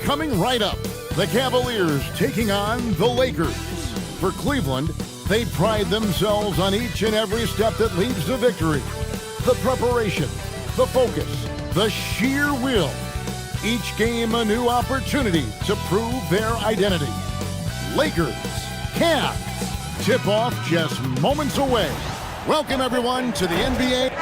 Coming right up, the Cavaliers taking on the Lakers. For Cleveland, they pride themselves on each and every step that leads to victory. The preparation, the focus, the sheer will. Each game a new opportunity to prove their identity. Lakers, Cavs, tip-off just moments away. Welcome everyone to the NBA.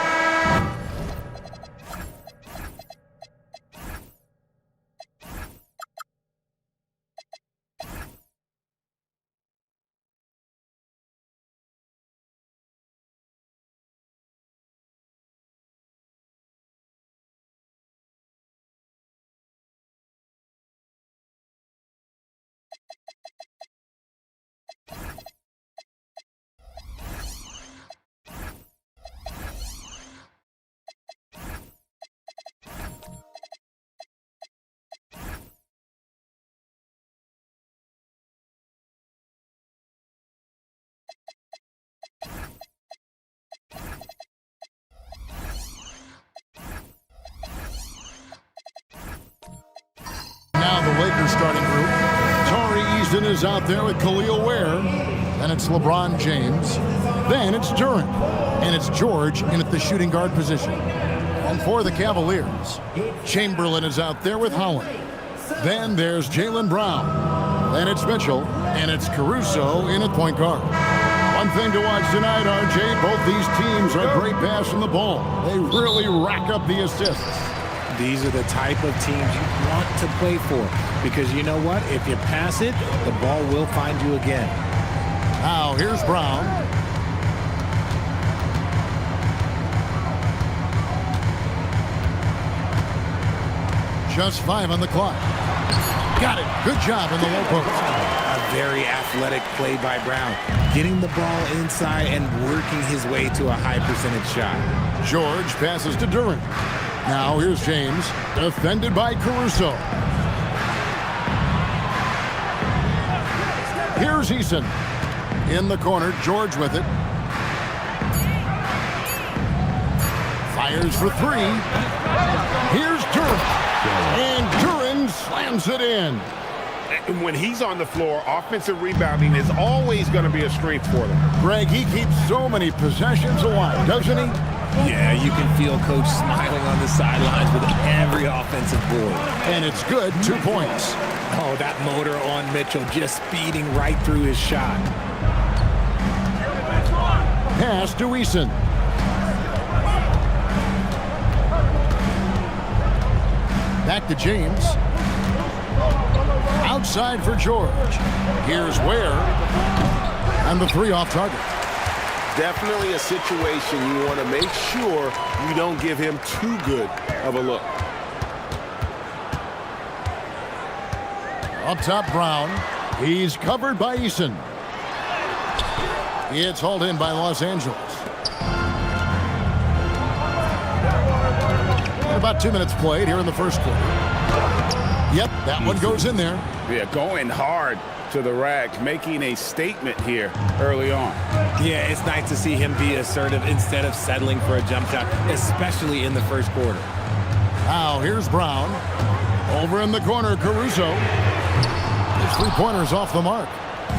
Now the Lakers starting group. Tari Eason is out there with Khalil Ware. Then it's LeBron James. Then it's Durant. And it's George in at the shooting guard position. And for the Cavaliers, Chamberlain is out there with Howard. Then there's Jaylen Brown. Then it's Mitchell. And it's Caruso in at point guard. One thing to watch tonight, RJ, both these teams are great passing the ball. They really rack up the assists. These are the type of teams you want to play for, because you know what? If you pass it, the ball will find you again. Now, here's Brown. Just 5 on the clock. Got it. Good job in the low post. A very athletic play by Brown, getting the ball inside and working his way to a high percentage shot. George passes to Durant. Now here's James, defended by Caruso. Here's Eason. In the corner, George with it. Fires for 3. Here's Durant. And Durant slams it in. When he's on the floor, offensive rebounding is always going to be a strength for them. Greg, he keeps so many possessions alive, doesn't he? Yeah, you can feel Coach smiling on the sidelines with every offensive board. And it's good, 2 points. Oh, that motor on Mitchell just speeding right through his shot. Pass to Eason. Back to James. Outside for George. Here's Ware. And the three off target. Definitely a situation you want to make sure you don't give him too good of a look. Up top, Brown. He's covered by Eason. It's hauled in by Los Angeles. And about 2 minutes played here in the first quarter. Yep, that one goes in there. Yeah, going hard to the rack, making a statement here early on. Yeah, it's nice to see him be assertive instead of settling for a jump shot, especially in the first quarter. Now, here's Brown. Over in the corner, Caruso. His three-pointer's off the mark.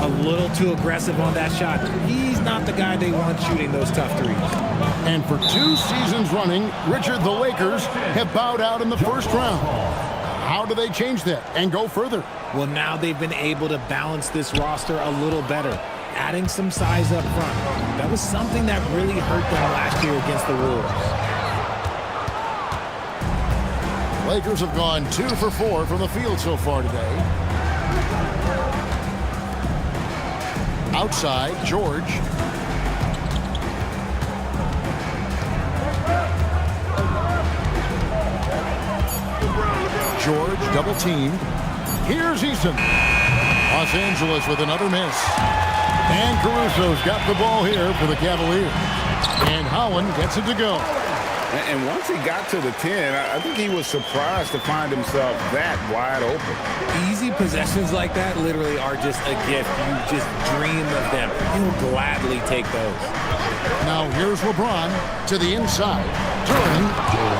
A little too aggressive on that shot. He's not the guy they want shooting those tough threes. And for 2 seasons running, Richard, the Lakers have bowed out in the first round. How do they change that and go further? Well, now they've been able to balance this roster a little better, adding some size up front. That was something that really hurt them last year against the Wolves. Lakers have gone 2 for 4 from the field so far today. Outside, George. George double teamed. Here's Eason. Los Angeles with another miss. And Caruso's got the ball here for the Cavaliers. And Howland gets it to go. And once he got to the 10, I think he was surprised to find himself that wide open. Easy possessions like that literally are just a gift. You just dream of them. You'll gladly take those. Now here's LeBron to the inside. Duren.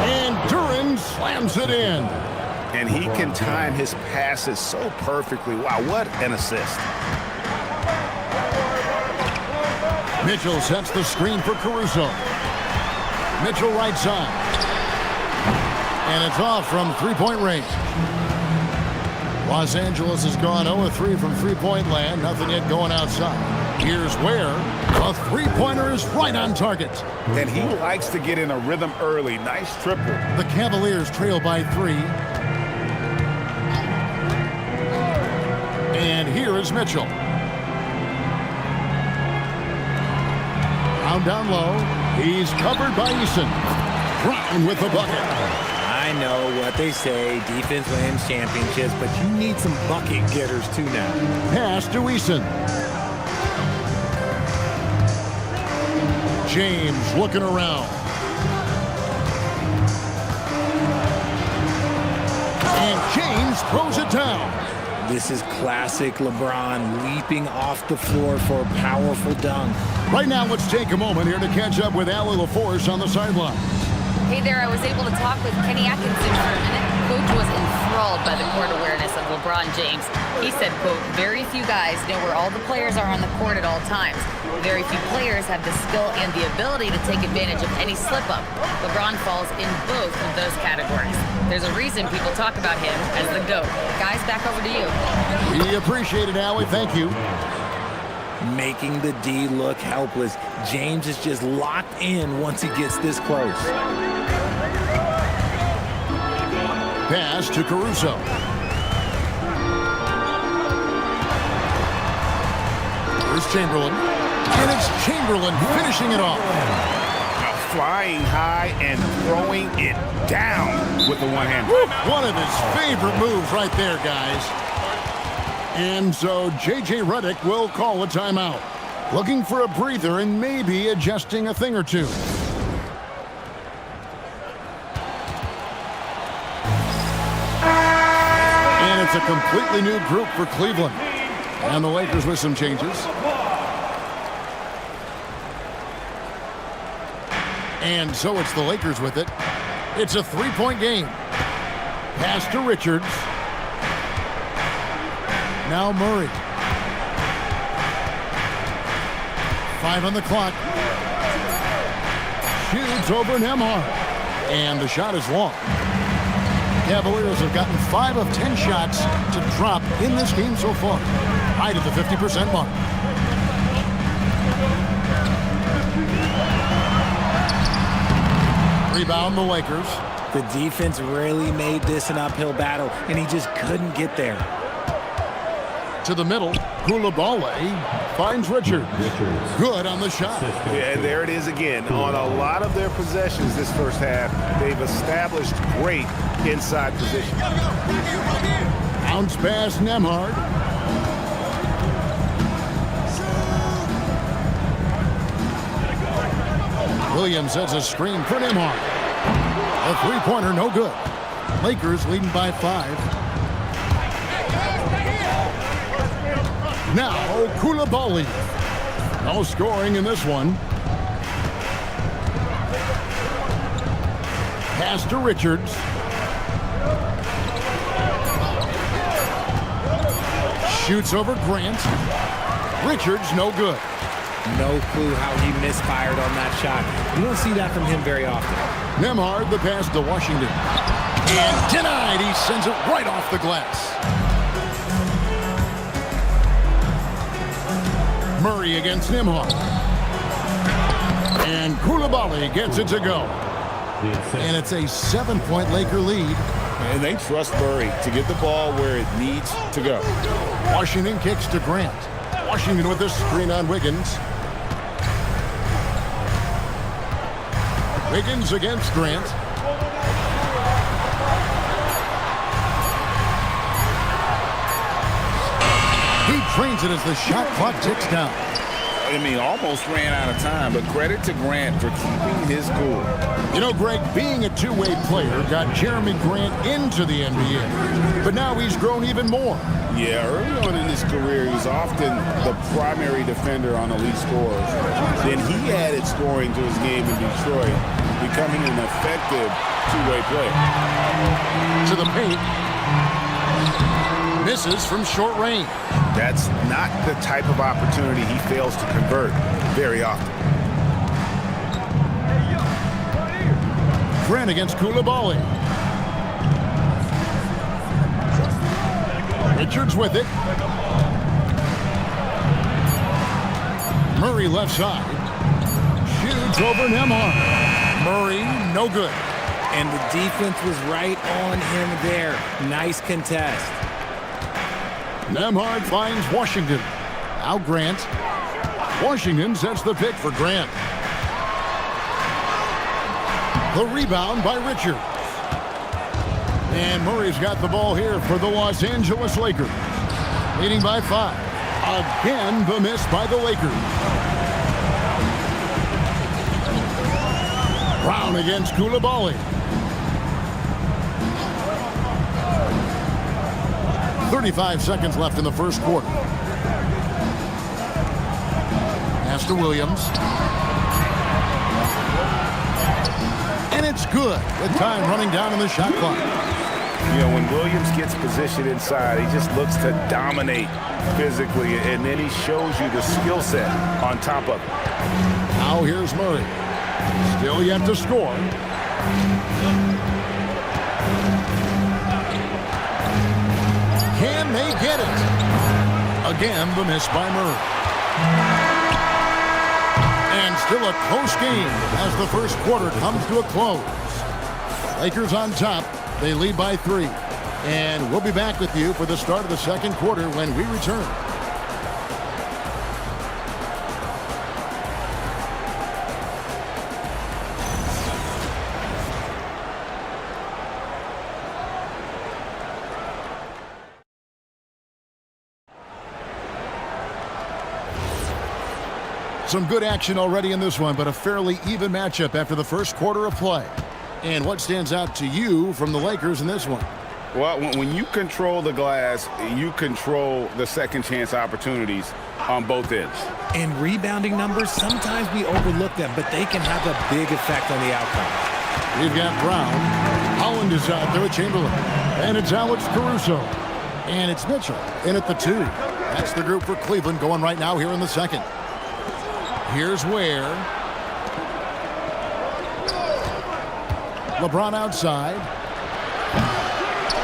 And Duren slams it in. And he can time his passes so perfectly. Wow, what an assist. Mitchell sets the screen for Caruso. Mitchell right side. And it's off from three-point range. Los Angeles has gone 0-3 from three-point land. Nothing yet going outside. Here's Ware. A three-pointer is right on target. And he likes to get in a rhythm early. Nice triple. The Cavaliers trail by 3. And here is Mitchell. Down low. He's covered by Eason. Brown with the bucket. I know what they say, defense wins championships, but you need some bucket getters too now. Pass to Eason. James looking around. And James throws it down. This is classic LeBron leaping off the floor for a powerful dunk. Right now, let's take a moment here to catch up with Allie LaForce on the sideline. Hey there, I was able to talk with Kenny Atkinson for a minute. Coach was enthralled by the court awareness of LeBron James. He said, quote, very few guys know where all the players are on the court at all times. Very few players have the skill and the ability to take advantage of any slip-up. LeBron falls in both of those categories. There's a reason people talk about him as the GOAT. Guys, back over to you. We appreciate it, Allie. Thank you. Making the D look helpless. James is just locked in once he gets this close. Pass to Caruso. Here's Chamberlain. And it's Chamberlain finishing it off. Flying high and throwing it down with the one hand. One of his favorite moves right there, guys. And so J.J. Redick will call a timeout. Looking for a breather and maybe adjusting a thing or two. And it's a completely new group for Cleveland. And the Lakers with some changes. And so it's the Lakers with it. It's a three-point game. Pass to Richards. Now Murray. 5 on the clock. Shoots over Nembhard. And the shot is long. Cavaliers have gotten 5 of 10 shots to drop in this game so far. Right at the 50% mark. Rebound the Lakers. The defense really made this an uphill battle, and he just couldn't get there. To the middle, Koulibaly finds Richards. Good on the shot. Yeah, and there it is again. On a lot of their possessions this first half, they've established great inside position. Bounce pass, Nembhard. Williams sets a screen for Nembhard. A three-pointer, no good. Lakers leading by 5. Now, Koulibaly. No scoring in this one. Pass to Richards. Shoots over Grant. Richards, no good. No clue how he misfired on that shot. You don't see that from him very often. Nembhard, the pass to Washington. And denied. He sends it right off the glass. Murray against Nembhard. And Koulibaly gets it to go. And it's a 7-point Laker lead. And they trust Murray to get the ball where it needs to go. Washington kicks to Grant. Washington with this screen on Wiggins. Wiggins against Grant. He trains it as the shot clock ticks down. I mean, almost ran out of time, but credit to Grant for keeping his cool. You know, Greg, being a two-way player got Jeremy Grant into the NBA, but now he's grown even more. Yeah, early on in his career, he was often the primary defender on elite scorers. Then he added scoring to his game in Detroit, becoming an effective two-way player. To the paint. Misses from short range. That's not the type of opportunity he fails to convert very often. Grant against Koulibaly. Richards with it. Murray left side. Shoots over Nembhard. Murray, no good. And the defense was right on him there. Nice contest. Nembhard finds Washington. Now Grant. Washington sets the pick for Grant. The rebound by Richards. And Murray's got the ball here for the Los Angeles Lakers. Leading by 5. Again, the miss by the Lakers. Brown against Koulibaly. 35 seconds left in the first quarter. Pass to Williams. And it's good with time running down in the shot clock. You know, when Williams gets positioned inside, he just looks to dominate physically, and then he shows you the skill set on top of it. Now here's Murray. Still yet to score. Can they get it? Again, the miss by Murray. And still a close game as the first quarter comes to a close. Lakers on top. They lead by 3. And we'll be back with you for the start of the second quarter when we return. Some good action already in this one, but a fairly even matchup after the first quarter of play. And what stands out to you from the Lakers in this one? Well, when you control the glass, you control the second chance opportunities on both ends. And rebounding numbers, sometimes we overlook them, but they can have a big effect on the outcome. We've got Brown. Holland is out there with Chamberlain. And it's Alex Caruso. And it's Mitchell in at the 2. That's the group for Cleveland going right now here in the second. Here's Ware. LeBron outside.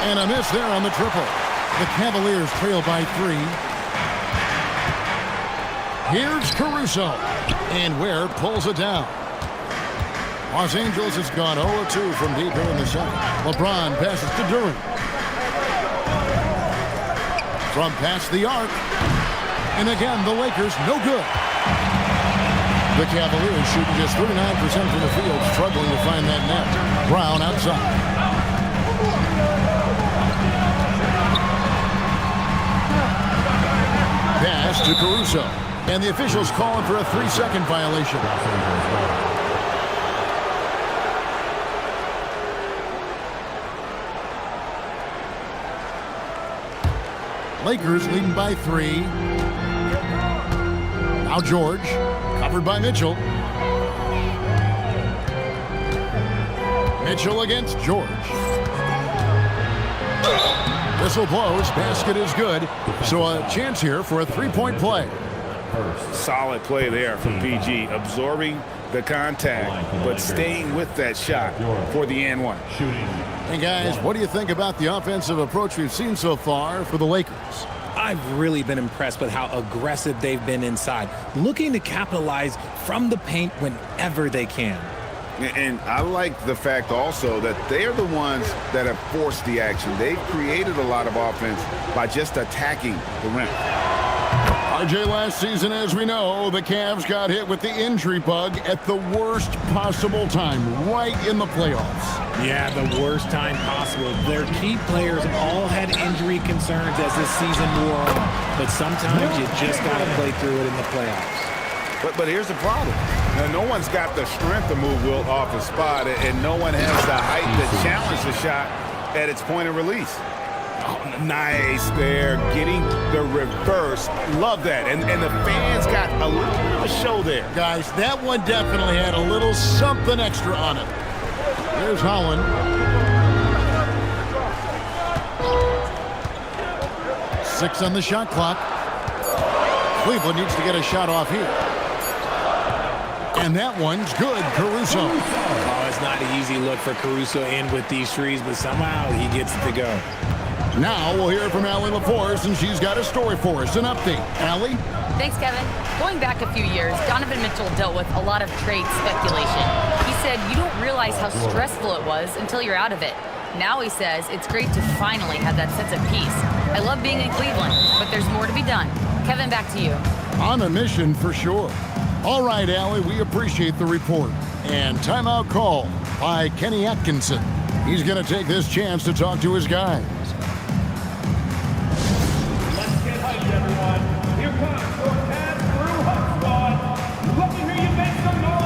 And a miss there on the triple. The Cavaliers trail by 3. Here's Caruso. And Ware pulls it down. Los Angeles has gone 0-2 from deep here in the second. LeBron passes to Durant. from past the arc. And again, the Lakers no good. The Cavaliers shooting just 39% from the field, struggling to find that net. Brown outside. Pass to Caruso. And the officials calling for a 3-second violation. Lakers leading by 3. Now George, covered by Mitchell. Mitchell against George. Whistle blows, basket is good. So a chance here for a 3-point play. Solid play there from PG, absorbing the contact, but staying with that shot for the and one. Hey guys, what do you think about the offensive approach we've seen so far for the Lakers? I've really been impressed with how aggressive they've been inside, looking to capitalize from the paint whenever they can. And I like the fact also that they are the ones that have forced the action. They've created a lot of offense by just attacking the rim. RJ, last season, as we know, the Cavs got hit with the injury bug at the worst possible time, right in the playoffs. Yeah, the worst time possible. Their key players all had injury concerns as this season wore on. But sometimes you just got to play through it in the playoffs. But here's the problem. Now, no one's got the strength to move Wilt off his spot, and no one has the height to challenge the shot at its point of release. Oh, nice there, getting the reverse. Love that. And the fans got a little bit of a show there. Guys, that one definitely had a little something extra on it. Here's Holland. 6 on the shot clock. Cleveland needs to get a shot off here. And that one's good, Caruso. Oh, it's not an easy look for Caruso in with these threes, but somehow he gets it to go. Now we'll hear from Allie LaForce, and she's got a story for us. An update. Allie? Thanks, Kevin. Going back a few years, Donovan Mitchell dealt with a lot of trade speculation. He said you don't realize how stressful it was until you're out of it. Now he says it's great to finally have that sense of peace. I love being in Cleveland, but there's more to be done. Kevin, back to you. On a mission for sure. All right, Allie, we appreciate the report. And timeout call by Kenny Atkinson. He's going to take this chance to talk to his guys. Let's get hyped, everyone. Here comes your Cavs Crew Hot Squad. Let me hear you make some noise.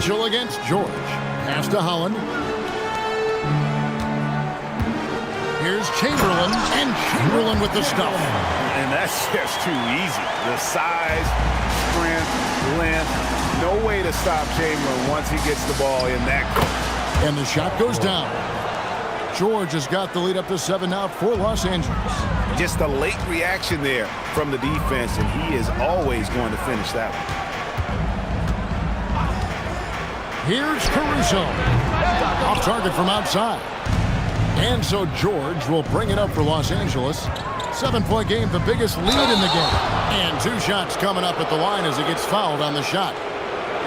Mitchell against George. Pass to Holland. Here's Chamberlain, and Chamberlain with the stuff. And that's just too easy. The size, strength, length, no way to stop Chamberlain once he gets the ball in that court. And the shot goes down. George has got the lead up to 7 now for Los Angeles. Just a late reaction there from the defense, and he is always going to finish that one. Here's Caruso. Off target from outside. And so George will bring it up for Los Angeles. 7-point game, the biggest lead in the game. And 2 shots coming up at the line as he gets fouled on the shot.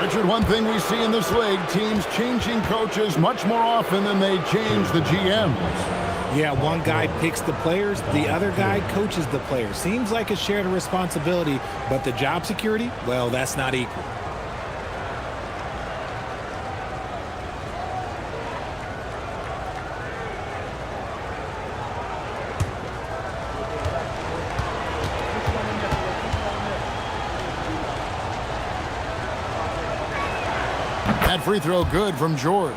Richard, one thing we see in this league, teams changing coaches much more often than they change the GMs. Yeah, one guy picks the players, the other guy coaches the players. Seems like a shared responsibility, but the job security, well, that's not equal. That free throw good from George.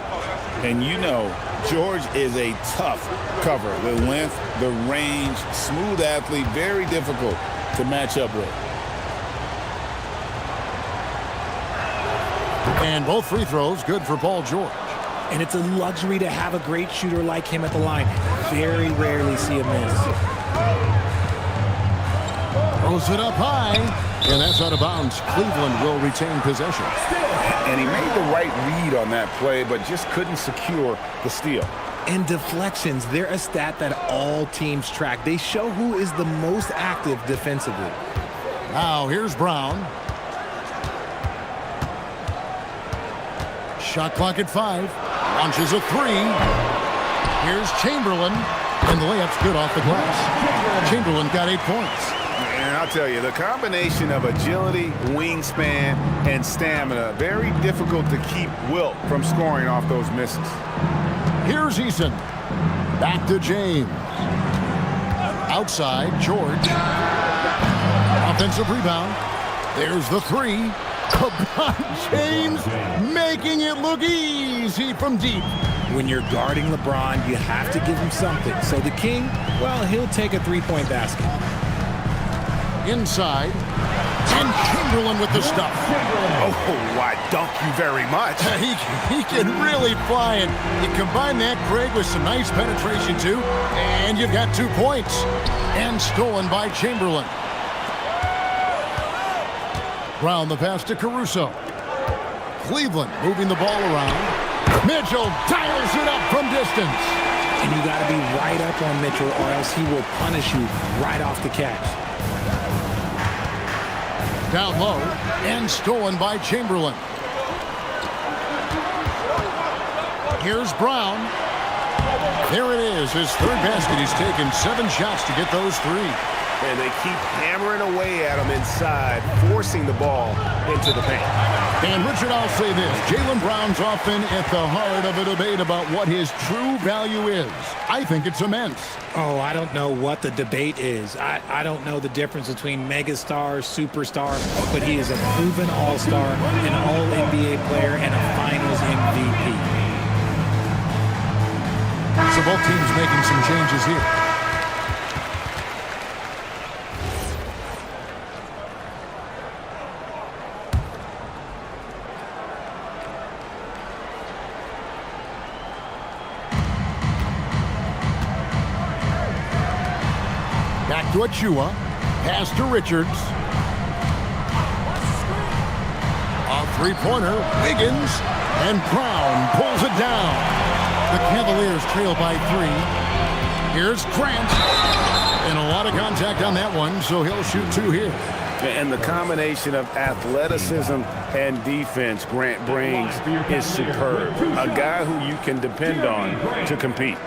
And you know, George is a tough cover. The length, the range, smooth athlete, very difficult to match up with. And both free throws good for Paul George. And it's a luxury to have a great shooter like him at the line. Very rarely see a miss. Throws it up high, and that's out of bounds. Cleveland will retain possession. And he made the right read on that play, but just couldn't secure the steal. And deflections, they're a stat that all teams track. They show who is the most active defensively. Now here's Brown. Shot clock at 5. Launches a 3. Here's Chamberlain. And the layup's good off the glass. Chamberlain got 8 points. And I'll tell you, the combination of agility, wingspan, and stamina, very difficult to keep Wilt from scoring off those misses. Here's Eason. Back to James. Outside, George. Offensive rebound. There's the 3. LeBron James making it look easy from deep. When you're guarding LeBron, you have to give him something. So the King, well, he'll take a three-point basket. Inside. And Chamberlain with the stuff. Oh, I dunk you very much. He can really fly it. You combine that, Craig, with some nice penetration, too, and you've got 2 points. And stolen by Chamberlain. Brown the pass to Caruso. Cleveland moving the ball around. Mitchell dials it up from distance. And you got to be right up on Mitchell or else he will punish you right off the catch. Down low and stolen by Chamberlain. Here's Brown. There it is, his third basket. He's taken 7 shots to get those 3. And they keep hammering away at him inside, forcing the ball into the paint. And Richard, I'll say this. Jaylen Brown's often at the heart of a debate about what his true value is. I think it's immense. Oh, I don't know what the debate is. I don't know the difference between megastar, superstar, but he is a proven all-star, an all-NBA player, and a finals MVP. So both teams making some changes here. Back to Achua. Pass to Richards. A three-pointer. Wiggins. And Brown pulls it down. The Cavaliers trail by 3. Here's Grant. And a lot of contact on that one, so he'll shoot 2 here. And the combination of athleticism and defense Grant brings is superb. A guy who you can depend on to compete.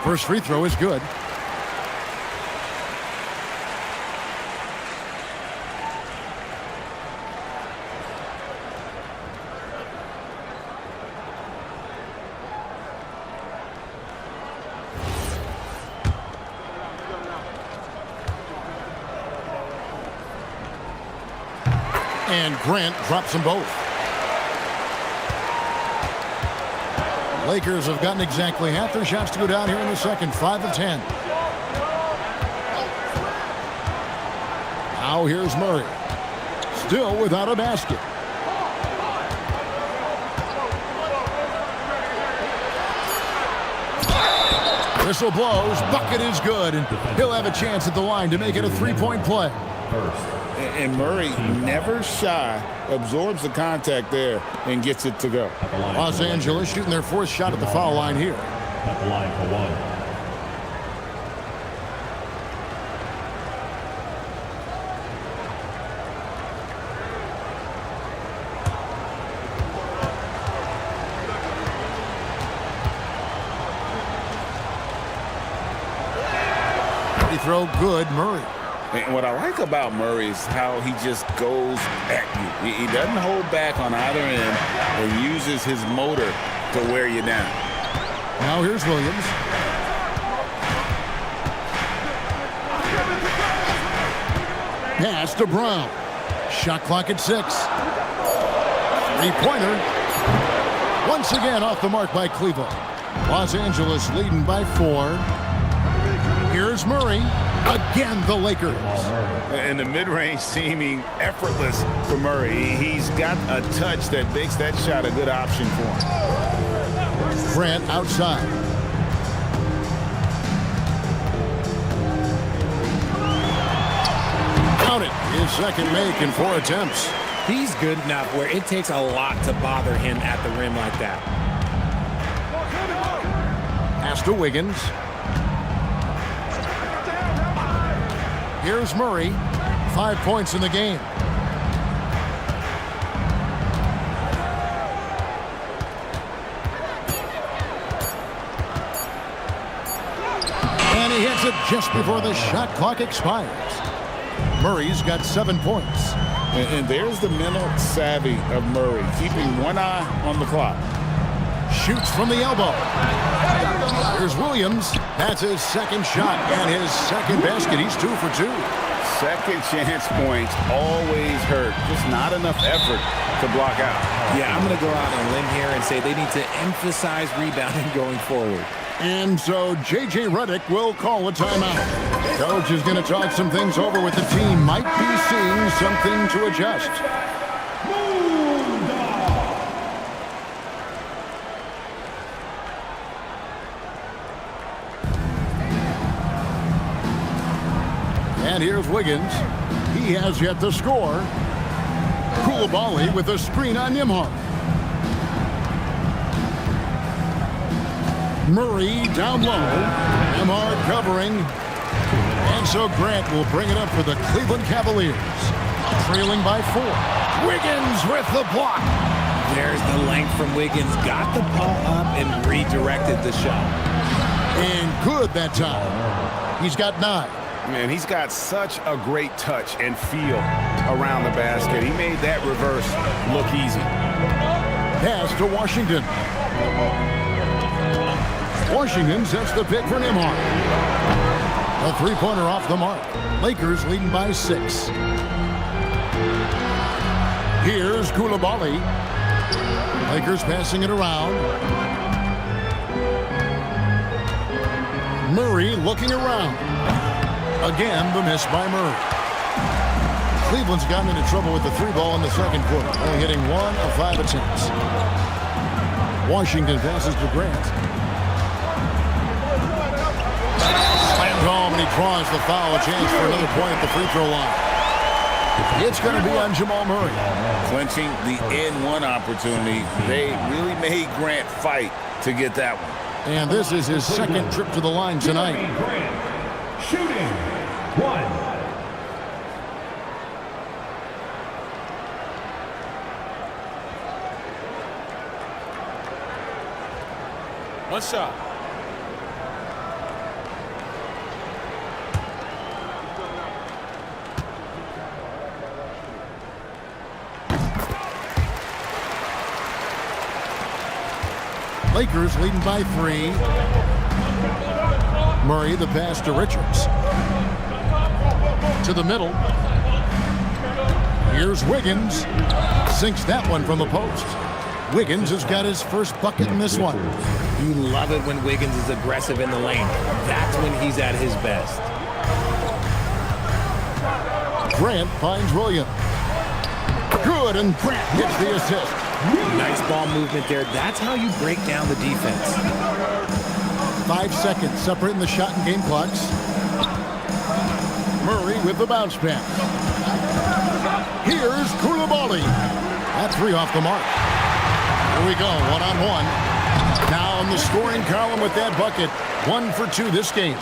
First free throw is good. And Grant drops them both. Lakers have gotten exactly half their shots to go down here in the second. 5 of 10. Now here's Murray. Still without a basket. Whistle blows. Bucket is good. And he'll have a chance at the line to make it a 3-point play. And Murray, never shy, absorbs the contact there and gets it to go. Los Angeles shooting their 4th shot at the foul line here. At the line for 1. Free throw good, Murray. And what I like about Murray is how he just goes at you. He doesn't hold back on either end and uses his motor to wear you down. Now here's Williams. Pass to Brown. Shot clock at 6. Three-pointer. Once again off the mark by Cleveland. Los Angeles leading by 4. Here's Murray. Again, the Lakers. And the mid-range seeming effortless for Murray. He's got a touch that makes that shot a good option for him. Grant outside. Count it. His second make in 4 attempts. He's good enough where it takes a lot to bother him at the rim like that. Pass to Wiggins. Here's Murray. 5 points in the game. And he hits it just before the shot clock expires. Murray's got 7 points. And there's the mental savvy of Murray, keeping one eye on the clock. Shoots from the elbow. Here's Williams. That's his second shot and his second basket. He's 2 for 2. Second chance points always hurt. Just not enough effort to block out. Yeah, I'm going to go out on a limb here and say they need to emphasize rebounding going forward. And so J.J. Redick will call a timeout. Coach is going to talk some things over with the team. Might be seeing something to adjust. And here's Wiggins. He has yet to score. Koulibaly with a screen on Nembhard. Murray down low. Nembhard covering. And so Grant will bring it up for the Cleveland Cavaliers. Trailing by 4. Wiggins with the block. There's the length from Wiggins. Got the ball up and redirected the shot. And good that time. He's got 9. Man, he's got such a great touch and feel around the basket. He made that reverse look easy. Pass to Washington. Washington sets the pick for Nembhard. A three-pointer off the mark. Lakers leading by 6. Here's Koulibaly. Lakers passing it around. Murray looking around. Again, the miss by Murray. Cleveland's gotten into trouble with the 3-ball in the second quarter, only hitting 1 of 5 attempts. Washington passes to Grant. Slams home, and he draws the foul. A chance for another point at the free throw line. It's going to be on Jamal Murray. Clinching the N1 opportunity. They really made Grant fight to get that one. And this is his second trip to the line tonight. Shooting 1. One shot. Lakers leading by 3. Murray, the pass to Richards. To the middle. Here's Wiggins. Sinks that one from the post. Wiggins has got his first bucket in this one. You love it when Wiggins is aggressive in the lane. That's when he's at his best. Grant finds Williams. Good, and Grant gets the assist. Nice ball movement there. That's how you break down the defense. 5 seconds separating the shot and game clocks. Murray with the bounce pass. Here's Koulibaly. That 3 off the mark. Here we go, 1-on-1. Now in the scoring column with that bucket. 1 for 2 this game.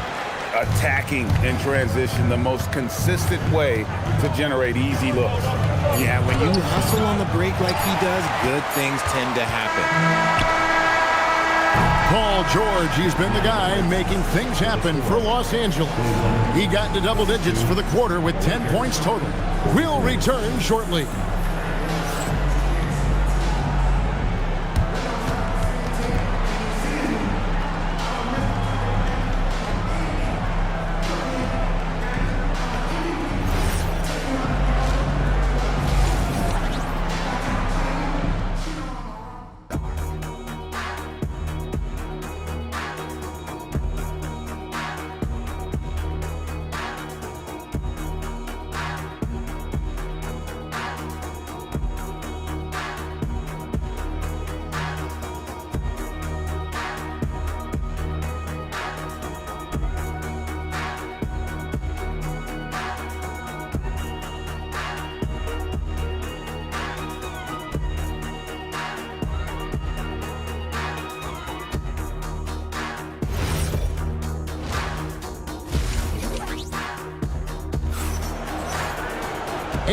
Attacking in transition, the most consistent way to generate easy looks. Yeah, when you hustle on the break like he does, good things tend to happen. Paul George, he's been the guy making things happen for Los Angeles. He got into double digits for the quarter with 10 points total. We'll return shortly.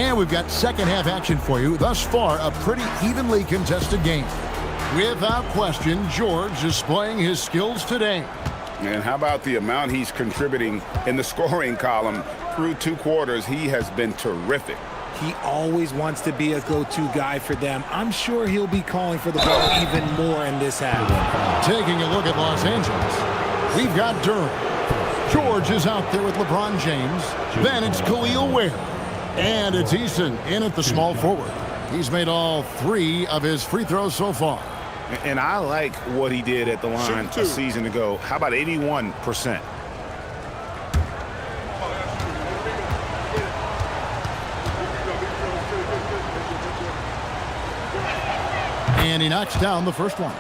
And we've got second half action for you. Thus far, a pretty evenly contested game. Without question, George displaying his skills today. And how about the amount he's contributing in the scoring column through 2 quarters? He has been terrific. He always wants to be a go-to guy for them. I'm sure he'll be calling for the ball even more in this half. Taking a look at Los Angeles, we've got Durham. George is out there with LeBron James. Then it's Khalil Ware. And it's Easton in at the small forward. He's made all 3 of his free throws so far. And I like what he did at the line a season ago. How about 81%? And he knocks down the first one.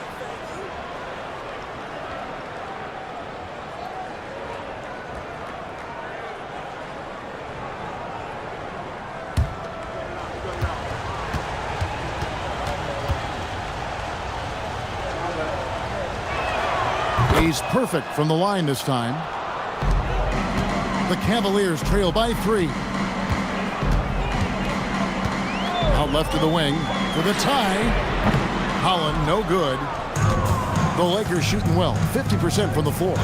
He's perfect from the line this time. The Cavaliers trail by 3. Out left of the wing for the tie. Holland, no good. The Lakers shooting well, 50% from the floor.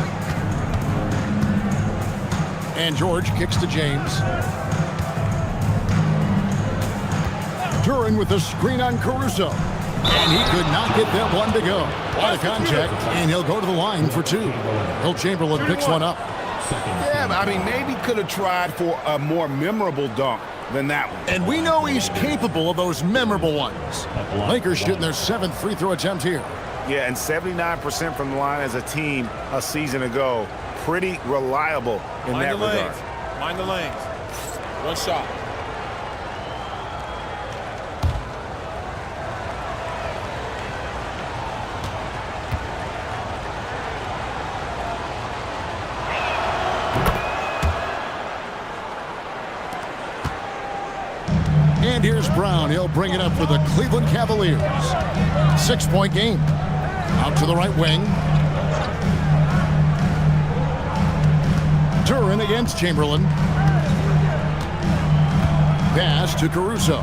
And George kicks to James. Duren with the screen on Caruso. And he could not get that one to go. Out of contact, and he'll go to the line for 2. Will Chamberlain picks one up. Yeah, I mean, maybe could have tried for a more memorable dunk than that one. And we know he's capable of those memorable ones. Lakers shooting their 7th free throw attempt here. Yeah, and 79% from the line as a team a season ago. Pretty reliable in that regard. Mind the lanes. One shot. And here's Brown. He'll bring it up for the Cleveland Cavaliers. 6-point game. Out to the right wing. Duren against Chamberlain. Pass to Caruso.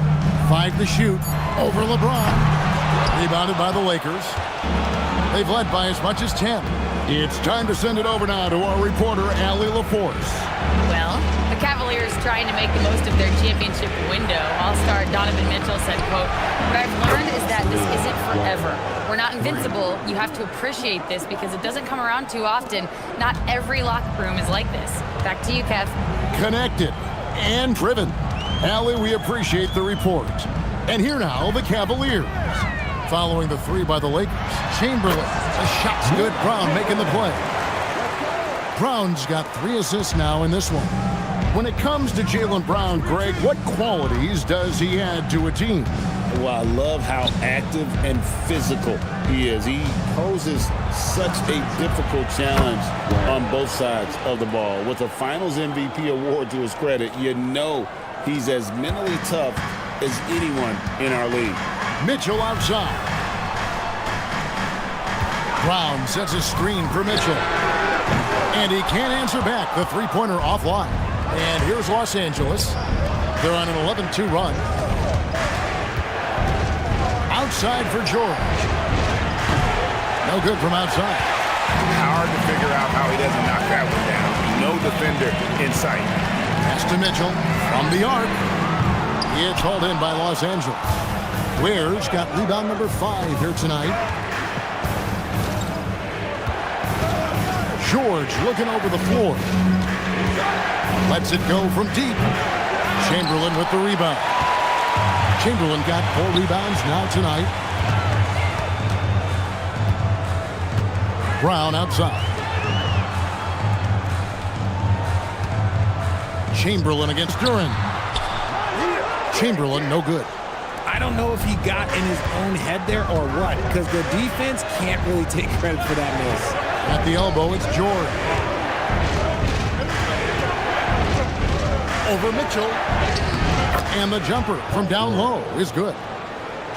5 to shoot. Over LeBron. Rebounded by the Lakers. They've led by as much as 10. It's time to send it over now to our reporter, Allie LaForce. Well, the Cavaliers trying to make the most of their championship window. All-star Donovan Mitchell said, quote, "What I've learned is that this isn't forever. We're not invincible. You have to appreciate this because it doesn't come around too often. Not every locker room is like this." Back to you, Kev. Connected and driven. Allie, we appreciate the report. And here now, the Cavaliers. Following the 3 by the Lakers. Chamberlain. The shot's good. Brown making the play. Brown's got 3 assists now in this one. When it comes to Jaylen Brown, Greg, what qualities does he add to a team? Well, I love how active and physical he is. He poses such a difficult challenge on both sides of the ball. With a Finals MVP award to his credit, you know he's as mentally tough as anyone in our league. Mitchell outside. Brown sets a screen for Mitchell. And he can't answer back. The 3-pointer offline. And here's Los Angeles. They're on an 11-2 run. Outside for George. No good from outside. Hard to figure out how he doesn't knock that one down. No defender in sight. Pass to Mitchell from the arc. It's hauled in by Los Angeles. Ware's got rebound number 5 here tonight. George looking over the floor. Lets it go from deep. Chamberlain with the rebound. Chamberlain got 4 rebounds now tonight. Brown outside. Chamberlain against Duren. Chamberlain, no good. I don't know if he got in his own head there or what, because the defense can't really take credit for that miss. At the elbow, it's George. Over Mitchell. And the jumper from down low is good.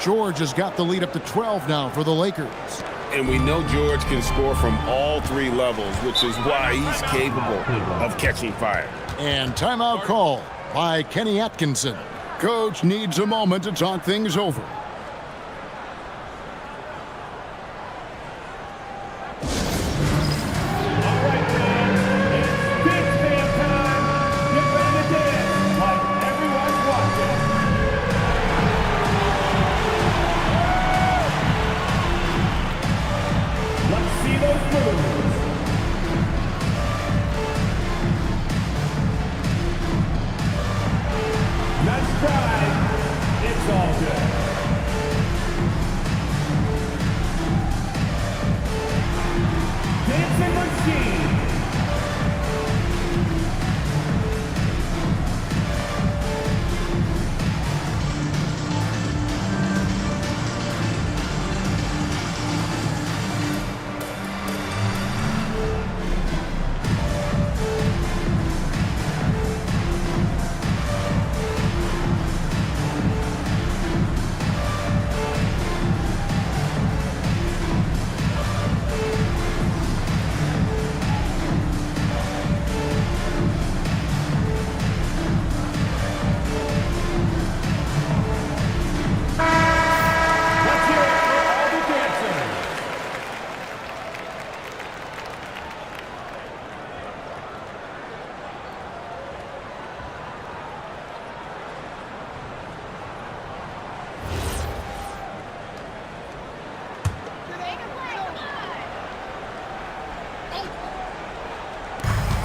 George has got the lead up to 12 now for the Lakers. And we know George can score from all 3 levels, which is why he's capable of catching fire. And timeout call by Kenny Atkinson. Coach needs a moment to talk things over.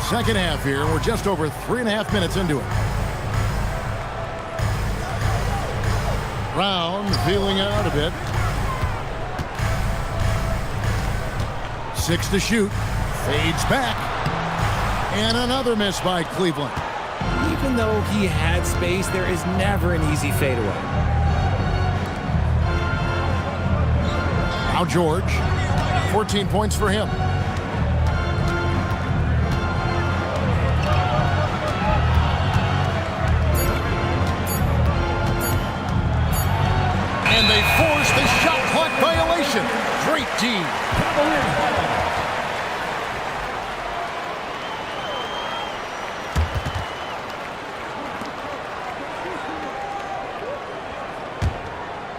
Second half here. We're just over 3.5 minutes into it. Brown feeling out a bit. 6 to shoot. Fades back. And another miss by Cleveland. Even though he had space, there is never an easy fadeaway. Now George. 14 points for him. And they force the shot clock violation. Great team.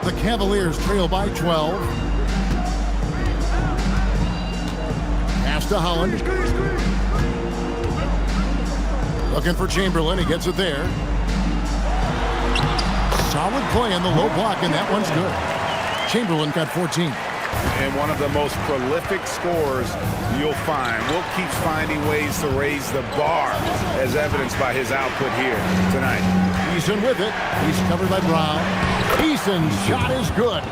The Cavaliers trail by 12. Pass to Holland. Looking for Chamberlain. He gets it there. Solid play on the low block, and that one's good. Chamberlain got 14. And one of the most prolific scorers you'll find. Wilt keeps finding ways to raise the bar, as evidenced by his output here tonight. Eason with it. He's covered by Brown. Eason's shot is good.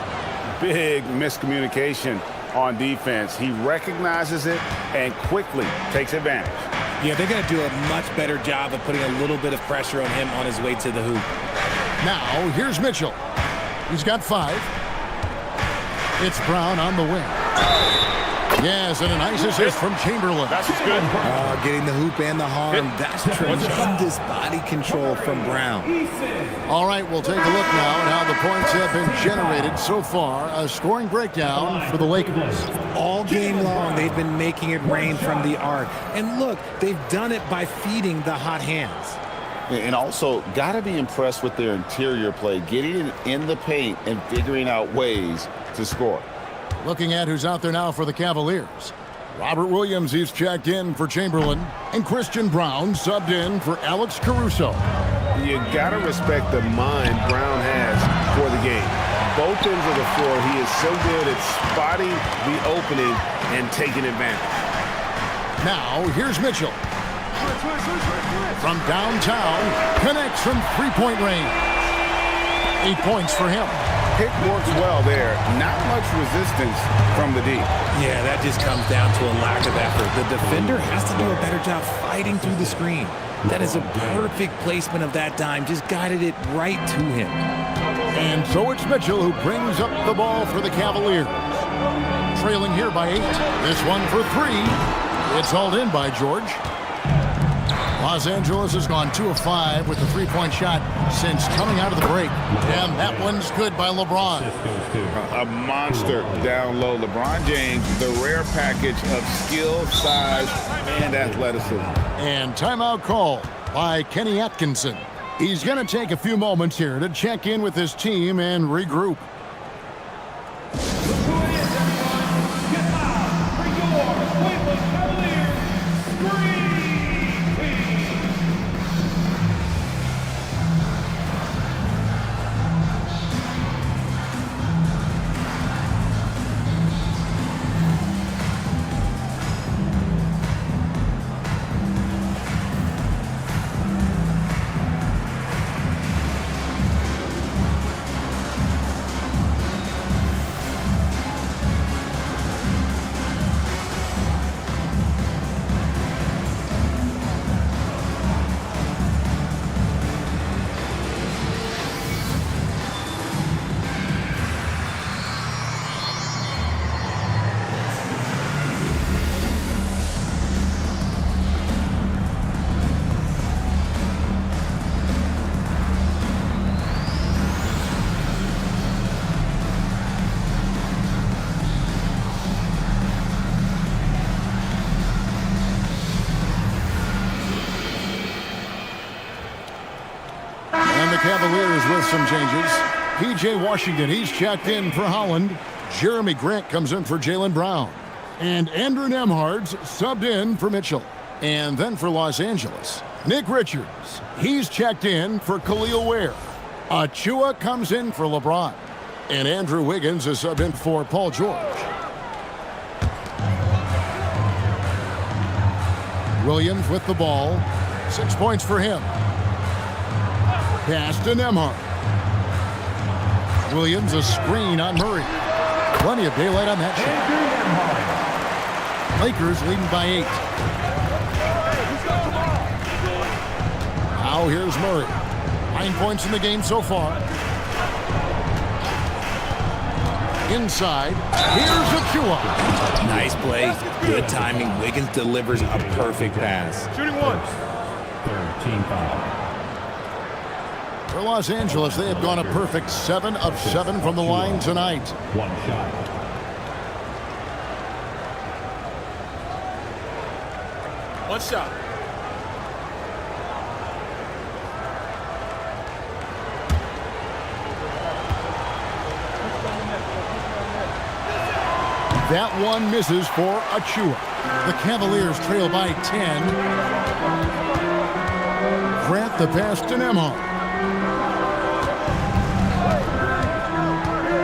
Big miscommunication on defense. He recognizes it and quickly takes advantage. Yeah, they're going to do a much better job of putting a little bit of pressure on him on his way to the hoop. Now, here's Mitchell. He's got 5. It's Brown on the wing. Yes, and a nice assist from Chamberlain. That's good. Getting the hoop and the harm. That's tremendous body control from Brown. All right, we'll take a look now at how the points have been generated so far. A scoring breakdown for the Lakers. All game long, they've been making it rain from the arc. And look, they've done it by feeding the hot hands. And also, got to be impressed with their interior play, getting in the paint and figuring out ways to score. Looking at who's out there now for the Cavaliers. Robert Williams, he's checked in for Chamberlain. And Christian Brown subbed in for Alex Caruso. You got to respect the mind Brown has for the game. Both ends of the floor, he is so good at spotting the opening and taking advantage. Now, here's Mitchell. From downtown, connects from three-point range. 8 points for him. Pick works well there. Not much resistance from the D. Yeah, that just comes down to a lack of effort. The defender has to do a better job fighting through the screen. That is a perfect placement of that dime. Just guided it right to him. And so it's Mitchell who brings up the ball for the Cavaliers. Trailing here by 8. This one for 3. It's hauled in by George. Los Angeles has gone 2 of 5 with the three-point shot since coming out of the break. And that one's good by LeBron. A monster down low. LeBron James, the rare package of skill, size, and athleticism. And timeout call by Kenny Atkinson. He's going to take a few moments here to check in with his team and regroup. Look who it is, everyone. Get loud for your Cleveland Cavaliers Scream Team. And the Cavaliers with some changes. P.J. Washington, he's checked in for Holland. Jeremy Grant comes in for Jaylen Brown. And Andrew Nembhard's subbed in for Mitchell. And then for Los Angeles, Nick Richards, he's checked in for Khalil Ware. Achua comes in for LeBron. And Andrew Wiggins is subbed in for Paul George. Williams with the ball. 6 points for him. Pass to Nembhard. Williams a screen on Murray. Plenty of daylight on that shot. Lakers leading by 8. Now here's Murray. 9 points in the game so far. Inside, here's Achua. Nice play, good timing. Wiggins delivers a perfect pass. Shooting one. Team foul. For Los Angeles, they have gone a perfect 7 of 7 from the line tonight. One shot. One shot. That one misses for Achua. The Cavaliers trail by 10. Grant the pass to Nembhard.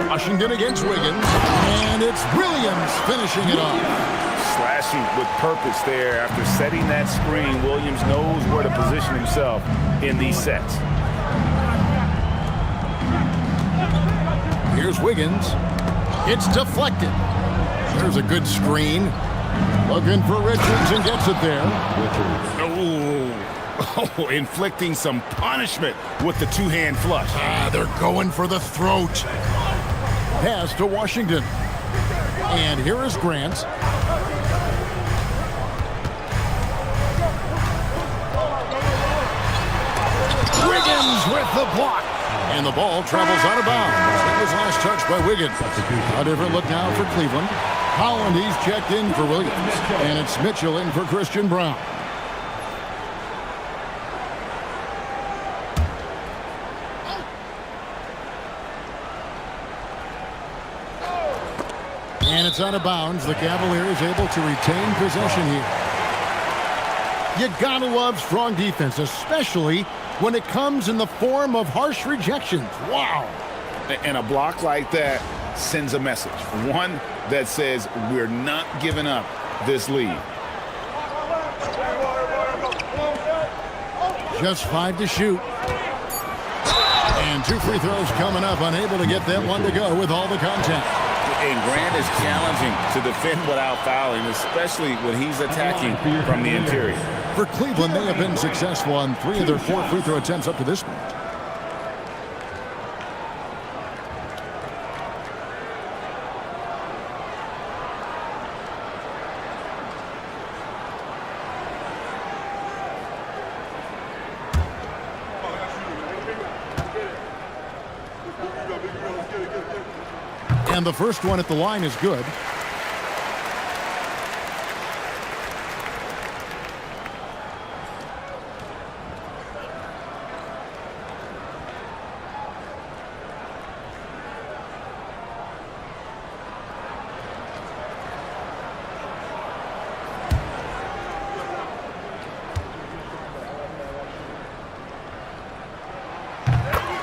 Washington against Wiggins, and it's Williams finishing it off. Slashing with purpose there. After setting that screen, Williams knows where to position himself in these sets. Here's Wiggins. It's deflected. There's a good screen. Looking for Richards and gets it there. Oh, inflicting some punishment with the two-hand flush. They're going for the throat. Pass to Washington. And here is Grant. Wiggins with the block. And the ball travels out of bounds. That was last touch by Wiggins. A different look now for Cleveland. Holland, he's checked in for Williams. And it's Mitchell in for Christian Brown. And it's out of bounds. The Cavaliers able to retain possession here. You gotta love strong defense, especially when it comes in the form of harsh rejections. Wow. And a block like that sends a message. One that says we're not giving up this lead. Just 5 to shoot. And 2 free throws coming up. Unable to get that one to go with all the contact. And Grant is challenging to defend without fouling, especially when he's attacking from the interior. For Cleveland, they have been successful on 3 of their 4 free throw attempts up to this point. And the first one at the line is good.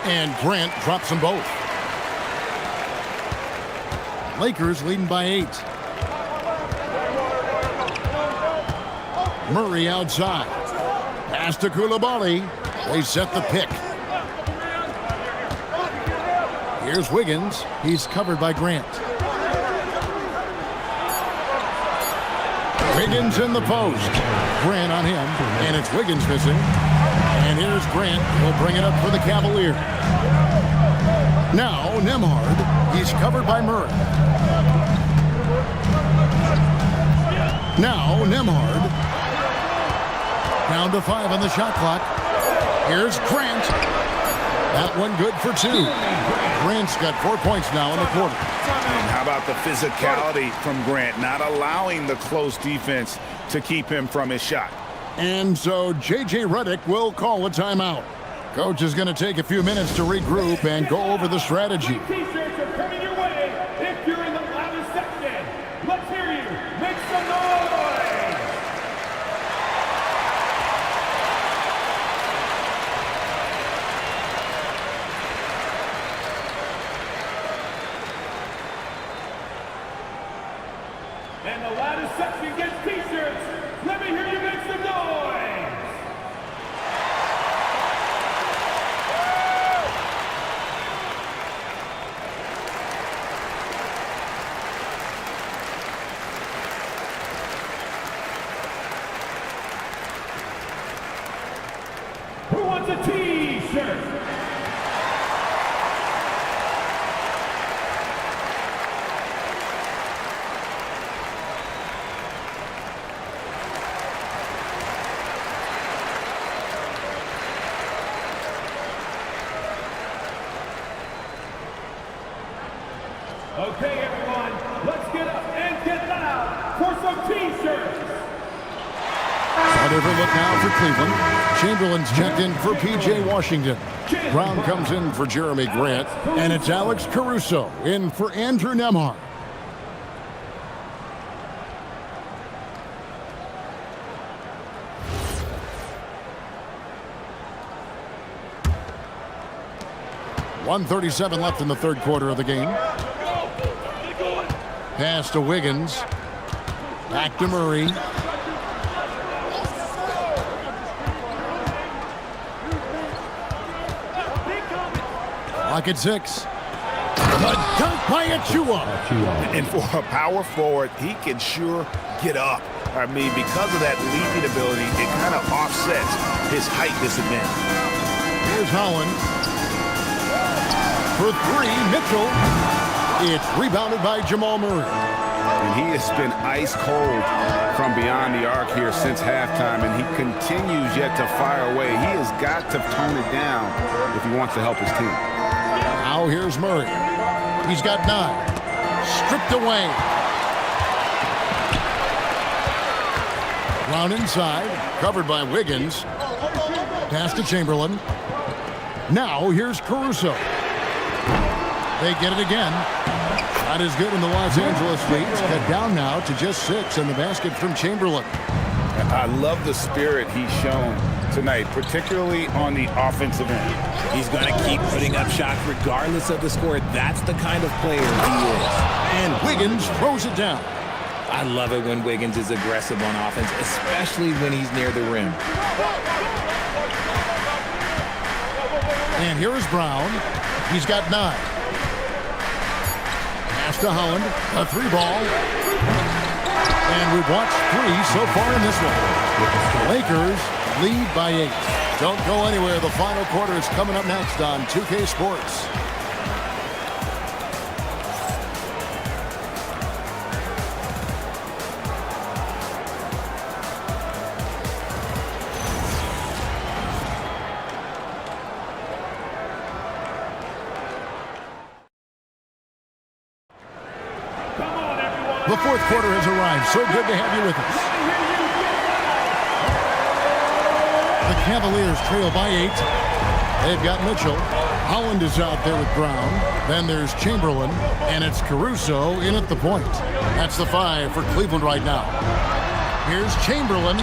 And Grant drops them both. Lakers leading by 8. Murray outside. Pass to Coulibaly. They set the pick. Here's Wiggins. He's covered by Grant. Wiggins in the post. Grant on him, and it's Wiggins missing. And here's Grant. He'll bring it up for the Cavaliers. Now Nembhard. He's covered by Murray. Now Nembhard. Down to 5 on the shot clock. Here's Grant. That one good for 2. Grant's got 4 points now in the quarter. And how about the physicality from Grant, not allowing the close defense to keep him from his shot. And so J.J. Redick will call a timeout. Coach is going to take a few minutes to regroup and go over the strategy. T-shirts are coming your way. If you're in the loudest section, let's hear you. Make some noise. And the loudest section gets T-shirts. Let me hear you make some noise. Who wants a T-shirt? Okay, everyone, let's get up and get loud for some T-shirts. Another look now for Cleveland. Chamberlain's checked in for P.J. Washington. Brown comes in for Jeremy Grant. And it's Alex Caruso in for Andrew Nembhard. .137 left in the third quarter of the game. Pass to Wiggins. Back to Murray. Clock at 6. The dunk by Achua. And for a power forward, he can sure get up. I mean, because of that leaping ability, it kind of offsets his height disadvantage. Here's Holland. For 3, Mitchell. It's rebounded by Jamal Murray. And he has been ice cold from beyond the arc here since halftime, and he continues yet to fire away. He has got to tone it down if he wants to help his team. Now here's Murray. He's got 9. Stripped away. Brown inside. Covered by Wiggins. Pass to Chamberlain. Now here's Caruso. They get it again. Not as good in the Los Angeles Leafs. Cut down now to just 6 in the basket from Chamberlain. I love the spirit he's shown tonight, particularly on the offensive end. He's going to keep putting up shots regardless of the score. That's the kind of player he is. And Wiggins throws it down. I love it when Wiggins is aggressive on offense, especially when he's near the rim. And here is Brown. He's got 9. Pass to Holland. A 3-ball. And we've watched 3 so far in this one. Lakers lead by 8. Don't go anywhere. The final quarter is coming up next on 2K Sports. The fourth quarter has arrived. So good to have you with us. The Cavaliers trail by 8. They've got Mitchell. Holland is out there with Brown. Then there's Chamberlain. And it's Caruso in at the point. That's the 5 for Cleveland right now. Here's Chamberlain.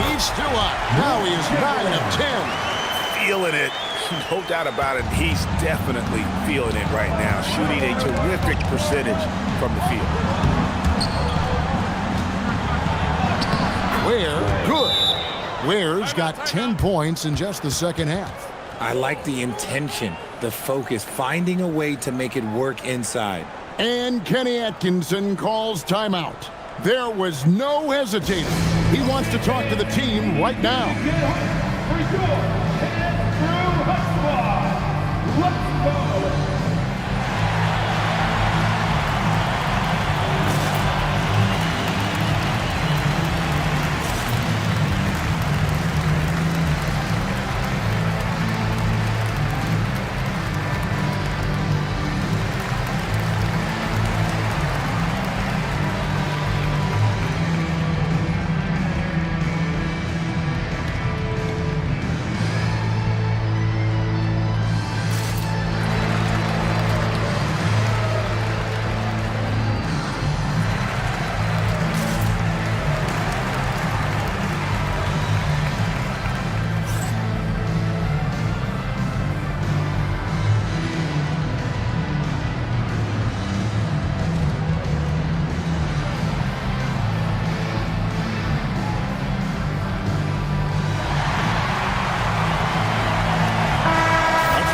He's still up. Now he is 9 of 10. Feeling it. No doubt about it. He's definitely feeling it right now, shooting a terrific percentage from the field. Ware, good. Ware's got 10 points in just the second half. I like the intention, the focus, finding a way to make it work inside. And Kenny Atkinson calls timeout. There was no hesitating. He wants to talk to the team right now. Get up, restore, and through hot squad. Let's go.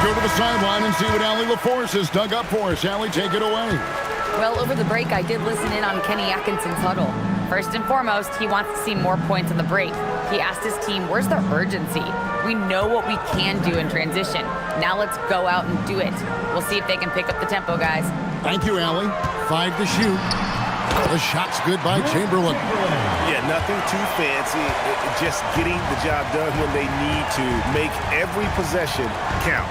Go to the sideline and see what Allie LaForce has dug up for us. Allie, take it away. Well, over the break, I did listen in on Kenny Atkinson's huddle. First and foremost, he wants to see more points on the break. He asked his team, where's the urgency? We know what we can do in transition. Now let's go out and do it. We'll see if they can pick up the tempo, guys. Thank you, Allie. 5 to shoot. The shot's good by Chamberlain. Yeah, nothing too fancy. Just getting the job done when they need to. Make every possession count.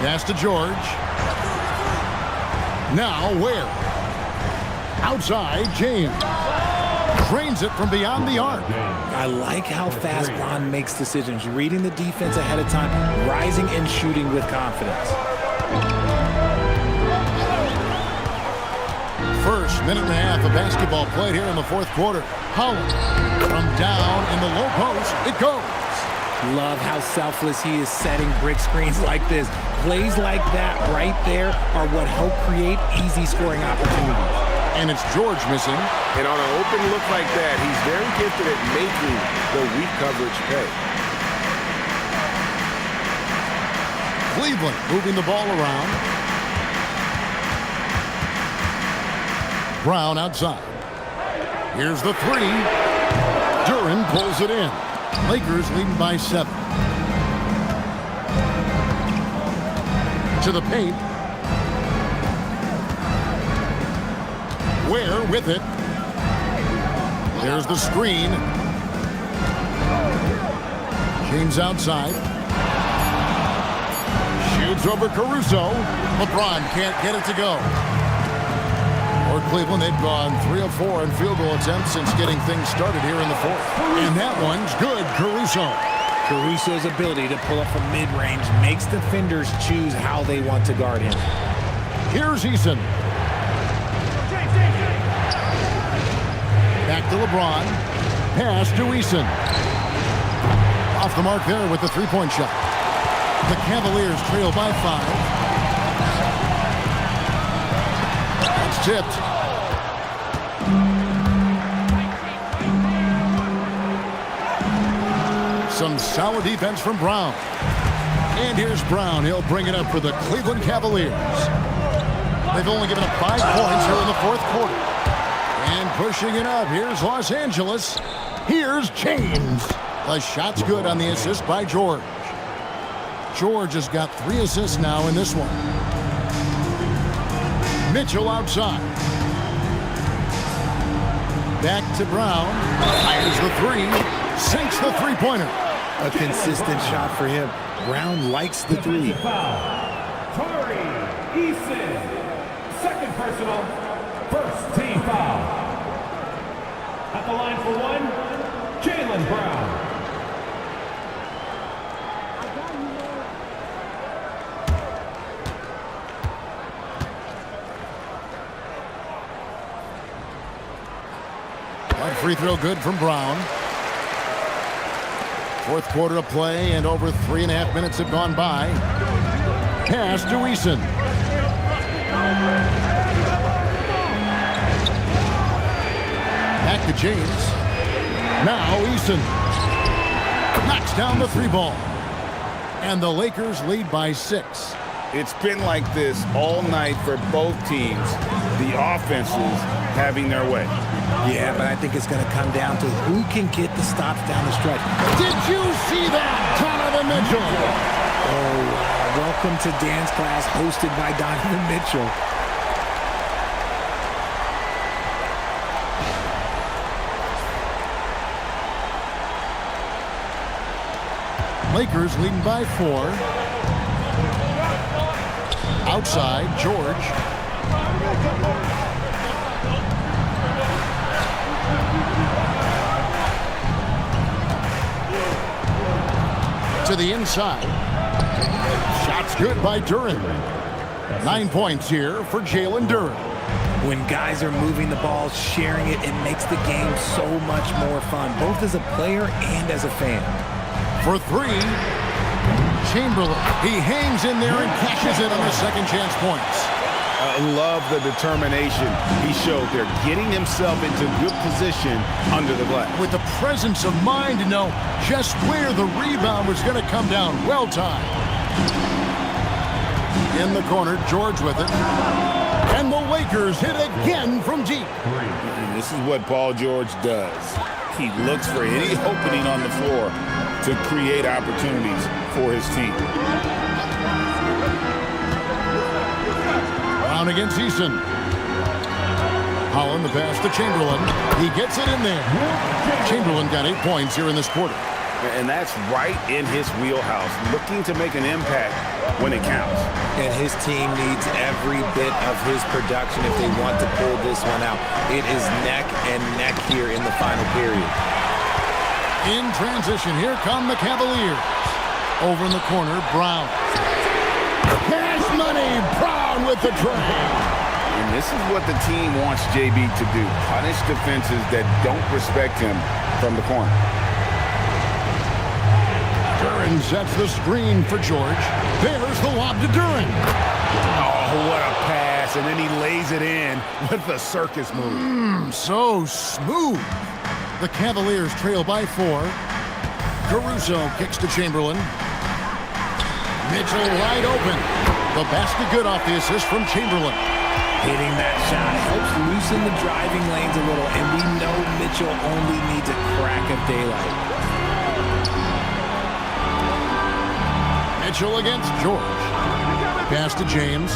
Pass to George. Now Ware. Outside, James. Drains it from beyond the arc. I like how fast Bron makes decisions, reading the defense ahead of time, rising and shooting with confidence. First minute and a half of basketball played here in the fourth quarter. Holland from down in the low post. It goes. Love how selfless he is setting brick screens like this. Plays like that right there are what help create easy scoring opportunities. And it's George missing. And on an open look like that, he's very gifted at making the weak coverage pay. Cleveland moving the ball around. Brown outside. Here's the three. Duren pulls it in. Lakers leading by 7. To the paint. Ware with it. There's the screen. James outside. Shoots over Caruso. LeBron can't get it to go. For Cleveland, they've gone 3 of 4 in field goal attempts since getting things started here in the fourth. And that one's good, Caruso. Caruso's ability to pull up from mid-range makes defenders choose how they want to guard him. Here's Eason. Back to LeBron. Pass to Eason. Off the mark there with the three-point shot. The Cavaliers trail by 5. That's tipped. Some solid defense from Brown. And here's Brown. He'll bring it up for the Cleveland Cavaliers. They've only given up 5 points here in the fourth quarter. And pushing it up, here's Los Angeles. Here's James. The shot's good on the assist by George. George has got 3 assists now in this one. Mitchell outside. Back to Brown. Fires the 3. Sinks the three-pointer. A consistent shot for him. Brown likes the 3. Tari Eason, second personal, first team foul. At the line for 1, Jaylen Brown. That free throw good from Brown. Fourth quarter of play, and over 3.5 minutes have gone by. Pass to Eason. Back to James. Now Eason knocks down the 3 ball. And the Lakers lead by 6. It's been like this all night for both teams. The offenses having their way. Yeah, but I think it's going to come down to who can get the stops down the stretch. Did you see that, Donovan Mitchell? Oh, wow. Welcome to dance class hosted by Donovan Mitchell. Lakers leading by 4. Outside, George. To the inside. Shot's good by Duren. 9 points here for Jalen Duren. When guys are moving the ball, sharing it, it makes the game so much more fun, both as a player and as a fan. For 3, Chamberlain. He hangs in there and cashes in on the second chance points. I love the determination he showed there, getting himself into good position under the glass. With the presence of mind to know just where the rebound was going to come down. Well timed. In the corner, George with it. And the Lakers hit again from deep. This is what Paul George does. He looks for any opening on the floor to create opportunities for his team. Brown against Eason. Holland the pass to Chamberlain. He gets it in there. Chamberlain got 8 points here in this quarter. And that's right in his wheelhouse, looking to make an impact when it counts. And his team needs every bit of his production if they want to pull this one out. It is neck and neck here in the final period. In transition, here come the Cavaliers. Over in the corner, Brown. Cash money, Brown with the tray. And this is what the team wants JB to do. Punish defenses that don't respect him from the corner. Duren sets the screen for George. There's the lob to Duren. Oh, what a pass. And then he lays it in with the circus move. So smooth. The Cavaliers trail by 4. Caruso kicks to Chamberlain. Mitchell wide open. The basket good off the assist from Chamberlain. Hitting that shot helps loosen the driving lanes a little, and we know Mitchell only needs a crack of daylight. Mitchell against George. Pass to James.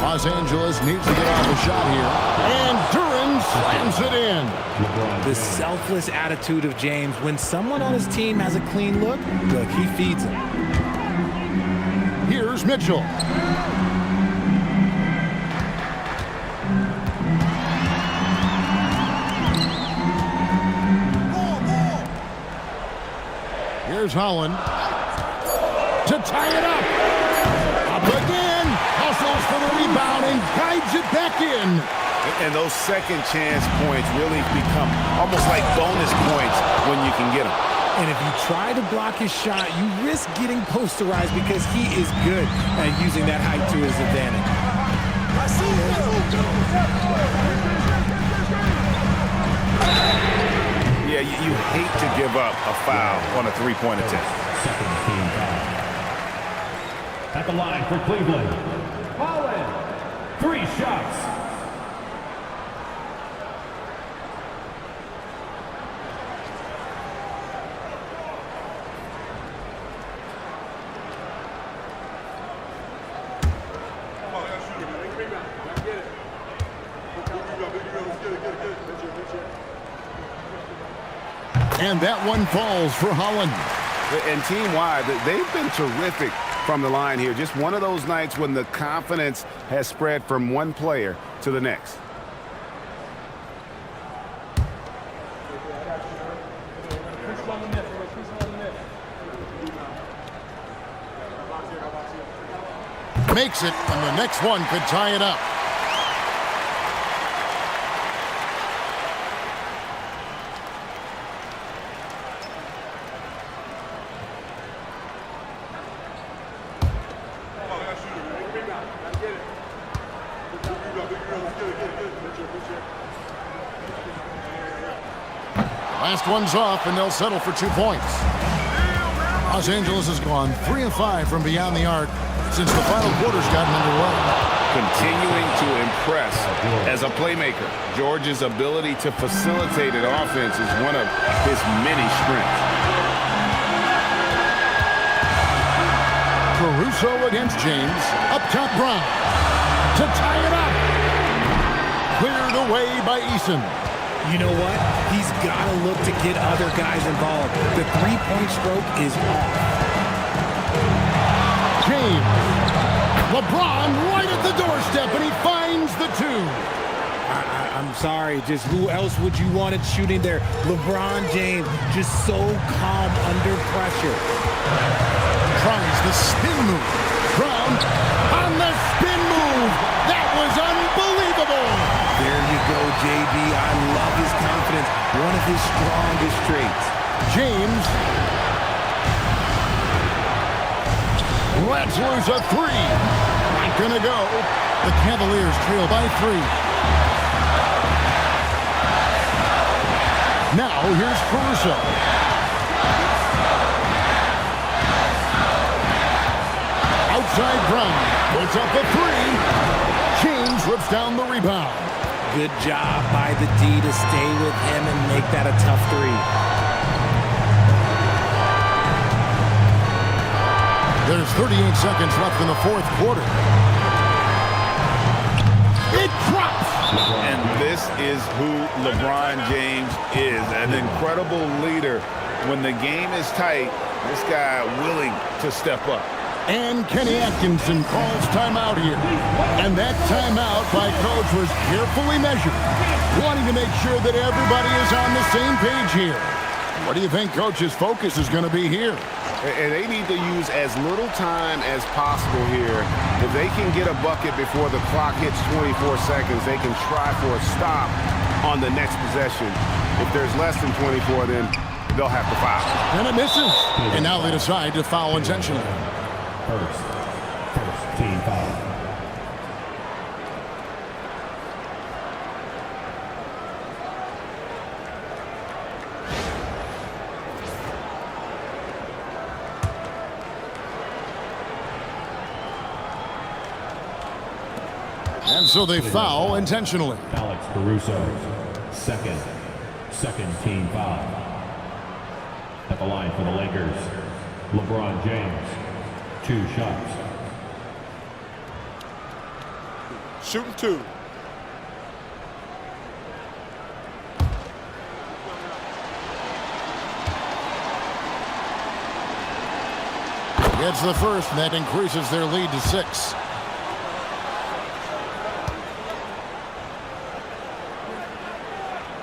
Los Angeles needs to get off the shot here. And Duren slams it in. The selfless attitude of James. When someone on his team has a clean look, he feeds him. Here's Mitchell. Here's Holland to tie it up. Up again. Hustles for the rebound and guides it back in. And those second chance points really become almost like bonus points when you can get them. And if you try to block his shot, you risk getting posterized because he is good at using that height to his advantage. Yeah, you hate to give up a foul on a three-point attempt. Second team foul. At the line for Cleveland, Holland. 3 shots. And that one falls for Holland. And team-wide, they've been terrific from the line here. Just one of those nights when the confidence has spread from one player to the next. Makes it, and the next one could tie it up. Last one's off, and they'll settle for 2 points. Los Angeles has gone 3 of 5 from beyond the arc since the final quarter's gotten underway. Continuing to impress as a playmaker. George's ability to facilitate an offense is one of his many strengths. Caruso against James. Up top, Brown. To tie it up. Cleared away by Eason. You know what? He's got to look to get other guys involved. The three-point stroke is off. James. LeBron right at the doorstep, and he finds the 2. I'm sorry, just who else would you want it shooting there? LeBron James, just so calm under pressure. Tries the spin move. Brown on the spin move. That was unbelievable. There you go, JB. I love his confidence. One of his strongest traits. James. Let's lose a 3. Not gonna go. The Cavaliers trail by 3. Now here's Caruso. Outside Brown. Puts up a 3. James rips down the rebound. Good job by the D to stay with him and make that a tough 3. There's 38 seconds left in the 4th quarter. It drops! And this is who LeBron James is, an incredible leader. When the game is tight, this guy willing to step up. And Kenny Atkinson calls timeout here. And that timeout by Coach was carefully measured, wanting to make sure that everybody is on the same page here. What do you think Coach's focus is going to be here? And they need to use as little time as possible here. If they can get a bucket before the clock hits 24 seconds, they can try for a stop on the next possession. If there's less than 24, then they'll have to foul. And it misses. And now they decide to foul intentionally. First team foul. And so they foul intentionally. Alex Caruso, second team foul. At the line for the Lakers, LeBron James, 2 shots. Shooting 2. Gets the first, and that increases their lead to 6.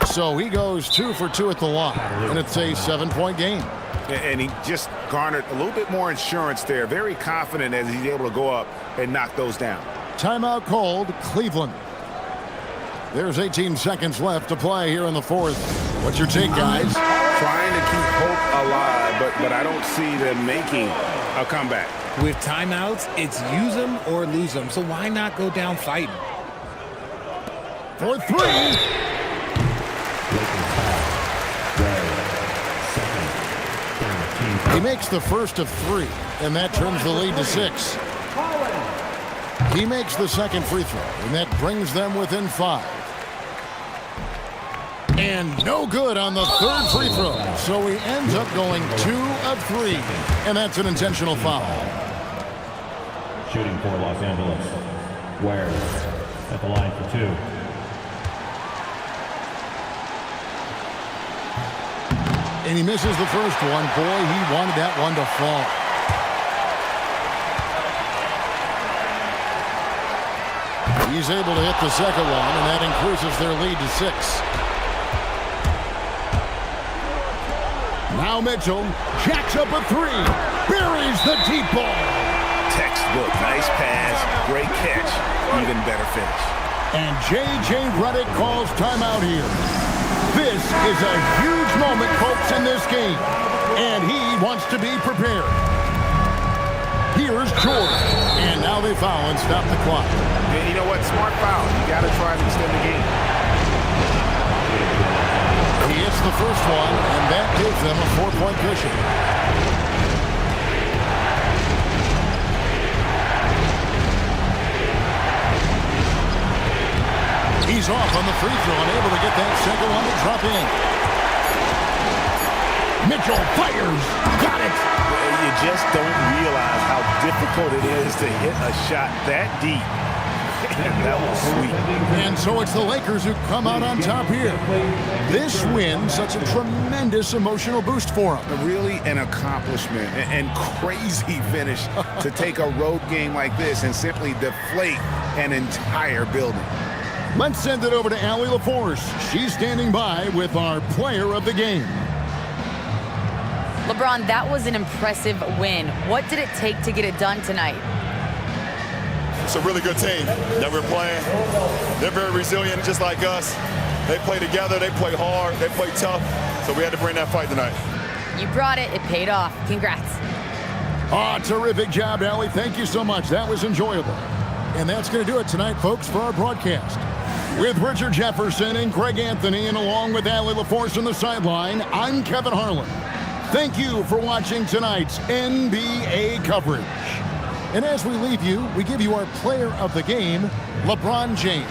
So he goes 2 for 2 at the line, and it's a 7-point game. And he just garnered a little bit more insurance there. Very confident as he's able to go up and knock those down. Timeout called, Cleveland. There's 18 seconds left to play here in the 4th. What's your take, guys? Trying to keep hope alive, but I don't see them making a comeback. With timeouts, it's use them or lose them. So why not go down fighting? For 3. He makes the first of 3, and that turns the lead to 6. He makes the second free throw, and that brings them within 5. And no good on the 3rd free throw. So he ends up going 2 of 3, and that's an intentional foul. Shooting for Los Angeles, Ware at the line for 2. And he misses the first one. Boy, he wanted that one to fall. He's able to hit the second one, and that increases their lead to 6. Now Mitchell jacks up a 3. Buries the deep ball. Textbook. Nice pass. Great catch. Even better finish. And J.J. Redick calls timeout here. This is a huge moment, folks, in this game. And he wants to be prepared. Here's Jordan. And now they penalty foul and stop the clock. And you know what? Smart foul. You got to try to extend the game. He hits the first one, and that gives them a 4-point cushion. He's off on the free throw and able to get that second one to drop in. Mitchell fires. Got it. You just don't realize how difficult it is to hit a shot that deep. And that was sweet. And so it's the Lakers who come out on top here. This win, such a tremendous emotional boost for them. Really an accomplishment and crazy finish to take a road game like this and simply deflate an entire building. Let's send it over to Allie LaForce. She's standing by with our player of the game. LeBron, that was an impressive win. What did it take to get it done tonight? It's a really good team that we're playing. They're very resilient, just like us. They play together, they play hard, they play tough. So we had to bring that fight tonight. You brought it. It paid off. Congrats. Oh, terrific job, Allie. Thank you so much. That was enjoyable. And that's going to do it tonight, folks, for our broadcast. With Richard Jefferson and Greg Anthony, and along with Allie LaForce on the sideline, I'm Kevin Harlan. Thank you for watching tonight's NBA coverage. And as we leave you, we give you our player of the game, LeBron James.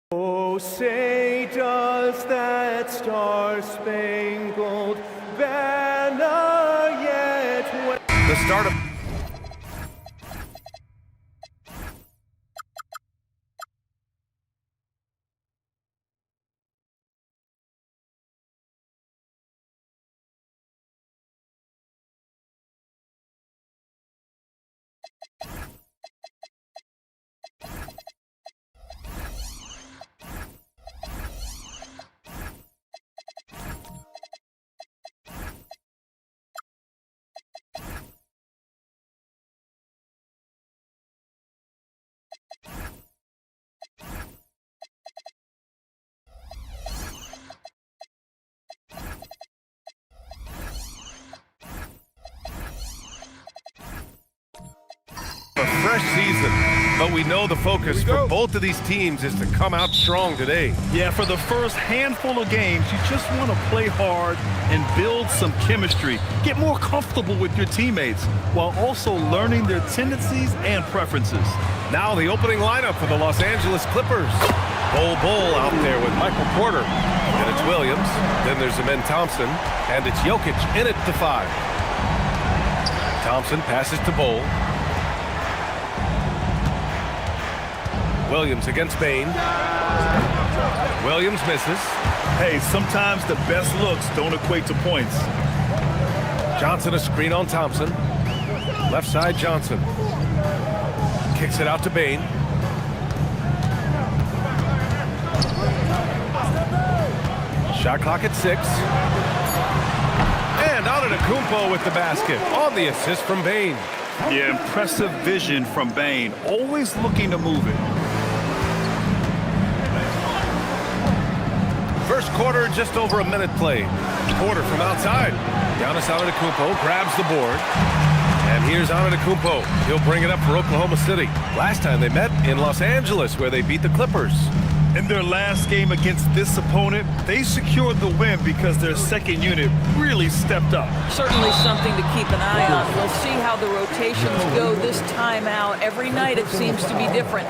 Oh, say does that star-spangled banner yet wave? The start of a fresh season, but we know the focus for both of these teams is to come out strong today. Yeah, for the first handful of games, you just want to play hard and build some chemistry. Get more comfortable with your teammates while also learning their tendencies and preferences. Now the opening lineup for the Los Angeles Clippers. Bull out there with Michael Porter. And it's Williams. Then there's Amen Thompson. And it's Jokic in at the 5. Thompson passes to Bull. Williams against Bane. Williams misses. Hey, sometimes the best looks don't equate to points. Johnson a screen on Thompson. Left side Johnson. Kicks it out to Bane. Shot clock at 6. And Antetokounmpo with the basket on the assist from Bane. Yeah, impressive vision from Bane. Always looking to move it. First quarter, just over a minute played. Porter from outside. Giannis Antetokounmpo grabs the board. And here's Antetokounmpo. He'll bring it up for Oklahoma City. Last time they met in Los Angeles, where they beat the Clippers. In their last game against this opponent, they secured the win because their second unit really stepped up. Certainly something to keep an eye on. We'll see how the rotations go this time out. Every night it seems to be different.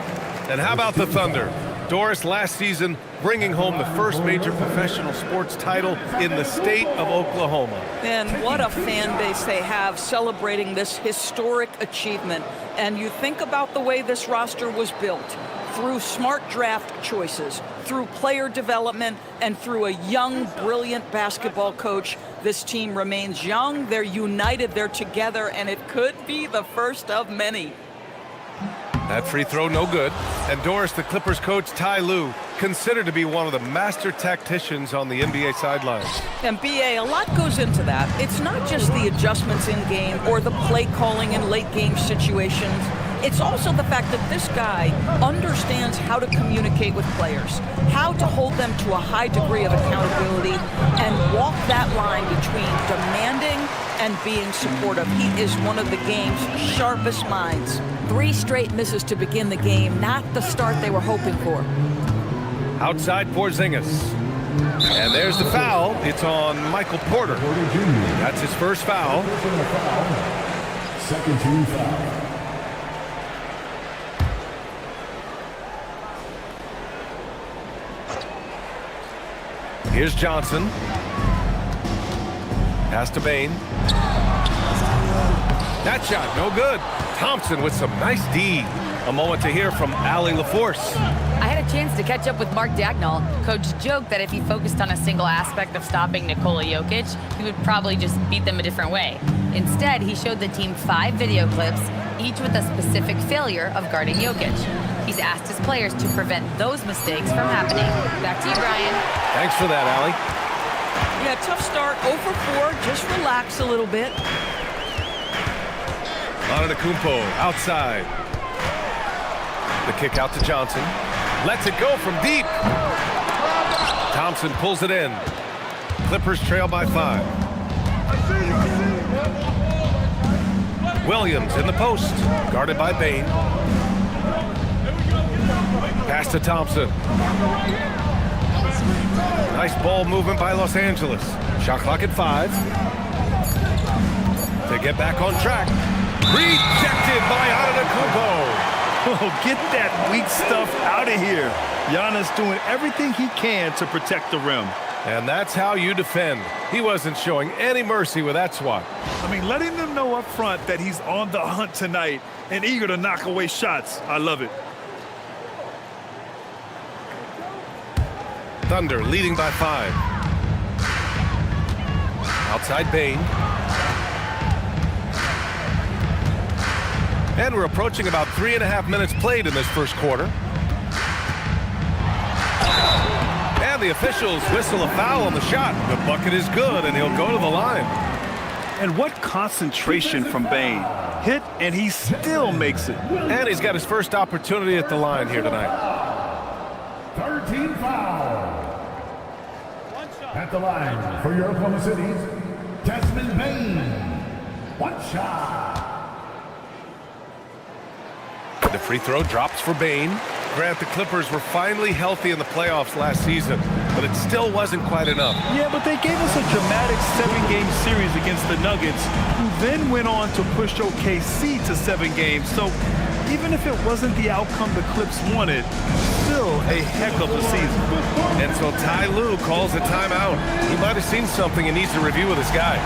And how about the Thunder? Doris, last season, bringing home the first major professional sports title in the state of Oklahoma. And what a fan base they have celebrating this historic achievement. And you think about the way this roster was built, through smart draft choices, through player development, and through a young, brilliant basketball coach. This team remains young, they're united, they're together, and it could be the first of many. That free throw no good. And Doris, the Clippers coach, Ty Lue, considered to be one of the master tacticians on the NBA sidelines. And BA, a lot goes into that. It's not just the adjustments in game or the play calling in late game situations. It's also the fact that this guy understands how to communicate with players, how to hold them to a high degree of accountability, and walk that line between demanding and being supportive. He is one of the game's sharpest minds. 3 straight misses to begin the game, not the start they were hoping for. Outside Porzingis. And there's the foul. It's on Michael Porter. That's his first foul. Second team foul. Here's Johnson. Pass to Bane. That shot, no good. Thompson with some nice D. A moment to hear from Allie LaForce. I had a chance to catch up with Mark Dagnall. Coach joked that if he focused on a single aspect of stopping Nikola Jokic, he would probably just beat them a different way. Instead, he showed the team 5 video clips, each with a specific failure of guarding Jokic. He's asked his players to prevent those mistakes from happening. Back to you, Brian. Thanks for that, Allie. Yeah, tough start. 0 for 4. Just relax a little bit. Antetokounmpo outside. The kick out to Johnson. Lets it go from deep. Thompson pulls it in. Clippers trail by 5. Williams in the post. Guarded by Bane. Pass to Thompson. Nice ball movement by Los Angeles. Shot clock at 5. To get back on track. Rejected by Antetokounmpo. Oh, get that weak stuff out of here. Giannis doing everything he can to protect the rim. And that's how you defend. He wasn't showing any mercy with that swat. I mean, letting them know up front that he's on the hunt tonight and eager to knock away shots. I love it. Thunder leading by 5. Outside Bane. And we're approaching about 3.5 minutes played in this first quarter. And the officials whistle a foul on the shot. The bucket is good, and he'll go to the line. And what concentration from Bane. Hit, and he still makes it. And he's got his first opportunity at the line here tonight. Third team foul. At the line for your Oklahoma City, Desmond Bane. One shot. The free throw drops for Bane. Grant, the Clippers were finally healthy in the playoffs last season, but it still wasn't quite enough. Yeah, but they gave us a dramatic 7-game series against the Nuggets, who then went on to push OKC to 7 games. So even if it wasn't the outcome the Clips wanted, still a heck of a season. And so Ty Lue calls a timeout. He might have seen something and needs to review with his guys.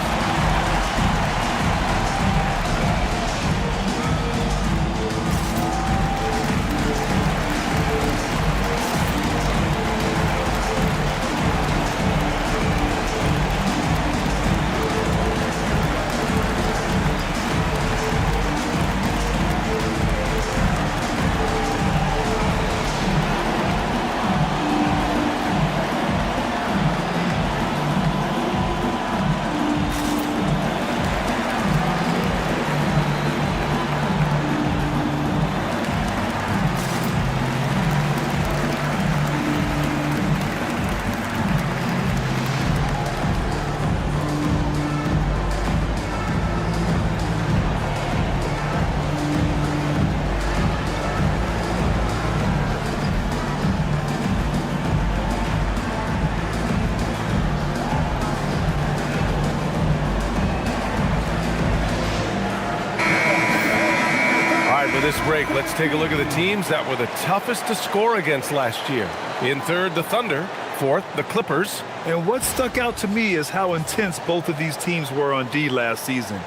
This break, let's take a look at the teams that were the toughest to score against last year. In third, the Thunder. Fourth, the Clippers. And what stuck out to me is how intense both of these teams were on D last season.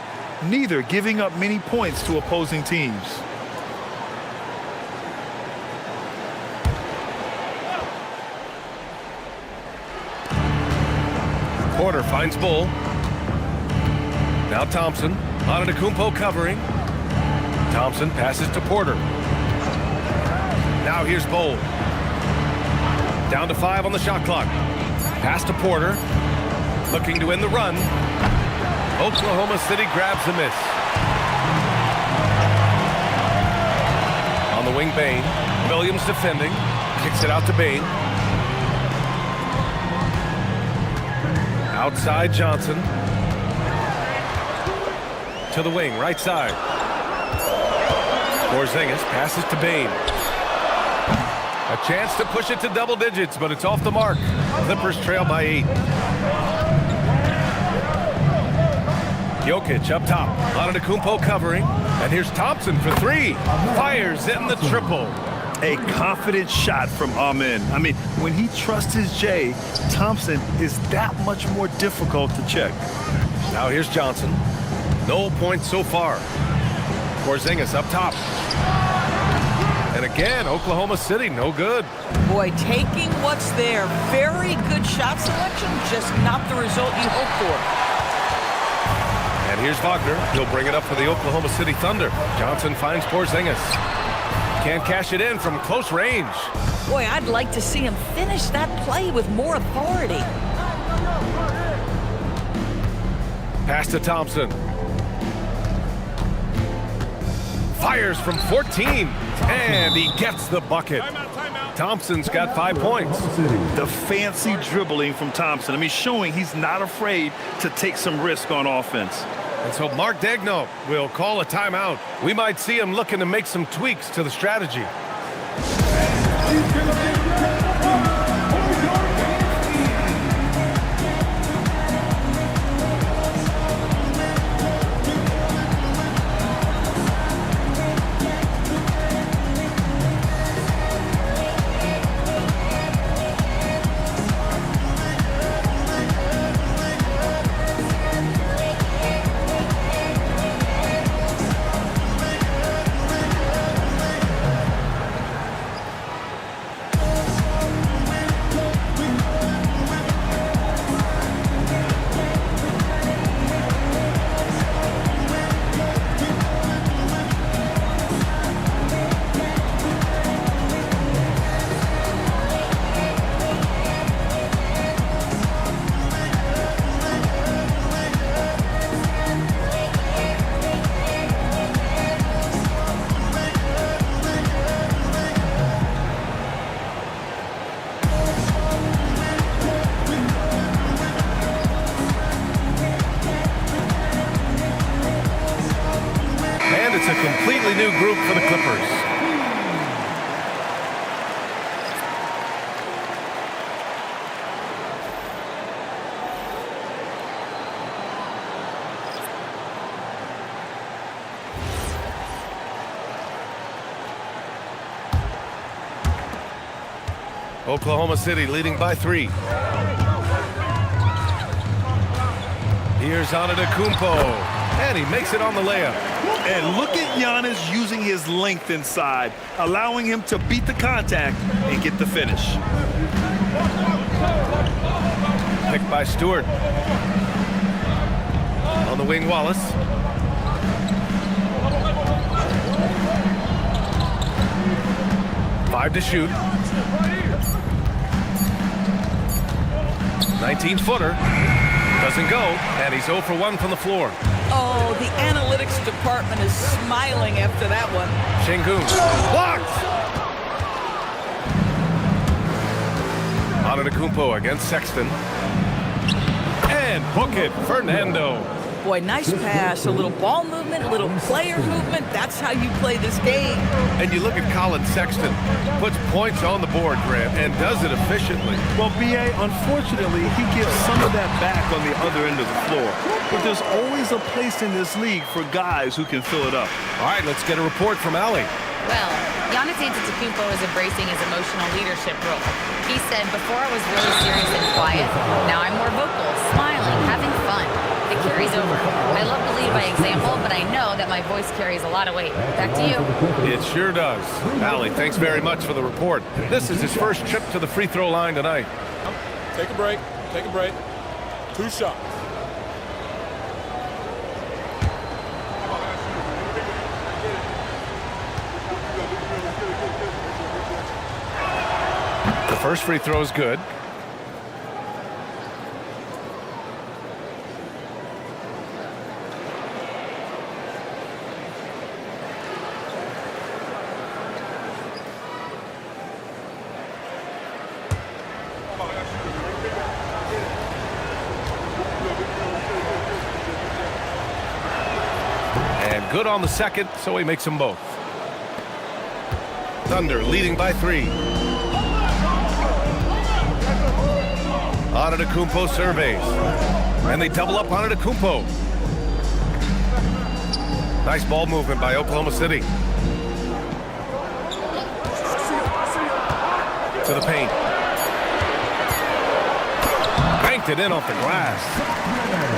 Neither giving up many points to opposing teams. Porter finds Bull. Now Thompson. Antetokounmpo covering. Thompson passes to Porter. Now here's Bull. Down to 5 on the shot clock. Pass to Porter. Looking to end the run. Oklahoma City grabs a miss. On the wing, Bane. Williams defending. Kicks it out to Bane. Outside Johnson. To the wing, right side. Porzingis passes to Bane. A chance to push it to double digits, but it's off the mark. Clippers trail by 8. Jokic up top. Antetokounmpo covering. And here's Thompson for three. Fires in the triple. A confident shot from Amen. I mean, when he trusts his J, Thompson is that much more difficult to check. Now here's Johnson. No points so far. Porzingis up top. And again, Oklahoma City, no good. Boy, taking what's there. Very good shot selection, just not the result you hope for. And here's Wagner. He'll bring it up for the Oklahoma City Thunder. Johnson finds Porzingis. Can't cash it in from close range. Boy, I'd like to see him finish that play with more authority. Pass to Thompson. Fires from 14. And he gets the bucket. Thompson's got 5 points. The fancy dribbling from Thompson. I mean, showing he's not afraid to take some risk on offense. And so Mark Daigneault will call a timeout. We might see him looking to make some tweaks to the strategy. It's a completely new group for the Clippers. Oklahoma City leading by 3. Here's Antetokounmpo, and he makes it on the layup. And look at Giannis using his length inside, allowing him to beat the contact and get the finish. Picked by Stewart. On the wing, Wallace. Five to shoot. 19-footer. Doesn't go, and he's 0 for 1 from the floor. Oh, the analytics department is smiling after that one. Şengün blocked. Antetokounmpo against Sexton. And book it, Fernando. Boy, nice pass, a little ball movement, a little player movement. That's how you play this game. And you look at Colin Sexton, puts points on the board, Grant, and does it efficiently. Well, B.A., unfortunately, he gives some of that back on the other end of the floor. But there's always a place in this league for guys who can fill it up. All right, let's get a report from Allie. Well, Giannis Antetokounmpo is embracing his emotional leadership role. He said, before I was really serious and quiet, now I'm more vocal, smiling, having fun. It carries over. I love to lead by example, but I know that my voice carries a lot of weight. Back to you. It sure does. Allie, thanks very much for the report. This is his first trip to the free throw line tonight. Take a break. Take a break. 2 shots. The first free throw is good. And good on the second, so he makes them both. Thunder leading by 3. Antetokounmpo surveys. And they double up Antetokounmpo. Nice ball movement by Oklahoma City. To the paint. Banked it in off the glass.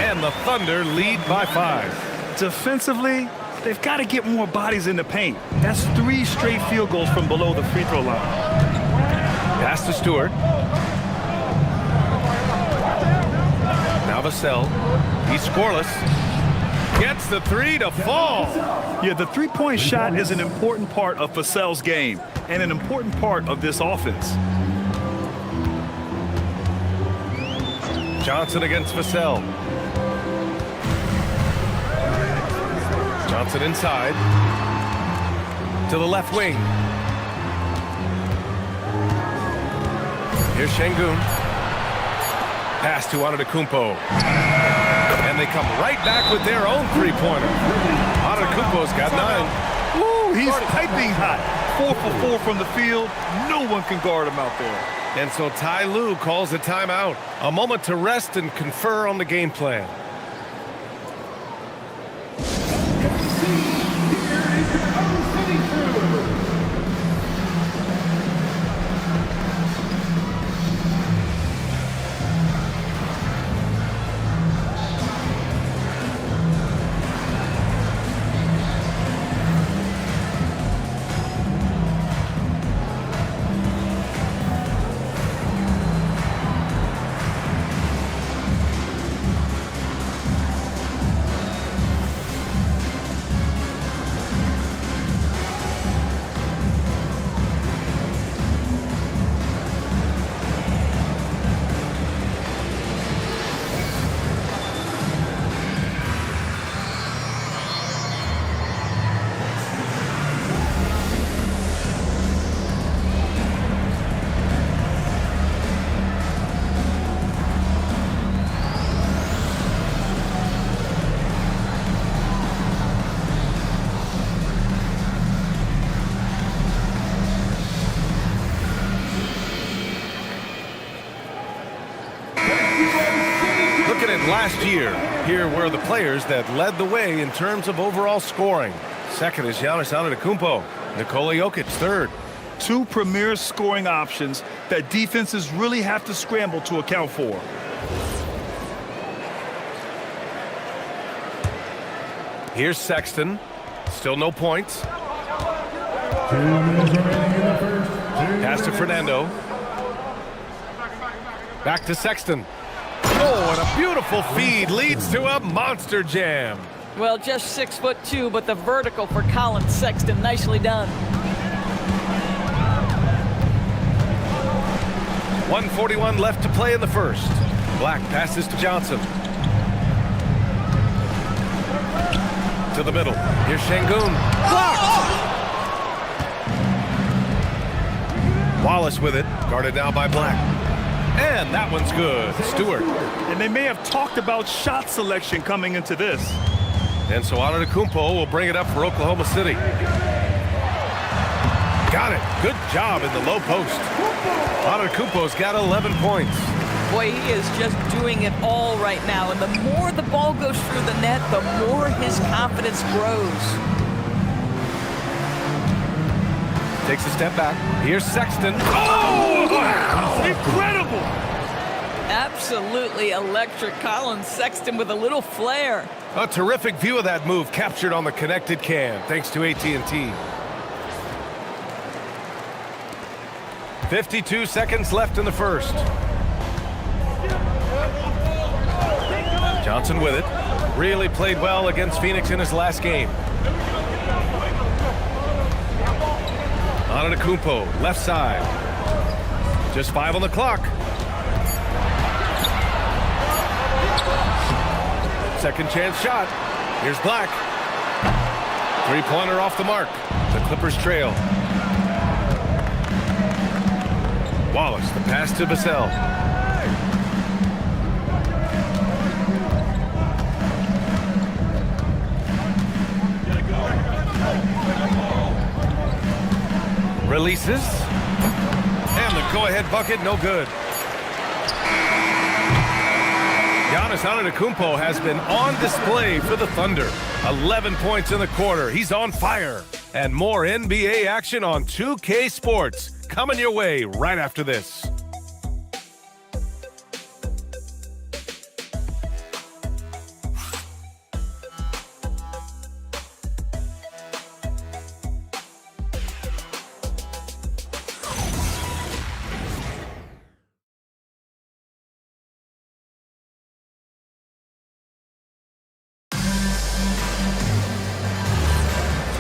And the Thunder lead by 5. Defensively, they've got to get more bodies in the paint. That's 3 straight field goals from below the free throw line. Pass to Stewart. Now Vassell. He's scoreless. Gets the 3 to fall. Yeah, the three-point shot is an important part of Vassell's game and an important part of this offense. Johnson against Vassell. Johnson inside. To the left wing. Here's Şengün. Pass to Antetokounmpo. And they come right back with their own three-pointer. Antetokounmpo's got 9. Ooh, he's piping hot. 4 for 4 from the field. No one can guard him out there. And so Ty Lue calls a timeout. A moment to rest and confer on the game plan. Last year, here were the players that led the way in terms of overall scoring. Second is Giannis Antetokounmpo. Nikola Jokic, third. 2 premier scoring options that defenses really have to scramble to account for. Here's Sexton. Still no points. Pass to Fernando. Back to Sexton. Oh, and a beautiful feed leads to a monster jam. Well, just 6'2", but the vertical for Colin Sexton, nicely done. 1:41 left to play in the first. Black passes to Johnson. To the middle. Here's Şengün. Blocked! Wallace with it. Guarded now by Black. And that one's good. Stewart. And they may have talked about shot selection coming into this. And so Antetokounmpo will bring it up for Oklahoma City. Got it. Good job in the low post. Antetokounmpo's got 11 points. Boy, he is just doing it all right now. And the more the ball goes through the net, the more his confidence grows. Takes a step back. Here's Sexton. Oh! Wow. Incredible! Absolutely electric. Colin Sexton with a little flair. A terrific view of that move captured on the connected cam, thanks to AT&T. 52 seconds left in the first. Johnson with it. Really played well against Phoenix in his last game. Antetokounmpo, left side. Just 5 on the clock. Second chance shot. Here's Black. Three-pointer off the mark. The Clippers trail. Wallace, the pass to Vassell. Releases. And the go-ahead bucket, no good. Giannis Antetokounmpo has been on display for the Thunder. 11 points in the quarter. He's on fire. And more NBA action on 2K Sports coming your way right after this.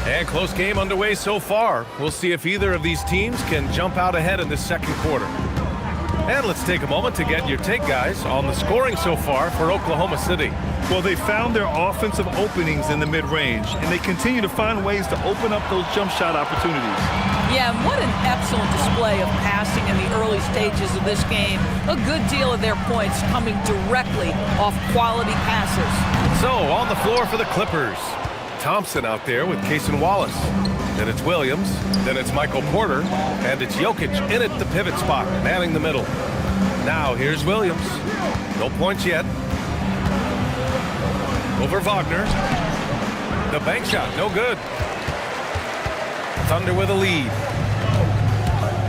And close game underway so far. We'll see if either of these teams can jump out ahead in the second quarter. And let's take a moment to get your take, guys, on the scoring so far for Oklahoma City. Well, they found their offensive openings in the mid-range, and they continue to find ways to open up those jump shot opportunities. Yeah, and what an excellent display of passing in the early stages of this game. A good deal of their points coming directly off quality passes. So, on the floor for the Clippers. Thompson out there with Cason Wallace. Then it's Williams. Then it's Michael Porter. And it's Jokic in at the pivot spot, manning the middle. Now here's Williams. No points yet. Over Wagner. The bank shot, no good. Thunder with a lead.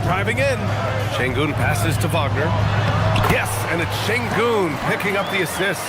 Driving in. Şengün passes to Wagner. Yes, and it's Şengün picking up the assist.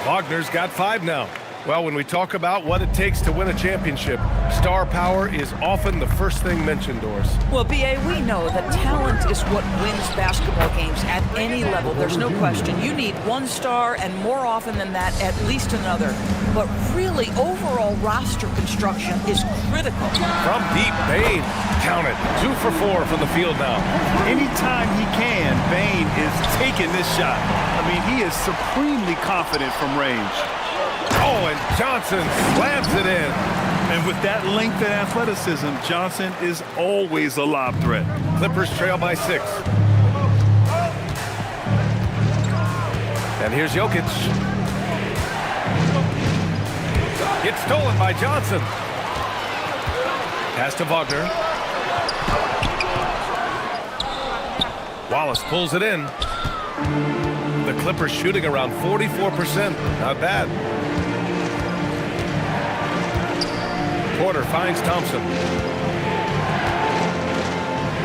Wagner's got 5 now. Well, when we talk about what it takes to win a championship, star power is often the first thing mentioned, Doris. Well, B.A., we know that talent is what wins basketball games at any level. There's no question. You need one star, and more often than that, at least another. But really, overall roster construction is critical. From deep, Bane. Count it. 2 for 4 from the field now. Anytime he can, Bane is taking this shot. I mean, he is supremely confident from range. Oh, and Johnson slams it in. And with that length and athleticism, Johnson is always a lob threat. Clippers trail by 6. And here's Jokic. It's stolen by Johnson. Pass to Wagner. Wallace pulls it in. The Clippers shooting around 44%. Not bad. Porter finds Thompson.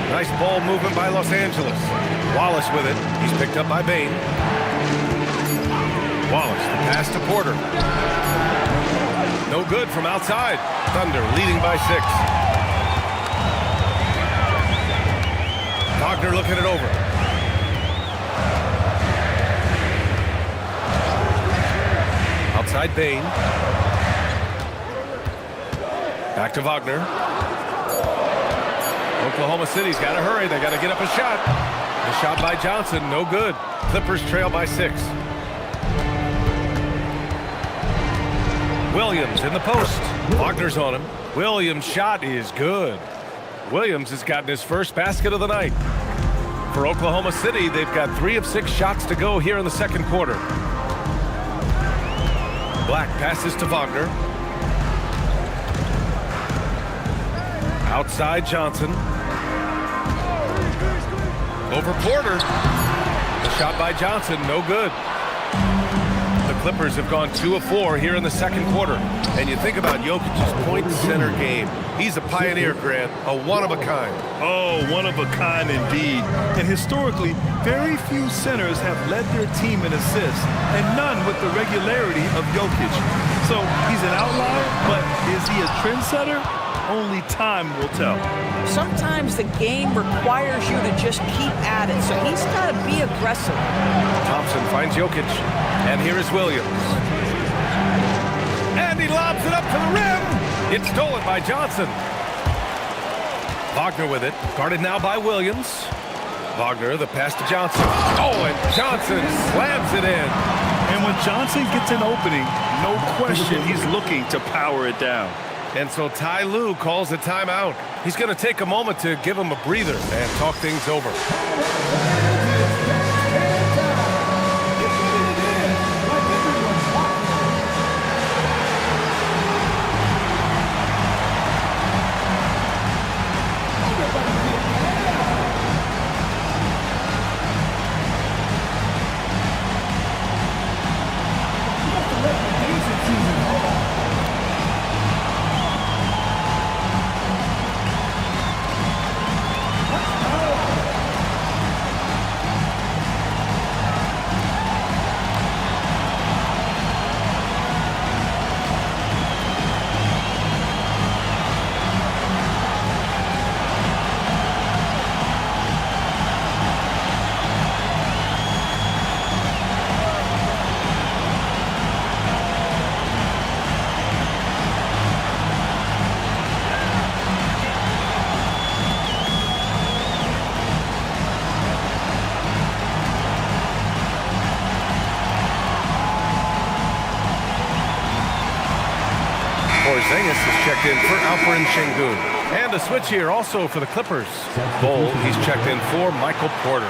Nice ball movement by Los Angeles. Wallace with it. He's picked up by Bane. Wallace, the pass to Porter. No good from outside. Thunder leading by 6. Wagner looking it over. Outside Bane. Back to Wagner. Oklahoma City's got to hurry. They got to get up a shot. The shot by Johnson, no good. Clippers trail by 6. Williams in the post. Wagner's on him. Williams' shot is good. Williams has gotten his first basket of the night. For Oklahoma City, they've got 3 of 6 shots to go here in the second quarter. Black passes to Wagner. Outside Johnson. Over Porter. The shot by Johnson, no good. The Clippers have gone 2 of 4 here in the second quarter. And you think about Jokic's point center game. He's a pioneer, Grant, a one-of-a-kind. Oh, one-of-a-kind indeed. And historically, very few centers have led their team in assists, and none with the regularity of Jokic. So he's an outlier, but is he a trendsetter? Only time will tell. Sometimes the game requires you to just keep at it, so he's got to be aggressive. Thompson finds Jokic, and here is Williams. And he lobs it up to the rim. It's stolen by Johnson. Wagner with it, guarded now by Williams. Wagner, the pass to Johnson. Oh, and Johnson slams it in. And when Johnson gets an opening, no question he's looking to power it down. And so Ty Lue calls a timeout. He's going to take a moment to give him a breather and talk things over. Porzingis is checked in for Alperen Şengün. And a switch here also for the Clippers. Bol, he's checked in for Michael Porter.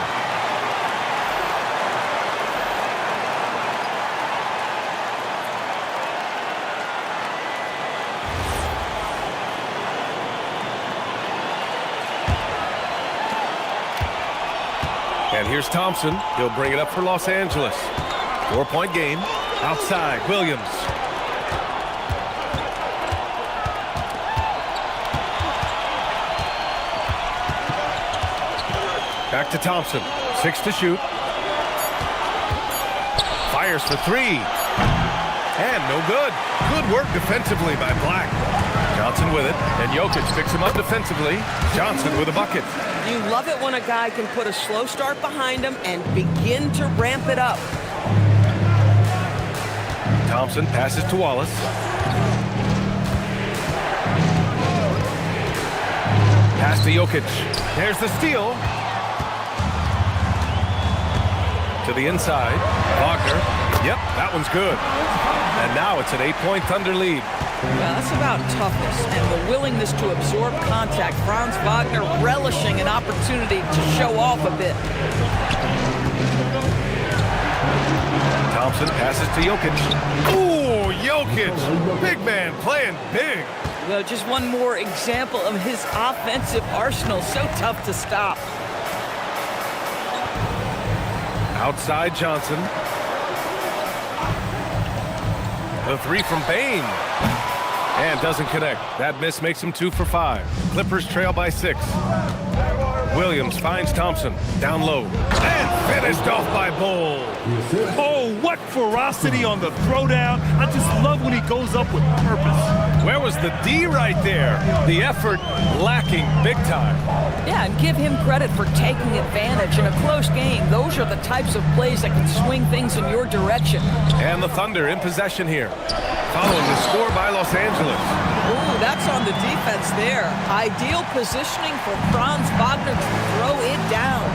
And here's Thompson. He'll bring it up for Los Angeles. 4-point game. Outside, Williams. Back to Thompson. 6 to shoot. Fires for 3. And no good. Good work defensively by Black. Johnson with it. And Jokic picks him up defensively. Johnson with a bucket. You love it when a guy can put a slow start behind him and begin to ramp it up. Thompson passes to Wallace. Pass to Jokic. There's the steal. To the inside. Wagner. Yep, that one's good. And now it's an 8-point Thunder lead. Well, that's about toughness and the willingness to absorb contact. Franz Wagner relishing an opportunity to show off a bit. Thompson passes to Jokic. Ooh, Jokic. Big man playing big. Well, just one more example of his offensive arsenal. So tough to stop. Outside Johnson. The 3 from Bane. And doesn't connect. That miss makes him 2 for 5. Clippers trail by 6. Williams finds Thompson. Down low. And finished off by Bol. Oh, what ferocity on the throwdown. I just love when he goes up with purpose. Where was the D right there? The effort lacking big time. Yeah, and give him credit for taking advantage in a close game. Those are the types of plays that can swing things in your direction. And the Thunder in possession here. Following the score by Los Angeles. Ooh, that's on the defense there. Ideal positioning for Franz Wagner to throw it down.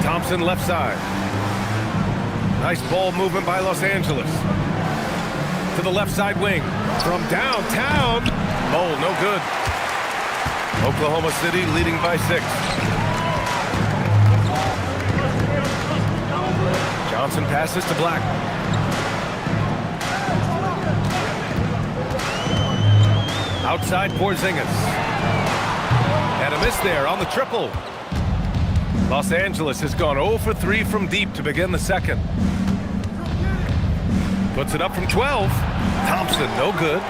Thompson left side. Nice ball movement by Los Angeles. To the left side wing. From downtown. Bol, no good. Oklahoma City leading by 6. Johnson passes to Black. Outside Porzingis. And a miss there on the triple. Los Angeles has gone 0 for 3 from deep to begin the second. Puts it up from 12. Thompson, no good.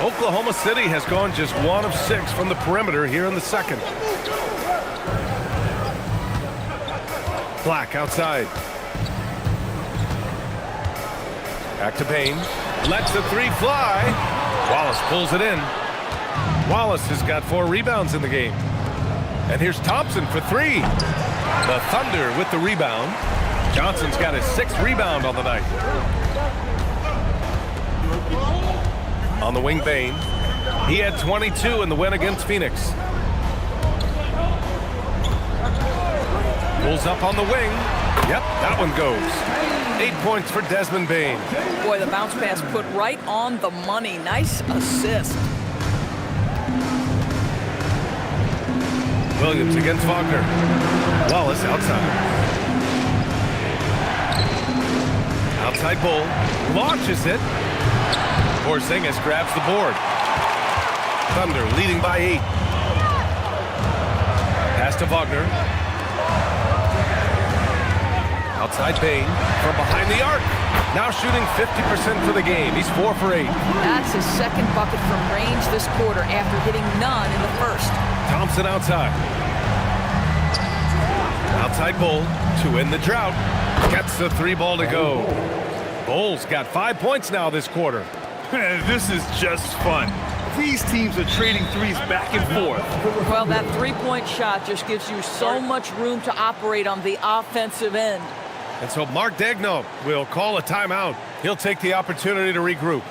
Oklahoma City has gone just 1 of 6 from the perimeter here in the second. Black outside. Back to Bane. Lets the 3 fly. Wallace pulls it in. Wallace has got 4 rebounds in the game. And here's Thompson for 3. The Thunder with the rebound. Johnson's got his 6th rebound on the night. On the wing, Bane. He had 22 in the win against Phoenix. Pulls up on the wing. Yep, that one goes. 8 points for Desmond Bane. Boy, the bounce pass put right on the money. Nice assist. Williams against Wagner. Wallace outside. Outside Bol. Launches it. Porzingis grabs the board. Thunder leading by 8. Pass to Wagner. Outside Bane from behind the arc. Now shooting 50% for the game. He's 4 for 8. That's his 2nd bucket from range this quarter after hitting none in the first. Thompson outside. Outside Bol to end the drought. Gets the 3 ball to go. Bol's got 5 points now this quarter. This is just fun. These teams are trading threes back and forth. Well, that 3-point shot just gives you so much room to operate on the offensive end. And so Mark Daigneault will call a timeout. He'll take the opportunity to regroup.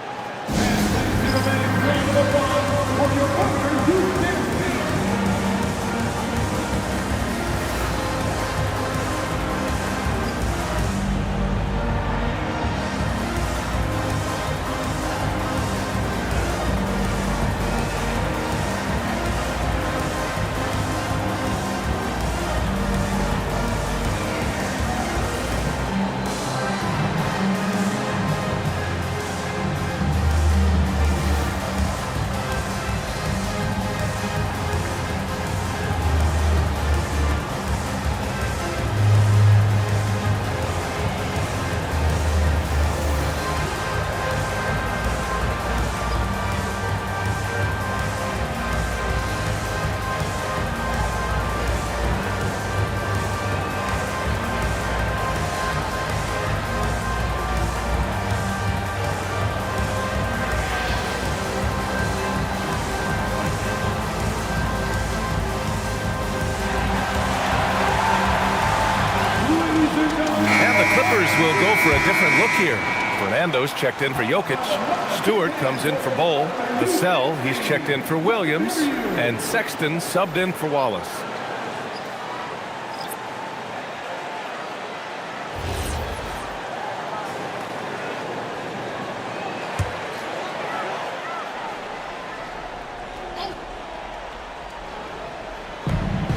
will go for a different look here. Fernando's checked in for Jokic. Stewart comes in for Bol. Vassell, he's checked in for Williams. And Sexton subbed in for Wallace.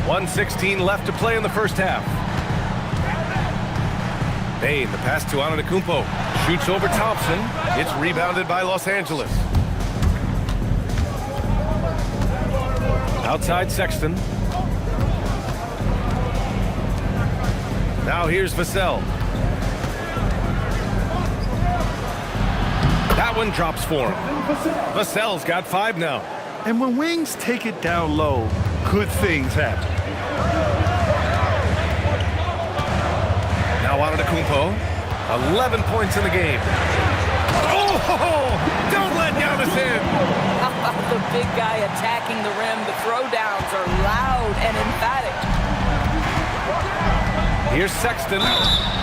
.116 left to play in the first half. Bane, the pass to Antetokounmpo. Shoots over Thompson. It's rebounded by Los Angeles. Outside Sexton. Now here's Vassell. That one drops for him. Vassell's got 5 now. And when Wings take it down low, good things happen. Now Antetokounmpo, 11 points in the game. Oh, don't let Giannis in. How about the big guy attacking the rim? The throwdowns are loud and emphatic. Here's Sexton.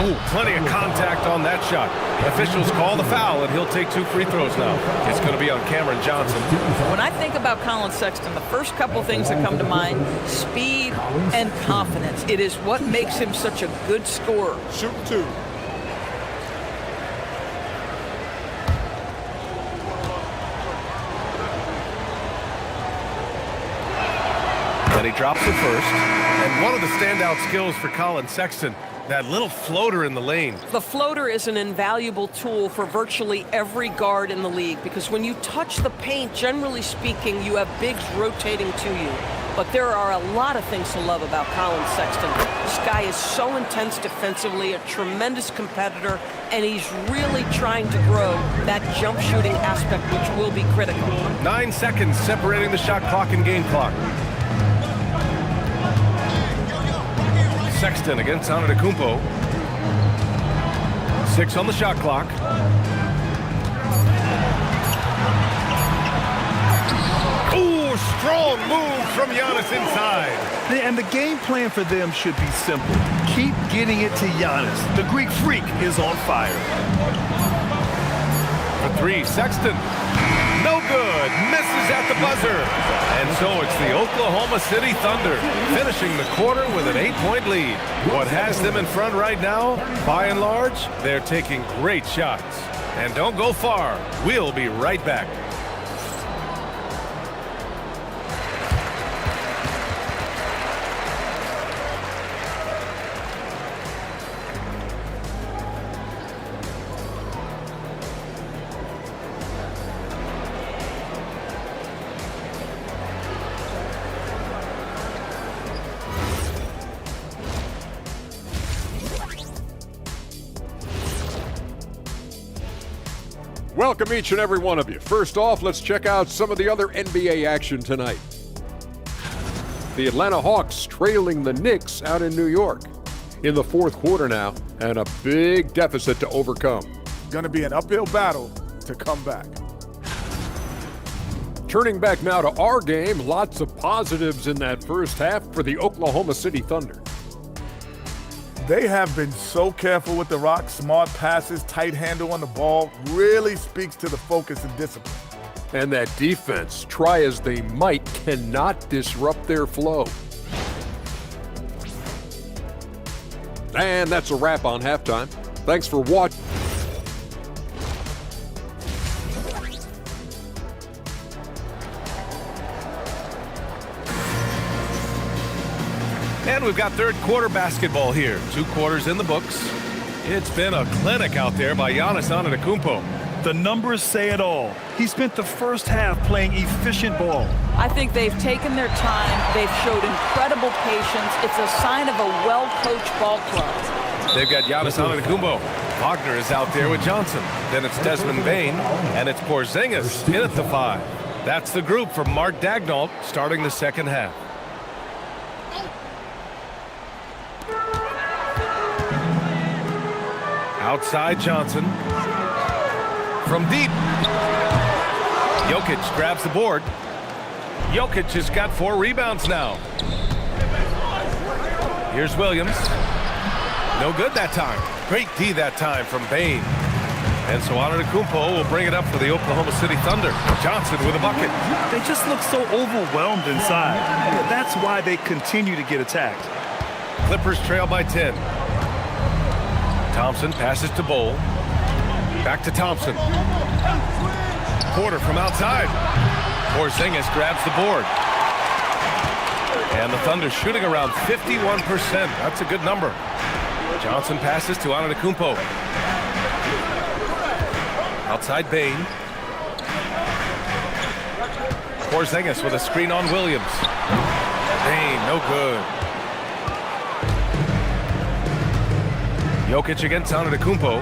Oh, plenty of contact on that shot. Officials call the foul, and he'll take 2 free throws now. It's going to be on Cameron Johnson. When I think about Colin Sexton, the first couple things that come to mind, speed and confidence. It is what makes him such a good scorer. Shoot 2. Then he drops it first. And one of the standout skills for Colin Sexton, that little floater in the lane. The floater is an invaluable tool for virtually every guard in the league because when you touch the paint, generally speaking, you have bigs rotating to you. But there are a lot of things to love about Colin Sexton. This guy is so intense defensively, a tremendous competitor, and he's really trying to grow that jump shooting aspect, which will be critical. 9 seconds separating the shot clock and game clock. Sexton against Antetokounmpo. 6 on the shot clock. Ooh, strong move from Giannis inside. And the game plan for them should be simple. Keep getting it to Giannis. The Greek freak is on fire. For 3, Sexton. No good. Misses at the buzzer. And so it's the Oklahoma City Thunder finishing the quarter with an 8-point lead. What has them in front right now? By and large, they're taking great shots. And don't go far. We'll be right back. Welcome each and every one of you. First off, let's check out some of the other NBA action tonight. The Atlanta Hawks trailing the Knicks out in New York in the 4th quarter now, and a big deficit to overcome. Going to be an uphill battle to come back. Turning back now to our game, lots of positives in that first half for the Oklahoma City Thunder. They have been so careful with the rock. Smart passes, tight handle on the ball, really speaks to the focus and discipline. And that defense, try as they might, cannot disrupt their flow. And that's a wrap on halftime. Thanks for watching. And we've got 3rd quarter basketball here. 2 quarters in the books. It's been a clinic out there by Giannis Antetokounmpo. The numbers say it all. He spent the first half playing efficient ball. I think they've taken their time. They've showed incredible patience. It's a sign of a well-coached ball club. They've got Giannis Antetokounmpo. Wagner is out there with Johnson. Then it's Desmond Bane, and it's Porzingis in at the 5. That's the group for Mark Daigneault starting the second half. Outside Johnson. From deep. Jokic grabs the board. Jokic has got 4 rebounds now. Here's Williams. No good that time. Great D that time from Bane. And so Antetokounmpo will bring it up for the Oklahoma City Thunder. Johnson with a bucket. They just look so overwhelmed inside. That's why they continue to get attacked. Clippers trail by 10. Thompson passes to Bol. Back to Thompson. Porter from outside. Porzingis grabs the board. And the Thunder shooting around 51%. That's a good number. Johnson passes to Antetokounmpo. Outside Bane. Porzingis with a screen on Williams. Bane, no good. Jokic against Antetokounmpo.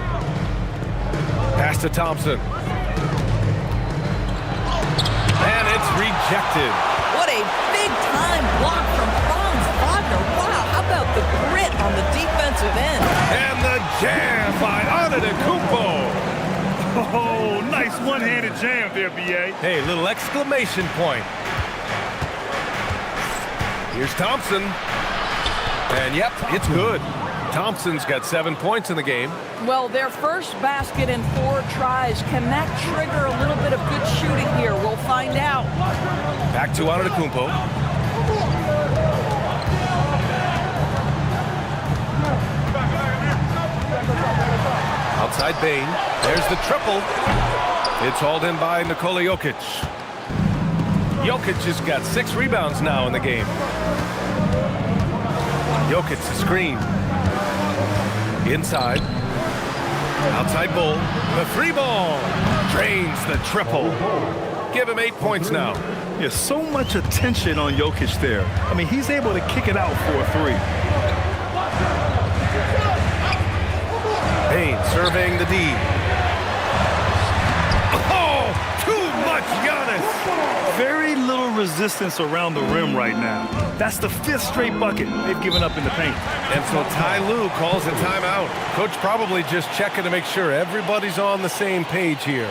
Pass to Thompson. And it's rejected. What a big-time block from Franz Wagner. Wow, how about the grit on the defensive end? And the jam by Antetokounmpo. Oh, nice one-handed jam there, B.A. Hey, little exclamation point. Here's Thompson. And yep, it's good. Thompson's got 7 points in the game. Well, their first basket in 4 tries. Can that trigger a little bit of good shooting here? We'll find out. Back to Antetokounmpo. Outside Bane. There's the triple. It's hauled in by Nikola Jokic. Jokic has got 6 rebounds now in the game. Jokic the screen. Inside. Outside Bol. The 3 ball. Drains the triple. Give him 8 points now. Yeah, so much attention on Jokic there. I mean, he's able to kick it out for a 3. Bane surveying the D. Oh, too much Giannis. Very little resistance around the rim right now. That's the 5th straight bucket they've given up in the paint. And so Ty Lue calls a timeout. Coach probably just checking to make sure everybody's on the same page here.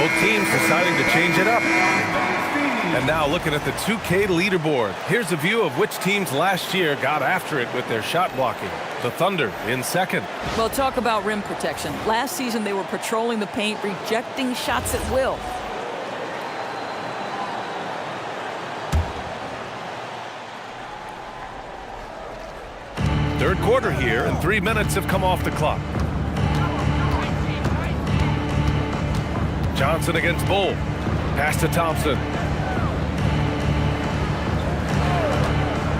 Both teams deciding to change it up. And now looking at the 2K leaderboard. Here's a view of which teams last year got after it with their shot blocking. The Thunder in second. Well, talk about rim protection. Last season, they were patrolling the paint, rejecting shots at will. Third quarter here, and 3 minutes have come off the clock. Johnson against Bol. Pass to Thompson.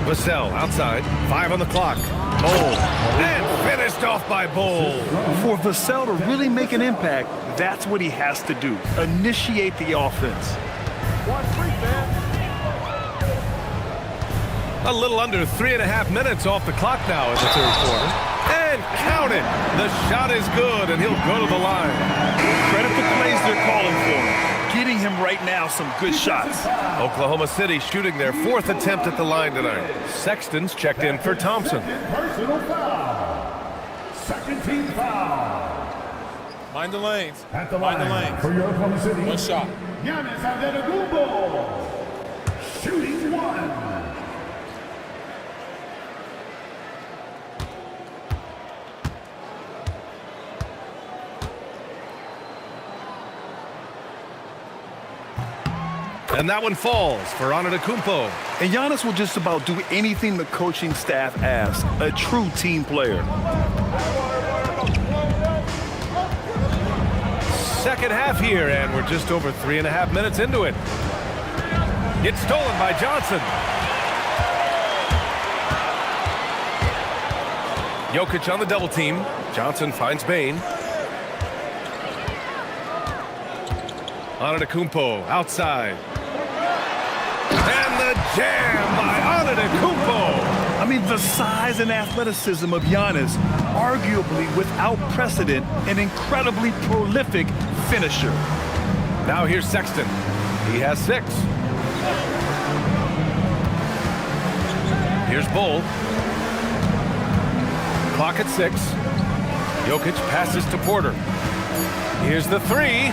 Vassell outside. 5 on the clock. Bol. And finished off by Bol. For Vassell to really make an impact, that's what he has to do. Initiate the offense. A little under 3.5 minutes off the clock now in the third quarter. And count it. The shot is good, and he'll go to the line. Credit the plays they're calling for him. Getting him right now some good shots. Oklahoma City shooting their 4th attempt at the line tonight. Sexton's checked in for Thompson. Personal foul. Second team foul. Mind the lanes. At the line for your Oklahoma City. One shot. Giannis Antetokounmpo. Shooting 1. And that one falls for Antetokounmpo. And Giannis will just about do anything the coaching staff asks. A true team player. Second half here, and we're just over 3.5 minutes into it. It's stolen by Johnson. Jokic on the double team. Johnson finds Bane. Antetokounmpo outside. And the jam by Antetokounmpo. I mean, the size and athleticism of Giannis, arguably without precedent, an incredibly prolific finisher. Now here's Sexton. He has 6. Here's Bull. Clock at 6. Jokic passes to Porter. Here's the 3.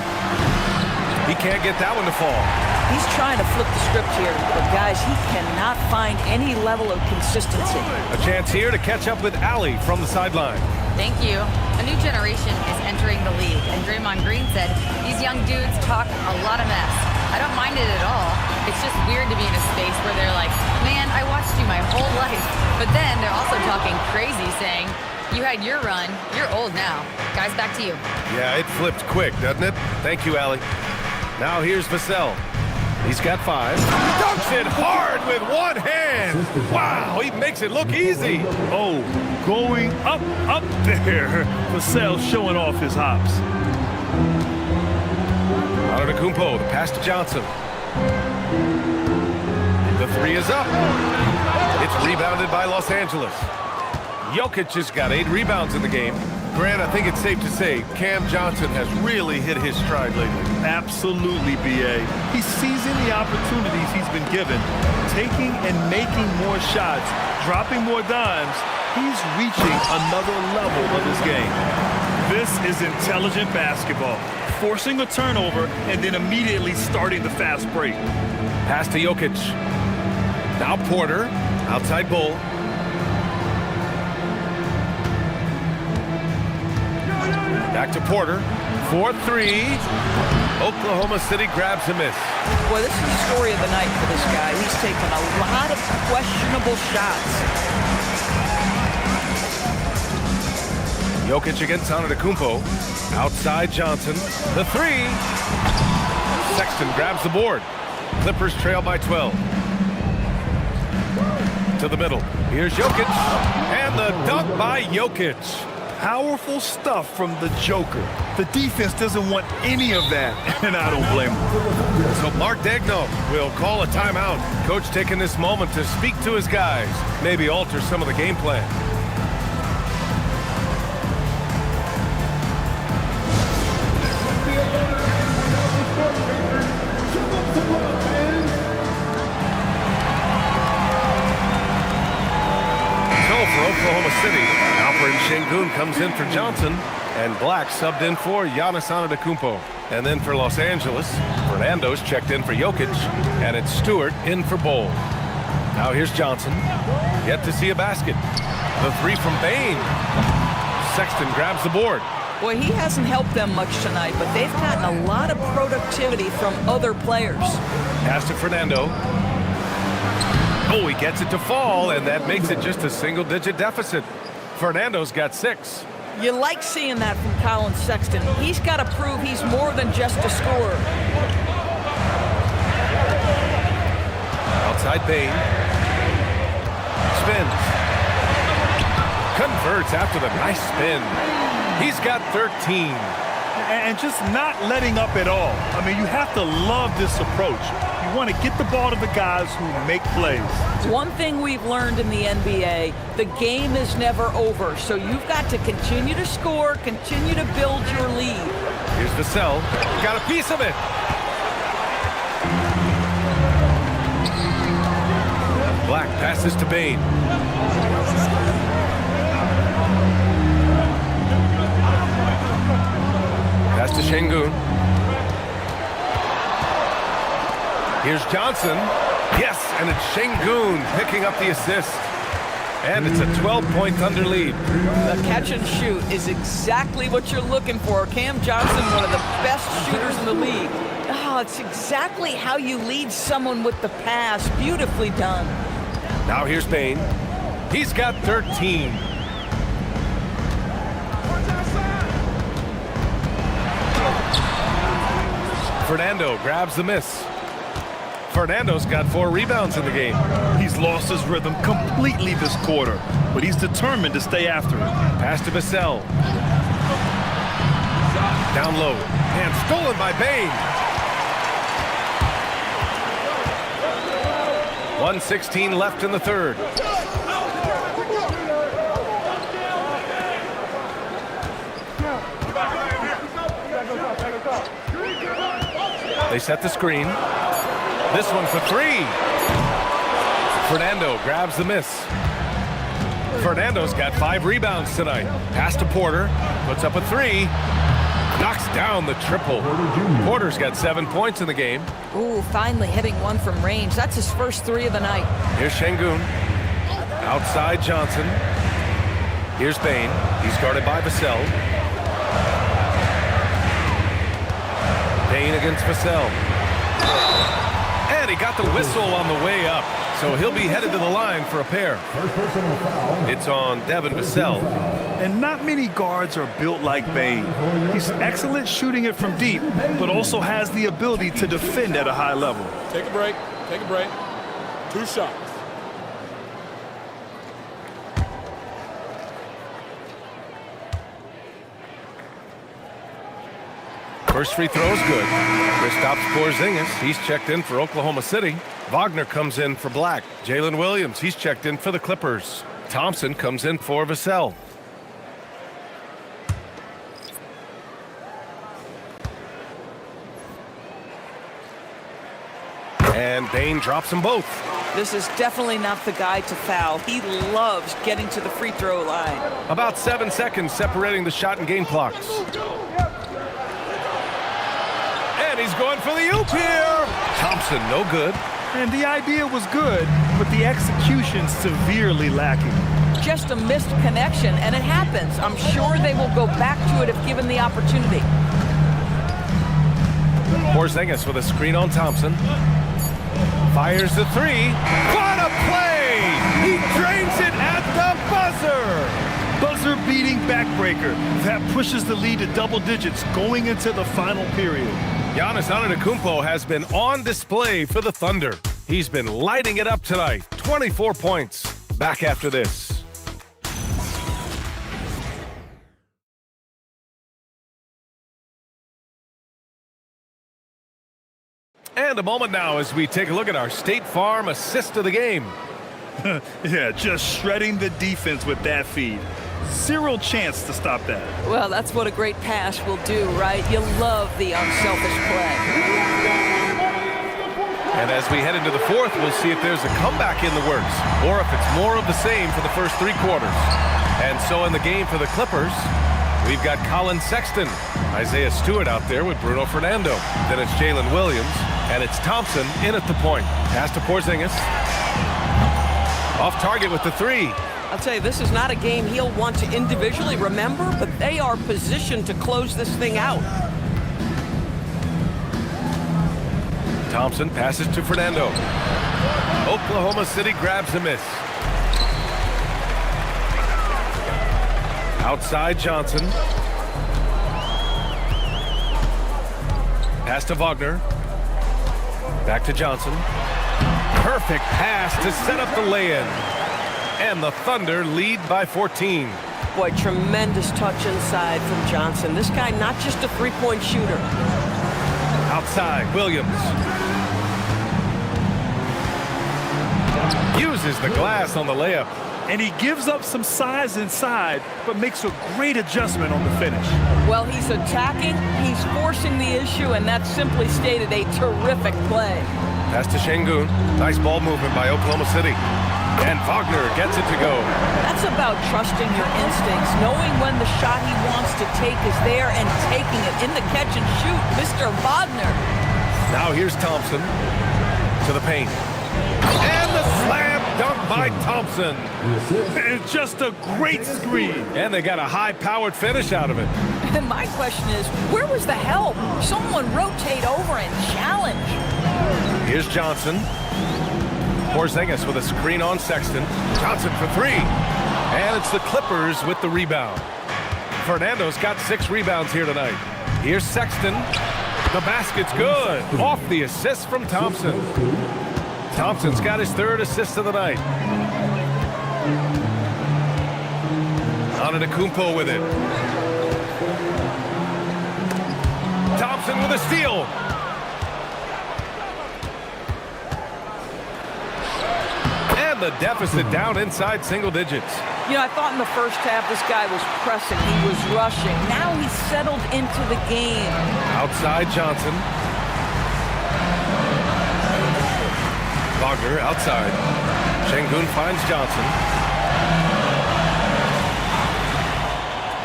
He can't get that one to fall. He's trying to flip the script here, but guys, he cannot find any level of consistency. A chance here to catch up with Allie from the sideline. Thank you. A new generation is entering the league, and Draymond Green said these young dudes talk a lot of mess. I don't mind it at all. It's just weird to be in a space where they're like, man, I watched you my whole life. But then they're also talking crazy, saying, you had your run, you're old now. Guys, back to you. Yeah, it flipped quick, doesn't it? Thank you, Allie. Now here's Vassell. He's got 5. Dunks it hard with one hand. Wow, he makes it look easy. Oh, going up there. Vassell showing off his hops. Antetokounmpo, the pass to Johnson. The 3 is up. It's rebounded by Los Angeles. Jokic has got 8 rebounds in the game. Grant, I think it's safe to say Cam Johnson has really hit his stride lately. Absolutely, B.A. He's seizing the opportunities he's been given, taking and making more shots, dropping more dimes. He's reaching another level of his game. This is intelligent basketball, forcing a turnover and then immediately starting the fast break. Pass to Jokic. Now Porter, outside Bull. Back to Porter. 4-3. Oklahoma City grabs a miss. Boy, this is the story of the night for this guy. He's taken a lot of questionable shots. Jokic against Antetokounmpo. Outside Johnson. The 3. Sexton grabs the board. Clippers trail by 12. To the middle. Here's Jokic. And the dunk by Jokic. Powerful stuff from the Joker. The defense doesn't want any of that, and I don't blame him. So Mark Daigneault will call a timeout. Coach taking this moment to speak to his guys, maybe alter some of the game plan. So for Oklahoma City, Alperen Sengun comes in for Johnson, and Black subbed in for Giannis Antetokounmpo. And then for Los Angeles, Fernando's checked in for Jokic, and it's Stewart in for Bull. Now here's Johnson, yet to see a basket. The 3 from Bane. Sexton grabs the board. Boy, he hasn't helped them much tonight, but they've gotten a lot of productivity from other players. Pass to Fernando. Oh, he gets it to fall, and that makes it just a single-digit deficit. Fernando's got 6. You like seeing that from Colin Sexton. He's got to prove he's more than just a scorer. Outside Bane. Spins. Converts after the nice spin. He's got 13. And just not letting up at all. I mean, you have to love this approach. You want to get the ball to the guys who make plays. One thing we've learned in the NBA, the game is never over. So you've got to continue to score, continue to build your lead. Here's Vassell. Got a piece of it. Black passes to Bane. Pass to Sengun. Here's Johnson. Yes, and it's Sengun picking up the assist. And it's a 12-point Thunder lead. The catch and shoot is exactly what you're looking for. Cam Johnson, one of the best shooters in the league. Oh, it's exactly how you lead someone with the pass. Beautifully done. Now here's Bane. He's got 13. Fernando grabs the miss. Fernando's got 4 rebounds in the game. He's lost his rhythm completely this quarter, but he's determined to stay after it. Pass to Vassell. Down low. And stolen by Bane. 1:16 left in the third. They set the screen. This one for 3. Fernando grabs the miss. Fernando's got 5 rebounds tonight. Pass to Porter. Puts up a 3. Knocks down the triple. Porter's got 7 points in the game. Ooh, finally hitting one from range. That's his first 3 of the night. Here's Şengün. Outside Johnson. Here's Bane. He's guarded by Vassell. Bane against Vassell. And he got the whistle on the way up. So he'll be headed to the line for a pair. It's on Devin Vassell. And not many guards are built like Bane. He's excellent shooting it from deep, but also has the ability to defend at a high level. Take a break. Take a break. 2 shots. First free throw is good. Kristaps Porzingis, he's checked in for Oklahoma City. Wagner comes in for Black. Jalen Williams, he's checked in for the Clippers. Thompson comes in for Vassell. And Bane drops them both. This is definitely not the guy to foul. He loves getting to the free throw line. About 7 seconds separating the shot and game clocks. And he's going for the oop here. Thompson, no good. And the idea was good, but the execution severely lacking. Just a missed connection, and it happens. I'm sure they will go back to it if given the opportunity. Porzingis with a screen on Thompson. Fires the 3. What a play! He drains it at the buzzer! Buzzer-beating backbreaker. That pushes the lead to double digits going into the final period. Giannis Antetokounmpo has been on display for the Thunder. He's been lighting it up tonight. 24 points. Back after this. And a moment now as we take a look at our State Farm assist of the game. Yeah, just shredding the defense with that feed. Zero chance to stop that. Well, that's what a great pass will do, right? You love the unselfish play. And as we head into the fourth, we'll see if there's a comeback in the works or if it's more of the same for the first 3 quarters. And so in the game for the Clippers, we've got Colin Sexton, Isaiah Stewart out there with Bruno Fernando. Then it's Jalen Williams, and it's Thompson in at the point. Pass to Porzingis. Off target with the 3. I'll tell you, this is not a game he'll want to individually remember, but they are positioned to close this thing out. Thompson passes to Fernando. Oklahoma City grabs the miss. Outside Johnson. Pass to Wagner. Back to Johnson. Perfect pass to set up the lay-in. And the Thunder lead by 14. Boy, tremendous touch inside from Johnson. This guy, not just a three-point shooter. Outside, Williams. Uses the glass on the layup. And he gives up some size inside, but makes a great adjustment on the finish. Well, he's attacking, he's forcing the issue, and that's simply stated a terrific play. Pass to Şengün. Nice ball movement by Oklahoma City. And Wagner gets it to go. That's about trusting your instincts, knowing when the shot he wants to take is there and taking it in the catch and shoot, Mr. Wagner. Now here's Thompson to the paint. And the slam dunk by Thompson. It's just a great screen. And they got a high-powered finish out of it. And my question is, where was the help? Someone rotate over and challenge. Here's Johnson. Porzingis with a screen on Sexton. Johnson for three. And it's the Clippers with the rebound. Fernando's got 6 rebounds here tonight. Here's Sexton. The basket's good. Off the assist from Thompson. Thompson's got his 3rd assist of the night. Antetokounmpo with it. Thompson with a steal. And the deficit down inside single digits. You know, I thought in the first half this guy was pressing, he was rushing. Now he's settled into the game. Outside Johnson. Wagner outside. Şengün finds Johnson.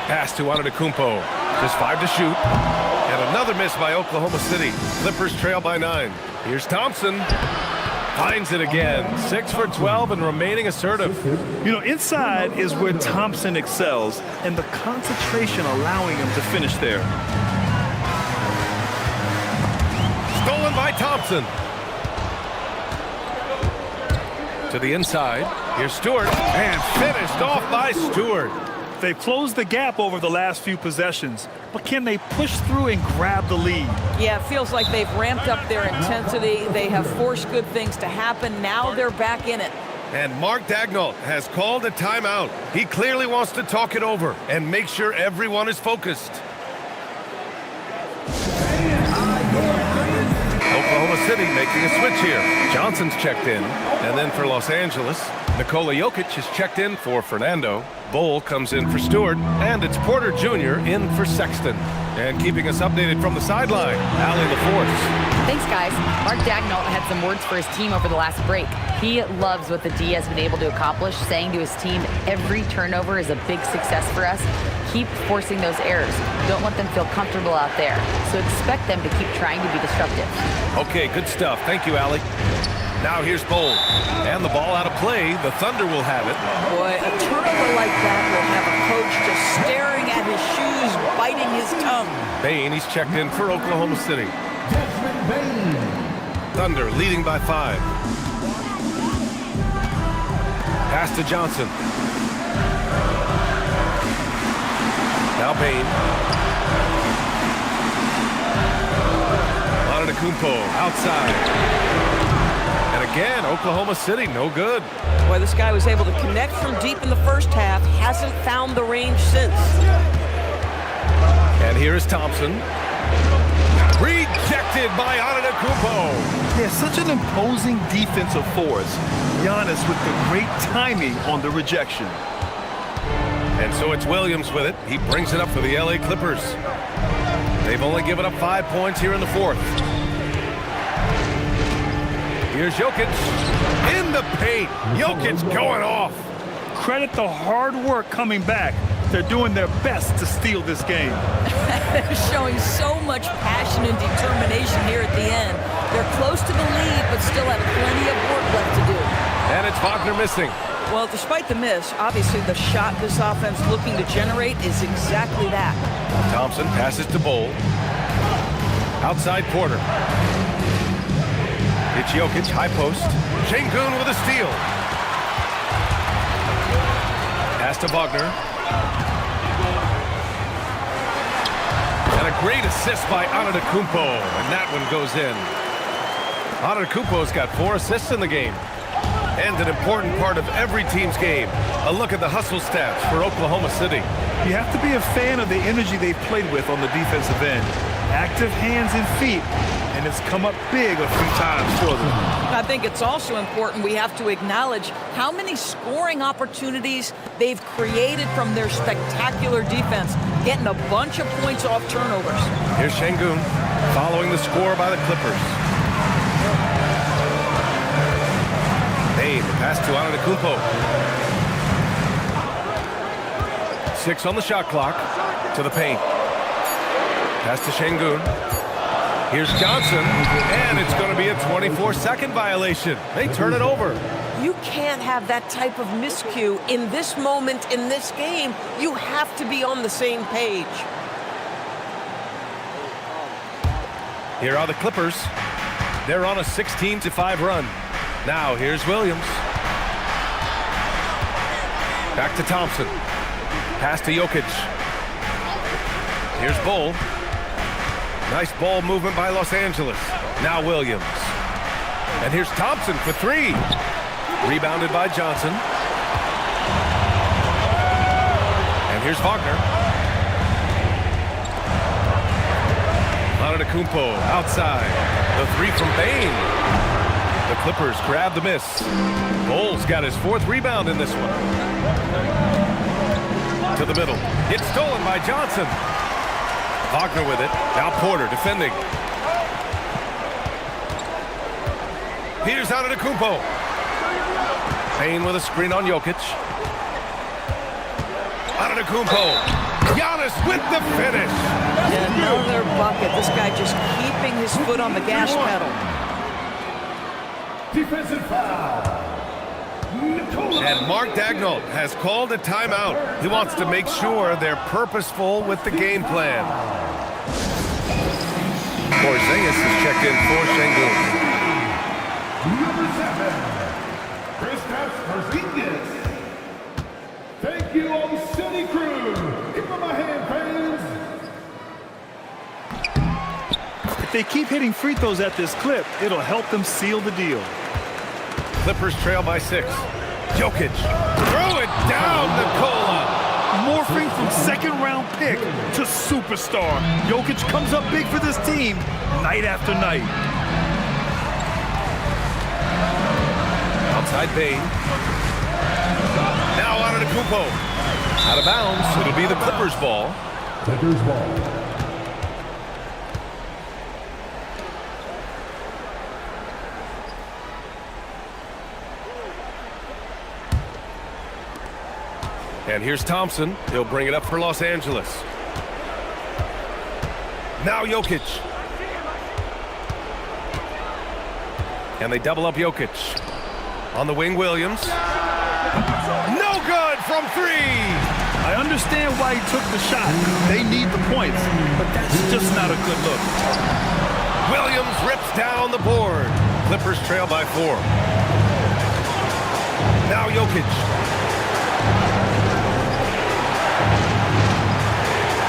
Pass to Antetokounmpo. Just 5 to shoot. And another miss by Oklahoma City. Clippers trail by 9. Here's Thompson. Finds it again. 6 for 12 and remaining assertive. You know, inside is where Thompson excels, and the concentration allowing him to finish there. Stolen by Thompson. To the inside. Here's Stewart. And finished off by Stewart. They've closed the gap over the last few possessions, but can they push through and grab the lead? Yeah, it feels like they've ramped up their intensity. They have forced good things to happen. Now they're back in it. And Mark Daigneault has called a timeout. He clearly wants to talk it over and make sure everyone is focused. Oklahoma City making a switch here. Johnson's checked in. And then for Los Angeles, Nikola Jokic is checked in for Fernando. Bol comes in for Stewart. And it's Porter Jr. in for Sexton. And keeping us updated from the sideline, Allie LaForce. Thanks, guys. Mark Daigneault had some words for his team over the last break. He loves what the D has been able to accomplish, saying to his team, every turnover is a big success for us. Keep forcing those errors. Don't let them feel comfortable out there. So expect them to keep trying to be disruptive. Okay, good stuff. Thank you, Allie. Now here's Bol. And the ball out of play. The Thunder will have it. Boy, a turnover like that will have a coach just staring at his shoes, biting his tongue. Bane, he's checked in for Oklahoma City. Thunder leading by 5. Pass to Johnson. Now Bane. Antetokounmpo outside. And again, Oklahoma City, no good. Boy, this guy was able to connect from deep in the first half, hasn't found the range since. And here is Thompson. Rejected by Antetokounmpo. Yeah, such an imposing defensive force. Giannis with the great timing on the rejection. And so it's Williams with it. He brings it up for the LA Clippers. They've only given up 5 points here in the 4th. Here's Jokic in the paint. Jokic going off. Credit the hard work coming back. They're doing their best to steal this game. They're showing so much passion and determination here at the end. They're close to the lead, but still have plenty of work left to do. And it's Wagner missing. Well, despite the miss, obviously the shot this offense looking to generate is exactly that. Thompson passes to Bol. Outside Porter. It's Jokic, high post. Şengün with a steal. Pass to Wagner. And a great assist by Antetokounmpo. And that one goes in. Antetokounmpo's got 4 assists in the game. And an important part of every team's game. A look at the hustle stats for Oklahoma City. You have to be a fan of the energy they've played with on the defensive end. Active hands and feet, and it's come up big a few times for them. I think it's also important we have to acknowledge how many scoring opportunities they've created from their spectacular defense, getting a bunch of points off turnovers. Here's Şengün following the score by the Clippers. Hey, the pass to Antetokounmpo. 6 on the shot clock. To the paint. Pass to Şengün. Here's Johnson, and it's going to be a 24-second violation. They turn it over. You can't have that type of miscue in this moment in this game. You have to be on the same page. Here are the Clippers. They're on a 16-5 run. Now here's Williams. Back to Thompson. Pass to Jokic. Here's Bull. Nice ball movement by Los Angeles. Now Williams. And here's Thompson for three. Rebounded by Johnson. And here's Wagner. Antetokounmpo outside. The three from Bane. The Clippers grab the miss. Bull's got his fourth rebound in this one. To the middle. It's stolen by Johnson. Wagner with it. Now Porter defending. Here's Antetokounmpo. Payne with a screen on Jokic. Antetokounmpo. Giannis with the finish. Another bucket. This guy just keeping his foot on the gas pedal. Defensive foul. And Mark Daigneault has called a timeout. He wants to make sure they're purposeful with the game plan. Porzingis is checked in for Şengün. Number 7, Kristaps Porzingis. Thank you, Old City crew. Give them a hand, fans. If they keep hitting free throws at this clip, it'll help them seal the deal. Clippers trail by 6. Jokic. Throw it down Nikola. Morphing from second-round pick to superstar. Jokic comes up big for this team night after night. Outside Bane. Now Antetokounmpo. Out of bounds. It'll be the Clippers ball. Clippers ball. And here's Thompson. He'll bring it up for Los Angeles. Now Jokic. And they double up Jokic. On the wing, Williams. No good from 3. I understand why he took the shot. They need the points, but that's just not a good look. Williams rips down the board. Clippers trail by 4. Now Jokic.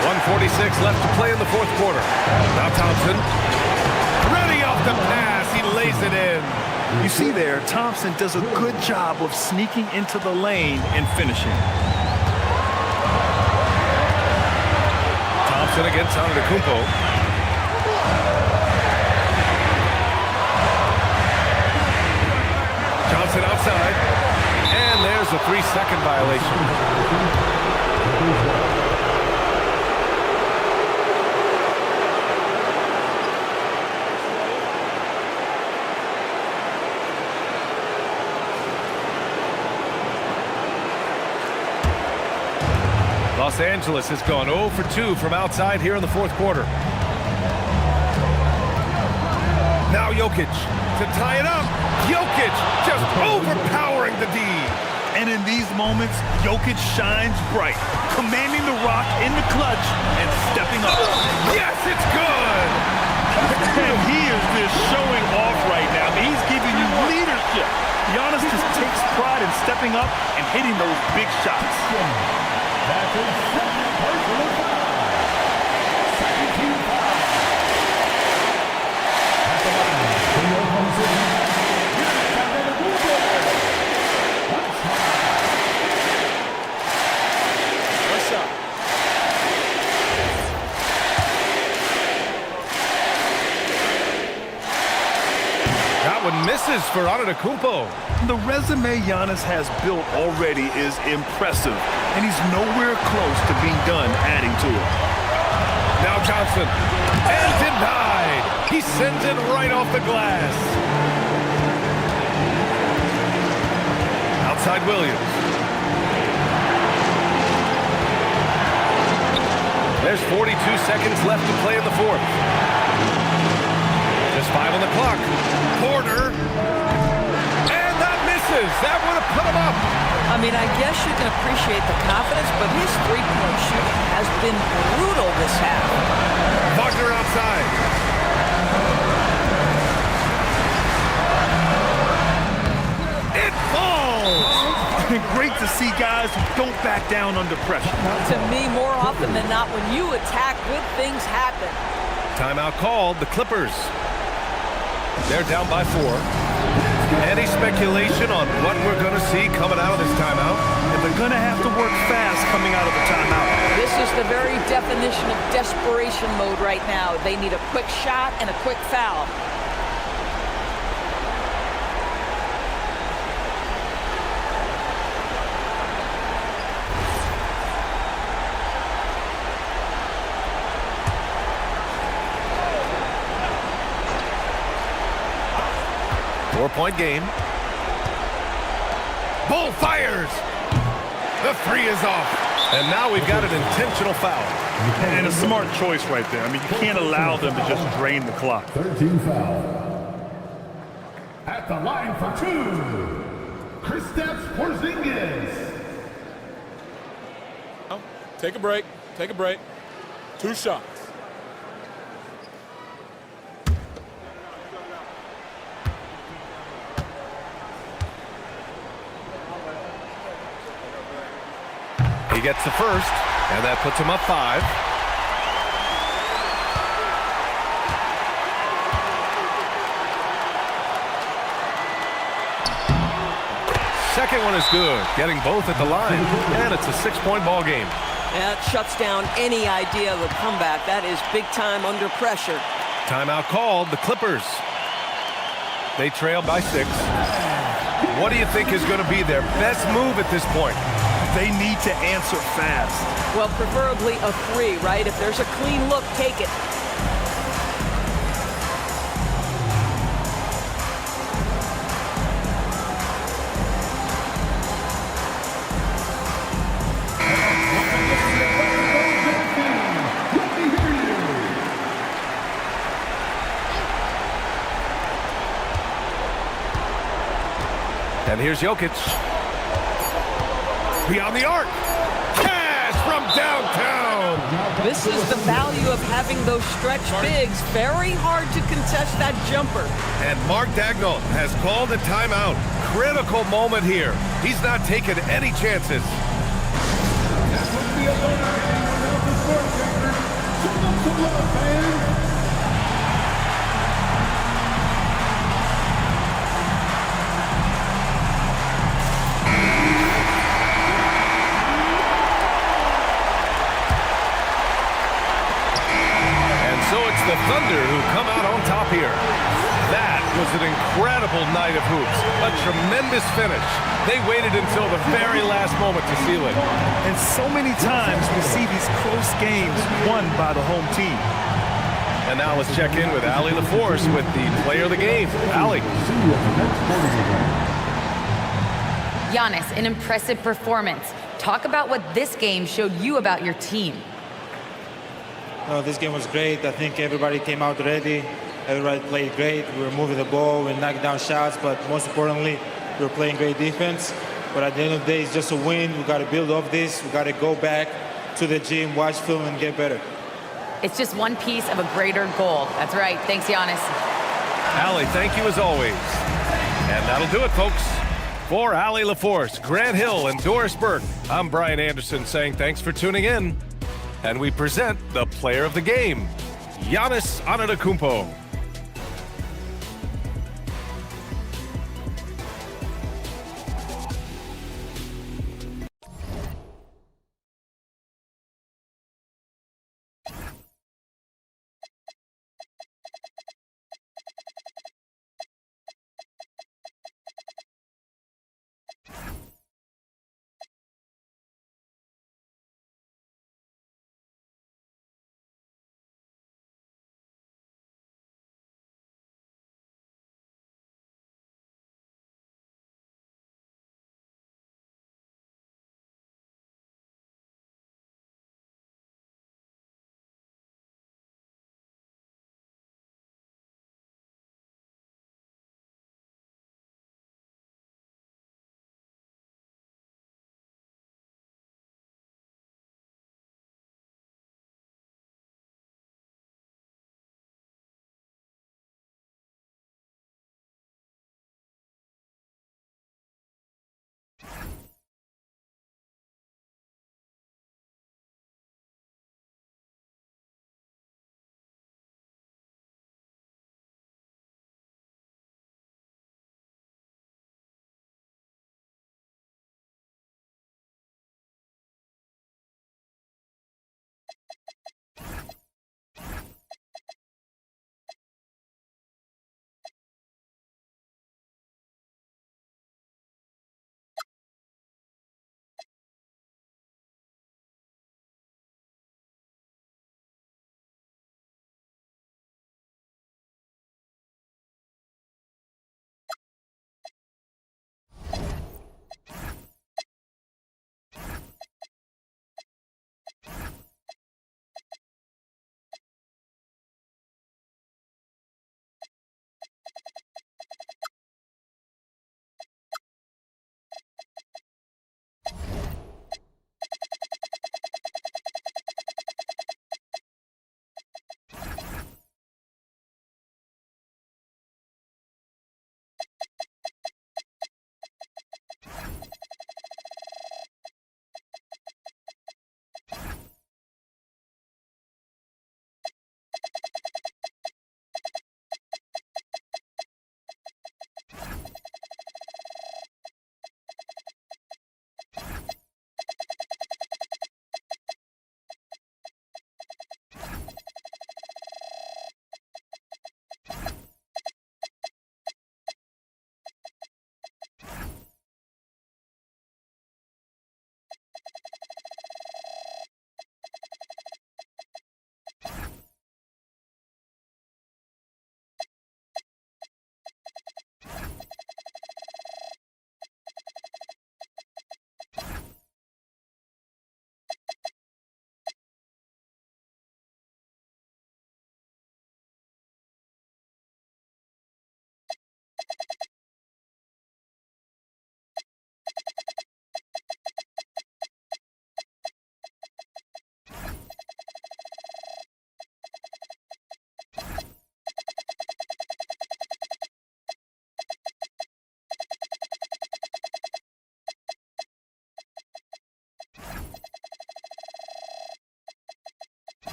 1:46 left to play in the fourth quarter. Now Thompson. Ready off the pass. He lays it in. You see there, Thompson does a good job of sneaking into the lane and finishing. Thompson against Antetokounmpo. Johnson outside. And there's a 3-second violation. Los Angeles has gone 0 for 2 from outside here in the fourth quarter. Now Jokic to tie it up. Jokic just overpowering the D. And in these moments, Jokic shines bright, commanding the rock in the clutch and stepping up. Yes, it's good! And he is just showing off right now. I mean, he's giving you leadership. Giannis just takes pride in stepping up and hitting those big shots. That's his second personal foul. Second team foul. At the line, for Oklahoma City, here's Antetokounmpo. What's up? That one misses for Antetokounmpo. The resume Giannis has built already is impressive, and he's nowhere close to being done adding to it. Now Johnson, and denied. He sends it right off the glass. Outside Williams. There's 42 seconds left to play in the fourth. Just 5 on the clock. Porter. That would have put him up. I mean, I guess you can appreciate the confidence, but his three-point shooting has been brutal this half. Wagner outside. and great to see guys who don't back down under pressure. To me, more often than not, when you attack, good things happen. Timeout called, the Clippers. They're down by 4. Any speculation on what we're going to see coming out of this timeout? And they're going to have to work fast coming out of a timeout. This is the very definition of desperation mode right now. They need a quick shot and a quick foul. Four-point game. Bull fires. The 3 is off. And now we've got an intentional foul. And a smart choice right there. I mean, you can't allow them to just drain the clock. 13 foul. At the line for 2, Kristaps Porzingis. Take a break. Take a break. 2 shots. He gets the first, and that puts him up 5. Second one is good, getting both at the line, and it's a 6-point ball game. That shuts down any idea of a comeback. That is big time under pressure. Timeout called, the Clippers. They trail by 6. What do you think is going to be their best move at this point? They need to answer fast. Well, preferably a 3, right? If there's a clean look, take it. And here's Jokic. Beyond the arc. Cash from downtown. This is the value of having those stretch bigs. Very hard to contest that jumper. And Mark Daigneault has called a timeout. Critical moment here. He's not taking any chances. The Thunder who come out on top here. That was an incredible night of hoops. A tremendous finish. They waited until the very last moment to seal it. And so many times we see these close games won by the home team. And now let's check in with Allie LaForce with the player of the game. Allie. Giannis, an impressive performance. Talk about what this game showed you about your team. This game was great. I think everybody came out ready. Everybody played great. We were moving the ball. We knocked down shots. But most importantly, we were playing great defense. But at the end of the day, it's just a win. We got to build off this. We got to go back to the gym, watch film, and get better. It's just one piece of a greater goal. That's right. Thanks, Giannis. Allie, thank you as always. And that'll do it, folks. For Allie LaForce, Grant Hill, and Doris Burke, I'm Brian Anderson saying thanks for tuning in. And we present the player of the game, Giannis Antetokounmpo.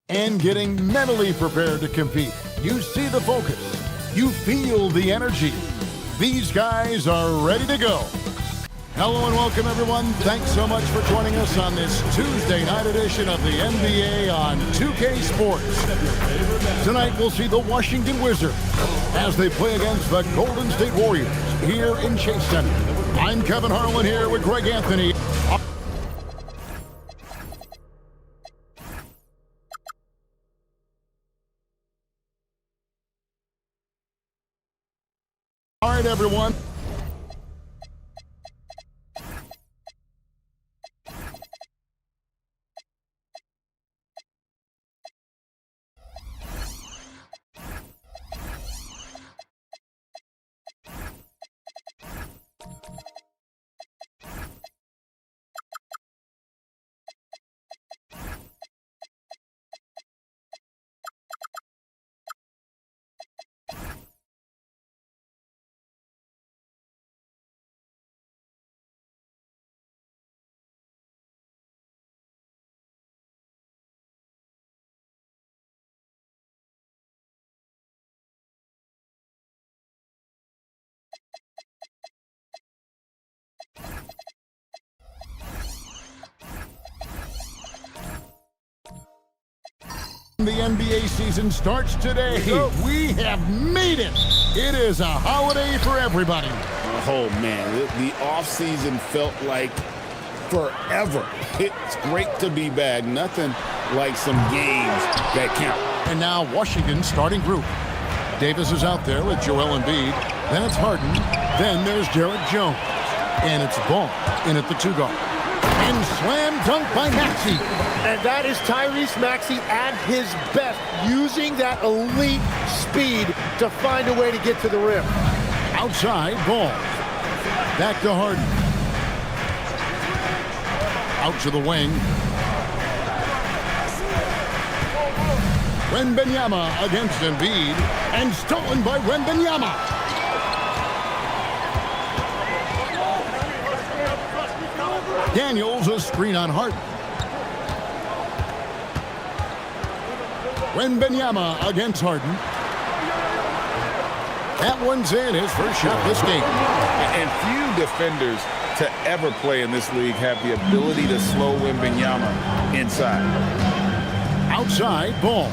and getting mentally prepared to compete. You see the focus. You feel the energy. These guys are ready to go. Hello and welcome, everyone. Thanks so much for joining us on this Tuesday night edition of the NBA on 2K Sports. Tonight, we'll see the Washington Wizards as they play against the Golden State Warriors here in Chase Center. I'm Kevin Harlan here with Greg Anthony. All right, everyone. The NBA season starts today. We have made it. It is a holiday for everybody. Oh, man, the offseason felt like forever. It's great to be back. Nothing like some games that count. And now Washington's starting group. Davis is out there with Joel Embiid. Then it's Harden. Then there's Derek Jones. And it's Ball in at the 2-guard. And slam dunk by Maxey. And that is Tyrese Maxey at his best, using that elite speed to find a way to get to the rim. Outside, Ball. Back to Harden. Out to the wing. Wembanyama against Embiid. And stolen by Wembanyama. Daniels, a screen on Harden. Wembanyama against Harden. That one's in, his first shot this game. And few defenders to ever play in this league have the ability to slow Wembanyama inside. Outside, Ball.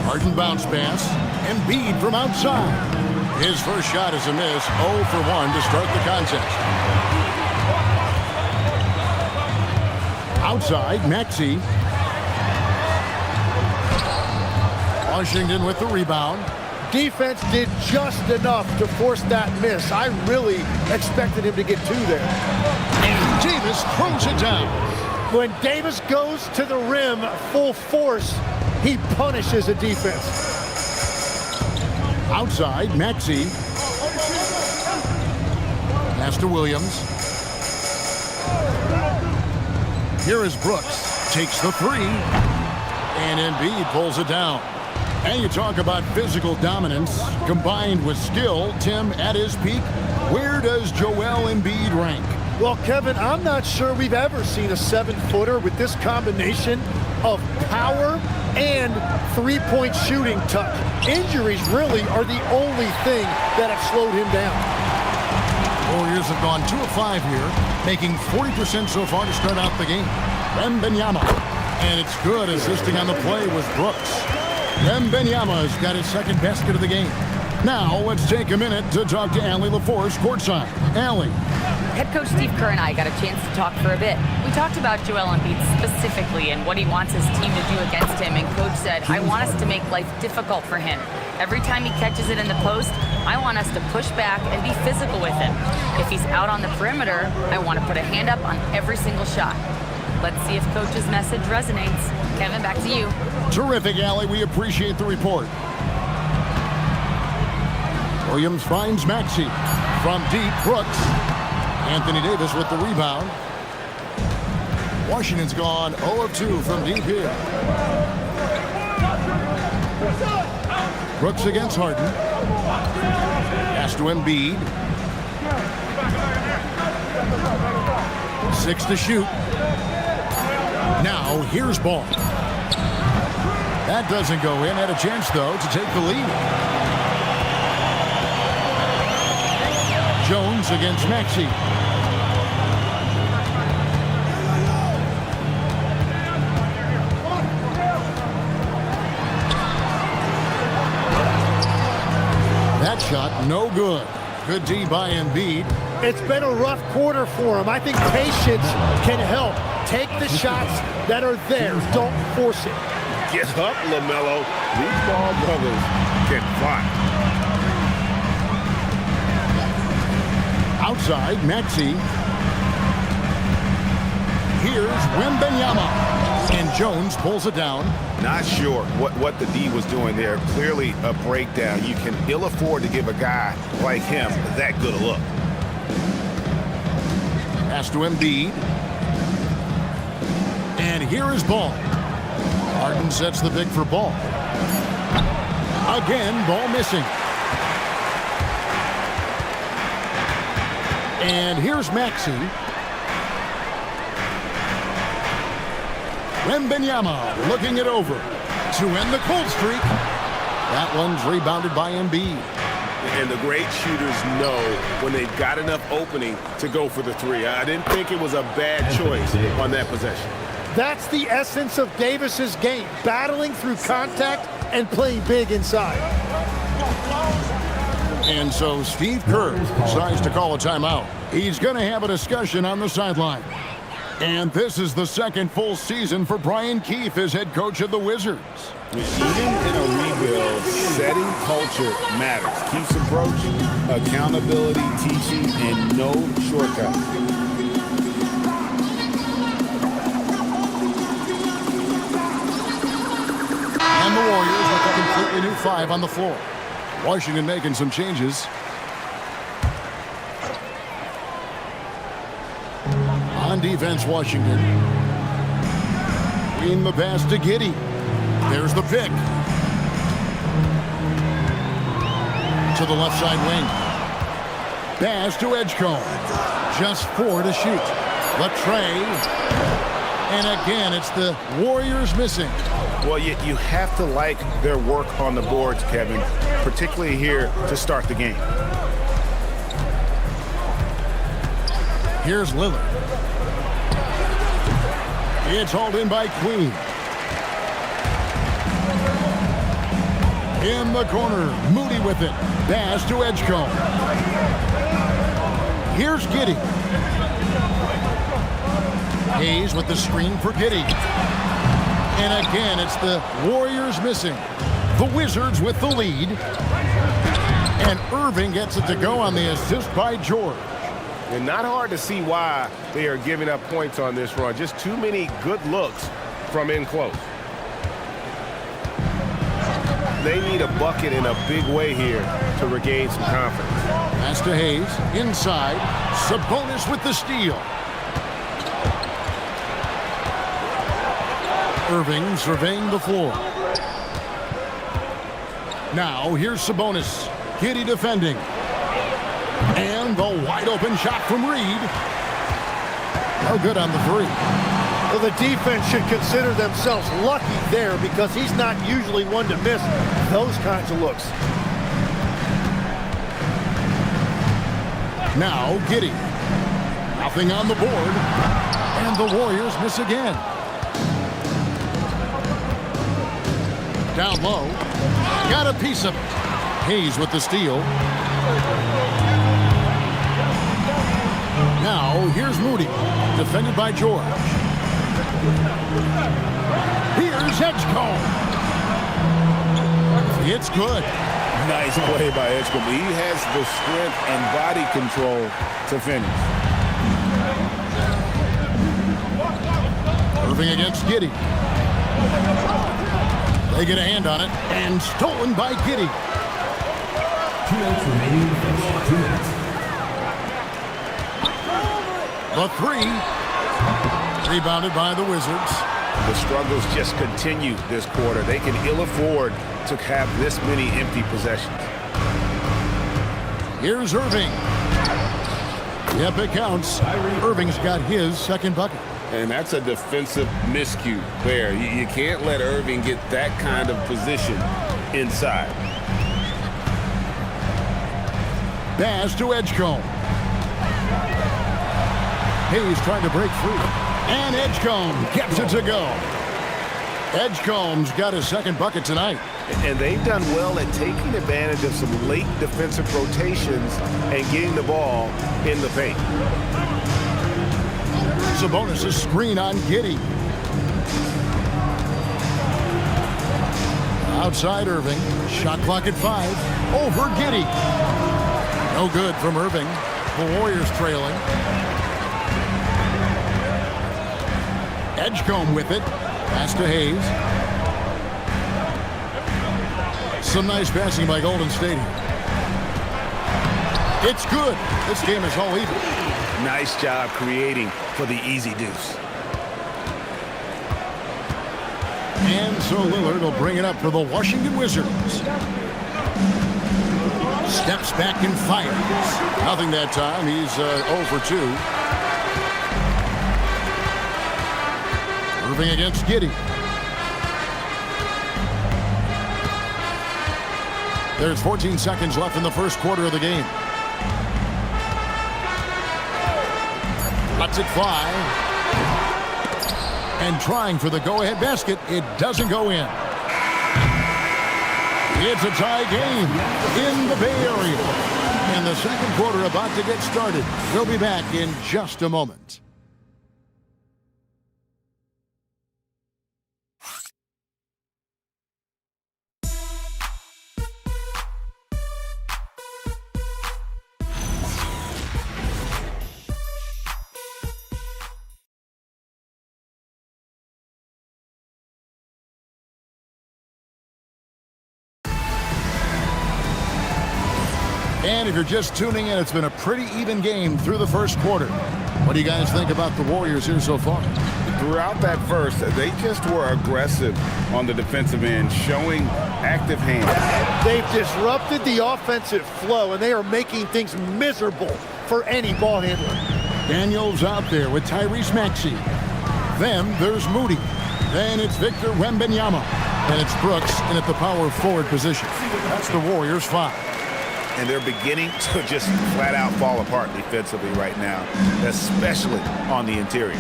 Harden bounce pass. Embiid from outside. His first shot is a miss. 0 for 1 to start the contest. Outside, Maxey. Washington with the rebound. Defense did just enough to force that miss. I really expected him to get 2 there. And Davis throws it down. When Davis goes to the rim full force, he punishes a defense. Outside, Maxey. Pass to Williams. Here is Brooks. Takes the 3. And Embiid pulls it down. And you talk about physical dominance combined with skill. Tim, at his peak, where does Joel Embiid rank? Well, Kevin, I'm not sure we've ever seen a 7-footer with this combination of power and three-point shooting tuck. Injuries really are the only thing that have slowed him down. Warriors have gone 2 of 5 here, making 40% so far to start out the game. Wembanyama, and it's good, assisting on the play with Brooks. Wembanyama's got his second basket of the game. Now let's take a minute to talk to Allie LaForce courtside. Allie. Head coach Steve Kerr and I got a chance to talk for a bit. We talked about Joel Embiid specifically and what he wants his team to do against him, and coach said, I want us to make life difficult for him. Every time he catches it in the post, I want us to push back and be physical with him. If he's out on the perimeter, I want to put a hand up on every single shot. Let's see if coach's message resonates. Kevin, back to you. Terrific, Allie. We appreciate the report. Williams finds Maxey. From deep, Brooks. Anthony Davis with the rebound. Washington's gone 0 of 2 from deep here. Brooks against Harden. Pass to Embiid. 6 to shoot. Now, here's Ball. That doesn't go in. Had a chance, though, to take the lead. Jones against Maxey. That shot, no good. Good D by Embiid. It's been a rough quarter for him. I think patience can help. Take the shots that are there. Don't force it. Get up, LaMelo. These ball brothers can fly. Outside, Maxey. Here's Wembanyama. And Jones pulls it down. Not sure what the D was doing there. Clearly a breakdown. You can ill afford to give a guy like him that good a look. Pass to Embiid. And here is Ball. Harden sets the pick for Ball. Again, Ball missing. And here's Maxey. Wembanyama looking it over to end the cold streak. That one's rebounded by Embiid. And the great shooters know when they've got enough opening to go for the three. I didn't think it was a bad choice on that possession. That's the essence of Davis's game, battling through contact and playing big inside. And so Steve Kerr decides to call a timeout. He's going to have a discussion on the sideline. And this is the second full season for Brian Keefe as head coach of the Wizards. Even in a rebuild, setting culture matters. Keefe's approach, accountability, teaching, and no shortcuts. And the Warriors with a completely new five on the floor. Washington making some changes. On defense, Washington. Green the pass to Giddey. There's the pick. To the left side wing. Pass to Edgecombe. Just 4 to shoot. Latrey. And again, it's the Warriors missing. Well, you have to like their work on the boards, Kevin, particularly here to start the game. Here's Lillard. It's hauled in by Queen. In the corner, Moody with it. Pass to Edgecombe. Here's Giddey. Hayes with the screen for Giddey. And again, it's the Warriors missing. The Wizards with the lead. And Irving gets it to go on the assist by George. And not hard to see why they are giving up points on this run. Just too many good looks from in close. They need a bucket in a big way here to regain some confidence. Pass to Hayes. Inside. Sabonis with the steal. Irving surveying the floor. Now here's Sabonis. Giddey defending. And the wide open shot from Reed. No good on the three. Well, the defense should consider themselves lucky there because he's not usually one to miss those kinds of looks. Now Giddey. Nothing on the board. And the Warriors miss again. Down low. Got a piece of it. Hayes with the steal. Now, here's Moody, defended by George. Here's Edgecombe. It's good. Nice play by Edgecombe. He has the strength and body control to finish. Irving against Giddey. They get a hand on it, and stolen by Giddey. 2 minutes remaining. 2 minutes. The three, rebounded by the Wizards. The struggles just continue this quarter. They can ill afford to have this many empty possessions. Here's Irving. Yep, it counts. Irving's got his second bucket. And that's a defensive miscue there. You can't let Irving get that kind of position inside. Pass to Edgecombe. Hayes trying to break free. And Edgecombe gets it to go. Edgecombe's got his second bucket tonight. And they've done well at taking advantage of some late defensive rotations and getting the ball in the paint. Sabonis' screen on Giddey. Outside Irving. Shot clock at 5. Over Giddey. No good from Irving. The Warriors trailing. Edgecombe with it. Pass to Hayes. Some nice passing by Golden State here. It's good. This game is all even. Nice job creating for the easy deuce. And so Lillard will bring it up for the Washington Wizards. Steps back and fires. Nothing that time. He's 0 for 2. Irving against Giddey. There's 14 seconds left in the first quarter of the game. Lets it fly. And trying for the go-ahead basket. It doesn't go in. It's a tie game in the Bay Area. And the second quarter about to get started. We'll be back in just a moment. And if you're just tuning in, it's been a pretty even game through the first quarter. What do you guys think about the Warriors here so far? Throughout that first, they just were aggressive on the defensive end, showing active hands. They've disrupted the offensive flow, and they are making things miserable for any ball handler. Daniels out there with Tyrese Maxey. Then there's Moody. Then it's Victor Wembanyama. And it's Brooks in at the power forward position. That's the Warriors' 5. And they're beginning to just flat out fall apart defensively right now, especially on the interior.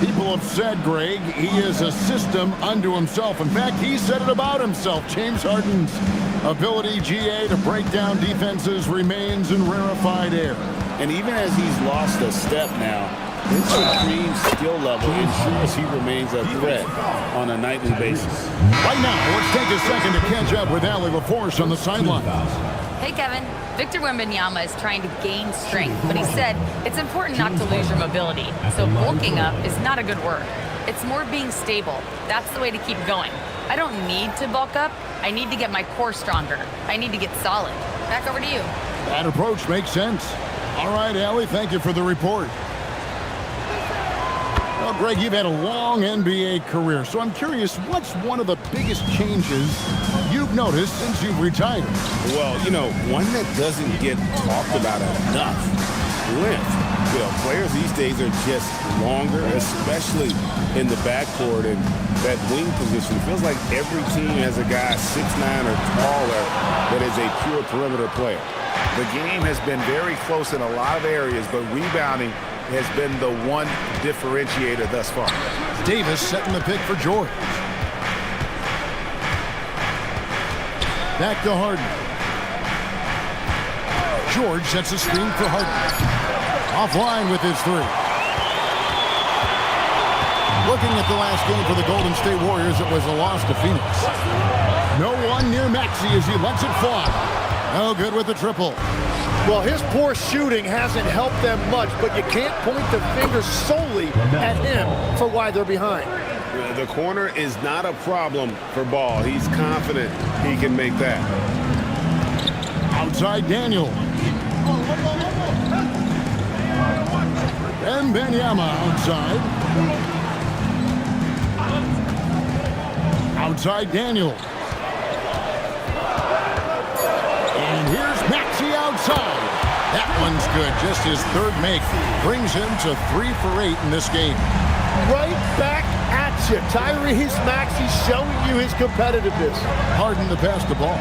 People have said, Greg, he is a system unto himself. In fact, he said it about himself. James Harden's ability, GA, to break down defenses remains in rarefied air. And even as he's lost a step now, his supreme skill level ensures he remains a threat on a nightly basis. Right now, let's take a second to catch up with Allie LaForce on the sideline. Hey, Kevin. Victor Wembanyama is trying to gain strength, but he said it's important not to lose your mobility. So bulking up is not a good word. It's more being stable. That's the way to keep going. I don't need to bulk up. I need to get my core stronger. I need to get solid. Back over to you. That approach makes sense. All right, Allie, thank you for the report. Well, Greg, you've had a long NBA career, so I'm curious, what's one of the biggest changes you've noticed since you've retired? Well, you know, one that doesn't get talked about enough, length. You know, players these days are just longer, especially in the backcourt and that wing position. It feels like every team has a guy 6'9" or taller that is a pure perimeter player. The game has been very close in a lot of areas, but rebounding has been the one differentiator thus far. Davis setting the pick for George. Back to Harden. George sets a screen for Harden. Offline with his 3. Looking at the last game for the Golden State Warriors, it was a loss to Phoenix. No one near Maxey as he lets it fly. No good with the triple. Well, his poor shooting hasn't helped them much, but you can't point the finger solely at him for why they're behind. The corner is not a problem for Ball. He's confident he can make that. Outside Daniel. And Wembanyama outside. Outside Daniel. And here's Maxey outside. That one's good. Just his third make brings him to 3 for 8 in this game. Right back at you. Tyrese Maxey showing you his competitiveness. Harden to pass the ball.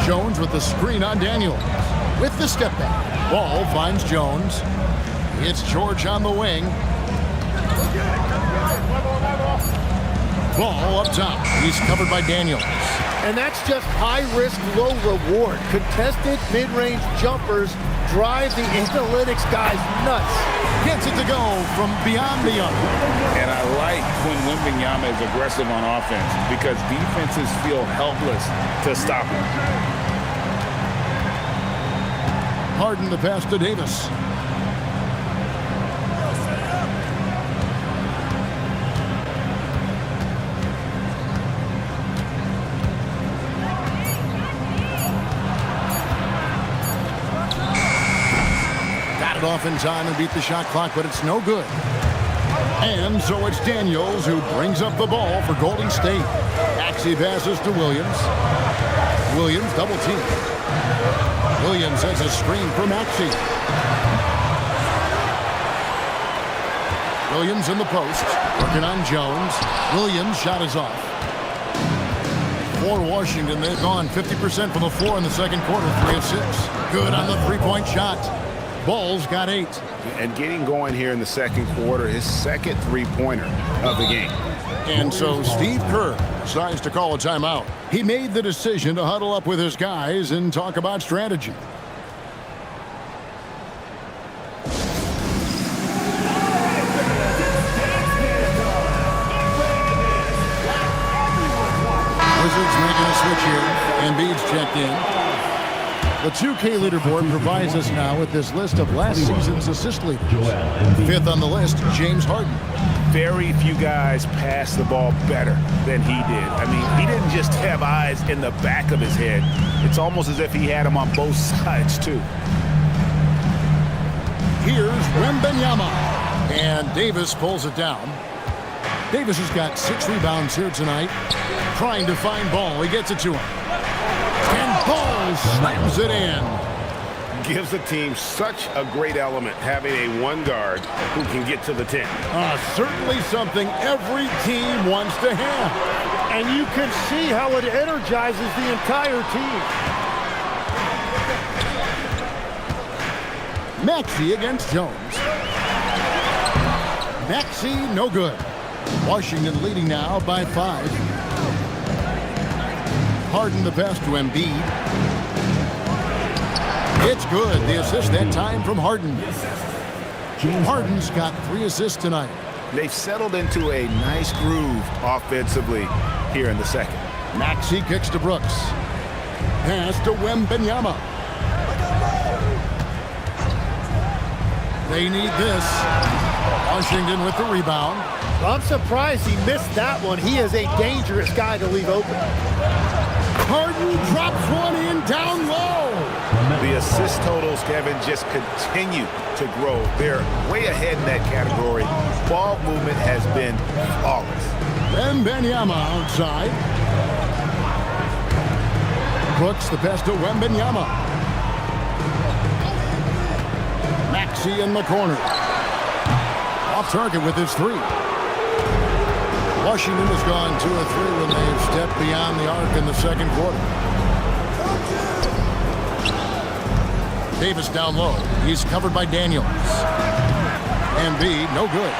Jones with the screen on Daniels. With the step back. Ball finds Jones. It's George on the wing. Ball up top. He's covered by Daniels. And that's just high risk, low reward. Contested mid-range jumpers drive the analytics guys nuts. Gets it to go from beyond the arc. And I like when Wembanyama is aggressive on offense because defenses feel helpless to stop him. Harden the pass to Davis. Got it off in time and beat the shot clock, but it's no good. And so it's Daniels who brings up the ball for Golden State. Maxey passes to Williams. Williams double team. Williams has a screen for Maxey. Williams in the post, working on Jones. Williams' shot is off. For Washington, they've gone 50% from the floor in the second quarter, 3 of 6. Good on the three-point shot. Bulls got 8. And getting going here in the second quarter, his second three-pointer of the game. And so Steve Kerr decides to call a timeout. He made the decision to huddle up with his guys and talk about strategy. Wizards making a switch here. Embiid's checked in. The 2K leaderboard provides us now with this list of last season's assist leaders. 5th on the list, James Harden. Very few guys pass the ball better than he did. I mean, he didn't just have eyes in the back of his head. It's almost as if he had them on both sides, too. Here's Wembanyama. And Davis pulls it down. Davis has got 6 rebounds here tonight. Trying to find Ball. He gets it to him. And Ball slams it in. Gives the team such a great element having a one guard who can get to the 10. Certainly something every team wants to have. And you can see how it energizes the entire team. Maxey against Jones. Maxey, no good. Washington leading now by 5. Harden the pass to Embiid. It's good. The assist that time from Harden. Harden's got 3 assists tonight. They've settled into a nice groove offensively here in the second. Maxey kicks to Brooks. Pass to Wembanyama. They need this. Washington with the rebound. I'm surprised he missed that one. He is a dangerous guy to leave open. Harden drops one in down low. The assist totals, Kevin, just continue to grow. They're way ahead in that category. Ball movement has been flawless. Wembanyama outside. Brooks the pass to Wembanyama. Maxey in the corner. Off target with his 3. Washington has gone 2 of 3 when they've stepped beyond the arc in the second quarter. Davis down low. He's covered by Daniels. Embiid, no good.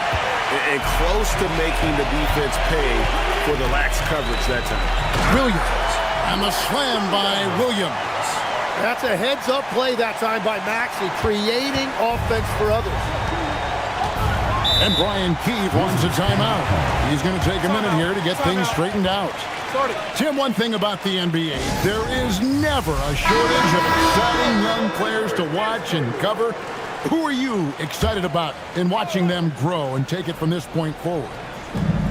And close to making the defense pay for the lax coverage that time. Williams. And the slam by Williams. That's a heads-up play that time by Maxey, creating offense for others. And Brian Keefe wants a timeout. He's going to take a minute here to get things straightened out. Tim, one thing about the NBA, there is never a shortage of exciting young players to watch and cover. Who are you excited about in watching them grow and take it from this point forward?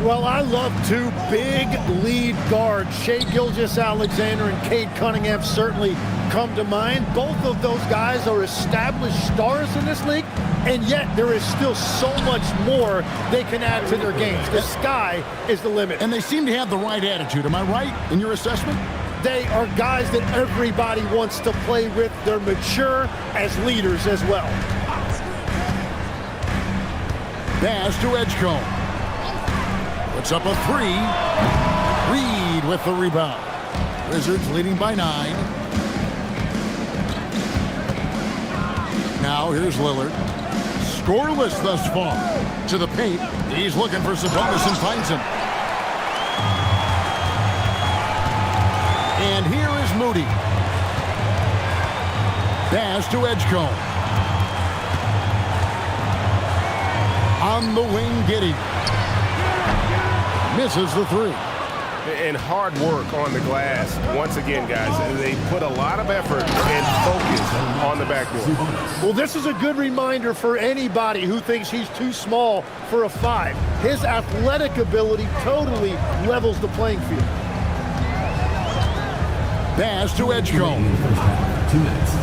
Well, I love 2 big lead guards. Shai Gilgeous-Alexander and Cade Cunningham certainly come to mind. Both of those guys are established stars in this league, and yet there is still so much more they can add to their games. The sky is the limit. And they seem to have the right attitude. Am I right in your assessment? They are guys that everybody wants to play with. They're mature as leaders as well. Pass to Edgecombe. Puts up a 3. Reed with the rebound. Wizards leading by 9. Now here's Lillard. Scoreless thus far. To the paint. He's looking for Sabonis and finds him. And here is Moody. Pass to Edgecombe. On the wing, Giddey. Misses the 3. And hard work on the glass. Once again, guys, they put a lot of effort and focus on the backboard. Well, this is a good reminder for anybody who thinks he's too small for a 5. His athletic ability totally levels the playing field. Pass to Edgecombe. 2 minutes.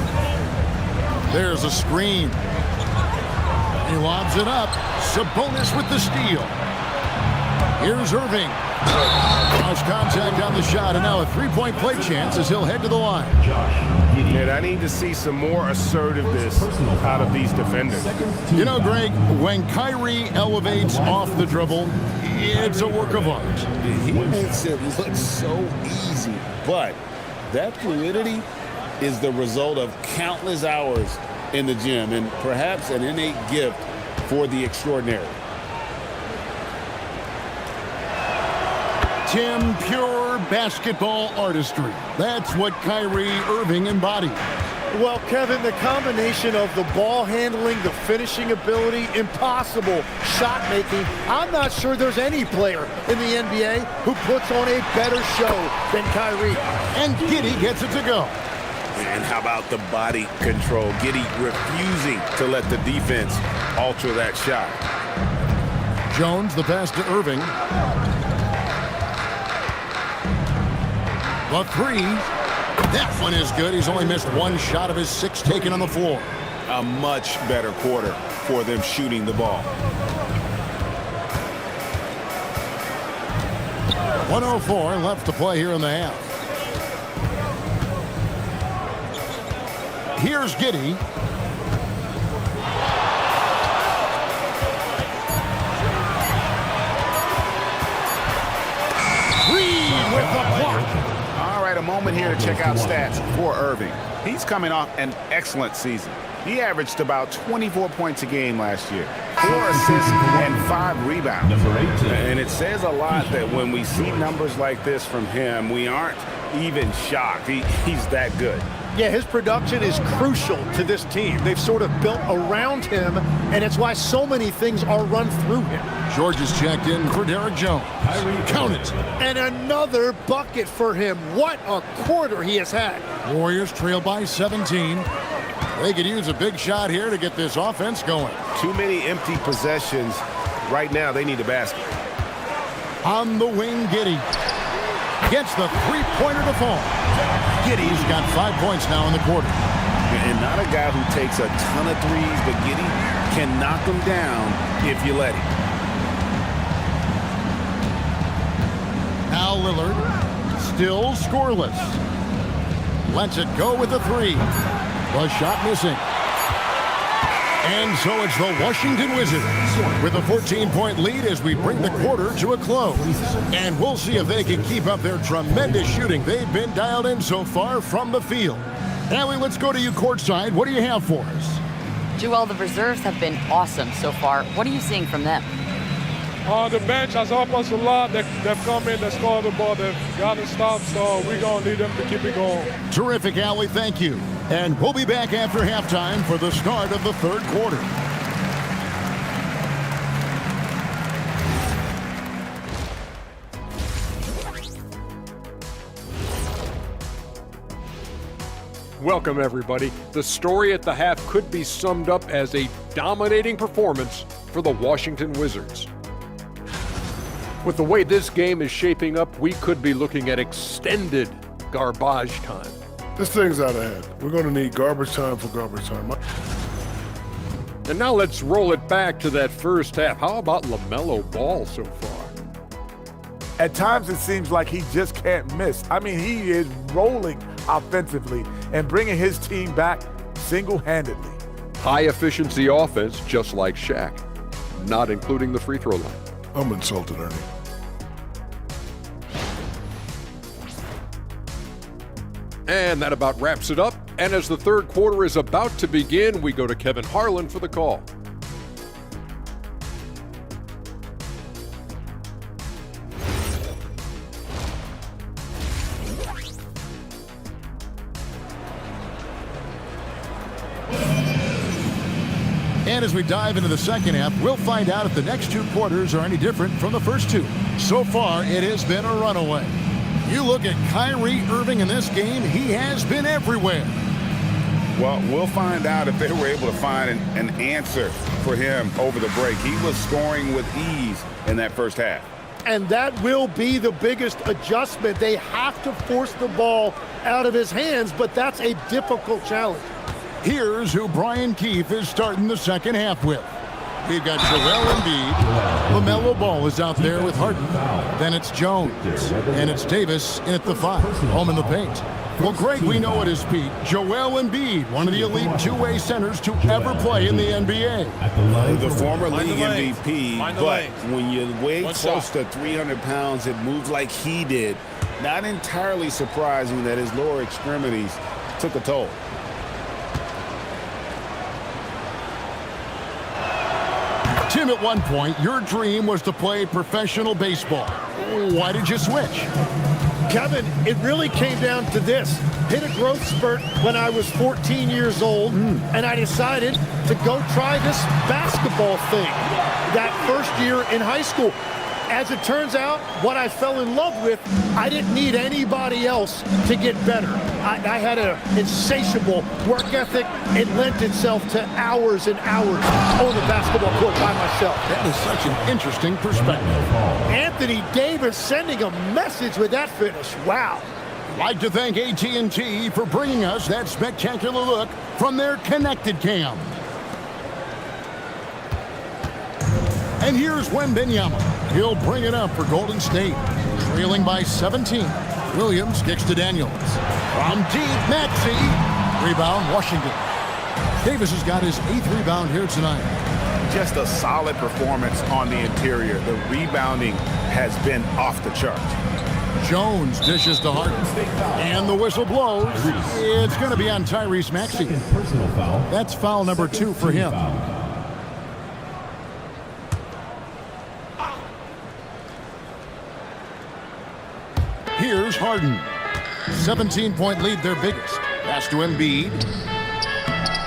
There's a screen. He lobs it up. Sabonis with the steal. Here's Irving. Lost contact on the shot, and now a 3-point play chance as he'll head to the line. And I need to see some more assertiveness out of these defenders. You know, Greg, when Kyrie elevates off the dribble, it's a work of art. He makes it look so easy, but that fluidity is the result of countless hours in the gym and perhaps an innate gift for the extraordinary. Tim, pure basketball artistry. That's what Kyrie Irving embodies. Well, Kevin, the combination of the ball handling, the finishing ability, impossible shot making. I'm not sure there's any player in the NBA who puts on a better show than Kyrie. And Giddey gets it to go. And how about the body control? Giddey refusing to let the defense alter that shot. Jones, the pass to Irving. The 3. That one is good. He's only missed 1 shot of his 6 taken on the floor. A much better quarter for them shooting the ball. 1:04 left to play here in the half. Here's Giddey. Reed with the block. All right, a moment here to check out stats for Irving. He's coming off an excellent season. He averaged about 24 points a game last year, 4 assists and 5 rebounds. And it says a lot that when we see numbers like this from him, we aren't even shocked. He's that good. Yeah, his production is crucial to this team. They've sort of built around him, and it's why so many things are run through him. George is checked in for Derek Jones. Count it. And another bucket for him. What a quarter he has had. Warriors trail by 17. They could use a big shot here to get this offense going. Too many empty possessions. Right now, they need a basket. On the wing, Giddey. Gets the 3-pointer to fall. Giddey's got 5 points now in the quarter. And not a guy who takes a ton of threes, but Giddey can knock them down if you let him. Now Lillard, still scoreless. Lets it go with the 3. The shot missing. And so it's the Washington Wizards with a 14-point lead as we bring the quarter to a close. And we'll see if they can keep up their tremendous shooting they've been dialed in so far from the field. Allie, let's go to you courtside. What do you have for us? Joel, the reserves have been awesome so far. What are you seeing from them? The bench has helped us a lot. They've come in, they scored the ball, they've got to stop, so we're going to need them to keep it going. Terrific, Allie. Thank you. And we'll be back after halftime for the start of the third quarter. Welcome, everybody. The story at the half could be summed up as a dominating performance for the Washington Wizards. With the way this game is shaping up, we could be looking at extended garbage time. This thing's out of hand. We're going to need garbage time for garbage time. And now let's roll it back to that first half. How about LaMelo Ball so far? At times it seems like he just can't miss. I mean, he is rolling offensively and bringing his team back single-handedly. High efficiency offense, just like Shaq. not including the free throw line. I'm insulted, Ernie. And that about wraps it up. And as the third quarter is about to begin, we go to Kevin Harlan for the call. And as we dive into the second half, we'll find out if the next two quarters are any different from the first two. So far, it has been a runaway. You look at Kyrie Irving in this game, he has been everywhere. Well, we'll find out if they were able to find an answer for him over the break. He was scoring with ease in that first half. And that will be the biggest adjustment. They have to force the ball out of his hands, but that's a difficult challenge. Here's who Brian Keefe is starting the second half with. We've got Joel Embiid. LaMelo Ball is out there with Harden. Then it's Jones. And it's Davis in at the 5, home in the paint. Well, Greg, we know at his peak, Joel Embiid, one of the elite two-way centers to ever play in the NBA. The former league MVP, but when you weigh close to 300 pounds, it moves like he did. Not entirely surprising that his lower extremities took a toll. Tim, at one point, your dream was to play professional baseball. Why did you switch? Kevin, it really came down to this. Hit a growth spurt when I was 14 years old, and I decided to go try this basketball thing that first year in high school. As it turns out, what I fell in love with, I didn't need anybody else to get better. I had an insatiable work ethic. It lent itself to hours and hours on the basketball court by myself. That is such an interesting perspective. Anthony Davis sending a message with that finish. Wow. I'd like to thank AT&T for bringing us that spectacular look from their Connected Cam. And here's Wembanyama. He'll bring it up for Golden State. Trailing by 17. Williams kicks to Daniels. From deep, Maxey. Rebound, Washington. Davis has got his 8th rebound here tonight. Just a solid performance on the interior. The rebounding has been off the charts. Jones dishes to Harden. And the whistle blows. It's going to be on Tyrese Maxey. That's foul number 2 for him. Here's Harden. 17-point lead, their biggest. Pass to Embiid.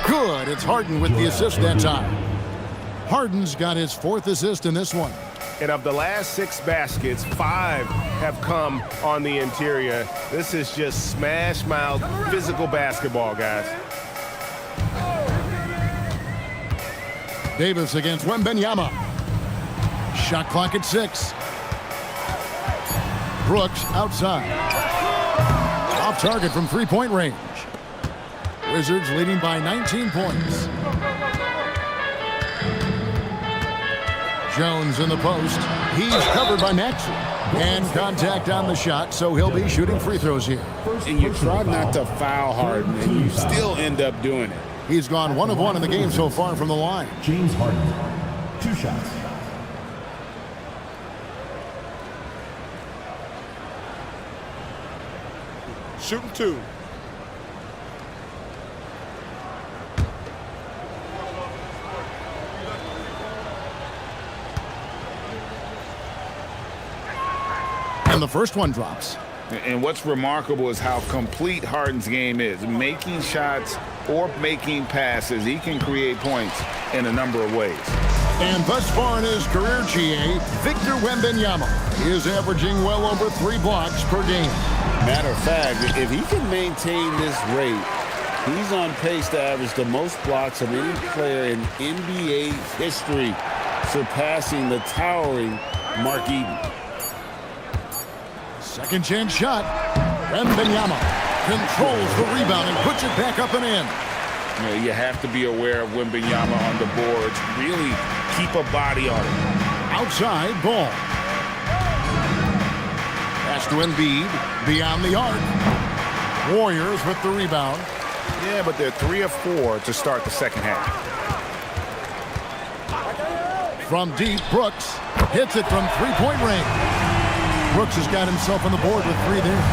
Good. It's Harden with the assist that time. Harden's got his 4th assist in this one. And of the last 6 baskets, 5 have come on the interior. This is just smash mouth physical basketball, guys. Davis against Wembanyama. Shot clock at 6. Brooks outside. Off target from 3-point range. Wizards leading by 19 points. Jones in the post. He's covered by Maxey. And contact on the shot, so he'll be shooting free throws here. And you try not to foul Harden, and you still end up doing it. He's gone 1 of 1 in the game so far from the line. James Harden, 2 shots. Shooting 2. And the first one drops. And what's remarkable is how complete Harden's game is. Making shots or making passes, he can create points in a number of ways. And thus far in his career, GA, Victor Wembanyama is averaging well over 3 blocks per game. Matter of fact, if he can maintain this rate, he's on pace to average the most blocks of any player in NBA history, surpassing the towering Mark Eaton. Second chance shot. Wembanyama controls the rebound and puts it back up and in. You know, you have to be aware of Wembanyama on the boards. Really keep a body on him. Outside ball. Pass to Embiid. Beyond the arc. Warriors with the rebound. Yeah, but they're 3 of 4 to start the second half. From deep, Brooks hits it from three-point range. Brooks has got himself on the board with 3 there.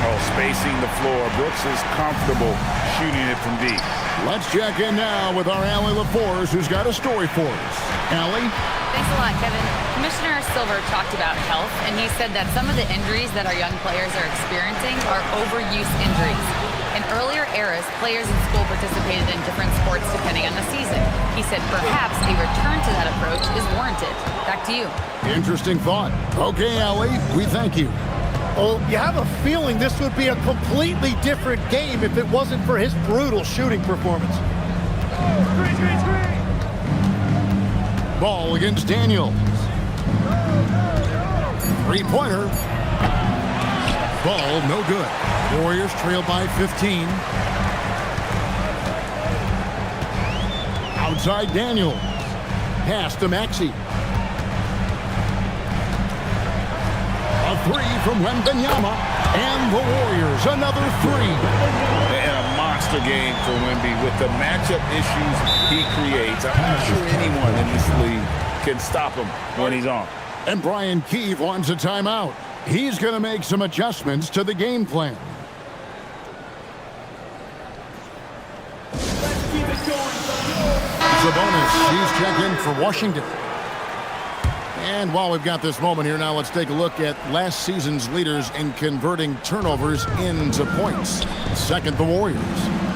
Oh, spacing the floor. Brooks is comfortable shooting it from deep. Let's check in now with our Allie LaForce, who's got a story for us. Allie? Thanks a lot, Kevin. Commissioner Silver talked about health, and he said that some of the injuries that our young players are experiencing are overuse injuries. In earlier eras, players in school participated in different sports depending on the season. He said perhaps a return to that approach is warranted. Back to you. Interesting thought. Okay, Allie, we thank you. Oh, you have a feeling this would be a completely different game if it wasn't for his brutal shooting performance. Ball against Daniels. Three-pointer. Ball no good. Warriors trail by 15. Outside Daniels. Pass to Maxey. A 3 from Wembanyama. And the Warriors another 3. And a monster game for Wemby with the matchup issues he creates. I'm not sure anyone in this league can stop him when he's on. And Brian Keefe wants a timeout. He's going to make some adjustments to the game plan. Sabonis, he's checked in for Washington. And while we've got this moment here, now let's take a look at last season's leaders in converting turnovers into points. Second, the Warriors.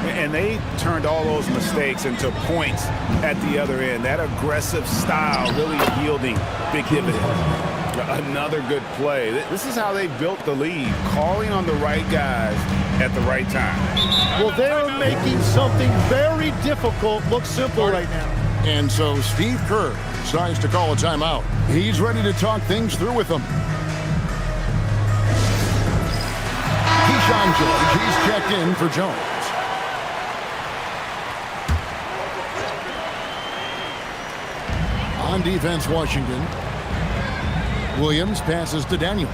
And they turned all those mistakes into points at the other end. That aggressive style really yielding big dividends. Another good play. This is how they built the lead, calling on the right guys at the right time. Well, they're making something very difficult look simple right now. And so Steve Kerr decides to call a timeout. He's ready to talk things through with them. Keyshawn George, he's checked in for Jones. On defense, Washington. Williams passes to Daniels.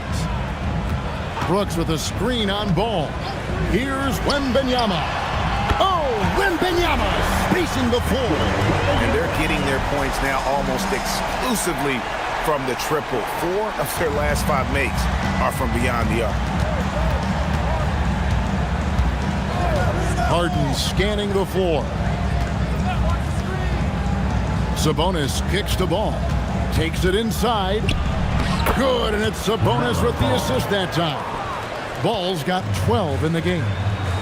Brooks with a screen on Ball. Here's Wembanyama. Oh, Wembanyama spacing the floor. And they're getting their points now almost exclusively from the triple. 4 of their last 5 makes are from beyond the arc. Harden scanning the floor. Sabonis kicks the ball. Takes it inside. Good, and it's Sabonis with the assist that time. Ball's got 12 in the game.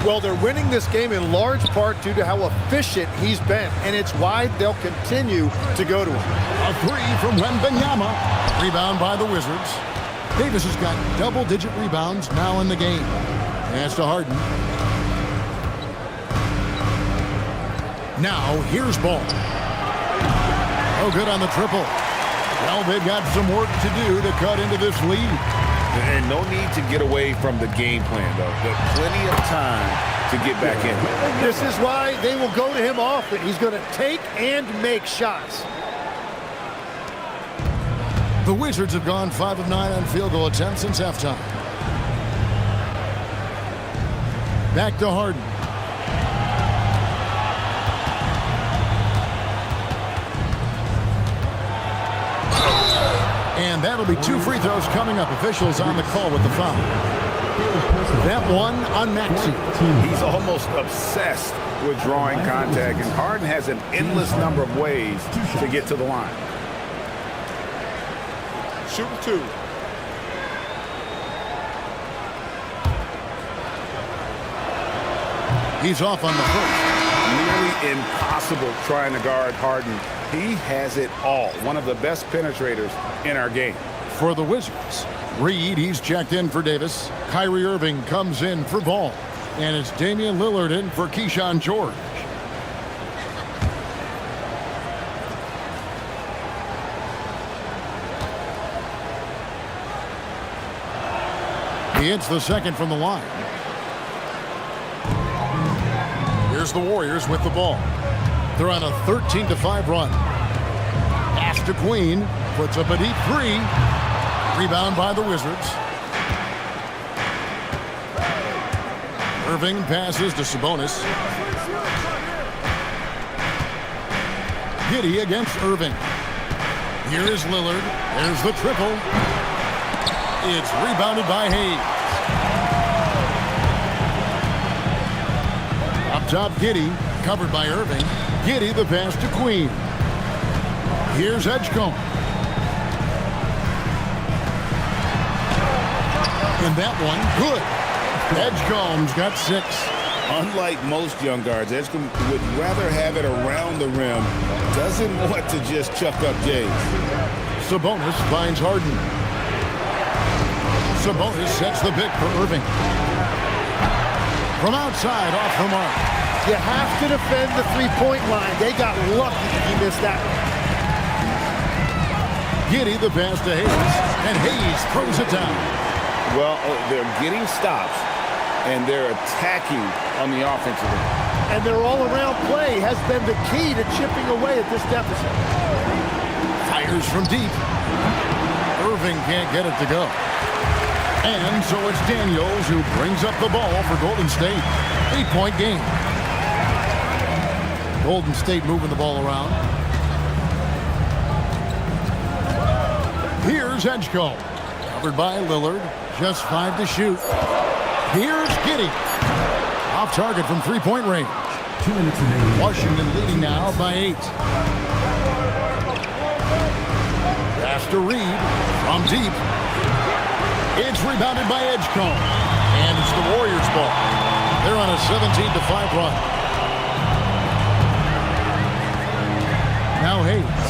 Well, they're winning this game in large part due to how efficient he's been, and it's why they'll continue to go to him. A 3 from Wembanyama. Rebound by the Wizards. Davis has got double-digit rebounds now in the game. Pass to Harden. Now, here's Ball. Oh, good on the triple. Well, they've got some work to do to cut into this lead. And no need to get away from the game plan, though. But plenty of time to get back in. This is why they will go to him often. He's going to take and make shots. The Wizards have gone 5 of 9 on field goal attempts since halftime. Back to Harden. And that'll be 2 free throws coming up. Officials on the call with the foul. That one on Maxey. He's almost obsessed with drawing contact, and Harden has an endless number of ways to get to the line. Shooting 2. He's off on the first. Nearly impossible trying to guard Harden. He has it all. One of the best penetrators in our game. For the Wizards, Reed, he's checked in for Davis. Kyrie Irving comes in for Ball. And it's Damian Lillard in for Keyshawn George. He hits the second from the line. Here's the Warriors with the ball. They're on a 13-5 run. Pass to Queen. Puts up a deep 3. Rebound by the Wizards. Irving passes to Sabonis. Giddey against Irving. Here is Lillard. There's the triple. It's rebounded by Hayes. Up top, Giddey, covered by Irving. Giddey, the pass to Queen. Here's Edgecombe. And that one, good. Edgecombe's got 6. Unlike most young guards, Edgecombe would rather have it around the rim. Doesn't want to just chuck up James. Sabonis finds Harden. Sabonis sets the pick for Irving. From outside, off the mark. You have to defend the three-point line. They got lucky he missed that one. Giddey, the pass to Hayes, and Hayes throws it down. Well, they're getting stops, and they're attacking on the offensive end. And their all-around play has been the key to chipping away at this deficit. Fires from deep. Irving can't get it to go. And so it's Daniels who brings up the ball for Golden State. 8-point game. Golden State moving the ball around. Here's Edgecombe. Covered by Lillard. Just 5 to shoot. Here's Giddey. Off target from three-point range. 2 minutes remaining. Washington leading now by 8. Pass to Reed from deep. It's rebounded by Edgecombe. And it's the Warriors' ball. They're on a 17-5 run. Now Hayes.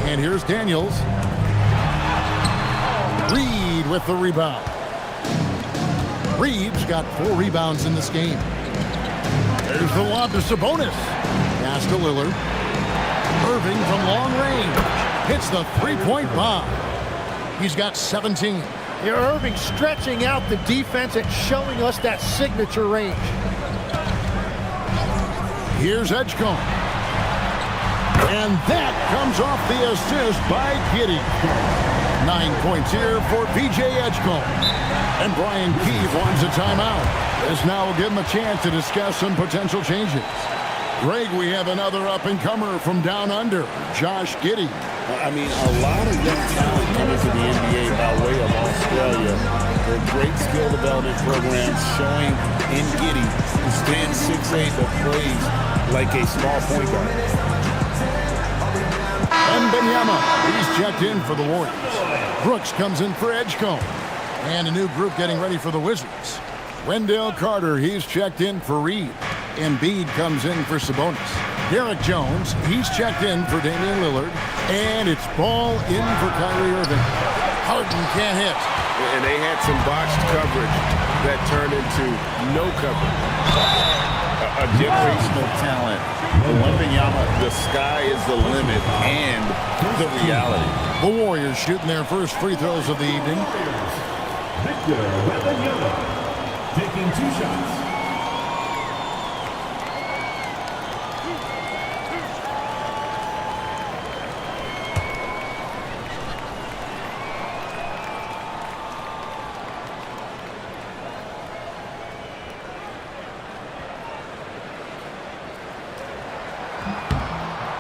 And here's Daniels. Reed with the rebound. Reed's got 4 rebounds in this game. There's the lob to Sabonis. Pass to Lillard. Irving from long range. Hits the three-point bomb. He's got 17. Yeah, Irving stretching out the defense and showing us that signature range. Here's Edgecombe. And that comes off the assist by Giddey. 9 points here for P.J. Edgecombe. And Brian Keefe wants a timeout. This now will give him a chance to discuss some potential changes. Greg, we have another up-and-comer from down under, Josh Giddey. I mean, a lot of young talent coming to the NBA by way of Australia. They're great skill development programs showing in Giddey who stands 6'8" but plays like a small point guard. And Benyama, he's checked in for the Warriors. Brooks comes in for Edgecombe. And a new group getting ready for the Wizards. Wendell Carter, he's checked in for Reed. Embiid comes in for Sabonis. Derek Jones, he's checked in for Damian Lillard. And it's ball in for Kyrie Irving. Harden can't hit. And they had some botched coverage that turned into no coverage. A generational talent. Wembanyama, the sky is the limit and the reality. The Warriors shooting their first free throws of the evening. Victor Wembanyama taking 2 shots.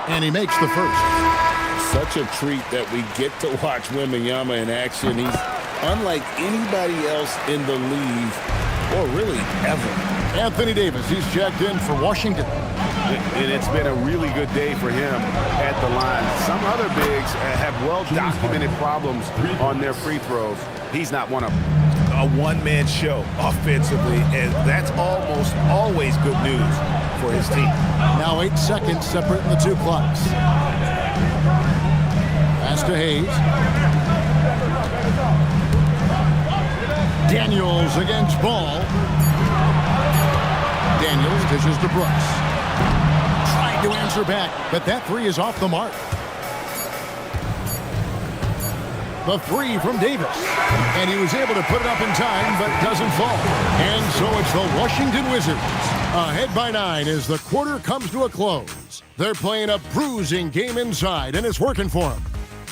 And he makes the first. Such a treat that we get to watch Wembanyama in action. He's unlike anybody else in the league, or really ever. Anthony Davis, he's checked in for Washington. And it's been a really good day for him at the line. Some other bigs have well-documented problems on their free throws. He's not one of them. A one-man show offensively, and that's almost always good news for his team. Now 8 seconds separating the 2 clocks. Pass to Hayes. Daniels against Ball. Daniels dishes to Brooks. Trying to answer back, but that 3 is off the mark. The 3 from Davis. And he was able to put it up in time, but doesn't fall. And so it's the Washington Wizards ahead by 9 as the quarter comes to a close. They're playing a bruising game inside, and it's working for them.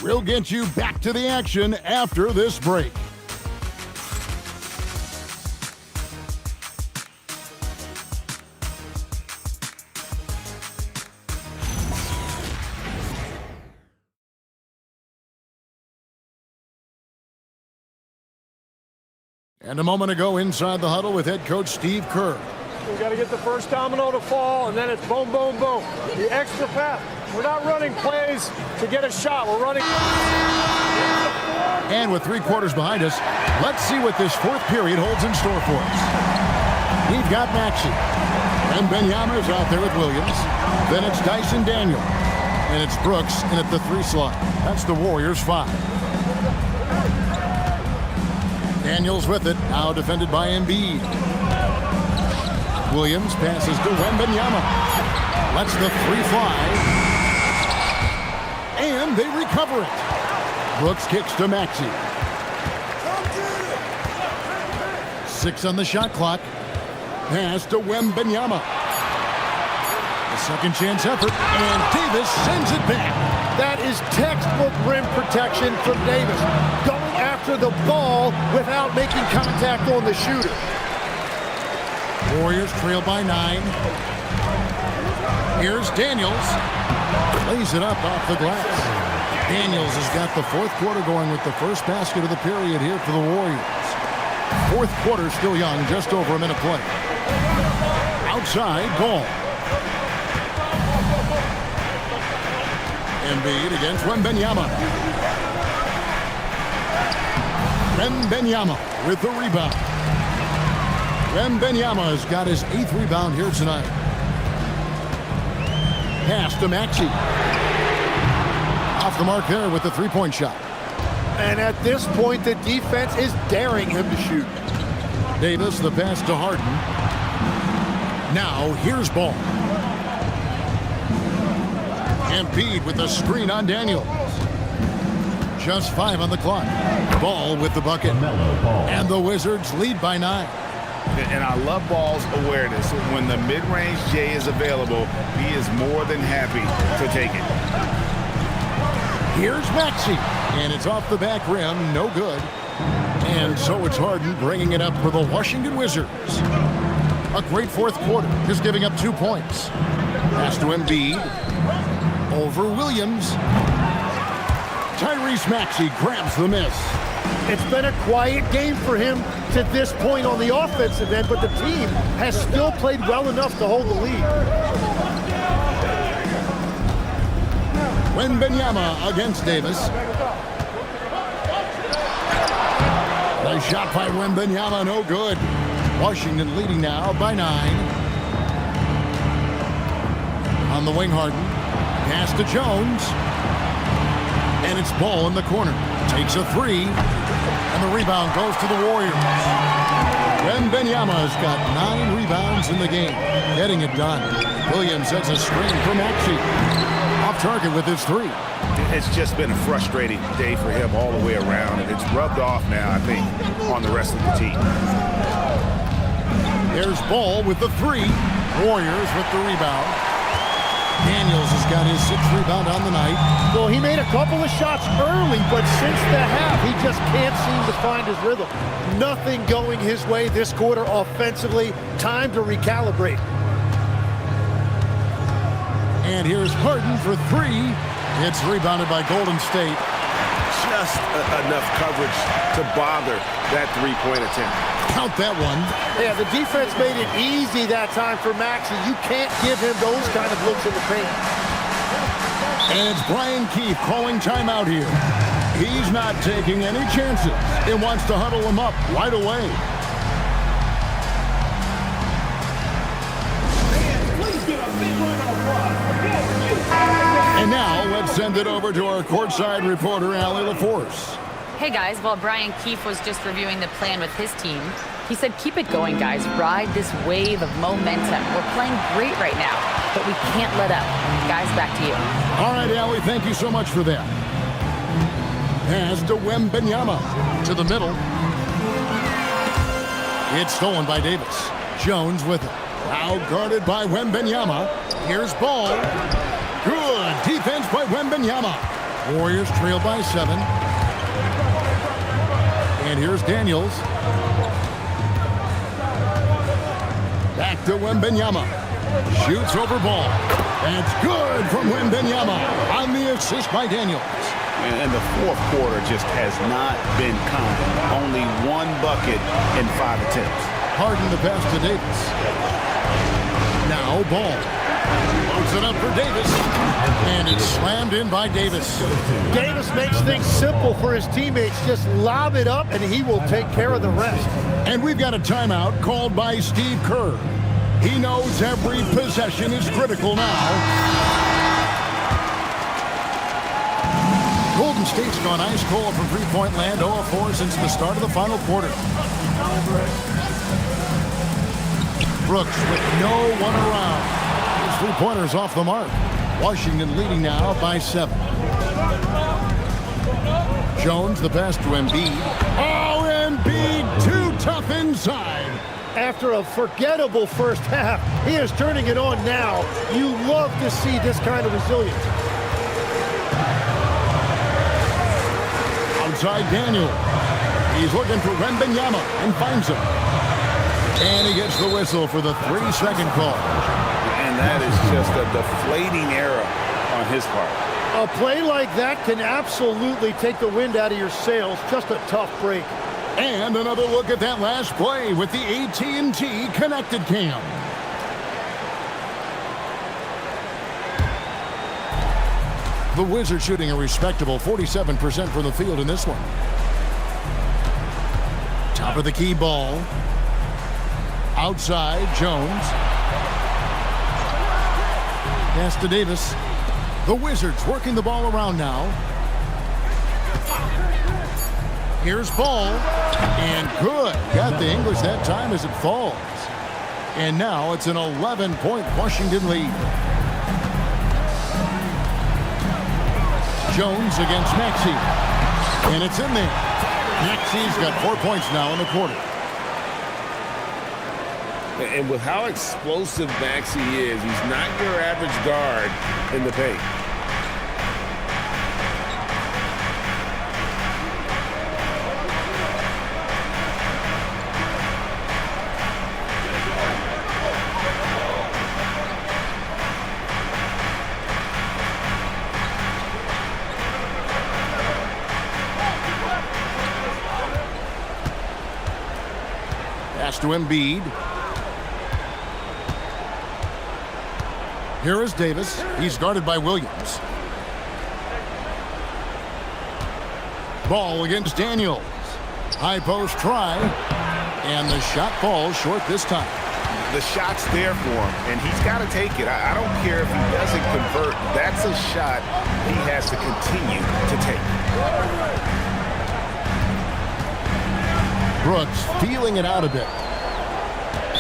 We'll get you back to the action after this break. And a moment ago inside the huddle with head coach Steve Kerr. We got to get the first domino to fall, and then it's boom, boom, boom. The extra pass. We're not running plays to get a shot. We're running. And with 3 quarters behind us, let's see what this 4th period holds in store for us. We've got Maxey. And Wembanyama is out there with Williams. Then it's Dyson Daniel. And it's Brooks in at the 3 slot. That's the Warriors 5. Daniels with it. Now defended by Embiid. Williams passes to Wembanyama. Lets the 3 fly. And they recover it. Brooks kicks to Maxey. 6 on the shot clock. Pass to Wembanyama. A second chance effort, and Davis sends it back. That is textbook rim protection from Davis. Going after the ball without making contact on the shooter. Warriors trail by 9. Here's Daniels. Lays it up off the glass. Daniels has got the 4th quarter going with the first basket of the period here for the Warriors. 4th quarter still young, just over a minute play. Outside, Ball. Embiid against Wembanyama. Wembanyama with the rebound. Wembanyama has got his 8th rebound here tonight. Pass to Maxey. Off the mark there with the 3-point shot. And at this point, the defense is daring him to shoot. Davis, the pass to Harden. Now, here's Ball. Embiid with the screen on Daniels. Just 5 on the clock. Ball with the bucket. And the Wizards lead by 9. And I love Ball's awareness. When the mid-range J is available, he is more than happy to take it. Here's Maxey. And it's off the back rim. No good. And so it's Harden bringing it up for the Washington Wizards. A great 4th quarter. Just giving up 2 points. Pass to Embiid. Over Williams. Tyrese Maxey grabs the miss. It's been a quiet game for him to this point on the offensive end, but the team has still played well enough to hold the lead. Wembanyama against Davis. Nice shot by Wembanyama, no good. Washington leading now by 9. On the wing, Harden. Pass to Jones. And it's Ball in the corner. Takes a 3. And the rebound goes to the Warriors. Wembanyama has got 9 rebounds in the game. Getting it done. Williams sets a screen for Maxey. Off target with his 3. It's just been a frustrating day for him all the way around. And it's rubbed off now, I think, on the rest of the team. There's Ball with the 3. Warriors with the rebound. Daniels has got his 6th rebound on the night. Well, he made a couple of shots early, but since the half, he just can't seem to find his rhythm. Nothing going his way this quarter offensively. Time to recalibrate. And here's Harden for 3. It's rebounded by Golden State. Just enough coverage to bother that 3-point attempt. Count that one. Yeah, the defense made it easy that time for Maxey. You can't give him those kind of looks in the paint. And it's Brian Keefe calling timeout here. He's not taking any chances. He wants to huddle him up right away. And now let's send it over to our courtside reporter, Allie LaForce. Hey guys, while Brian Keefe was just reviewing the plan with his team, he said, keep it going, guys. Ride this wave of momentum. We're playing great right now, but we can't let up. Guys, back to you. All right, Allie, thank you so much for that. Pass to Wembanyama to the middle. It's stolen by Davis. Jones with it. Now guarded by Wembanyama. Here's Ball. Good defense by Wembanyama. Warriors trail by 7. And here's Daniels. Back to Wembanyama. Shoots over Ball. That's good from Wembanyama on the assist by Daniels. And the fourth quarter just has not been kind. Only one bucket in 5 attempts. Harden the pass to Davis. Now Ball. Loads it up for Davis. And it's slammed in by Davis. Davis makes things simple for his teammates. Just lob it up and he will take care of the rest. And we've got a timeout called by Steve Kerr. He knows every possession is critical now. Golden State's gone ice cold from three-point land, 0 of 4 since the start of the final quarter. Brooks with no one around. His three-pointer's off the mark. Washington leading now by 7. Jones, the pass to Embiid. Oh, Embiid, too tough inside. After a forgettable first half, he is turning it on now. You love to see this kind of resilience. Outside Daniel. He's looking for Wembanyama and finds him. And he gets the whistle for the 3-second call. And that is just a deflating error on his part. A play like that can absolutely take the wind out of your sails. Just a tough break. And another look at that last play with the AT&T Connected Cam. The Wizards shooting a respectable 47% from the field in this one. Top of the key Ball. Outside, Jones. Pass to Davis. The Wizards working the ball around now. Here's Ball. And good. Got the English that time as it falls. And now it's an 11-point Washington lead. Jones against Maxey. And it's in there. Maxey's got 4 points now in the quarter. And with how explosive Maxey is, he's not your average guard in the paint. Pass to Embiid. Here is Davis. He's guarded by Williams. Ball against Daniels. High post try. And the shot falls short this time. The shot's there for him, and he's got to take it. I don't care if he doesn't convert. That's a shot he has to continue to take. Brooks feeling it out a bit.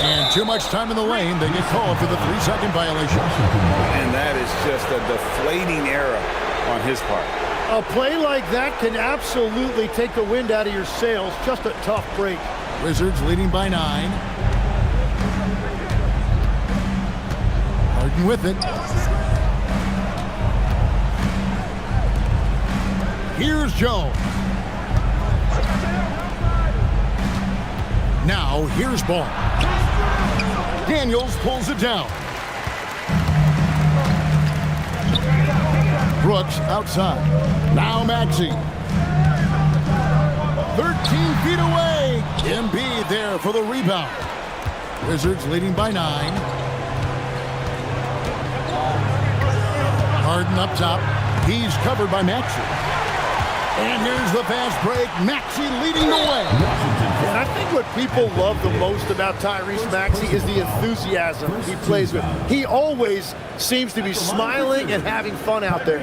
And too much time in the lane. They get called for the 3-second violation. And that is just a deflating error on his part. A play like that can absolutely take the wind out of your sails. Just a tough break. Wizards leading by 9. Harden with it. Here's Jones. Now here's Ball. Daniels pulls it down. Brooks outside. Now Maxey. 13 feet away. Embiid there for the rebound. Wizards leading by 9. Harden up top. He's covered by Maxey. And here's the fast break. Maxey leading the way. And I think what people love the most about Tyrese Maxey is the enthusiasm he plays with. He always seems to be smiling and having fun out there.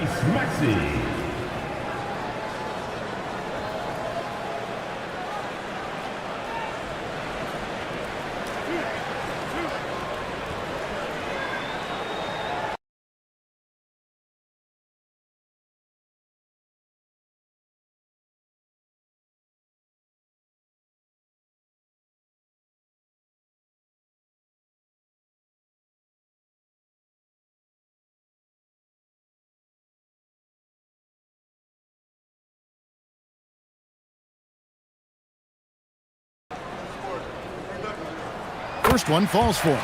First one falls for him.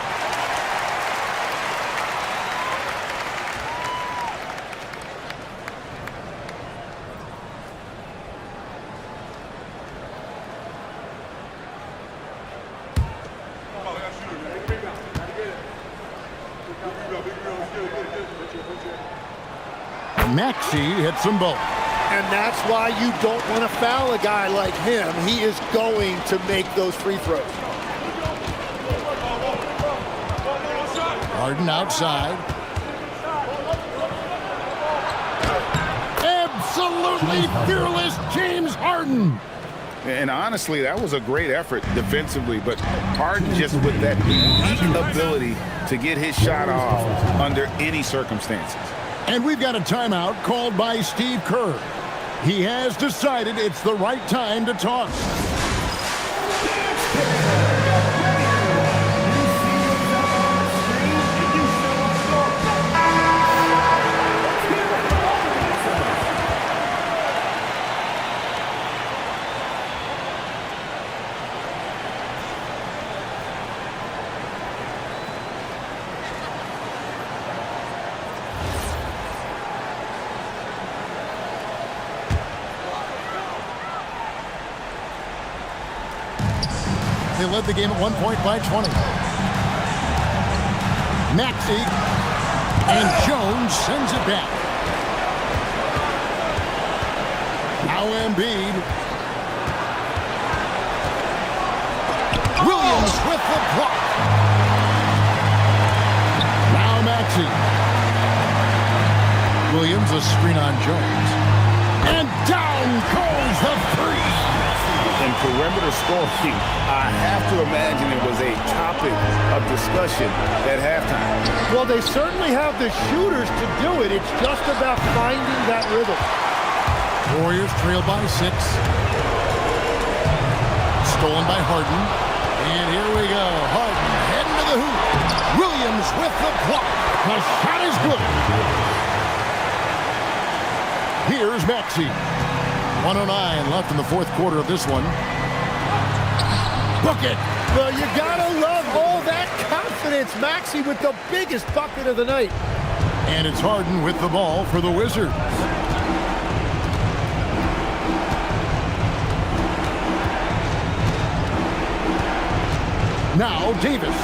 Maxey hits them both. And that's why you don't want to foul a guy like him. He is going to make those free throws. Harden outside. Absolutely fearless James Harden. And honestly, that was a great effort defensively, but Harden just with that unique ability to get his shot off under any circumstances. And we've got a timeout called by Steve Kerr. He has decided it's the right time to toss. They led the game at 1 point by 20. Maxey and Jones sends it back. Now Embiid. Williams with the block. Now Maxey. Williams a screen on Jones. And down goes the three. In perimeter scoring, I have to imagine it was a topic of discussion at halftime. Well, they certainly have the shooters to do it. It's just about finding that rhythm. Warriors trail by 6. Stolen by Harden. And here we go. Harden heading to the hoop. Williams with the block. The shot is good. Here's Maxey. 1:09 left in the fourth quarter of this one. Book it. Well, you gotta love all that confidence. Maxey with the biggest bucket of the night. And it's Harden with the ball for the Wizards. Now Davis.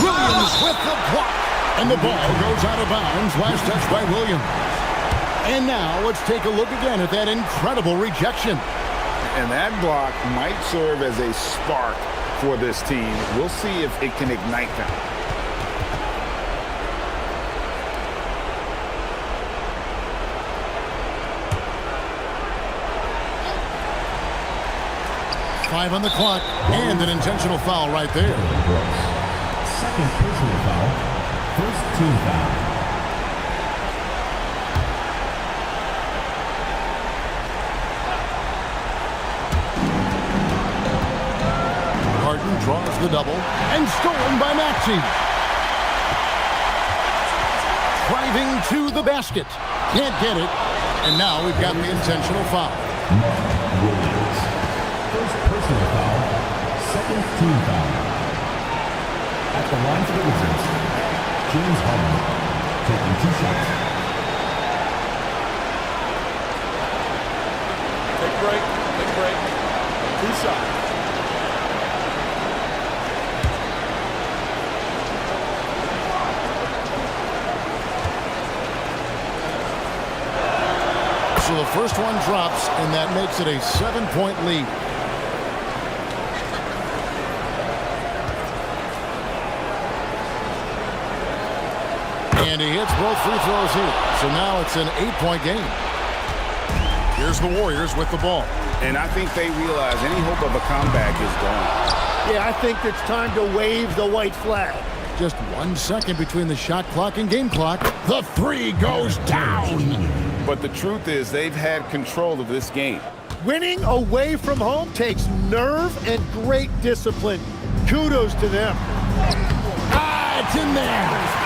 Williams with the block. And the ball goes out of bounds. Last touch by Williams. And now let's take a look again at that incredible rejection. And that block might serve as a spark for this team. We'll see if it can ignite them. Five on the clock, and an intentional foul right there. Second personal foul, first team foul. Harden draws the double, and stolen by Maxey. Driving to the basket. Can't get it, and now we've got the intentional foul. Williams. First personal foul, second team foul. At the line for the Wizards, James Harden taking 2 shots. Take break. 2 shots. So the first one drops, and that makes it a 7-point lead. And he hits both free throws here. So now it's an 8-point game. Here's the Warriors with the ball. And I think they realize any hope of a comeback is gone. Yeah, I think it's time to wave the white flag. Just 1 second between the shot clock and game clock. The three goes down. But the truth is they've had control of this game. Winning away from home takes nerve and great discipline. Kudos to them. Ah, it's in there.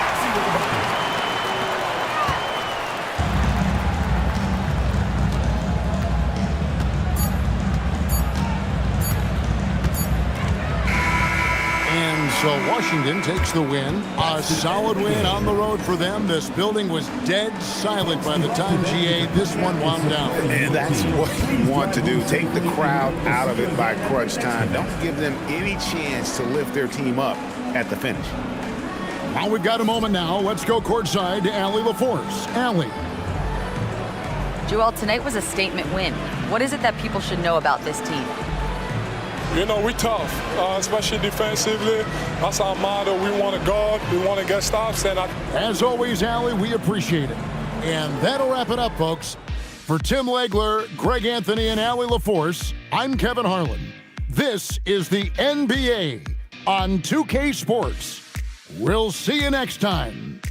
So Washington takes the win. A solid win on the road for them. This building was dead silent by the time, GA, this one wound down. And that's what you want to do. Take the crowd out of it by crunch time. Don't give them any chance to lift their team up at the finish. While we've got a moment now, let's go courtside to Allie LaForce. Allie. Joel, tonight was a statement win. What is it that people should know about this team? You know, we tough, especially defensively. That's our motto. We want to guard. We want to get stops. As always, Allie, we appreciate it. And that'll wrap it up, folks. For Tim Legler, Greg Anthony, and Allie LaForce, I'm Kevin Harlan. This is the NBA on 2K Sports. We'll see you next time.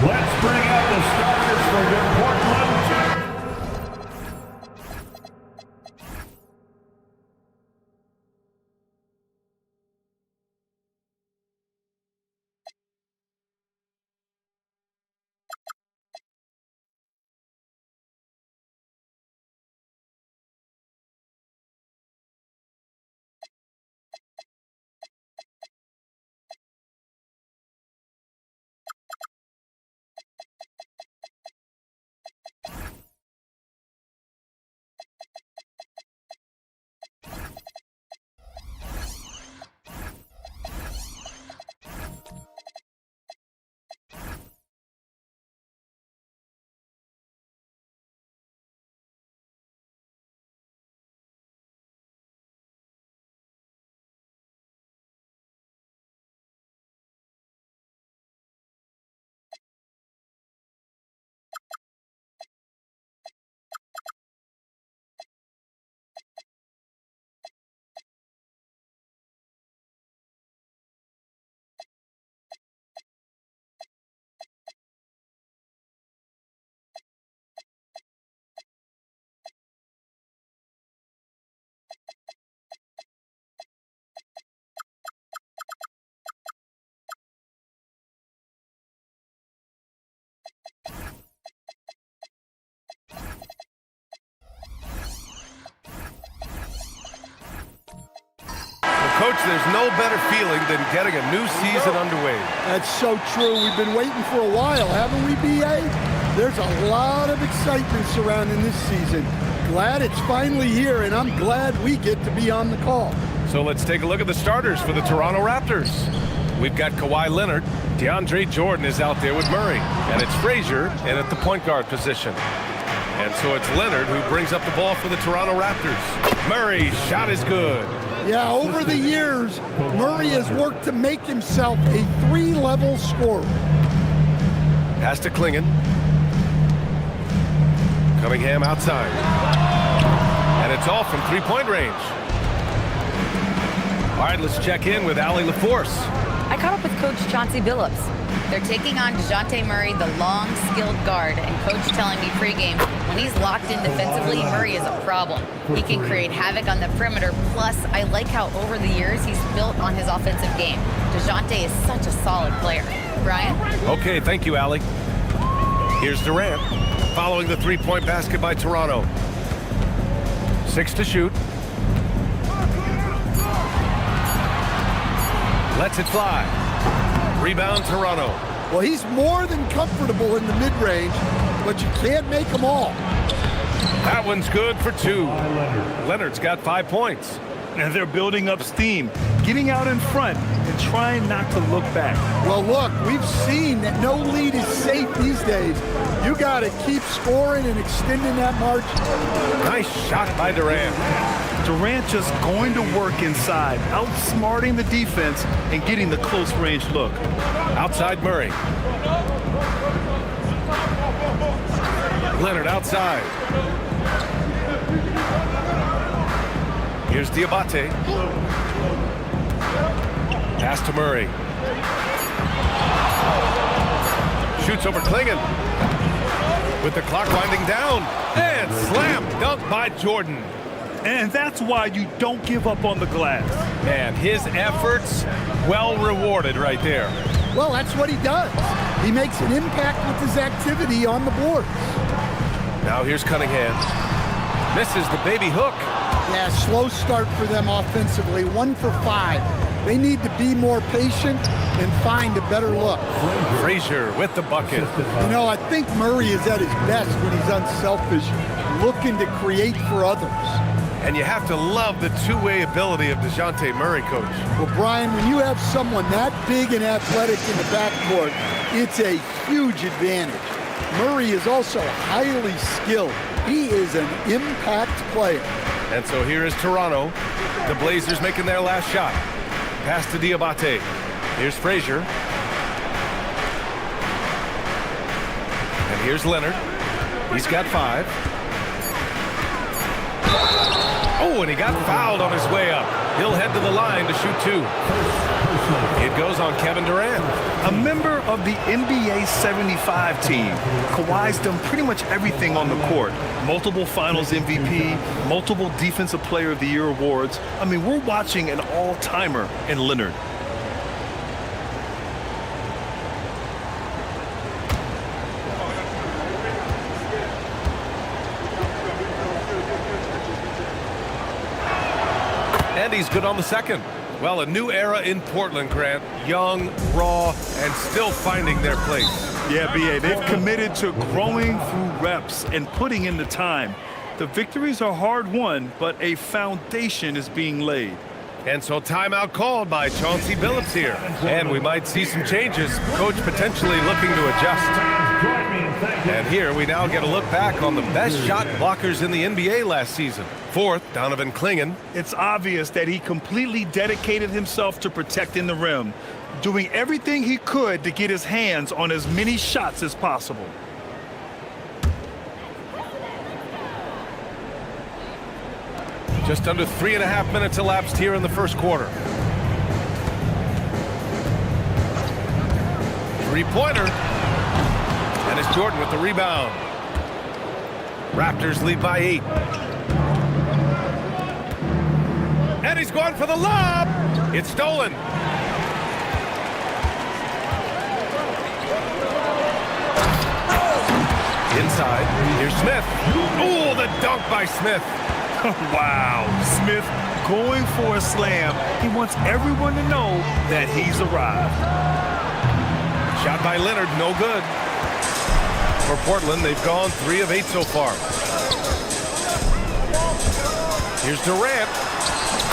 Let's bring out the starters for your Portland. Coach, there's no better feeling than getting a new season underway. That's so true. We've been waiting for a while, haven't we, B.A.? There's a lot of excitement surrounding this season. Glad it's finally here, and I'm glad we get to be on the call. So let's take a look at the starters for the Toronto Raptors. We've got Kawhi Leonard. DeAndre Jordan is out there with Murray. And it's Frazier in at the point guard position. And so it's Leonard who brings up the ball for the Toronto Raptors. Murray's shot is good. Yeah, over the years, Murray has worked to make himself a three-level scorer. Pass to Klingon. Cunningham outside. And it's off from three-point range. All right, let's check in with Allie LaForce. I caught up with Coach Chauncey Billups. They're taking on DeJounte Murray, the long, skilled guard, and Coach telling me pregame, when he's locked in defensively, Murray is a problem. He can create havoc on the perimeter, plus I like how over the years he's built on his offensive game. DeJounte is such a solid player. Brian? Okay, thank you, Allie. Here's Durant, following the three-point basket by Toronto. 6 to shoot. Lets it fly. Rebound, Toronto. Well, he's more than comfortable in the mid-range, but you can't make them all. That one's good for 2. Leonard's got 5 points. And they're building up steam, getting out in front and trying not to look back. Well, look, we've seen that no lead is safe these days. You got to keep scoring and extending that margin. Nice shot by Durant. Durant just going to work inside, outsmarting the defense and getting the close range look. Outside Murray. Leonard outside. Here's Diabate. Pass to Murray. Shoots over Klingon. With the clock winding down. And slam dunk by Jordan. And that's why you don't give up on the glass. Man, his efforts well rewarded right there. Well, that's what he does. He makes an impact with his activity on the board. Now here's Cunningham. Misses the baby hook. Yeah, slow start for them offensively. 1 for 5. They need to be more patient and find a better look. Frazier with the bucket. You know, I think Murray is at his best when he's unselfish, looking to create for others. And you have to love the two-way ability of DeJounte Murray, Coach. Well, Brian, when you have someone that big and athletic in the backcourt, it's a huge advantage. Murray is also highly skilled. He is an impact player. And so here is Toronto. The Blazers making their last shot. Pass to Diabate. Here's Frazier. And here's Leonard. He's got 5. Oh, and he got fouled on his way up. He'll head to the line to shoot 2. It goes on Kevin Durant. A member of the NBA 75 team. Kawhi's done pretty much everything on the court. Multiple Finals MVP, multiple Defensive Player of the Year awards. I mean, we're watching an all-timer in Leonard. And he's good on the second. Well, a new era in Portland, Grant. Young, raw, and still finding their place. Yeah, B.A., they've committed to growing through reps and putting in the time. The victories are hard won, but a foundation is being laid. And so timeout called by Chauncey Billups here. And we might see some changes. Coach potentially looking to adjust. And here we now get a look back on the best shot blockers in the NBA last season. 4th, Donovan Clingan. It's obvious that he completely dedicated himself to protecting the rim, doing everything he could to get his hands on as many shots as possible. Just under 3.5 minutes elapsed here in the first quarter. 3-pointer. And it's Jordan with the rebound. Raptors lead by 8. And he's going for the lob. It's stolen. Inside. Here's Smith. Oh, the dunk by Smith. Wow, Smith going for a slam. He wants everyone to know that he's arrived. Shot by Leonard, no good. For Portland, they've gone 3 of 8 so far. Here's Durant.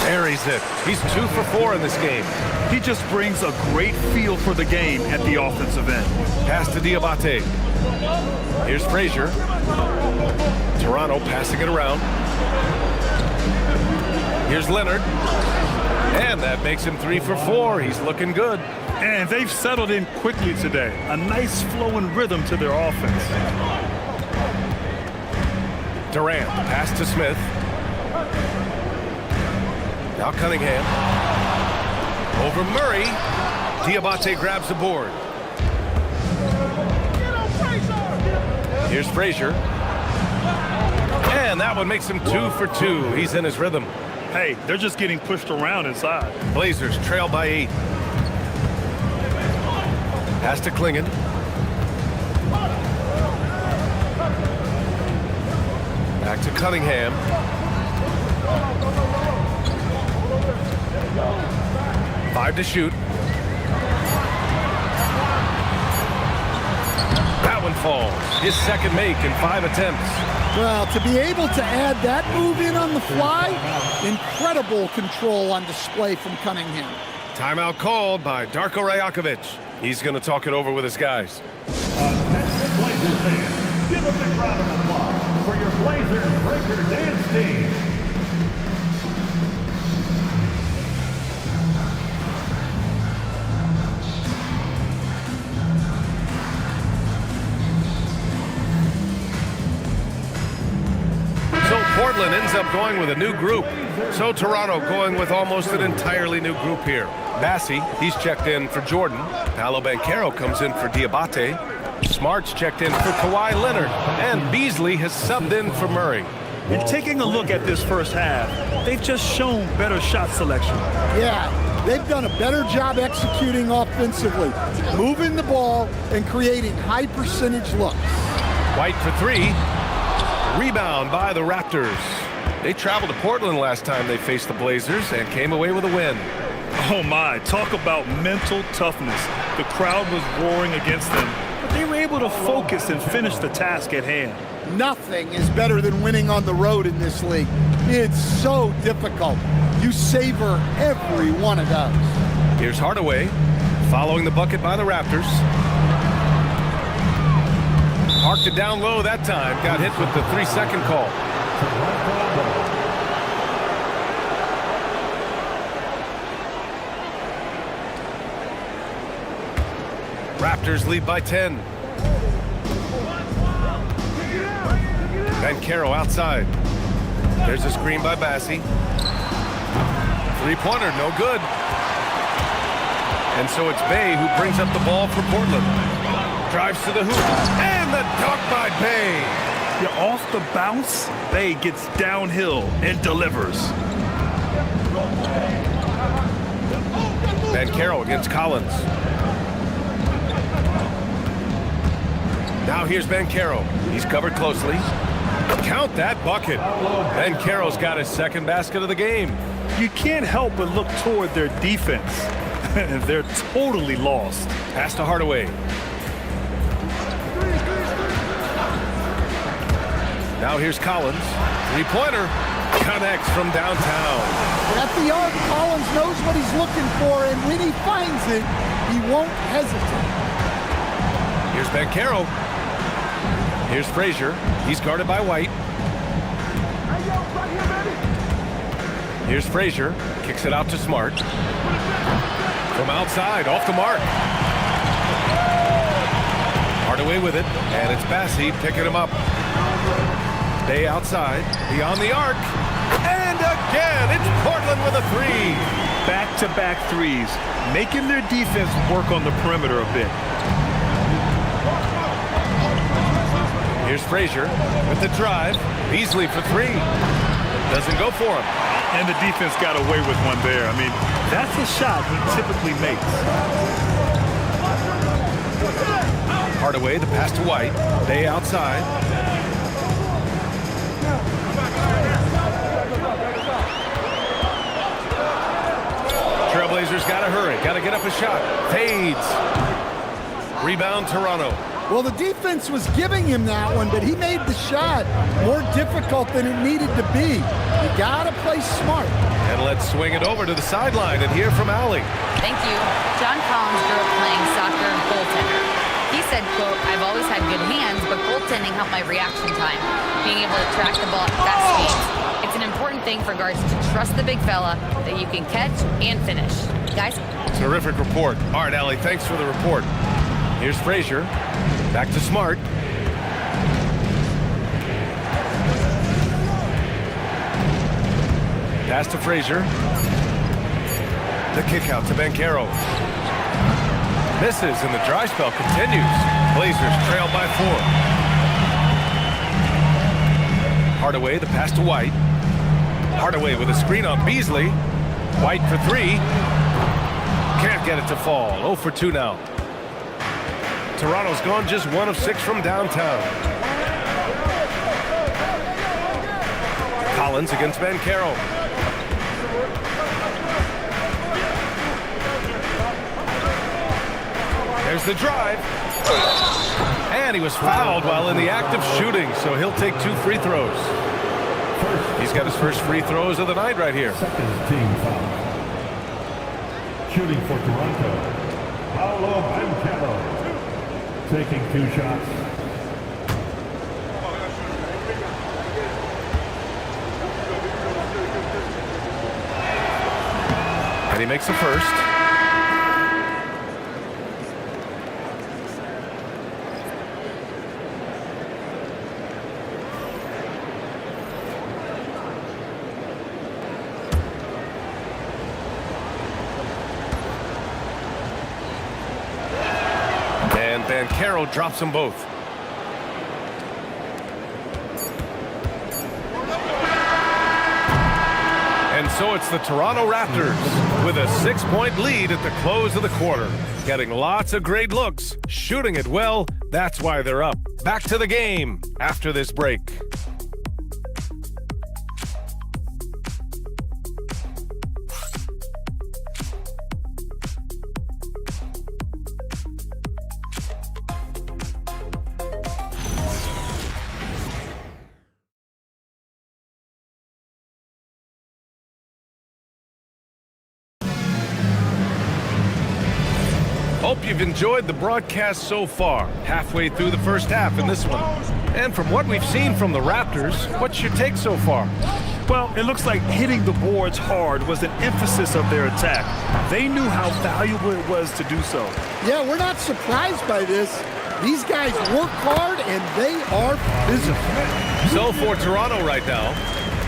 Buries it. He's 2 for 4 in this game. He just brings a great feel for the game at the offensive end. Pass to Diabate. Here's Frazier. Toronto passing it around. Here's Leonard. And that makes him 3 for 4. He's looking good. And they've settled in quickly today. A nice flowing rhythm to their offense. Durant, pass to Smith. Now Cunningham. Over Murray. Diabate grabs the board. Here's Frazier. And that one makes him 2 for 2. He's in his rhythm. Hey, they're just getting pushed around inside. Blazers trail by 8. Pass to Clingan. Back to Cunningham. Five to shoot. That one falls. His second make in 5 attempts. Well, to be able to add that move in on the fly, incredible control on display from Cunningham. Timeout called by Darko Rajakovic. He's going to talk it over with his guys. Attention Blazers fans, give a big round of applause for your Blazers Breaker Dance team. Portland ends up going with a new group. So Toronto going with almost an entirely new group here. Massey, he's checked in for Jordan. Paolo Banchero comes in for Diabate. Smart's checked in for Kawhi Leonard. And Beasley has subbed in for Murray. And taking a look at this first half, they've just shown better shot selection. Yeah, they've done a better job executing offensively, moving the ball and creating high percentage looks. White for three. Rebound by the Raptors. They traveled to Portland last time they faced the Blazers and came away with a win. Oh my, talk about mental toughness. The crowd was roaring against them, but they were able to focus and finish the task at hand. Nothing is better than winning on the road in this league. It's so difficult. You savor every one of those. Here's Hardaway following the bucket by the Raptors. Parked it down low that time. Got hit with the 3-second call. Raptors lead by 10. Banchero outside. There's a screen by Bassi. Three-pointer, no good. And so it's Bey who brings up the ball for Portland. Drives to the hoop. And the dunk by Bey. Yeah, off the bounce, Bey gets downhill and delivers. Banchero against Collins. Now here's Banchero. He's covered closely. Count that bucket. Banchero's got his second basket of the game. You can't help but look toward their defense. They're totally lost. Pass to Hardaway. Now here's Collins. Three-pointer. Connects from downtown. At the arc, Collins knows what he's looking for, and when he finds it, he won't hesitate. Here's Banchero. Here's Frazier. He's guarded by White. Here's Frazier. Kicks it out to Smart. From outside, off the mark. Hardaway with it, and it's Bassi picking him up. Bey outside, beyond the arc. And again, it's Portland with a three. Back-to-back threes, making their defense work on the perimeter a bit. Here's Frazier with the drive. Beasley for three. Doesn't go for him. And the defense got away with one there. I mean, that's a shot he typically makes. Hardaway, the pass to White. Bey outside. Trailblazers got to hurry. Got to get up a shot. Fades. Rebound Toronto. Well, the defense was giving him that one, but he made the shot more difficult than it needed to be. You gotta play smart. And let's swing it over to the sideline and hear from Allie. Thank you. John Collins grew up playing soccer and goaltender. He said, quote, "I've always had good hands, but goaltending helped my reaction time, being able to track the ball at fast speeds. It's an important thing for guards to trust the big fella that you can catch and finish." Guys? Terrific report. All right, Allie, thanks for the report. Here's Frazier. Back to Smart. Pass to Frazier. The kick out to Banchero. Misses, and the dry spell continues. Blazers trail by 4. Hardaway, the pass to White. Hardaway with a screen on Beasley. White for three. Can't get it to fall. 0 for 2 now. Toronto's gone just 1 of 6 from downtown. Collins against Banchero. There's the drive. And he was fouled while in the act of shooting, so he'll take 2 free throws. He's got his first free throws of the night right here. Second team foul. Shooting for Toronto, Paolo Banchero. Taking 2 shots. And he makes the first. Banchero drops them both. So it's the Toronto Raptors with a 6-point lead at the close of the quarter. Getting lots of great looks, shooting it well. That's why they're up. Back to the game after this break. Hope you've enjoyed the broadcast so far, halfway through the first half in this one. And from what we've seen from the Raptors, what's your take so far? Well, it looks like hitting the boards hard was an emphasis of their attack. They knew how valuable it was to do so. Yeah, we're not surprised by this. These guys work hard, and they are physical. So for Toronto right now,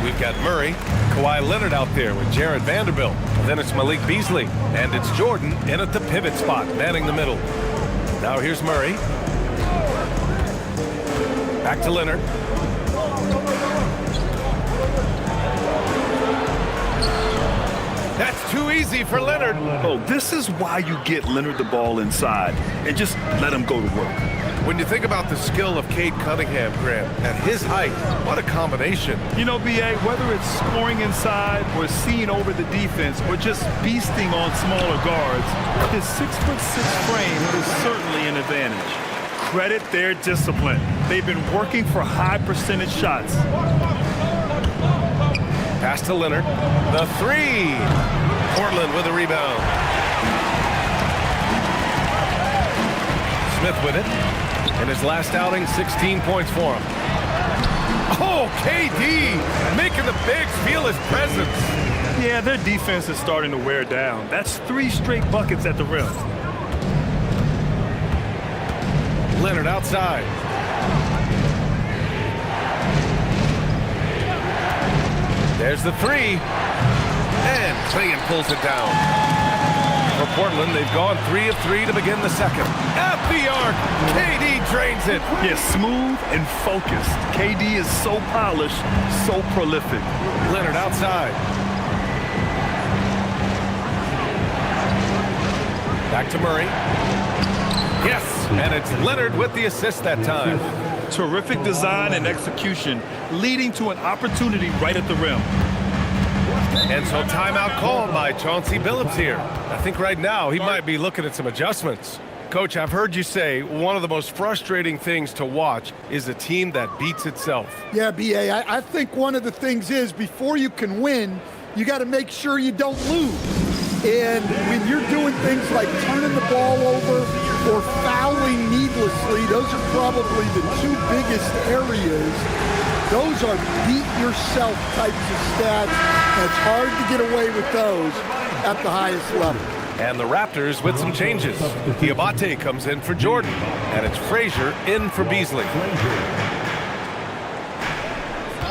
we've got Murray, Kawhi Leonard out there with Jared Vanderbilt. Then it's Malik Beasley, and it's Jordan in at the pivot spot, manning the middle. Now here's Murray. Back to Leonard. That's too easy for Leonard. Oh, this is why you get Leonard the ball inside and just let him go to work. When you think about the skill of Cade Cunningham, Graham, at his height, what a combination. You know, B.A., whether it's scoring inside or seeing over the defense or just beasting on smaller guards, his 6'6" frame is certainly an advantage. Credit their discipline. They've been working for high percentage shots. Pass to Leonard. The three. Portland with a rebound. Smith with it. In his last outing, 16 points for him. Oh, KD making the Bigs feel his presence. Yeah, their defense is starting to wear down. That's 3 straight buckets at the rim. Leonard outside. There's the three. And Clayton pulls it down. For Portland, they've gone 3 of 3 to begin the second. At the arc, KD drains it. Yeah, smooth and focused. KD is so polished, so prolific. Leonard outside. Back to Murray. Yes, and it's Leonard with the assist that time. Terrific design and execution, leading to an opportunity right at the rim. And so timeout called by Chauncey Billups here. I think right now he might be looking at some adjustments. Coach, I've heard you say one of the most frustrating things to watch is a team that beats itself. Yeah, B.A., I think one of the things is before you can win, you got to make sure you don't lose. And when you're doing things like turning the ball over or fouling needlessly, those are probably the 2 biggest areas. Those are beat-yourself types of stats, and it's hard to get away with those at the highest level. And the Raptors with some changes. Diabate comes in for Jordan, and it's Frazier in for Beasley.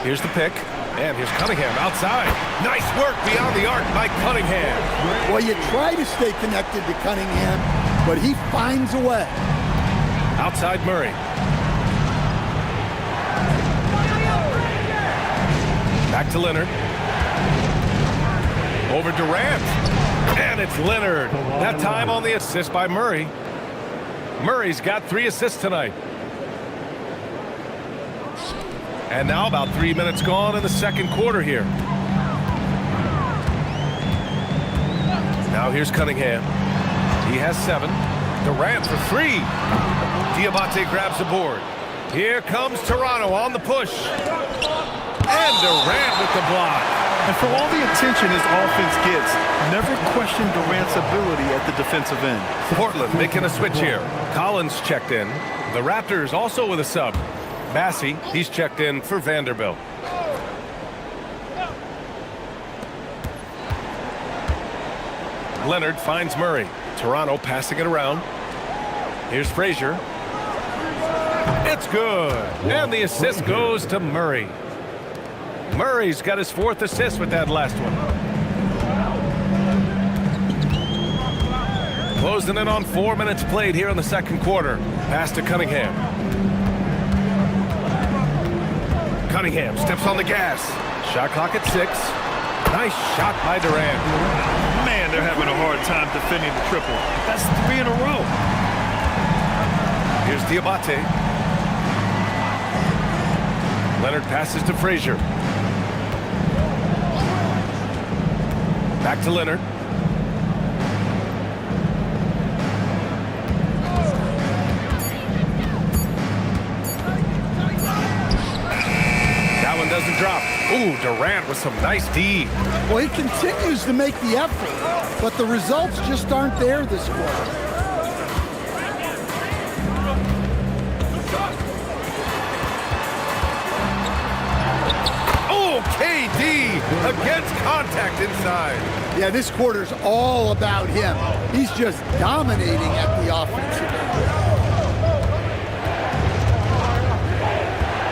Here's the pick, and here's Cunningham outside. Nice work beyond the arc by Cunningham. Well, you try to stay connected to Cunningham, but he finds a way. Outside Murray. Back to Leonard. Over Durant. And it's Leonard. That time on the assist by Murray. Murray's got 3 assists tonight. And now about 3 minutes gone in the second quarter here. Now here's Cunningham. He has 7. Durant for 3. Diabate grabs the board. Here comes Toronto on the push. And Durant with the block. And for all the attention his offense gets, never question Durant's ability at the defensive end. Portland making a switch here. Collins checked in. The Raptors also with a sub. Massey, he's checked in for Vanderbilt. Leonard finds Murray. Toronto passing it around. Here's Frazier. It's good. And the assist goes to Murray. Murray's got his 4th assist with that last one. Closing in on 4 minutes played here in the second quarter. Pass to Cunningham. Cunningham steps on the gas. Shot clock at 6. Nice shot by Durant. Man, they're having a hard time defending the triple. That's 3 in a row. Here's Diabate. Leonard passes to Frazier. Back to Leonard. That one doesn't drop. Ooh, Durant with some nice D. Well, he continues to make the effort, but the results just aren't there this quarter. Oh, KD against contact inside. Yeah, this quarter's all about him. He's just dominating at the offensive end.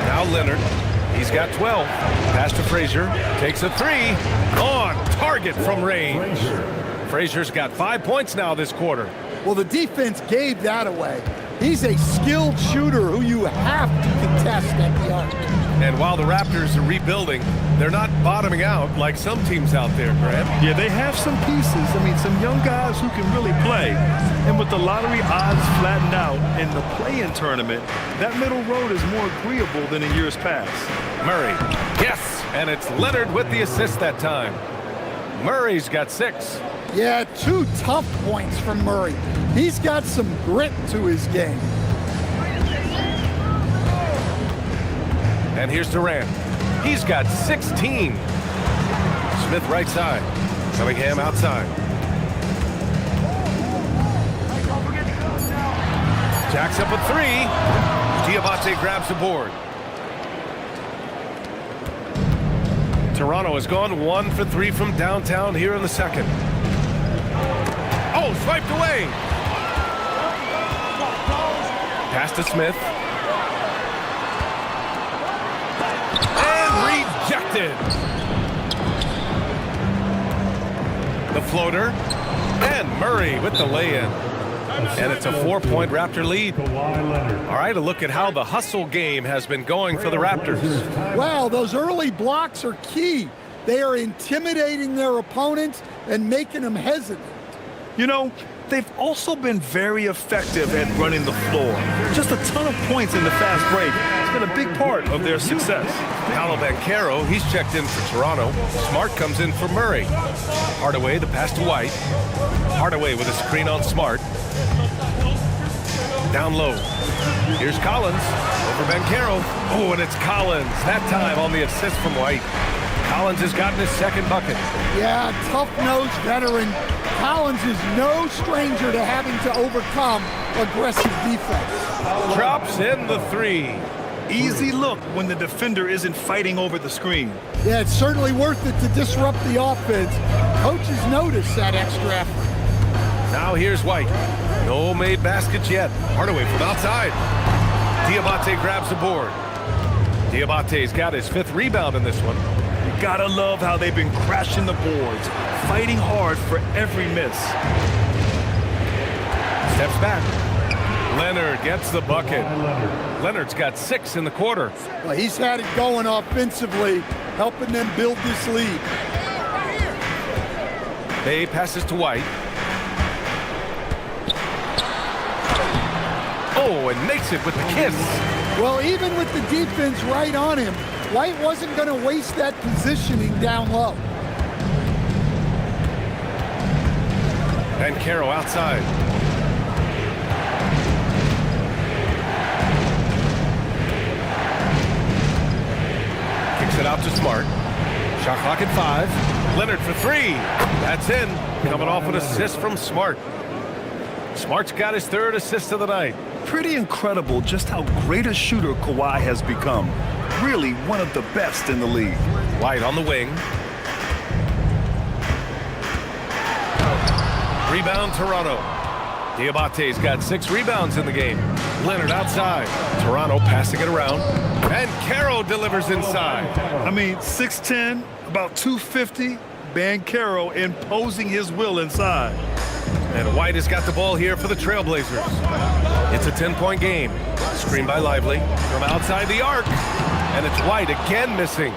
Now Leonard. He's got 12. Pass to Frazier. Takes a 3. On target from range. Frazier's got 5 points now this quarter. Well, the defense gave that away. He's a skilled shooter who you have to contest at the arc. And while the Raptors are rebuilding, they're not bottoming out like some teams out there, Grant. Yeah, they have some pieces. I mean, some young guys who can really play. And with the lottery odds flattened out in the play-in tournament, that middle road is more agreeable than in years past. Murray, yes, and it's Leonard with the assist that time. Murray's got 6. Yeah, 2 tough points from Murray. He's got some grit to his game. And here's Durant. He's got 16. Smith right side. Cunningham outside. Jacks up a 3. Diabate grabs the board. Toronto has gone 1 for 3 from downtown here in the second. Oh, swiped away. Pass to Smith. And rejected. The floater. And Murray with the lay-in. And it's a 4-point Raptor lead. All right, a look at how the hustle game has been going for the Raptors. Well, those early blocks are key. They are intimidating their opponents and making them hesitant. You know, they've also been very effective at running the floor. Just a ton of points in the fast break. It's been a big part of their success. Paolo Banchero, he's checked in for Toronto. Smart comes in for Murray. Hardaway, the pass to White. Hardaway with a screen on Smart. Down low. Here's Collins over Banchero. Oh, and it's Collins. That time on the assist from White. Collins has gotten his second bucket. Yeah, tough-nosed veteran. Collins is no stranger to having to overcome aggressive defense. Drops in the 3. Easy look when the defender isn't fighting over the screen. Yeah, it's certainly worth it to disrupt the offense. Coaches notice that extra effort. Now here's White. No made baskets yet. Hardaway from outside. Diabate grabs the board. Diabate's got his 5th rebound in this one. You gotta love how they've been crashing the boards, fighting hard for every miss. Steps back. Leonard gets the bucket. Leonard's got 6 in the quarter. Well, he's had it going offensively, helping them build this lead. Bay passes to White. Oh, and makes it with the kiss. Well, even with the defense right on him, White wasn't going to waste that positioning down low. And Banchero outside. Kicks it out to Smart. Shot clock at 5. Leonard for 3. That's in. Coming off an assist from Smart. Smart's got his 3rd assist of the night. Pretty incredible just how great a shooter Kawhi has become. Really one of the best in the league. White on the wing. Rebound Toronto. Diabate's got 6 rebounds in the game. Leonard outside. Toronto passing it around. And Banchero delivers inside. I mean, 6'10", about 250. Banchero imposing his will inside. And White has got the ball here for the Trailblazers. It's a 10-point game. Screen by Lively from outside the arc. And it's White again missing.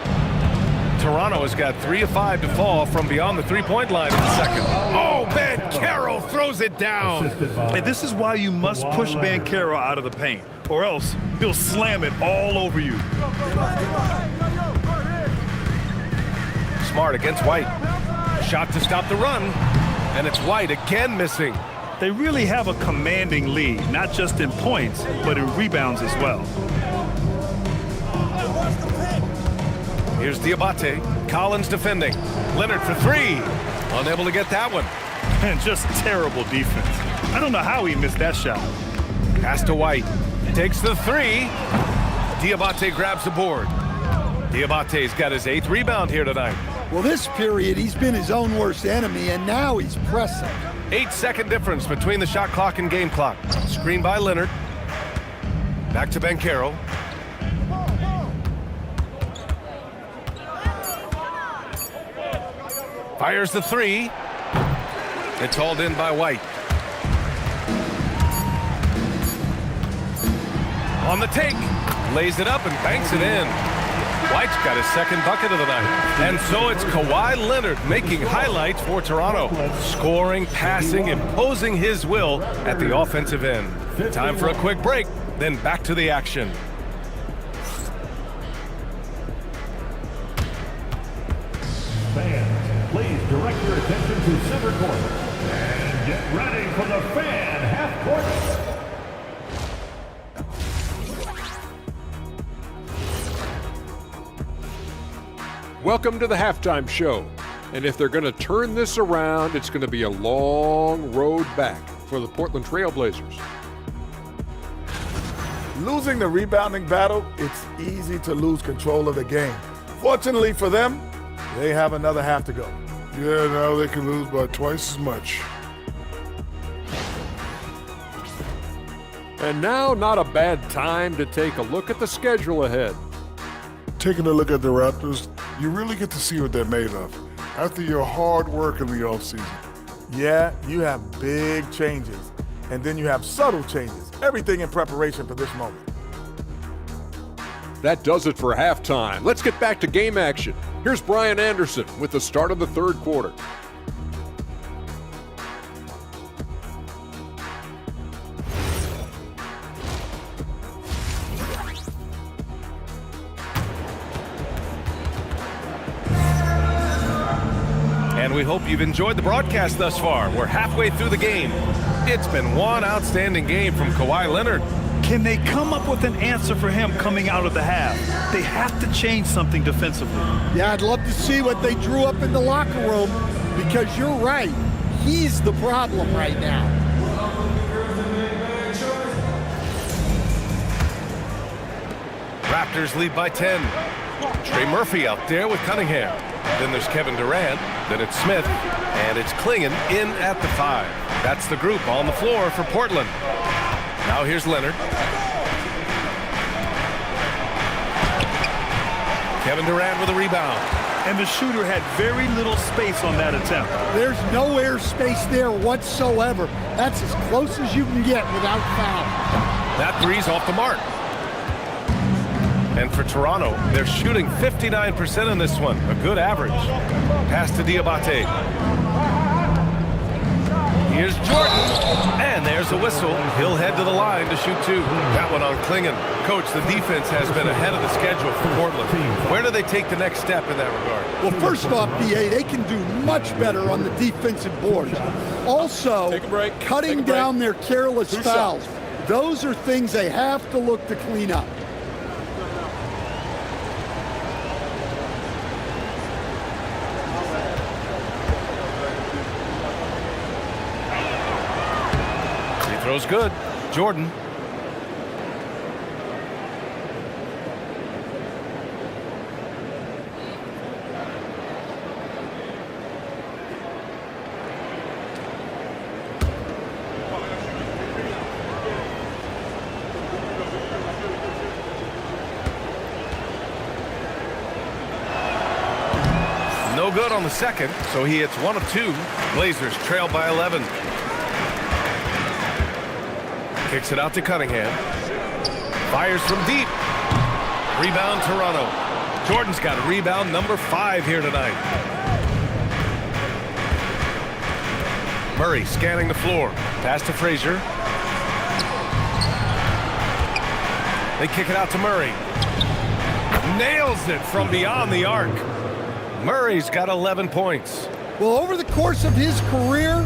Toronto has got 3 of 5 to fall from beyond the three-point line in the second. Oh, Banchero throws it down. And this is why you must push Banchero out of the paint, or else he'll slam it all over you. Smart against White. Shot to stop the run, and it's White again missing. They really have a commanding lead, not just in points, but in rebounds as well. Here's Diabate. Collins defending. Leonard for 3. Unable to get that one. And just terrible defense. I don't know how he missed that shot. Pass to White. Takes the 3. Diabate grabs the board. Diabate's got his 8th rebound here tonight. Well, this period, he's been his own worst enemy, and now he's pressing. 8-second difference between the shot clock and game clock. Screen by Leonard. Back to Banchero. Fires the 3. It's hauled in by White. On the take. Lays it up and banks it in. White's got his 2nd bucket of the night. And so it's Kawhi Leonard making highlights for Toronto. Scoring, passing, imposing his will at the offensive end. Time for a quick break, then back to the action. Fans, please direct your attention to center court. And get ready for the fan half court. Welcome to the halftime show. And if they're going to turn this around, it's going to be a long road back for the Portland Trail Blazers. Losing the rebounding battle, it's easy to lose control of the game. Fortunately for them, they have another half to go. Yeah, now they can lose by twice as much. And now, not a bad time to take a look at the schedule ahead. Taking a look at the Raptors, you really get to see what they're made of after your hard work in the offseason. Yeah, you have big changes, and then you have subtle changes. Everything in preparation for this moment. That does it for halftime. Let's get back to game action. Here's Brian Anderson with the start of the third quarter. And we hope you've enjoyed the broadcast thus far. We're halfway through the game. It's been one outstanding game from Kawhi Leonard. Can they come up with an answer for him coming out of the half? They have to change something defensively. Yeah, I'd love to see what they drew up in the locker room, because you're right. He's the problem right now. Raptors lead by 10. Trey Murphy out there with Cunningham. Then there's Kevin Durant. Then it's Smith. And it's Klingon in at the 5. That's the group on the floor for Portland. Now here's Leonard. Kevin Durant with a rebound. And the shooter had very little space on that attempt. There's no air space there whatsoever. That's as close as you can get without foul. That three's off the mark. And for Toronto, they're shooting 59% in this one. A good average. Pass to Diabate. Here's Jordan. And there's a whistle. He'll head to the line to shoot 2. That one on Klingon. Coach, the defense has been ahead of the schedule for Portland. Where do they take the next step in that regard? Well, first off, BA, they can do much better on the defensive boards. Also, cutting down their careless fouls. Those are things they have to look to clean up. Throw's good. Jordan. No good on the second, so he hits 1 of 2. Blazers trail by 11. Kicks it out to Cunningham. Fires from deep. Rebound Toronto. Jordan's got rebound number 5 here tonight. Murray scanning the floor. Pass to Frazier. They kick it out to Murray. Nails it from beyond the arc. Murray's got 11 points. Well, over the course of his career,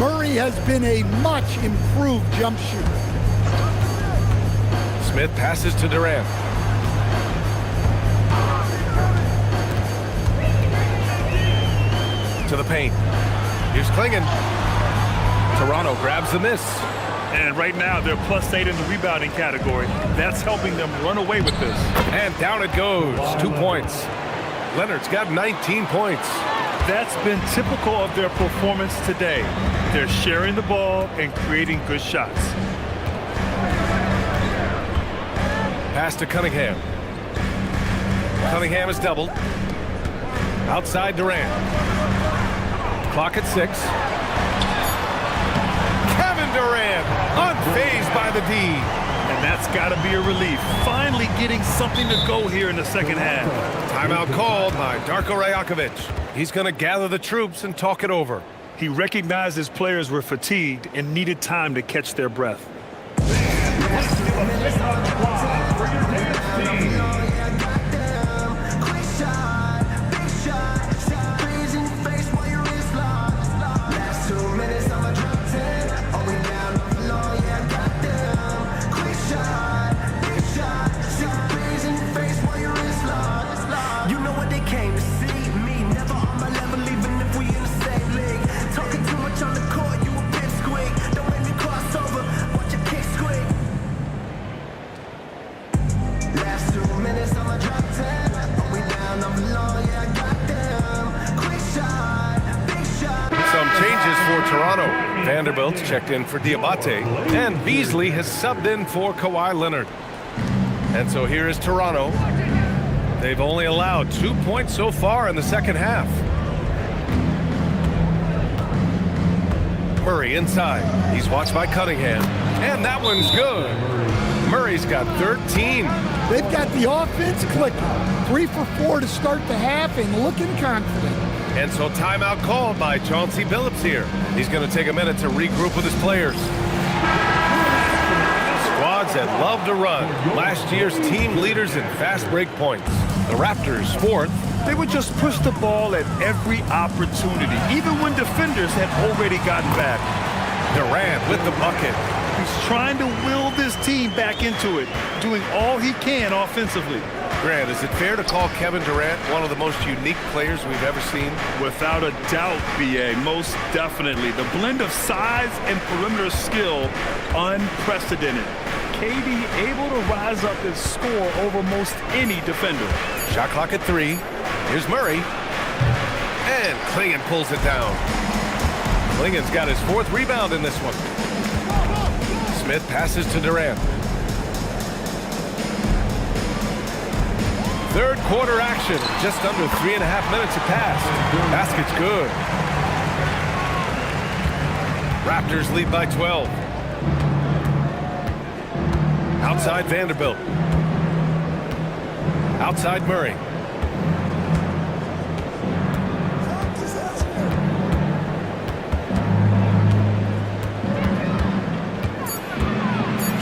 Murray has been a much improved jump shooter. Smith passes to Durant. To the paint. Here's Klingon. Toronto grabs the miss. And right now, they're +8 in the rebounding category. That's helping them run away with this. And down it goes. 2 points. Leonard's got 19 points. That's been typical of their performance today. They're sharing the ball and creating good shots. Pass to Cunningham. Cunningham is doubled. Outside Durant. Clock at 6. Kevin Durant, unfazed by the D. And that's got to be a relief. Finally getting something to go here in the second half. Timeout called by Darko Rajakovic. He's going to gather the troops and talk it over. He recognized his players were fatigued and needed time to catch their breath. Toronto. Vanderbilt checked in for Diabate, and Beasley has subbed in for Kawhi Leonard. And so here is Toronto. They've only allowed 2 points so far in the second half. Murray inside. He's watched by Cunningham, and that one's good. Murray's got 13. They've got the offense clicking. 3 for 4 to start the half and looking confident. And so timeout called by Chauncey Billups here. He's going to take a minute to regroup with his players. Squads that love to run. Last year's team leaders in fast break points. The Raptors, 4th. They would just push the ball at every opportunity, even when defenders had already gotten back. Durant with the bucket. He's trying to will this team back into it, doing all he can offensively. Grant, is it fair to call Kevin Durant one of the most unique players we've ever seen? Without a doubt, B.A., most definitely. The blend of size and perimeter skill, unprecedented. KD able to rise up and score over most any defender. Shot clock at 3. Here's Murray. And Klingon pulls it down. Klingon's got his 4th rebound in this one. Smith passes to Durant. Third quarter action. Just under 3.5 minutes have passed. Basket's good. Raptors lead by 12. Outside Vanderbilt. Outside Murray.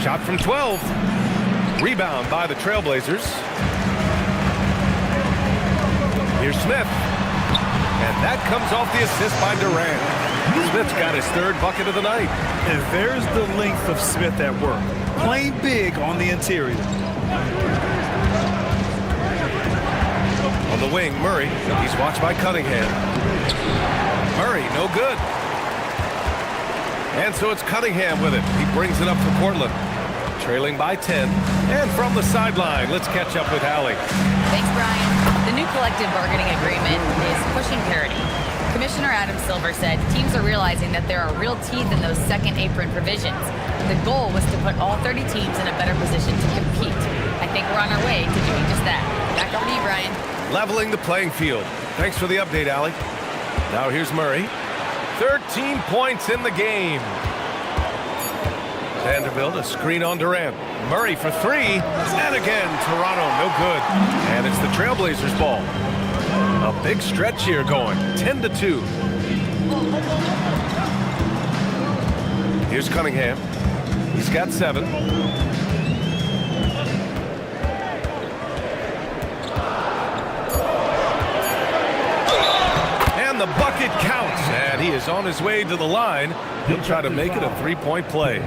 Shot from 12. Rebound by the Trailblazers. Here's Smith. And that comes off the assist by Durant. Smith's got his 3rd bucket of the night. And there's the length of Smith at work. Playing big on the interior. On the wing, Murray. He's watched by Cunningham. Murray, no good. And so it's Cunningham with it. He brings it up for Portland. Trailing by 10. And from the sideline, let's catch up with Allie. Thanks, Brian. The new collective bargaining agreement is pushing parity. Commissioner Adam Silver said teams are realizing that there are real teeth in those second apron provisions. The goal was to put all 30 teams in a better position to compete. I think we're on our way to doing just that. Back over to you, Brian. Leveling the playing field. Thanks for the update, Allie. Now here's Murray. 13 points in the game. Vanderbilt, a screen on Durant. Murray for three, and again, Toronto, no good. And it's the Trailblazers' ball. A big stretch here going, 10-2. Here's Cunningham. He's got 7. And the bucket counts, and he is on his way to the line. He'll try to make it a 3-point play.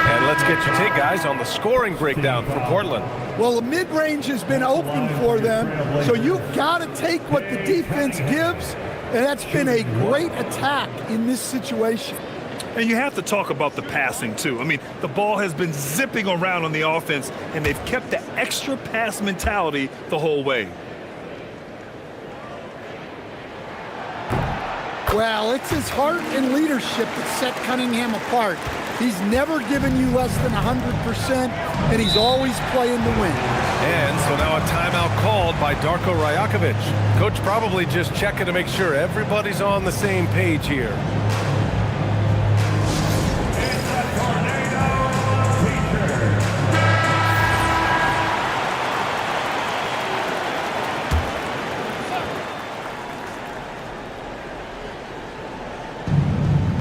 And let's get your take, guys, on the scoring breakdown for Portland. Well, the mid-range has been open for them, so you've got to take what the defense gives, and that's been a great attack in this situation. And you have to talk about the passing, too. I mean, the ball has been zipping around on the offense, and they've kept the extra pass mentality the whole way. Well, it's his heart and leadership that set Cunningham apart. He's never given you less than 100%, and he's always playing to win. And so now a timeout called by Darko Rajakovic. Coach probably just checking to make sure everybody's on the same page here.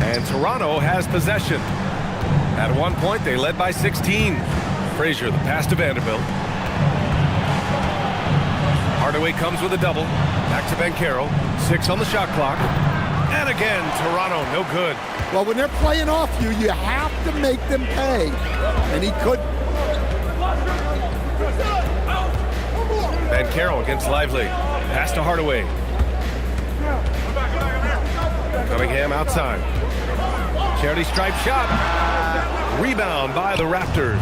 And Toronto has possession. At one point, they led by 16. Frazier, the pass to Vanderbilt. Hardaway comes with a double. Back to Banchero. 6 on the shot clock. And again, Toronto, no good. Well, when they're playing off you, you have to make them pay. And he couldn't. Banchero against Lively. Pass to Hardaway. Cunningham outside. Charity stripe shot. Rebound by the Raptors.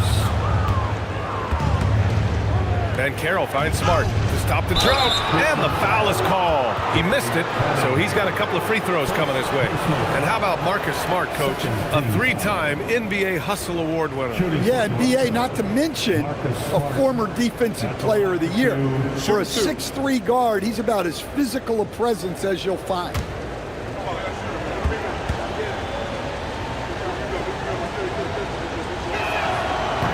Banchero finds Smart to stop the drought, and the foul is called. He missed it, so he's got a couple of free throws coming his way. And how about Marcus Smart, Coach? A 3-time NBA Hustle Award winner. Yeah, and BA, not to mention a former Defensive Player of the Year. For a 6'3" guard, he's about as physical a presence as you'll find.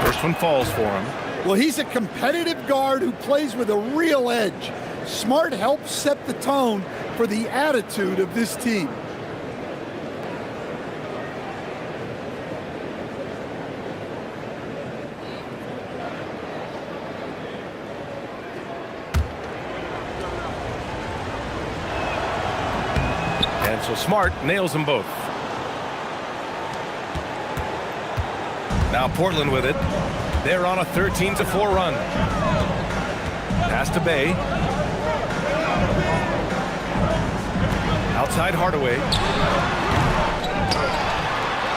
First one falls for him. Well, he's a competitive guard who plays with a real edge. Smart helps set the tone for the attitude of this team. And so Smart nails them both. Now Portland with it. They're on a 13-4 run. Pass to Bay. Outside Hardaway.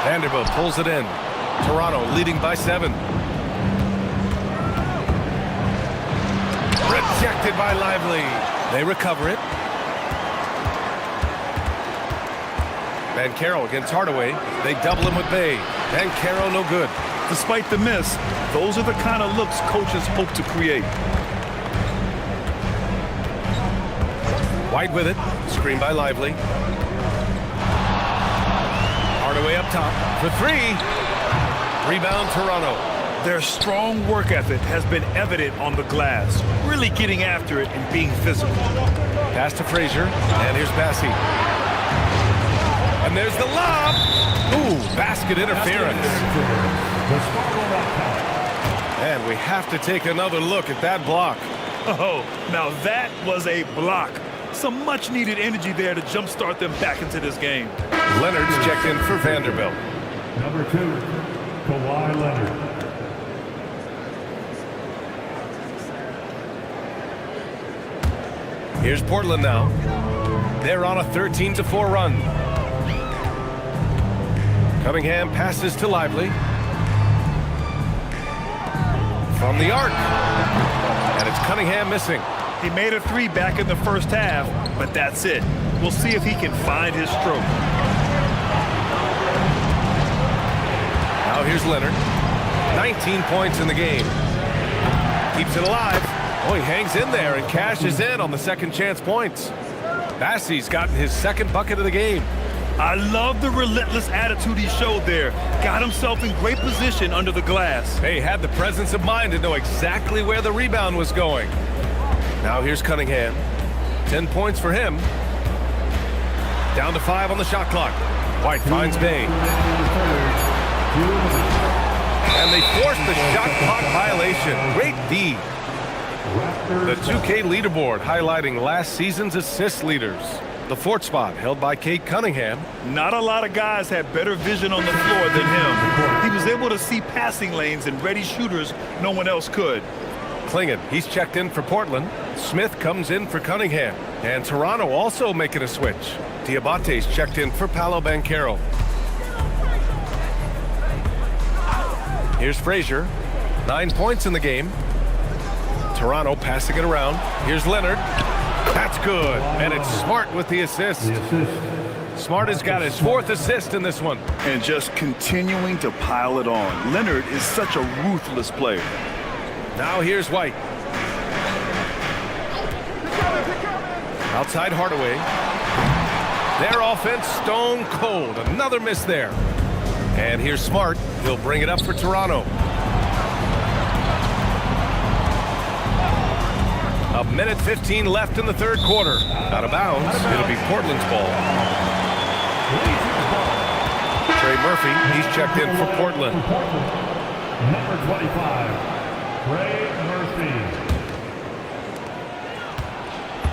Vanderbilt pulls it in. Toronto leading by 7. Rejected by Lively. They recover it. Banchero against Hardaway. They double him with Bay. Banchero no good. Despite the miss, those are the kind of looks coaches hope to create. White with it. Screen by Lively. Hardaway up top for 3. Rebound Toronto. Their strong work ethic has been evident on the glass, really getting after it and being physical. Pass to Frazier, and here's Bassey. And there's the lob. Ooh, basket interference. And we have to take another look at that block. Oh, now that was a block. Some much-needed energy there to jumpstart them back into this game. Leonard's checked in for Vanderbilt. Number 2, Kawhi Leonard. Here's Portland now. They're on a 13-4 run. Cunningham passes to Lively. From the arc. And it's Cunningham missing. He made a 3 back in the first half, but that's it. We'll see if he can find his stroke. Now here's Leonard. 19 points in the game. Keeps it alive. Oh, he hangs in there and cashes in on the second chance points. Bassey's gotten his second bucket of the game. I love the relentless attitude he showed there. Got himself in great position under the glass. Hey, had the presence of mind to know exactly where the rebound was going. Now here's Cunningham. 10 points for him. Down to 5 on the shot clock. White finds Bay. And they force the shot clock violation. Great D. The 2K leaderboard highlighting last season's assist leaders. The 4th spot held by Cade Cunningham. Not a lot of guys had better vision on the floor than him. He was able to see passing lanes and ready shooters no one else could. Clingan, he's checked in for Portland. Smith comes in for Cunningham. And Toronto also making a switch. Diabate's checked in for Paolo Banchero. Here's Frazier. 9 points in the game. Toronto passing it around. Here's Leonard. That's good. And it's Smart with the assist. Smart has got his 4th assist in this one. And just continuing to pile it on. Leonard is such a ruthless player. Now here's White. Outside Hardaway. Their offense stone cold. Another miss there. And here's Smart. He'll bring it up for Toronto. A minute 15 left in the 3rd quarter. Out of bounds. It'll be Portland's ball. Trey Murphy, he's checked in for Portland. Number 25, Trey Murphy.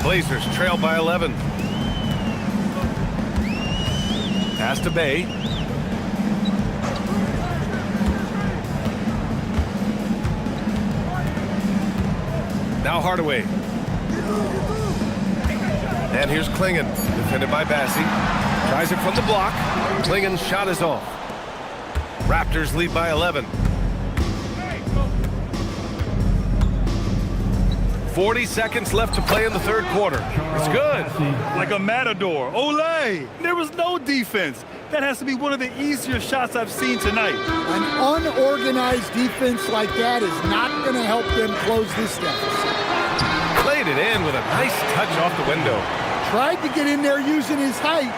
Blazers trail by 11. Pass to Bay. Now Hardaway. And here's Clingan, defended by Bassie. Tries it from the block. Clingan's shot is off. Raptors lead by 11. 40 seconds left to play in the 3rd quarter. It's good. Like a matador. Olay! There was no defense. That has to be one of the easier shots I've seen tonight. An unorganized defense like that is not going to help them close this deficit. Played it in with a nice touch off the window. Tried to get in there using his height.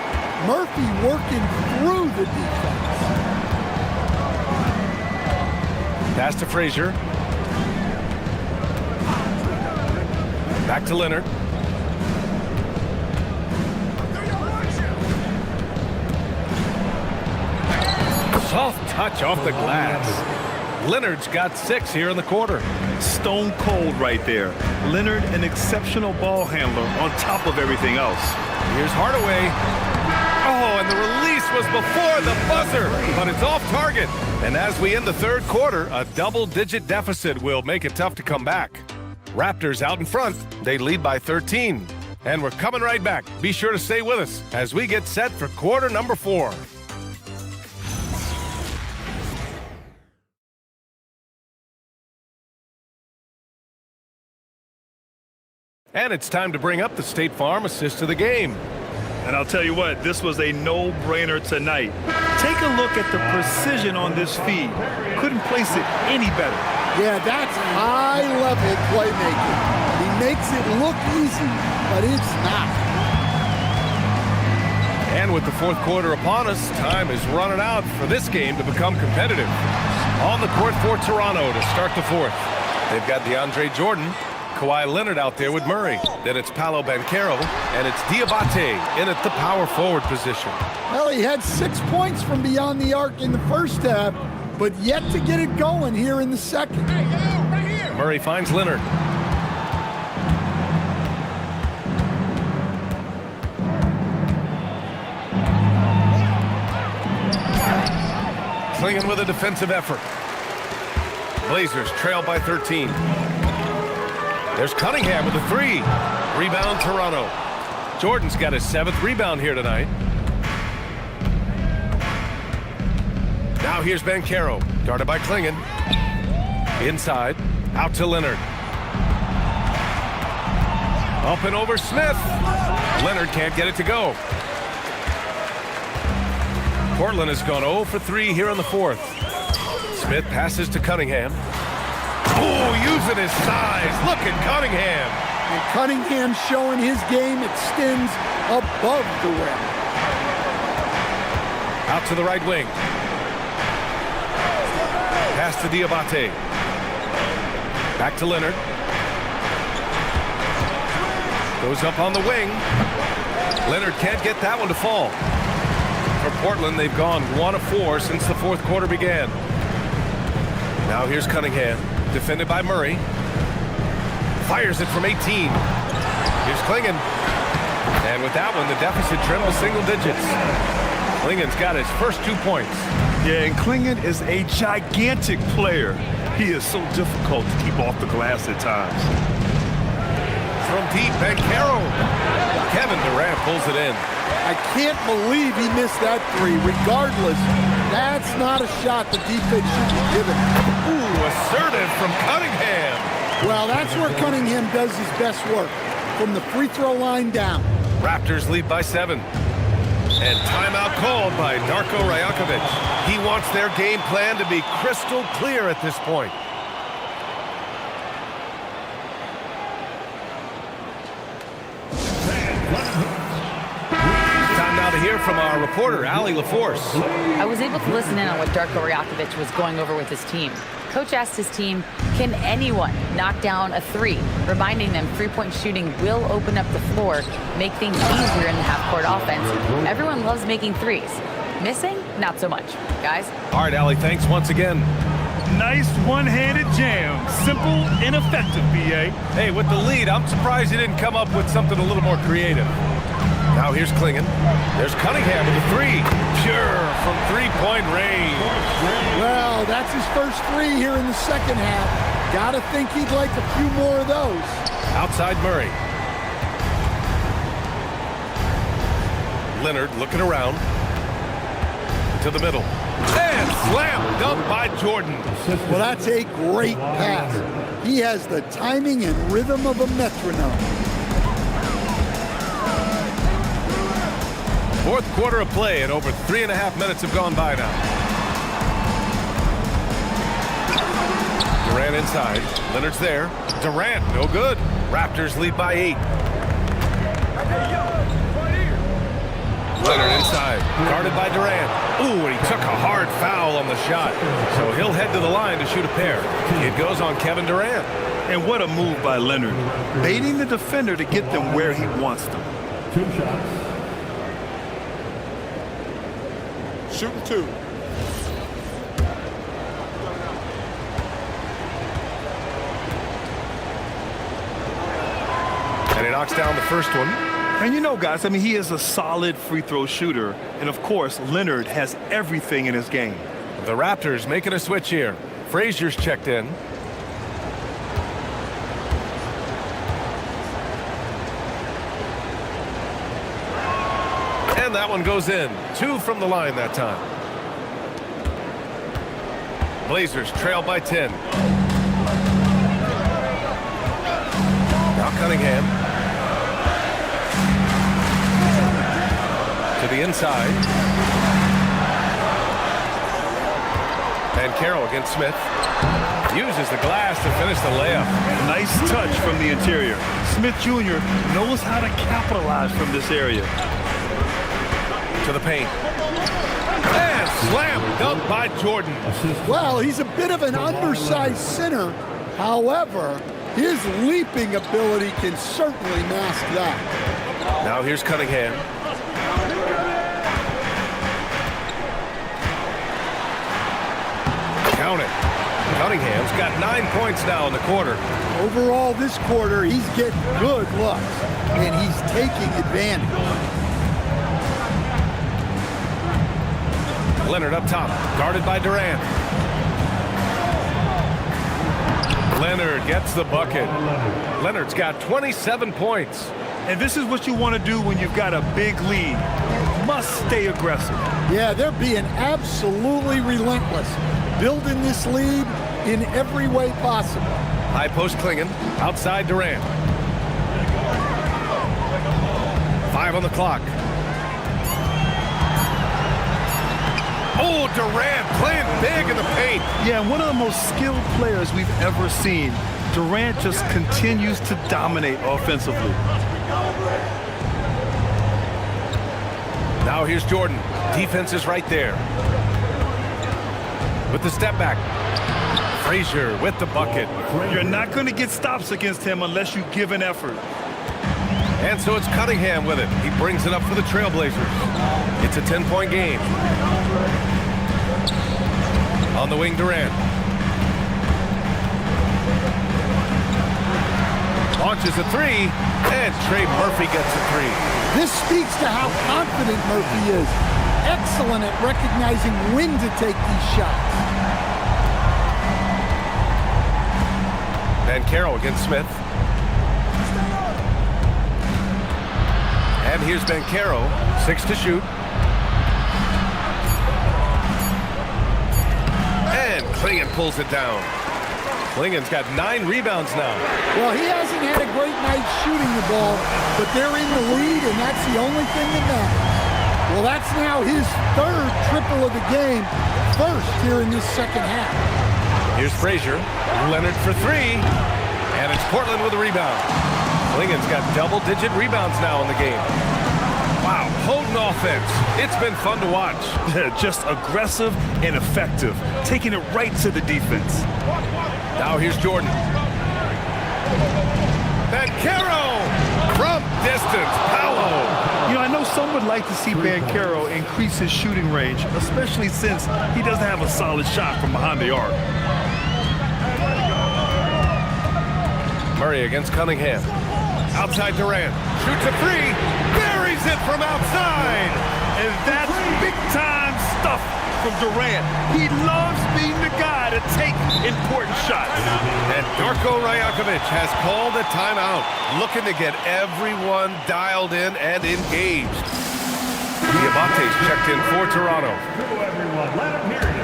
Murphy working through the defense. Pass to Frazier. Back to Leonard. Soft touch off the glass. Leonard's got 6 here in the quarter. Stone cold right there. Leonard, an exceptional ball handler on top of everything else. Here's Hardaway. Oh, and the release was before the buzzer, but it's off target. And as we end the 3rd quarter, a double-digit deficit will make it tough to come back. Raptors out in front. They lead by 13. And we're coming right back. Be sure to stay with us as we get set for quarter number 4. And it's time to bring up the State Farm assist of the game. And I'll tell you what, this was a no-brainer tonight. Take a look at the precision on this feed. Couldn't place it any better. Yeah, that's high-level playmaking. He makes it look easy, but it's not. And with the 4th quarter upon us, time is running out for this game to become competitive. On the court for Toronto to start the 4th. They've got DeAndre Jordan, Kawhi Leonard out there with Murray. Then it's Paolo Banchero, and it's Diabate in at the power forward position. Well, he had 6 points from beyond the arc in the first half, but yet to get it going here in the 2nd. Murray finds Leonard. Clingan with a defensive effort. Blazers trail by 13. There's Cunningham with a 3. Rebound Toronto. Jordan's got his 7th rebound here tonight. Now here's Banchero, guarded by Clingan. Inside, out to Leonard. Up and over Smith. Leonard can't get it to go. Portland has gone 0 for 3 here in the 4th. Smith passes to Cunningham. Oh, using his size. Look at Cunningham. And Cunningham showing his game extends above the rim. Out to the right wing. Pass to Diabate. Back to Leonard. Goes up on the wing. Leonard can't get that one to fall. For Portland, they've gone 1 of 4 since the fourth quarter began. Now here's Cunningham, defended by Murray. Fires it from 18. Here's Klingon. And with that one, the deficit trimmed to single digits. Klingon's got his first 2 points. Yeah, and Klingon is a gigantic player. He is so difficult to keep off the glass at times. From deep, and Carroll. Kevin Durant pulls it in. I can't believe he missed that three. Regardless, that's not a shot the defense should be given. Ooh, assertive from Cunningham. Well, that's where Cunningham does his best work, from the free throw line down. Raptors lead by 7. And timeout called by Darko Rajakovic. He wants their game plan to be crystal clear at this point. Time now to hear from our reporter, Allie LaForce. I was able to listen in on what Darko Rajakovic was going over with his team. Coach asked his team, can anyone knock down a three? Reminding them three-point shooting will open up the floor, make things easier in the half-court offense. Everyone loves making threes. Missing? Not so much. Guys? All right, Allie, thanks once again. Nice one-handed jam. Simple and effective, B.A. Hey, with the lead, I'm surprised he didn't come up with something a little more creative. Now here's Klingon. There's Cunningham with a three. Pure from three-point range. Well, that's his first three here in the second half. Gotta think he'd like a few more of those. Outside Murray. Leonard looking around. To the middle. And slam dunk by Jordan. Well, that's a great pass. He has the timing and rhythm of a metronome. Fourth quarter of play, and over 3.5 minutes have gone by now. Durant inside. Leonard's there. Durant, no good. Raptors lead by 8. Leonard inside. Guarded by Durant. Ooh, and he took a hard foul on the shot. So he'll head to the line to shoot a pair. It goes on Kevin Durant. And what a move by Leonard. Baiting the defender to get them where he wants them. 2 shots. Shooting 2. And he knocks down the first one. And you know, guys, I mean, he is a solid free throw shooter. And, of course, Leonard has everything in his game. The Raptors making a switch here. Frazier's checked in. And that one goes in. 2 from the line that time. Blazers trail by 10. Now Cunningham. To the inside. And Carroll against Smith. Uses the glass to finish the layup. Nice touch from the interior. Smith Jr. knows how to capitalize from this area. To the paint. And slam dunk by Jordan. Well, he's a bit of an undersized center. However, his leaping ability can certainly mask that. Now here's Cunningham. Count it. Cunningham's got 9 points now in the quarter. Overall, this quarter, he's getting good looks, and he's taking advantage. Leonard up top, guarded by Durant. Leonard gets the bucket. Leonard's got 27 points. And this is what you want to do when you've got a big lead. Must stay aggressive. Yeah, they're being absolutely relentless, building this lead in every way possible. High post Klingon, outside Durant. 5 on the clock. Oh, Durant playing big in the paint. Yeah, one of the most skilled players we've ever seen. Durant just continues to dominate offensively. Now here's Jordan. Defense is right there. With the step back. Frazier with the bucket. You're not going to get stops against him unless you give an effort. And so it's Cunningham with it. He brings it up for the Trailblazers. It's a 10-point game. On the wing, Durant. Launches a three, and Trey Murphy gets a three. This speaks to how confident Murphy is. Excellent at recognizing when to take these shots. Banchero against Smith. And here's Banchero, 6 to shoot. And Clingan pulls it down. Clingan's got 9 rebounds now. Well, he hasn't had a great night shooting the ball, but they're in the lead, and that's the only thing that matters. Well, that's now his 3rd triple of the game, first here in this second half. Here's Frazier. Leonard for 3. And it's Portland with a rebound. Clingan's got double-digit rebounds now in the game. Wow, potent offense. It's been fun to watch. Just aggressive and effective, taking it right to the defense. Now here's Jordan. Banchero from distance. Paolo. You know, I know some would like to see Banchero increase his shooting range, especially since he doesn't have a solid shot from behind the arc. Murray against Cunningham. Outside Durant. Shoots a 3. Buries it from outside. And that's big-time stuff from Durant. He loves being the guy to take important shots. And Darko Rajakovic has called a timeout, looking to get everyone dialed in and engaged. Diabate's checked in for Toronto. Hello, everyone. Let him hear you.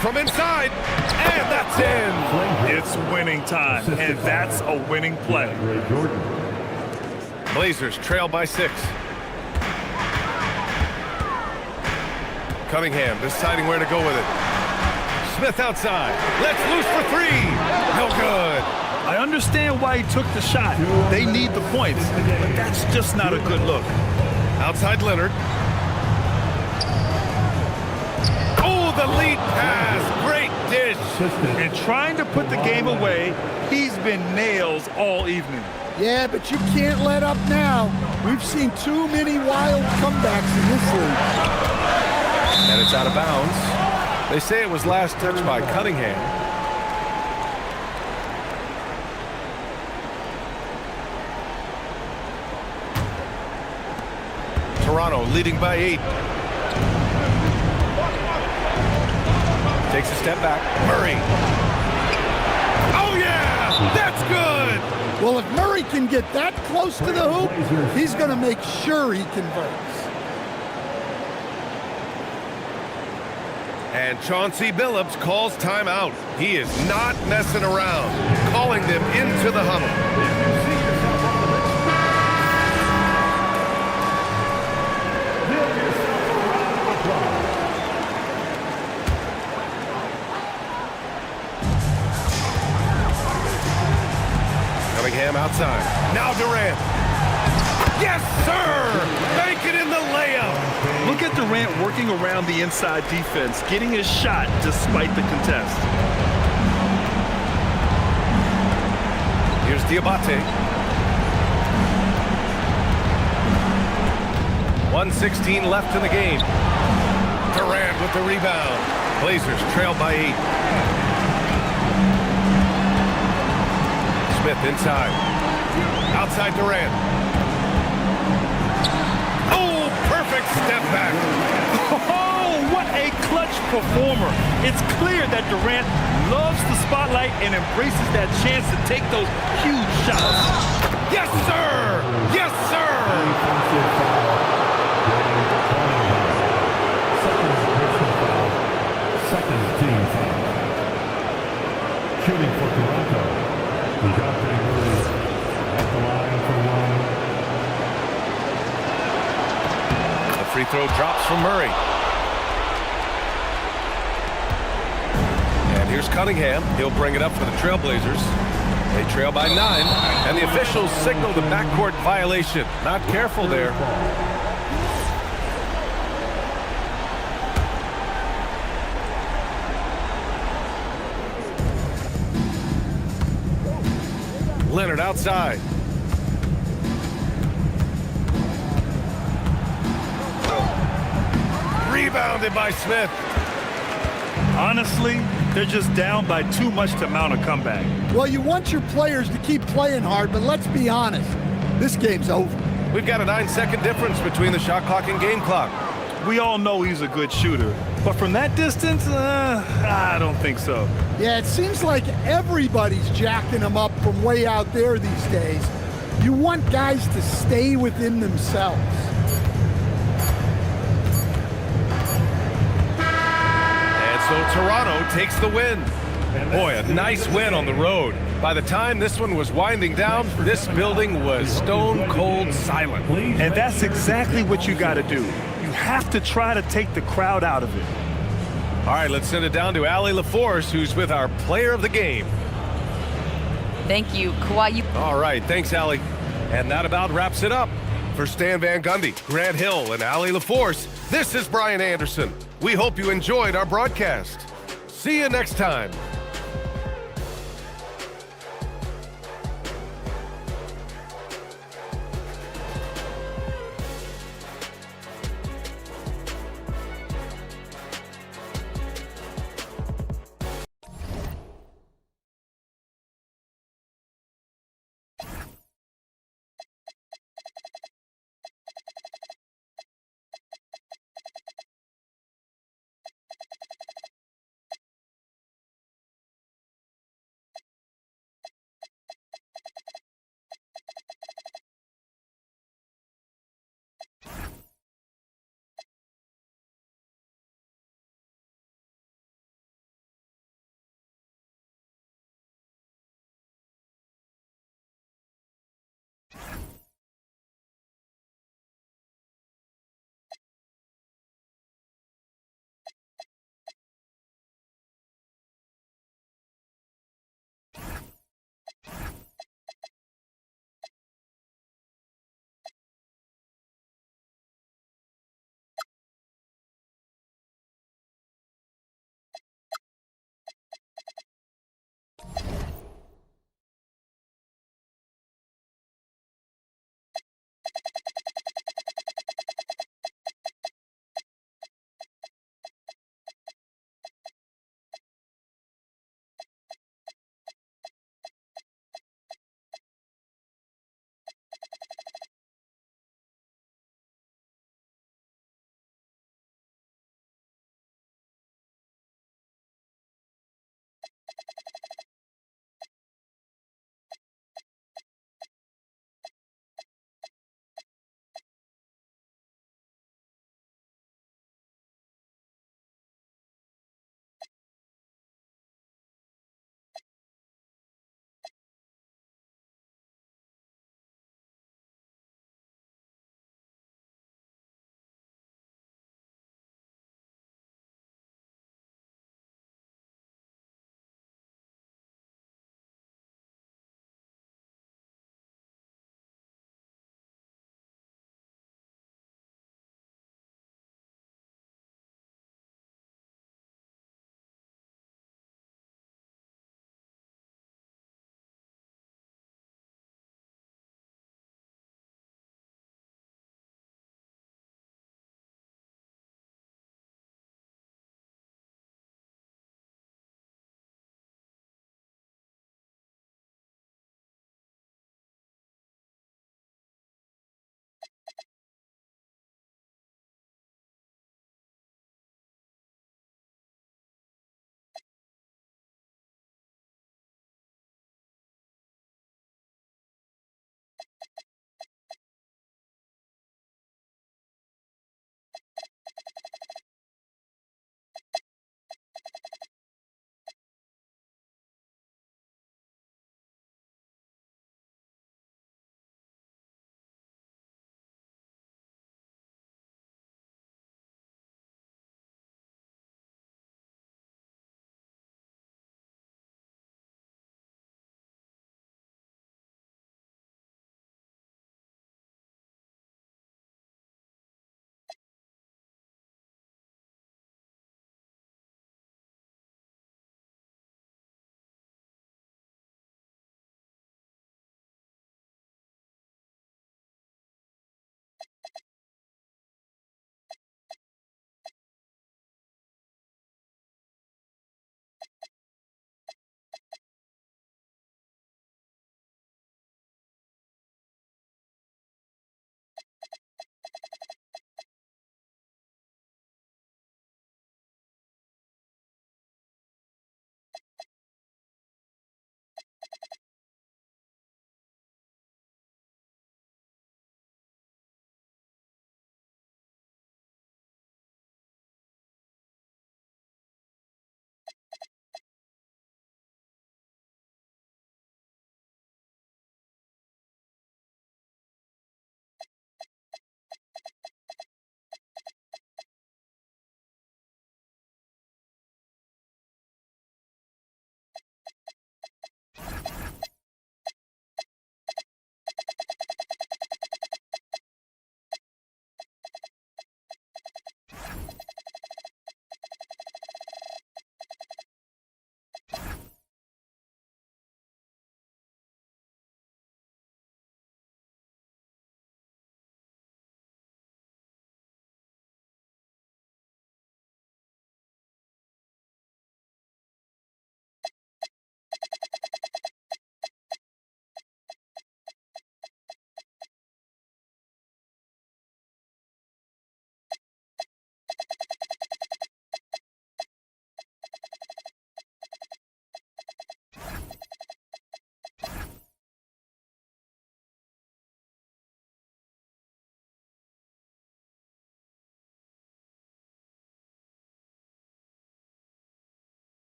From inside, and that's in. It's winning time, and that's a winning play. Blazers trail by 6. Cunningham deciding where to go with it. Smith outside. Let's loose for 3. No good. I understand why he took the shot. They need the points, but that's just not a good look. Outside Leonard. Oh, the lead pass. Great dish. And trying to put the game away, he's been nails all evening. Yeah, but you can't let up now. We've seen too many wild comebacks in this league. And it's out of bounds. They say it was last touched by Cunningham. Toronto leading by 8. Takes a step back. Murray. Oh, yeah! That's good! Well, if Murray can get that close to the hoop, he's going to make sure he converts. And Chauncey Billups calls timeout. He is not messing around, calling them into the huddle. Cunningham outside. Now Durant. Yes, sir! Make it in the layup. Look at Durant working around the inside defense, getting his shot despite the contest. Here's Diabate. 1:16 left in the game. Durant with the rebound. Blazers trail by 8. Smith inside. Outside Durant. Oh, perfect step back. Oh, what a clutch performer. It's clear that Durant loves the spotlight and embraces that chance to take those huge shots. Yes, sir! Yes, sir! Second team foul. Shooting for Toronto. DeJounte Murray at the line for 1. The free throw drops from Murray. And here's Cunningham. He'll bring it up for the Trailblazers. They trail by 9, and the officials signal the backcourt violation. Not careful there. Leonard outside. Rebounded by Smith. Honestly, they're just down by too much to mount a comeback. Well, you want your players to keep playing hard, but let's be honest. This game's over. We've got a 9-second difference between the shot clock and game clock. We all know he's a good shooter, but from that distance, I don't think so. Yeah, it seems like everybody's jacking him up from way out there these days. You want guys to stay within themselves. And so Toronto takes the win. Boy, a nice win on the road. By the time this one was winding down, this building was stone cold silent. And that's exactly what you got to do. You have to try to take the crowd out of it. All right, let's send it down to Allie LaForce, who's with our player of the game. Thank you, Kawhi. All right, thanks, Allie. And that about wraps it up. For Stan Van Gundy, Grant Hill, and Allie LaForce, this is Brian Anderson. We hope you enjoyed our broadcast. See you next time.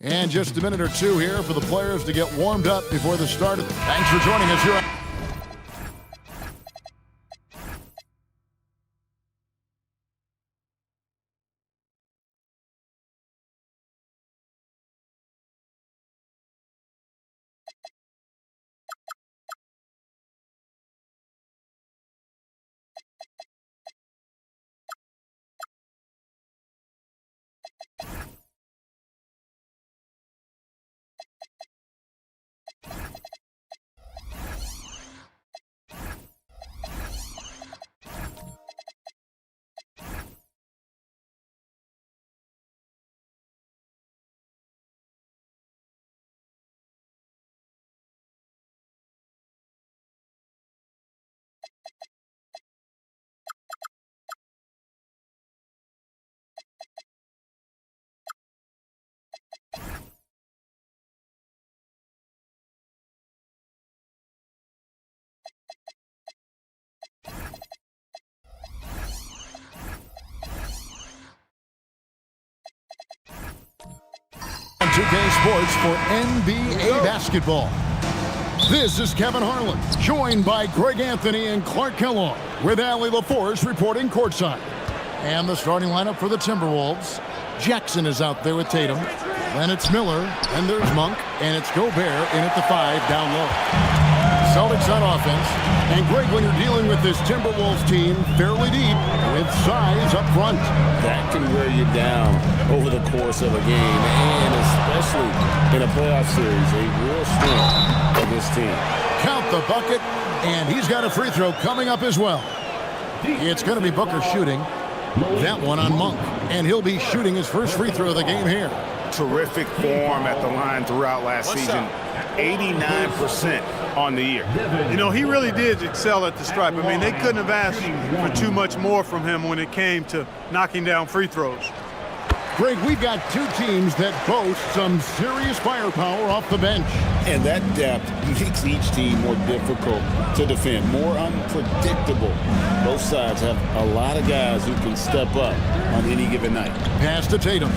And just a minute or two here for the players to get warmed up before the start. Thanks for joining us here. On 2K Sports for NBA basketball. This is Kevin Harlan, joined by Greg Anthony and Clark Kellogg, with Allie LaForce reporting courtside. And the starting lineup for the Timberwolves. Jackson is out there with Tatum. Then it's Miller, and there's Monk, and it's Gobert in at the 5 down low. Celtics on offense. And Greg, when you're dealing with this Timberwolves team fairly deep with size up front. That can wear you down over the course of a game, and especially in a playoff series, a real strength of this team. Count the bucket, and he's got a free throw coming up as well. It's going to be Booker shooting that one on Monk, and he'll be shooting his first free throw of the game here. Terrific form at the line throughout last season. 89% on the year. You know, he really did excel at the stripe. I mean, they couldn't have asked for too much more from him when it came to knocking down free throws. Greg, we've got two teams that boast some serious firepower off the bench. And that depth makes each team more difficult to defend, more unpredictable. Both sides have a lot of guys who can step up on any given night. Pass to Tatum.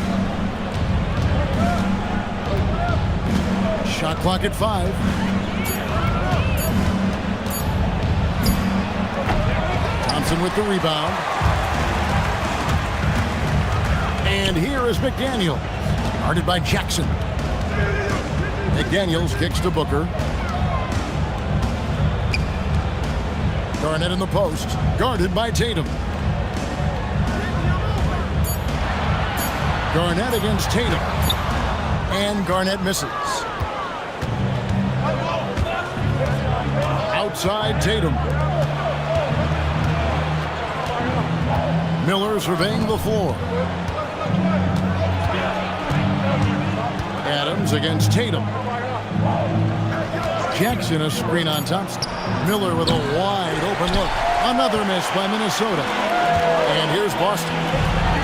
Shot clock at 5. Thompson with the rebound. And here is McDaniel, guarded by Jackson. McDaniels kicks to Booker. Garnett in the post, guarded by Tatum. Garnett against Tatum. And Garnett misses. outside Tatum. Miller surveying the floor. Adams against Tatum. Jackson a screen on Thompson. Miller with a wide open look. Another miss by Minnesota. And here's Boston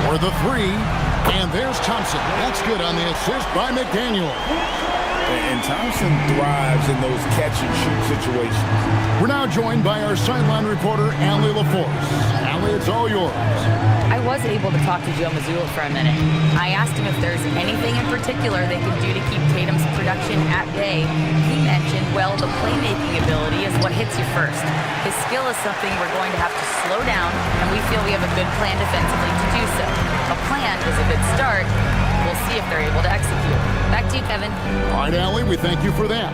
for the three. And there's Thompson. That's good on the assist by McDaniel. And Thompson thrives in those catch-and-shoot situations. We're now joined by our sideline reporter, Allie LaForce. Allie, it's all yours. I was able to talk to Joe Mazzulla for a minute. I asked him if there's anything in particular they could do to keep Tatum's production at bay. He mentioned, well, the playmaking ability is what hits you first. His skill is something we're going to have to slow down, and we feel we have a good plan defensively to do so. A plan is a good start. We'll see if they're able to execute. Back to you, Kevin. All right, Allie, we thank you for that.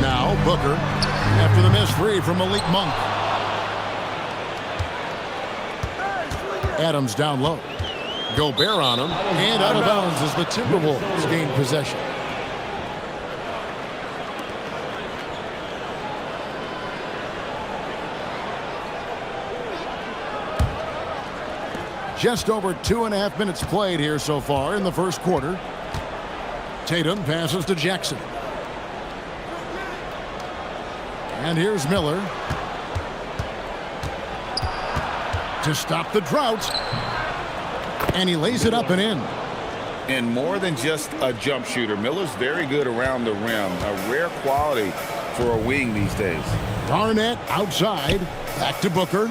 Now, Booker, after the missed three from Malik Monk. Adams down low. Gobert on him, and out of bounds as the Timberwolves gain possession. Just over 2.5 minutes played here so far in the first quarter. Tatum passes to Jackson. And here's Miller to stop the drought. And he lays it up and in. And more than just a jump shooter, Miller's very good around the rim. A rare quality for a wing these days. Garnett outside. Back to Booker.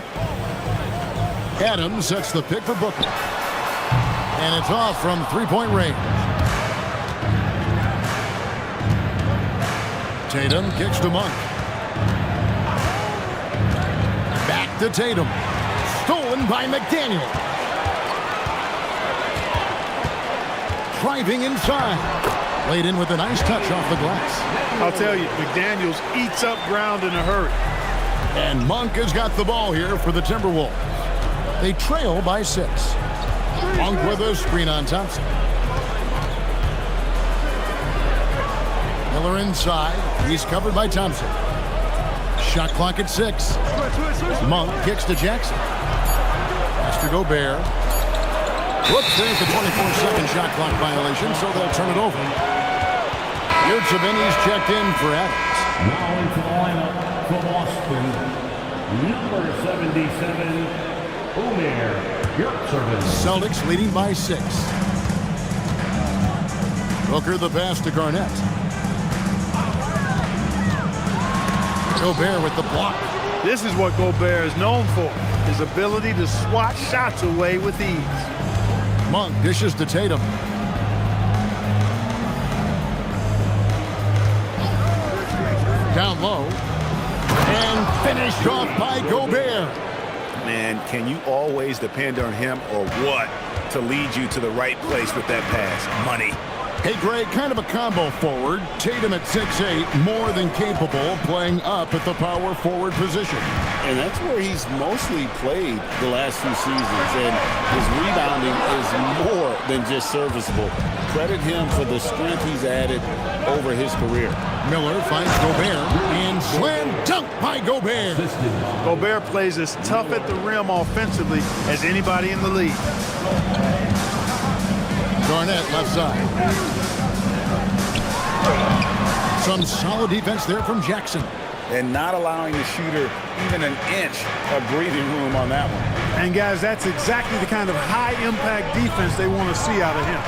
Adams sets the pick for Booker. And it's off from three-point range. Tatum kicks to Monk. Back to Tatum. Stolen by McDaniel. Driving inside. Laid in with a nice touch off the glass. I'll tell you, McDaniels eats up ground in a hurry. And Monk has got the ball here for the Timberwolves. They trail by 6. Monk with a screen on Thompson. Miller inside. He's covered by Thompson. Shot clock at 6. Monk kicks to Jackson. Pass to Gobert. Whoops, there's the 24-second shot clock violation, so they'll turn it over. Yurtseven's checked in for Adams. Now into the lineup for Boston, number 77, Omer Yurtseven. Celtics leading by 6. Booker the pass to Garnett. Gobert with the block. This is what Gobert is known for, his ability to swat shots away with ease. Monk dishes to Tatum. Down low. And finished off by Gobert. Man, can you always depend on him or what to lead you to the right place with that pass? Money. Hey, Greg, kind of a combo forward. Tatum at 6'8", more than capable, playing up at the power forward position. And that's where he's mostly played the last few seasons. And his rebounding is more than just serviceable. Credit him for the strength he's added over his career. Miller finds Gobert and slam dunk by Gobert. Gobert plays as tough at the rim offensively as anybody in the league. Garnett left side. Some solid defense there from Jackson. And not allowing the shooter even an inch of breathing room on that one. And guys, that's exactly the kind of high-impact defense they want to see out of him.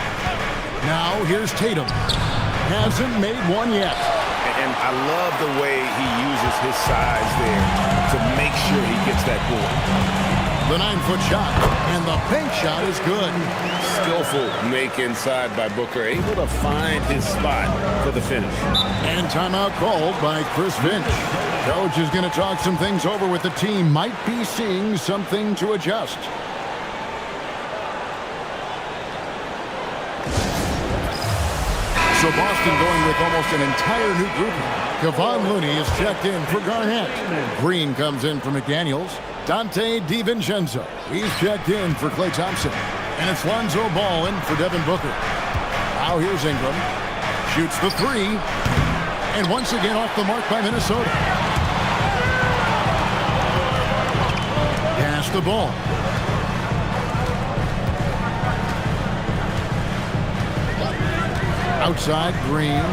Now here's Tatum. Hasn't made one yet. And I love the way he uses his size there to make sure he gets that board. The 9-foot shot, and the bank shot is good. Skillful make inside by Booker, able to find his spot for the finish. And timeout called by Chris Finch. Coach is going to talk some things over with the team. Might be seeing something to adjust. So Boston going with almost an entire new group. Kevon Looney is checked in for Garnett. Green comes in for McDaniels. Dante DiVincenzo. He's checked in for Klay Thompson. And it's Lonzo Ball in for Devin Booker. Now here's Ingram. Shoots the 3. And once again off the mark by Minnesota. the ball. Outside, Green.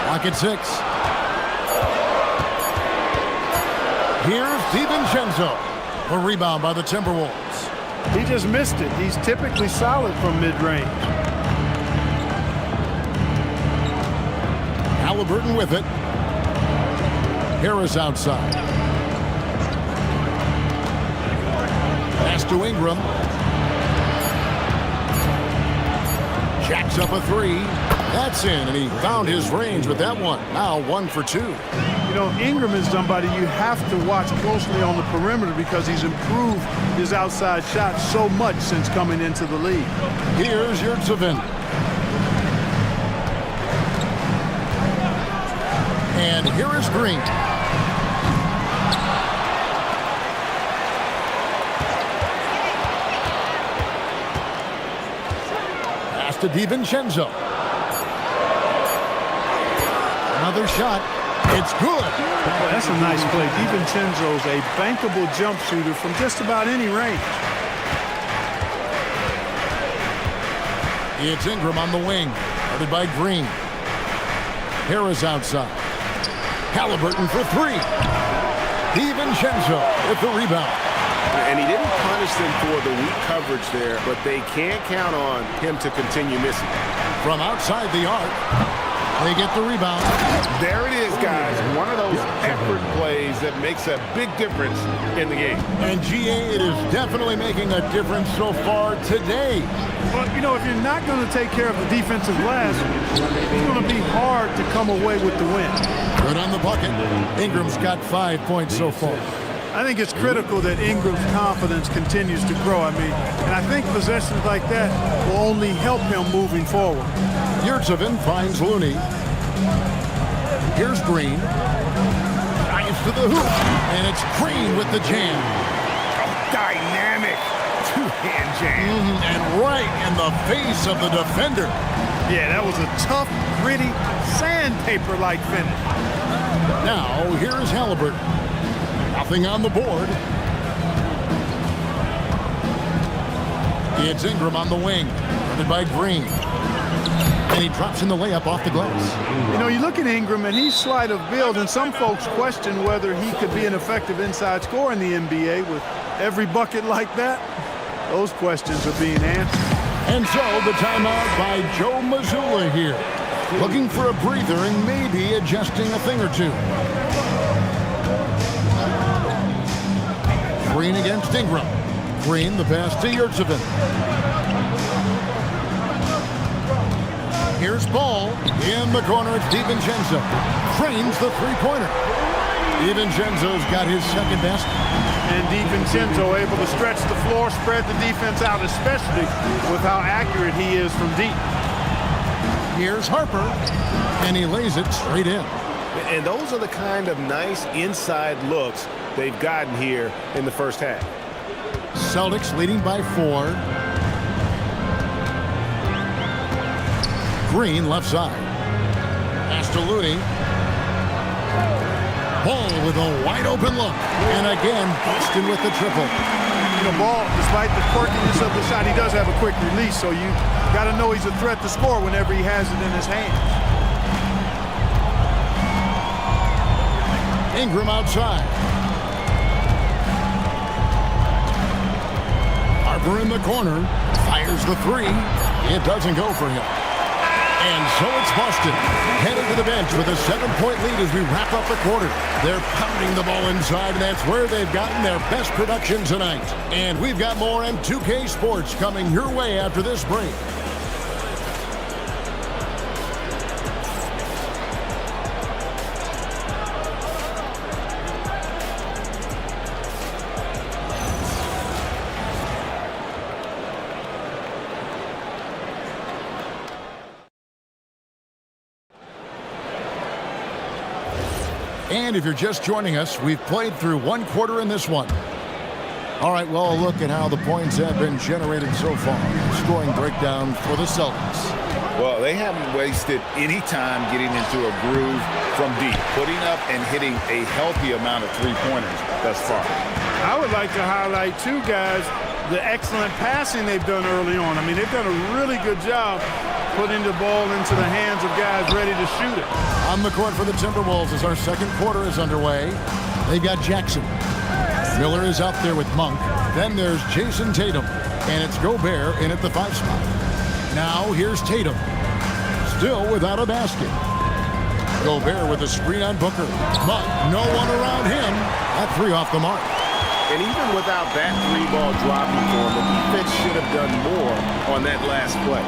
Lock at 6. Here's DiVincenzo. A rebound by the Timberwolves. He just missed it. He's typically solid from mid-range. Halliburton with it. Harris outside. Pass to Ingram. Jacks up a 3. That's in, and he found his range with that one. Now 1 for 2. You know, Ingram is somebody you have to watch closely on the perimeter because he's improved his outside shot so much since coming into the league. Here's Yurtseven. And here is Green. Pass to DiVincenzo. Another shot. It's good. That's a nice play. DiVincenzo's a bankable jump shooter from just about any range. It's Ingram on the wing, guarded by Green. Harris outside. Halliburton for 3. DiVincenzo with the rebound. And he didn't punish them for the weak coverage there, but they can't count on him to continue missing. From outside the arc, they get the rebound. There it is, guys. One of those effort plays that makes a big difference in the game. And GA, it is definitely making a difference so far today. Well, you know, if you're not going to take care of the defensive glass, it's going to be hard to come away with the win. Good on the bucket. Ingram's got 5 points so far. I think it's critical that Ingram's confidence continues to grow. And I think possessions like that will only help him moving forward. Yurtseven finds Looney. Here's Green. Drives to the hoop. And it's Green with the jam. Dynamic two-hand jam. And right in the face of the defender. Yeah, that was a tough, gritty, sandpaper-like finish. Now, here's Halliburton. Nothing on the board. It's Ingram on the wing, guarded by Green. And he drops in the layup off the glass. You know, you look at Ingram, and he's slight of build, and some folks question whether he could be an effective inside scorer in the NBA with every bucket like that. Those questions are being answered. And so the timeout by Joe Mazzulla here. Looking for a breather and maybe adjusting a thing or two. Green against Ingram. Green, the pass to Yurtseven. Here's Ball. In the corner, it's DiVincenzo. Frames the three-pointer. DiVincenzo's got his second best. And DiVincenzo able to stretch the floor, spread the defense out, especially with how accurate he is from deep. Here's Harper, and he lays it straight in. And those are the kind of nice inside looks they've gotten here in the first half. Celtics leading by 4. Green left side. Pass to Looney. Ball with a wide open look. And again, Boston with the triple. You know, Ball, despite the quirkiness of the shot, he does have a quick release, so you got to know he's a threat to score whenever he has it in his hands. Ingram outside. Harper in the corner. Fires the 3. It doesn't go for him. And so it's Boston headed to the bench with a 7-point lead as we wrap up the quarter. They're pounding the ball inside, and that's where they've gotten their best production tonight. And we've got more M2K Sports coming your way after this break. And if you're just joining us, we've played through one quarter in this one. All right, well, look at how the points have been generated so far. Scoring breakdown for the Celtics. Well, they haven't wasted any time getting into a groove from deep, putting up and hitting a healthy amount of three-pointers thus far. I would like to highlight, too, guys, the excellent passing they've done early on. I mean, they've done a really good job putting the ball into the hands of guys ready to shoot it. On the court for the Timberwolves as our second quarter is underway. They've got Jackson. Miller is out there with Monk. Then there's Jason Tatum. And it's Gobert in at the 5 spot. Now here's Tatum. Still without a basket. Gobert with a screen on Booker. Monk, no one around him. That 3 off the mark. And even without that 3-ball dropping for him, the defense should have done more on that last play.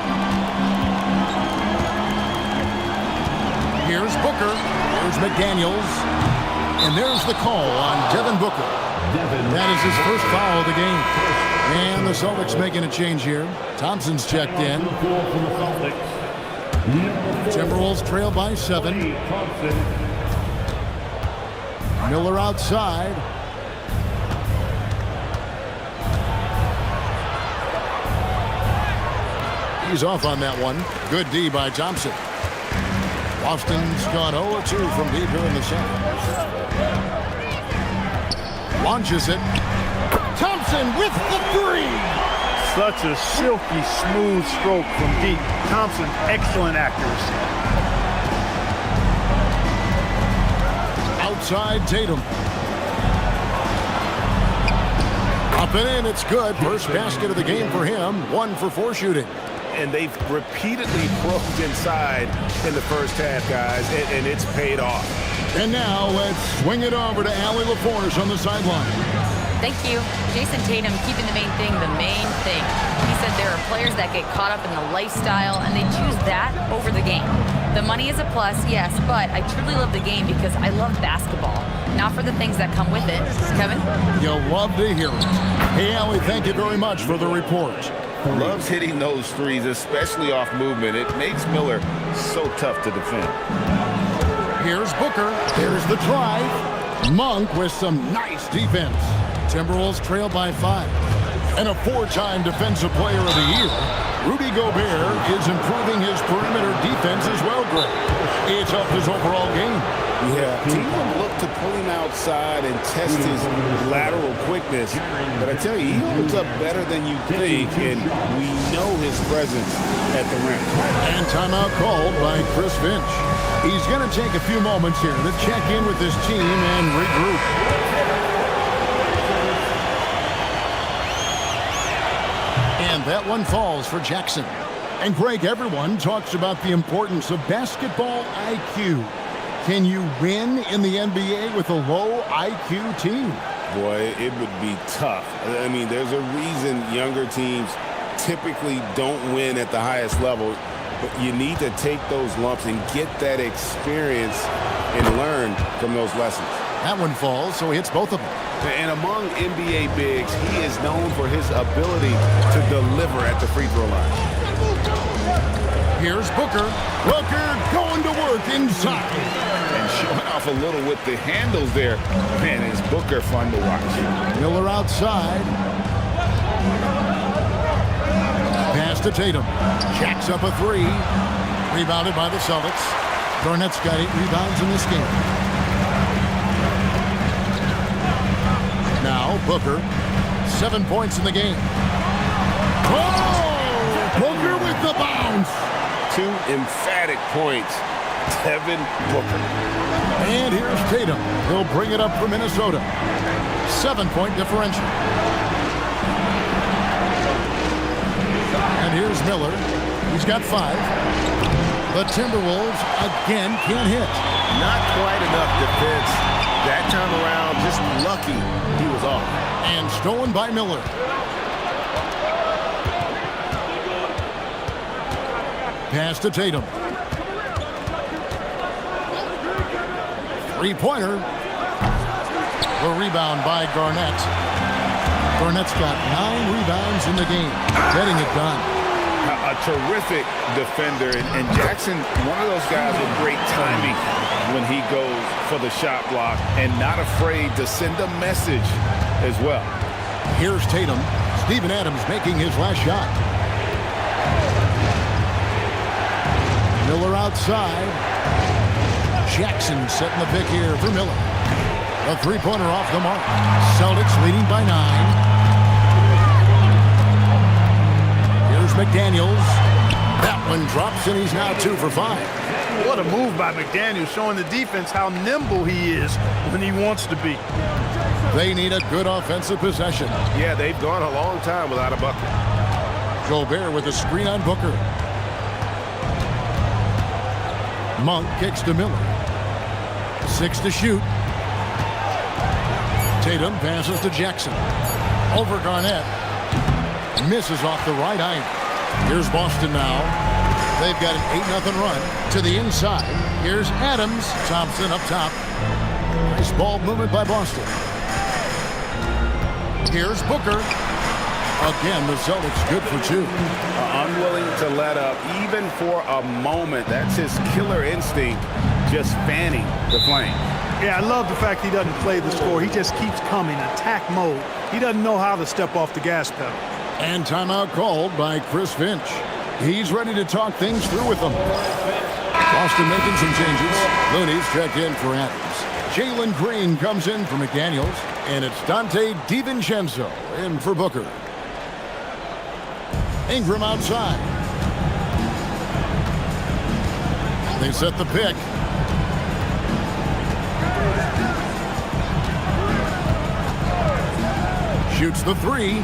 Here's Booker. Here's McDaniels. And there's the call on Devin Booker. That is his first foul of the game. And the Celtics making a change here. Thompson's checked in. Timberwolves trail by 7. Miller outside. He's off on that one. Good D by Thompson. Boston's gone 0-2 from deep here in the second. Launches it. Thompson with the 3. Such a silky, smooth stroke from deep. Thompson, excellent accuracy. Outside Tatum. Up and in, it's good. First basket of the game for him. 1 for 4 shooting. And they've repeatedly probed inside in the first half, guys, and it's paid off. And now let's swing it over to Allie LaForce on the sideline. Thank you. Jason Tatum keeping the main thing the main thing. He said there are players that get caught up in the lifestyle, and they choose that over the game. The money is a plus, yes, but I truly love the game because I love basketball, not for the things that come with it. Kevin? You'll love to hear it. Hey, Allie, thank you very much for the report. Loves hitting those threes, especially off movement. It makes Miller so tough to defend. Here's Booker. Here's the drive. Monk with some nice defense. Timberwolves trail by 5. And a 4-time Defensive Player of the Year, Rudy Gobert is improving his perimeter defense as well, Greg. It's up his overall game. Yeah, teams will look to pull him outside and test his lateral quickness. But I tell you, he holds up better than you think, and we know his presence at the rim. And timeout called by Chris Finch. He's going to take a few moments here to check in with his team and regroup. And that one falls for Jackson. And Greg, everyone talks about the importance of basketball IQ. Can you win in the NBA with a low IQ team? Boy, it would be tough. I mean, there's a reason younger teams typically don't win at the highest level. But you need to take those lumps and get that experience and learn from those lessons. That one falls, so he hits both of them. And among NBA bigs, he is known for his ability to deliver at the free throw line. Here's Booker. Booker going to work inside. And showing off a little with the handles there. Man, is Booker fun to watch. Miller outside. Pass to Tatum. Jacks up a 3. Rebounded by the Celtics. Garnett's got 8 rebounds in this game. Now Booker. 7 points in the game. Oh! Booker with the bounce. 2 emphatic points. Devin Booker. And here's Tatum. He'll bring it up for Minnesota. 7-point differential. And here's Miller. He's got 5. The Timberwolves again can't hit. Not quite enough defense. That time around, just lucky he was off. And stolen by Miller. Pass to Tatum. 3-pointer. The rebound by Garnett. Garnett's got 9 rebounds in the game. Getting it done. A terrific defender. And Jackson, one of those guys with great timing when he goes for the shot block and not afraid to send a message as well. Here's Tatum. Steven Adams making his last shot. Miller outside. Jackson setting the pick here for Miller. A three-pointer off the mark. Celtics leading by 9. Here's McDaniels. That one drops, and he's now 2 for 5. What a move by McDaniels, showing the defense how nimble he is when he wants to be. They need a good offensive possession. Yeah, they've gone a long time without a bucket. Gobert with a screen on Booker. Monk kicks to Miller. 6 to shoot. Tatum passes to Jackson. Over Garnett. Misses off the right eye. Here's Boston now. They've got an 8-0 run to the inside. Here's Adams. Thompson up top. Nice ball movement by Boston. Here's Booker. Again, the Celtics good for 2. Unwilling to let up even for a moment. That's his killer instinct, just fanning the flame. Yeah, I love the fact he doesn't play the score. He just keeps coming, attack mode. He doesn't know how to step off the gas pedal. And timeout called by Chris Finch. He's ready to talk things through with them. Boston making some changes. Looney's checked in for Adams. Jalen Green comes in for McDaniels. And it's Dante DiVincenzo in for Booker. Ingram outside. They set the pick. Shoots the 3.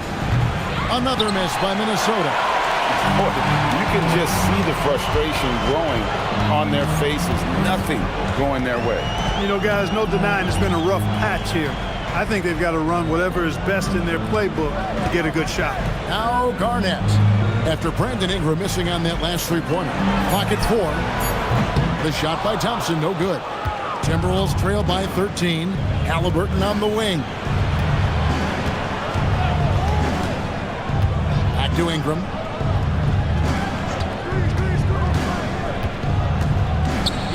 Another miss by Minnesota. Boy, you can just see the frustration growing on their faces. Nothing going their way. You know, guys, no denying it's been a rough patch here. I think they've got to run whatever is best in their playbook to get a good shot. Now Garnett. After Brandon Ingram missing on that last three-pointer. Clock at 4. The shot by Thompson, no good. Timberwolves trail by 13. Halliburton on the wing. Back to Ingram.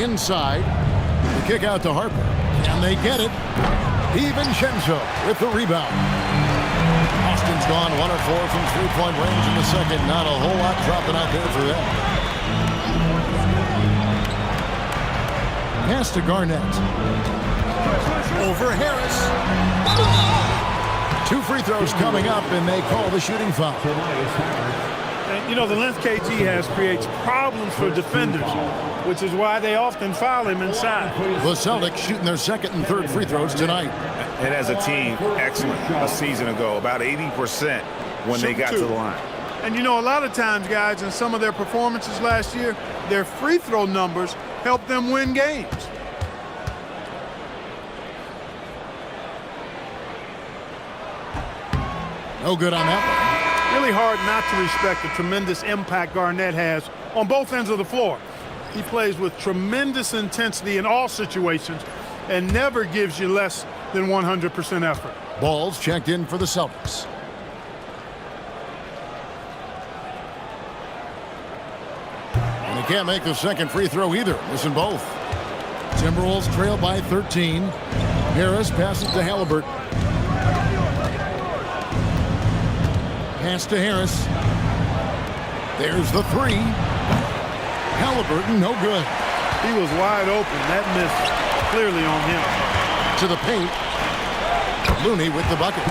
Inside. The kick out to Harper. And they get it. DiVincenzo with the rebound. Austin's gone 1 of 4 from three-point range in the second. Not a whole lot dropping out there for them. Pass to Garnett. Over Harris. 2 free throws coming up, and they call the shooting foul. And, you know, the length KG has creates problems for defenders, which is why they often foul him inside. The Celtics shooting their second and third free throws tonight. And as a team, excellent a season ago, about 80% when they got to the line. And, you know, a lot of times, guys, in some of their performances last year, their free throw numbers helped them win games. No good on that one. Really hard not to respect the tremendous impact Garnett has on both ends of the floor. He plays with tremendous intensity in all situations and never gives you less than 100% effort. Ball's checked in for the Celtics. And he can't make the second free throw either. Missing both. Timberwolves trail by 13. Harris passes to Halliburton. Pass to Harris. There's the 3. Halliburton, no good. He was wide open. That miss clearly on him. To the paint. Looney with the bucket.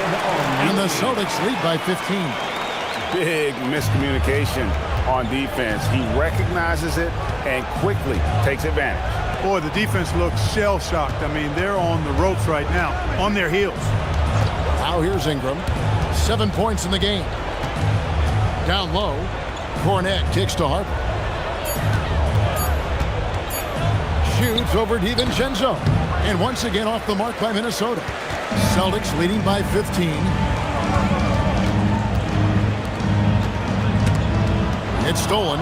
And the Celtics lead by 15. Big miscommunication on defense. He recognizes it and quickly takes advantage. Boy, the defense looks shell-shocked. I mean, they're on the ropes right now, on their heels. Now here's Ingram. 7 points in the game. Down low. Cornette kicks to Harper. Shoots over DiVincenzo. And once again off the mark by Minnesota. Celtics leading by 15. It's stolen.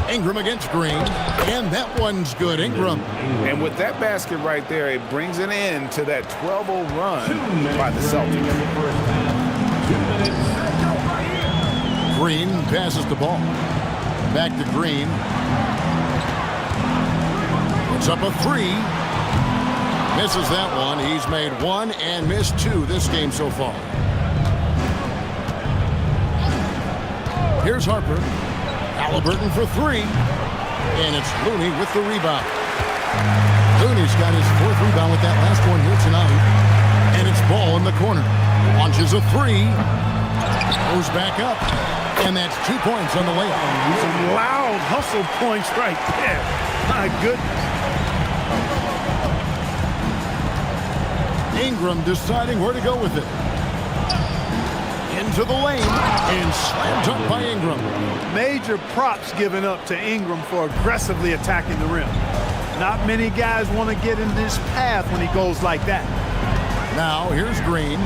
Ingram against Green. And that one's good. Ingram. And with that basket right there, it brings an end to that 12-0 run by the Celtics. Green passes the ball. Back to Green. It's up a 3. Misses that one. He's made 1 and missed 2 this game so far. Here's Harper. Halliburton for three. And it's Looney with the rebound. Looney's got his fourth rebound with that last one here tonight. And it's Ball in the corner. Launches a three. Goes back up. And that's 2 points on the layup. Some loud hustle points right there. My goodness. Ingram deciding where to go with it. Into the lane and slammed up by Ingram. Major props given up to Ingram for aggressively attacking the rim. Not many guys want to get in this path when he goes like that. Now here's Green.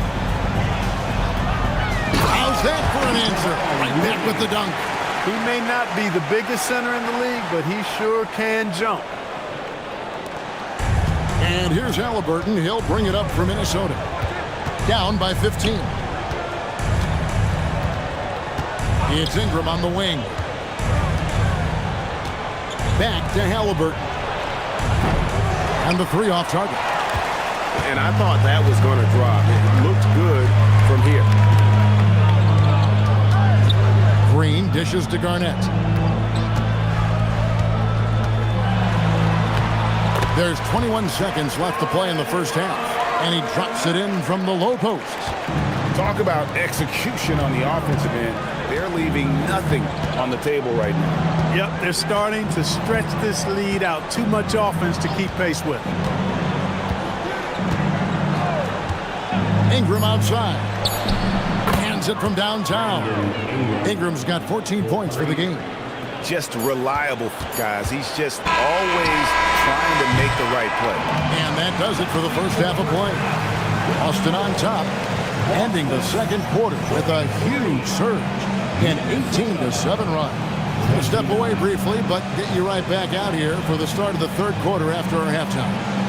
How's that for an answer? Right back with the dunk. He may not be the biggest center in the league, but he sure can jump. And here's Halliburton. He'll bring it up for Minnesota. Down by 15. It's Ingram on the wing. Back to Halliburton. And the three off target. And I thought that was going to drop. It looked good from here. Green dishes to Garnett. There's 21 seconds left to play in the first half. And he drops it in from the low post. Talk about execution on the offensive end. They're leaving nothing on the table right now. Yep, they're starting to stretch this lead out. Too much offense to keep pace with. Ingram outside. Hands it from downtown. Ingram's got 14 points for the game. Just reliable, guys. He's just always trying to make the right play. And that does it for the first half of play. Austin on top, ending the second quarter with a huge surge. An 18-7 run. We'll step away briefly, but get you right back out here for the start of the third quarter after our halftime.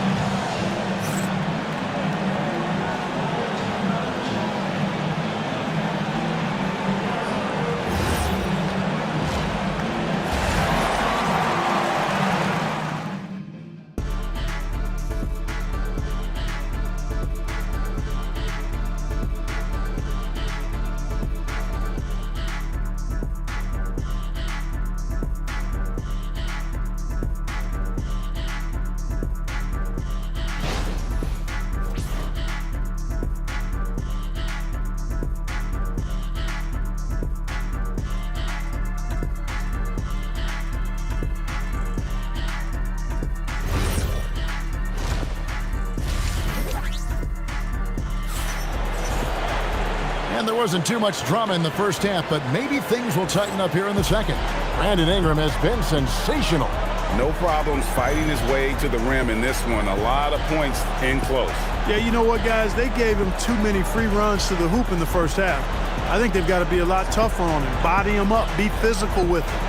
And there wasn't too much drama in the first half, but maybe things will tighten up here in the second. Brandon Ingram has been sensational. No problems fighting his way to the rim in this one. A lot of points in close. Yeah, you know what, guys? They gave him too many free runs to the hoop in the first half. I think they've got to be a lot tougher on him. Body him up. Be physical with him.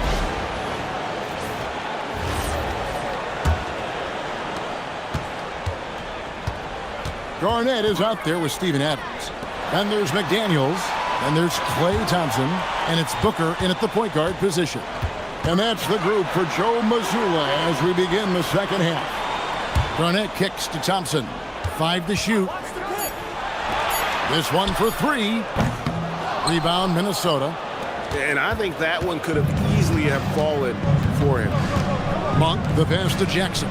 Garnett is out there with Steven Adams. Then there's McDaniels. Then there's Klay Thompson. And it's Booker in at the point guard position. And that's the group for Joe Mazzulla as we begin the second half. Garnett kicks to Thompson. 5 to shoot. This one for 3. Rebound, Minnesota. And I think that one could have easily have fallen for him. Monk, the pass to Jackson.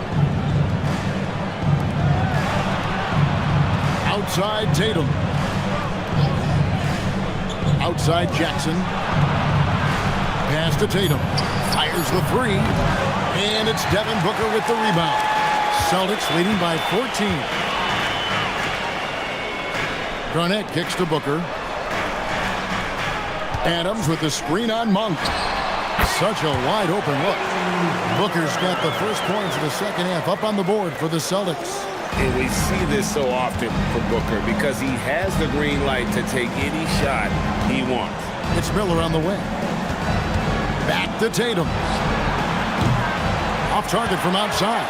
Outside Tatum. Outside Jackson. Pass to Tatum. Fires the 3. And it's Devin Booker with the rebound. Celtics leading by 14. Garnett kicks to Booker. Adams with the screen on Monk. Such a wide open look. Booker's got the first points of the second half up on the board for the Celtics. And we see this so often for Booker because he has the green light to take any shot he wants. It's Miller on the wing. Back to Tatum. Off target from outside.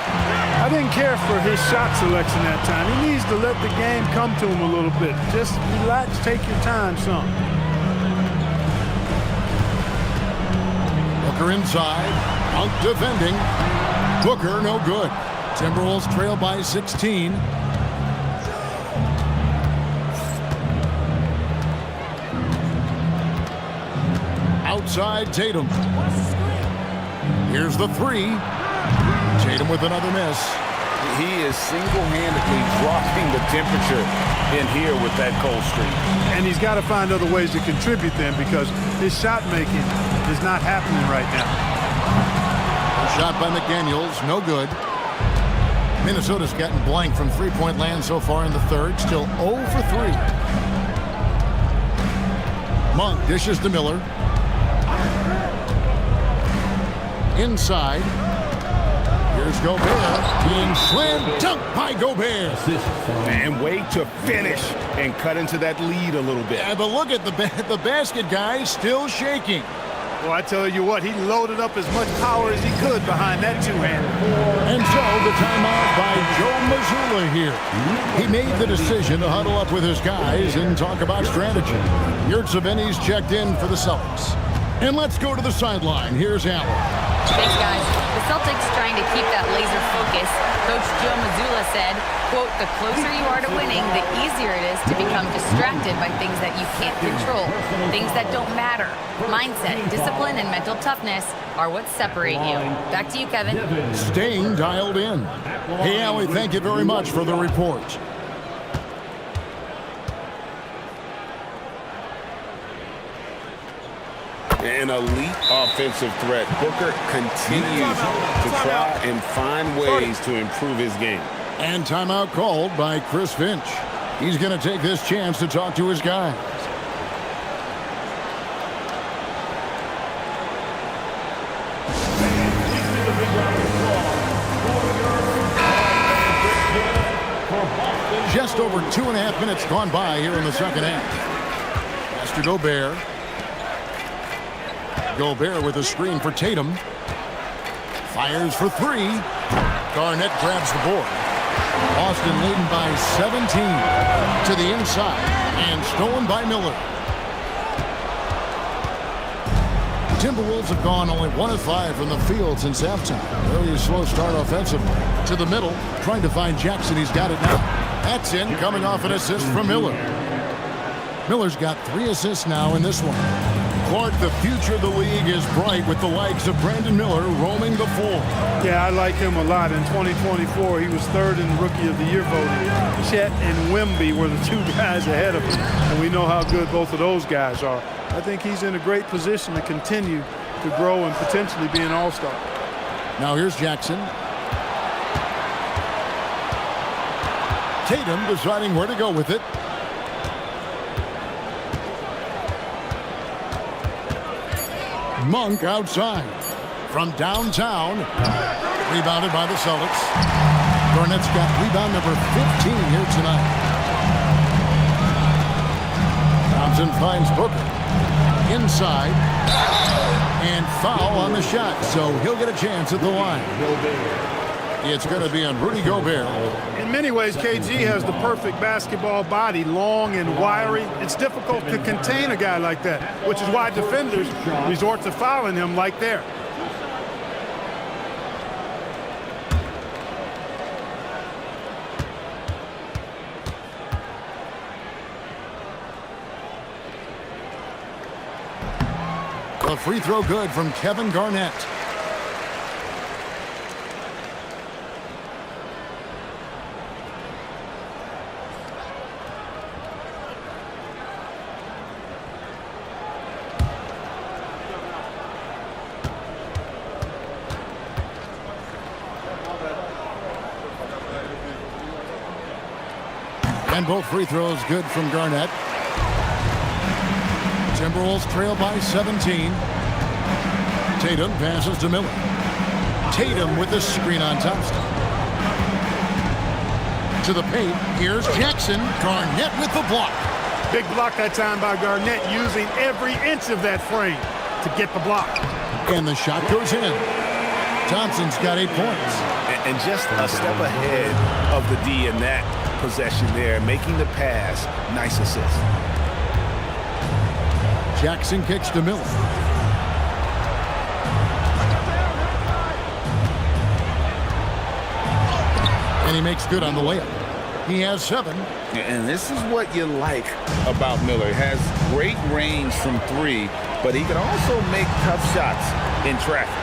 I didn't care for his shot selection that time. He needs to let the game come to him a little bit. Just relax, take your time some. Booker inside. Monk defending. Booker no good. Timberwolves trail by 16. outside Tatum. Here's the three. Tatum with another miss. He is single-handedly dropping the temperature in here with that cold streak. And he's got to find other ways to contribute then, because his shot making is not happening right now. Shot by McDaniels, no good. Minnesota's gotten blank from three-point land so far in the third, still 0 for 3. Monk dishes to Miller. Inside. Here's Gobert. Being slammed dunk by Gobert. And way to finish and cut into that lead a little bit. Yeah, but look at the basket guy still shaking. Well, I tell you what, he loaded up as much power as he could behind that two-hander. And so the timeout by Joe Mazzulla here. He made the decision to huddle up with his guys and talk about strategy. Yurtseven's checked in for the Celtics. And let's go to the sideline. Here's Allen. Thanks, guys. The Celtics trying to keep that laser focus. Coach Joe Mazzulla said, quote, the closer you are to winning, the easier it is to become distracted by things that you can't control, things that don't matter. Mindset, discipline, and mental toughness are what separate you. Back to you, Kevin. Staying dialed in. Hey, Allie, thank you very much for the report. An elite offensive threat. Booker continues to try and find ways to improve his game. And timeout called by Chris Finch. He's going to take this chance to talk to his guys. Just over 2.5 minutes gone by here in the second half. Pass to Gobert. Gobert with a screen for Tatum. Fires for three. Garnett grabs the board. Boston leading by 17 to the inside and stolen by Miller. Timberwolves have gone only 1 of 5 from the field since halftime. Very slow start offensively. To the middle, trying to find Jackson. He's got it now. That's in, coming off an assist from Miller. Miller's got 3 assists now in this one. Clark, the future of the league is bright with the likes of Brandon Miller roaming the floor. Yeah, I like him a lot. In 2024, he was 3rd in the Rookie of the Year voting. Chet and Wemby were the 2 guys ahead of him, and we know how good both of those guys are. I think he's in a great position to continue to grow and potentially be an all-star. Now here's Jackson. Tatum deciding where to go with it. Monk outside from downtown. Rebounded by the Celtics. Garnett's got rebound number 15 here tonight. Thompson finds Booker. Inside. And foul on the shot. So he'll get a chance at the line. It's going to be on Rudy Gobert. In many ways, KG has the perfect basketball body, long and wiry. It's difficult to contain a guy like that, which is why defenders resort to fouling him like there. A free throw good from Kevin Garnett. And both free throws good from Garnett. Timberwolves trail by 17. Tatum passes to Miller. Tatum with the screen on Thompson. To the paint. Here's Jackson. Garnett with the block. Big block that time by Garnett, using every inch of that frame to get the block. And the shot goes in. Thompson's got 8 points. And just a step ahead of the D in that possession there, making the pass. Nice assist. Jackson kicks to Miller. And he makes good on the layup. He has 7. And this is what you like about Miller. Has great range from 3, but he can also make tough shots in traffic.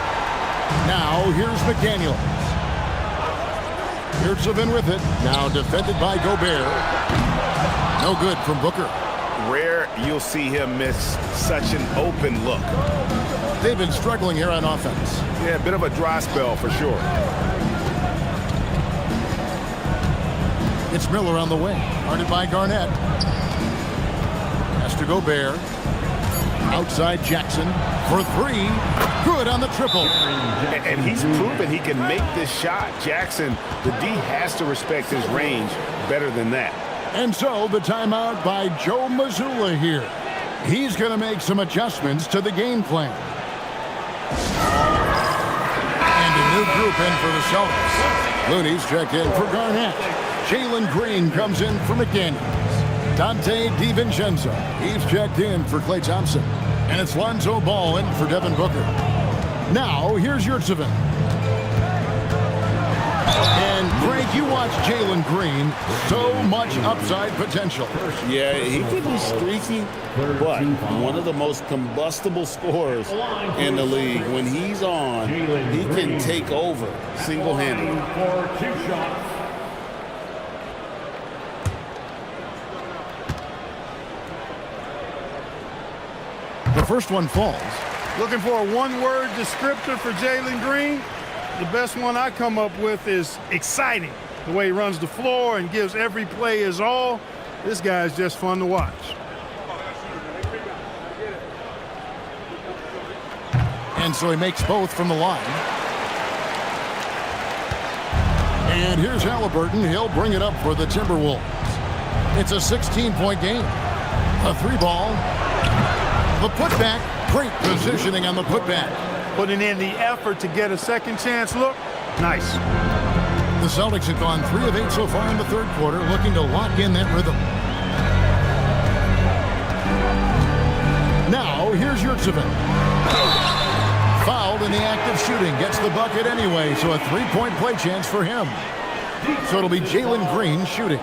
Now here's McDaniels. Yurtseven with it. Now defended by Gobert. No good from Booker. Rare you'll see him miss such an open look. They've been struggling here on offense. Yeah, a bit of a dry spell for sure. It's Miller on the wing. Guarded by Garnett. Has to Gobert. Outside Jackson for three. Good on the triple. And he's proven he can make this shot. Jackson, the D has to respect his range better than that. And so the timeout by Joe Mazzulla here. He's going to make some adjustments to the game plan. And a new group in for the Celtics. Looney's checked in for Garnett. Jalen Green comes in for McDaniels. Dante DiVincenzo. He's checked in for Klay Thompson. And it's Lonzo Ball in for Devin Booker. Now, here's Yurtseven. And, Greg, you watch Jalen Green. So much upside potential. Yeah, he can be streaky, but one of the most combustible scorers in the league. When he's on, he can take over single-handedly. For 2 shots. The first one falls. Looking for a one-word descriptor for Jalen Green? The best one I come up with is exciting. The way he runs the floor and gives every play his all. This guy is just fun to watch. And so he makes both from the line. And here's Halliburton. He'll bring it up for the Timberwolves. It's a 16-point game. A 3-ball. The putback. Great positioning on the putback. Putting in the effort to get a second chance look. Nice. The Celtics have gone 3 of 8 so far in the third quarter, looking to lock in that rhythm. Now, here's Yurtseven. Fouled in the act of shooting. Gets the bucket anyway, so a 3-point play chance for him. So it'll be Jalen Green shooting.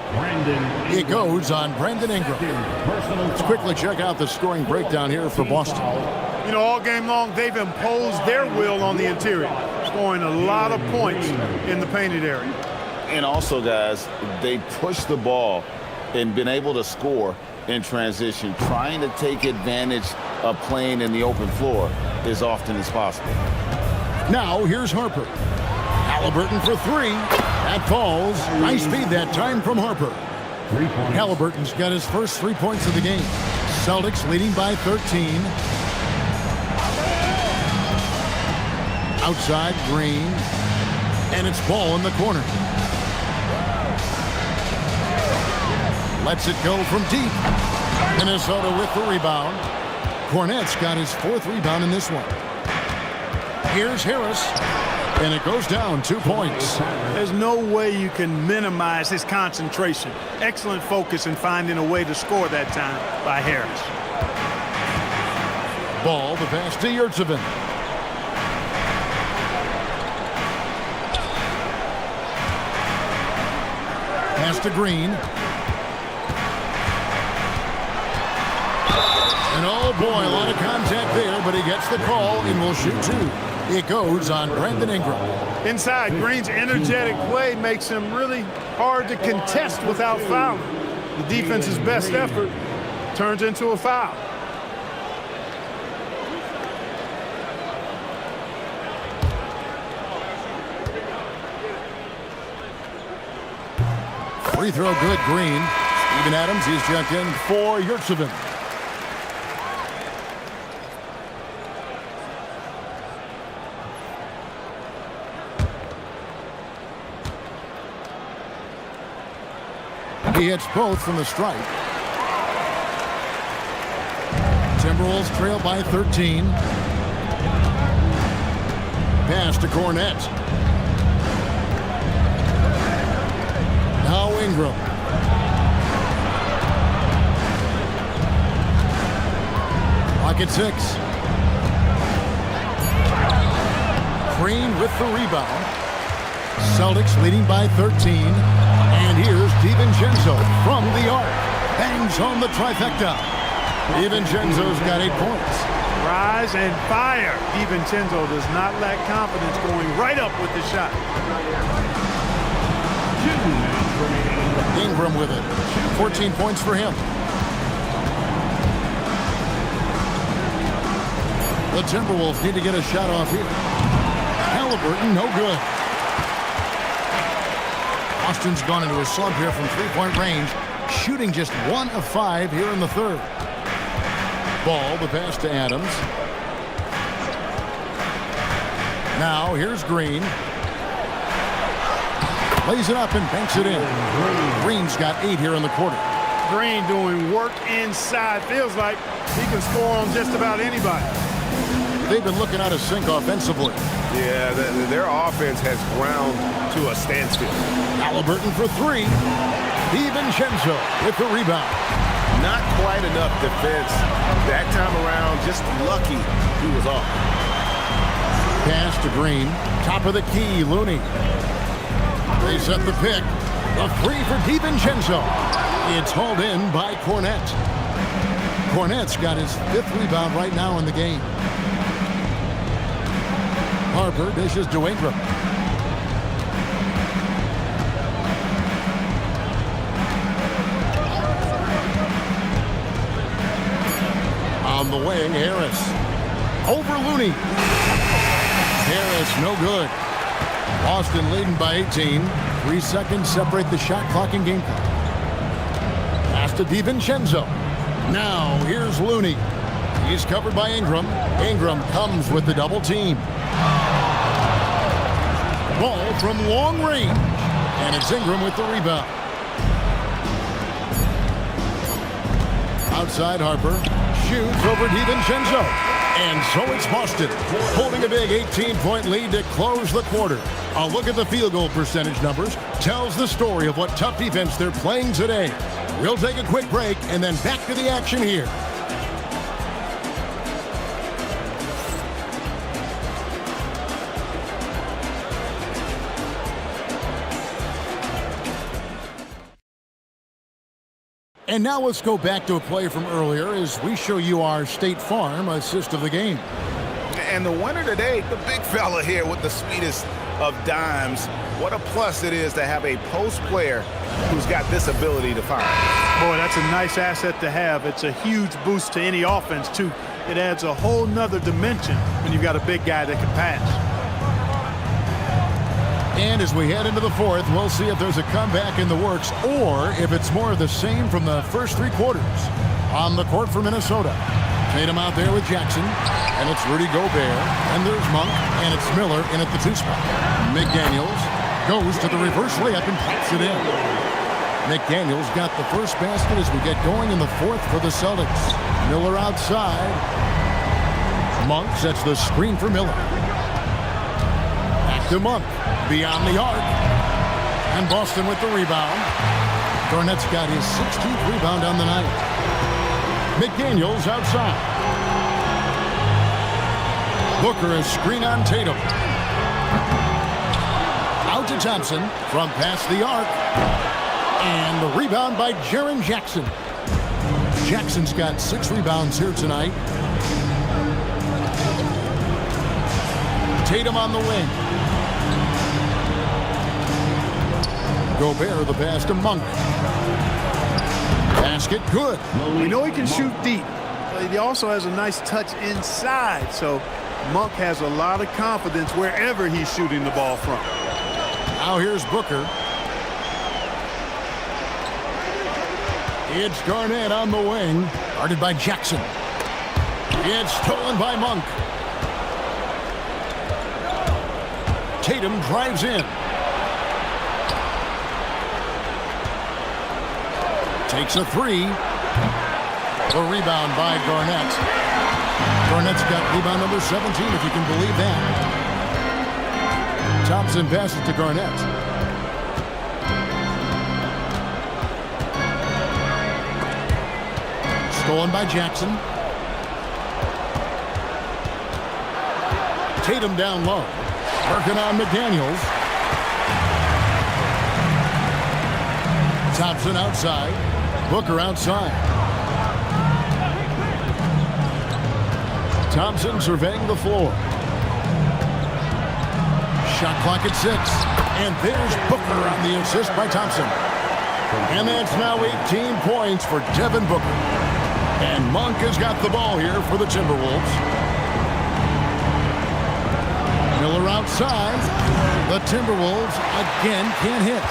It goes on Brandon Ingram. Let's quickly check out the scoring breakdown here for Boston. You know, all game long, they've imposed their will on the interior, scoring a lot of points in the painted area. And also, guys, they pushed the ball and been able to score in transition, trying to take advantage of playing in the open floor as often as possible. Now, here's Harper. Halliburton for 3. That falls. Nice feed that time from Harper. Halliburton's got his first 3 points of the game. Celtics leading by 13. Outside, Green. And it's Ball in the corner. Lets it go from deep. Minnesota with the rebound. Cornette's got his 4th rebound in this one. Here's Harris. And it goes down 2 points. There's no way you can minimize his concentration. Excellent focus in finding a way to score that time by Harris. Ball, the pass to Yurtseven. Pass to Green. And oh boy, a lot of contact there, but he gets the call and will shoot 2. It goes on Brandon Ingram. Inside, Green's energetic play makes him really hard to contest without fouling. The defense's best effort turns into a foul. Free throw good, Green. Steven Adams, he's checked in for Yurtseven. He hits both from the stripe. Timberwolves trail by 13. Pass to Cornette. Now Ingram. Pocket 6. Green with the rebound. Celtics leading by 13. And here's DiVincenzo from the arc. Bangs home the trifecta. DiVincenzo's got 8 points. Rise and fire. DiVincenzo does not lack confidence going right up with the shot. Ingram with it. 14 points for him. The Timberwolves need to get a shot off here. Halliburton, no good. Austin's gone into a slump here from three-point range, shooting just 1 of 5 here in the third. Ball, the pass to Adams. Now here's Green. Lays it up and banks it in. Green's got 8 here in the quarter. Green doing work inside. Feels like he can score on just about anybody. They've been looking out of sync offensively. Yeah, their offense has ground to a standstill. Halliburton for 3. DiVincenzo with the rebound. Not quite enough defense that time around. Just lucky he was off. Pass to Green. Top of the key, Looney. They set the pick. The 3 for DiVincenzo. It's hauled in by Cornette. Cornette's got his 5th rebound right now in the game. Harper dishes to Ingram. On the wing, Harris. Over Looney. Harris, no good. Boston leading by 18. 3 seconds separate the shot clock and game clock. Pass to DiVincenzo. Now, here's Looney. He's covered by Ingram. Ingram comes with the double team. Ball from long range. And it's Ingram with the rebound. Outside Harper. Shoots over DiVincenzo. And so it's Boston, holding a big 18-point lead to close the quarter. A look at the field goal percentage numbers tells the story of what tough defense they're playing today. We'll take a quick break and then back to the action here. And now let's go back to a play from earlier as we show you our State Farm assist of the game. And the winner today, the big fella here with the sweetest of dimes. What a plus it is to have a post player who's got this ability to fire. Boy, that's a nice asset to have. It's a huge boost to any offense, too. It adds a whole nother dimension when you've got a big guy that can pass. And as we head into the fourth, we'll see if there's a comeback in the works or if it's more of the same from the first 3 quarters. On the court for Minnesota. Tatum out there with Jackson. And it's Rudy Gobert. And there's Monk. And it's Miller in at the 2 spot. McDaniels goes to the reverse layup and pops it in. McDaniels got the first basket as we get going in the fourth for the Celtics. Miller outside. Monk sets the screen for Miller. Back to Monk. Beyond the arc. And Boston with the rebound. Garnett's got his 16th rebound on the night. McDaniels outside. Booker a screen on Tatum. Out to Thompson from past the arc. And the rebound by Jaren Jackson. Jackson's got 6 rebounds here tonight. Tatum on the wing. Gobert the pass to Monk. Basket good. We know he can shoot deep, but he also has a nice touch inside. So Monk has a lot of confidence wherever he's shooting the ball from. Now here's Booker. It's Garnett on the wing. Guarded by Jackson. It's stolen by Monk. Tatum drives in. Takes a 3. The rebound by Garnett. Garnett's got rebound number 17, if you can believe that. Thompson passes to Garnett. Stolen by Jackson. Tatum down low. Working on McDaniels. Thompson outside. Booker outside. Thompson surveying the floor. Shot clock at 6. And there's Booker on the assist by Thompson. And that's now 18 points for Devin Booker. And Monk has got the ball here for the Timberwolves. Miller outside. The Timberwolves again can't hit.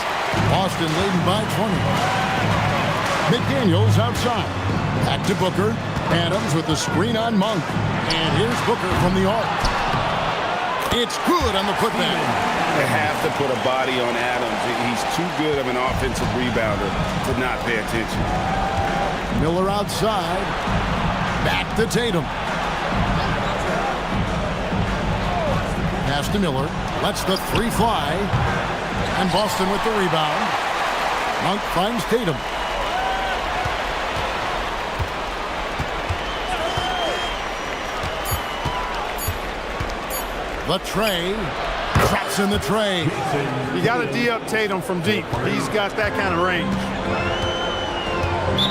Boston leading by 20. McDaniels outside. Back to Booker. Adams with the screen on Monk. And here's Booker from the arc. It's good on the putback. They have to put a body on Adams. He's too good of an offensive rebounder to not pay attention. Miller outside. Back to Tatum. Pass to Miller. Lets the 3 fly. And Boston with the rebound. Monk finds Tatum. The tray. Traps in the tray. You got to D up Tatum from deep. He's got that kind of range.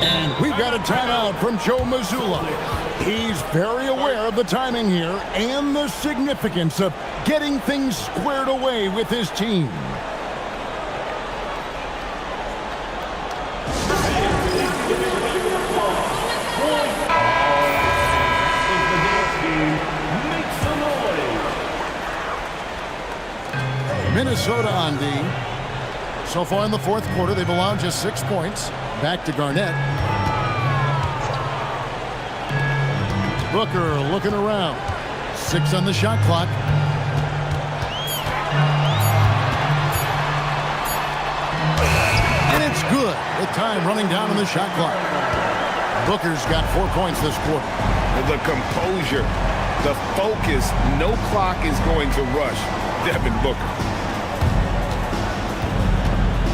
And we've got a timeout from Joe Mazzulla. He's very aware of the timing here and the significance of getting things squared away with his team. Minnesota on D. So far in the fourth quarter, they've allowed just 6 points. Back to Garnett. Booker looking around. 6 on the shot clock. And it's good with time running down on the shot clock. Booker's got 4 points this quarter. The composure, the focus, no clock is going to rush Devin Booker.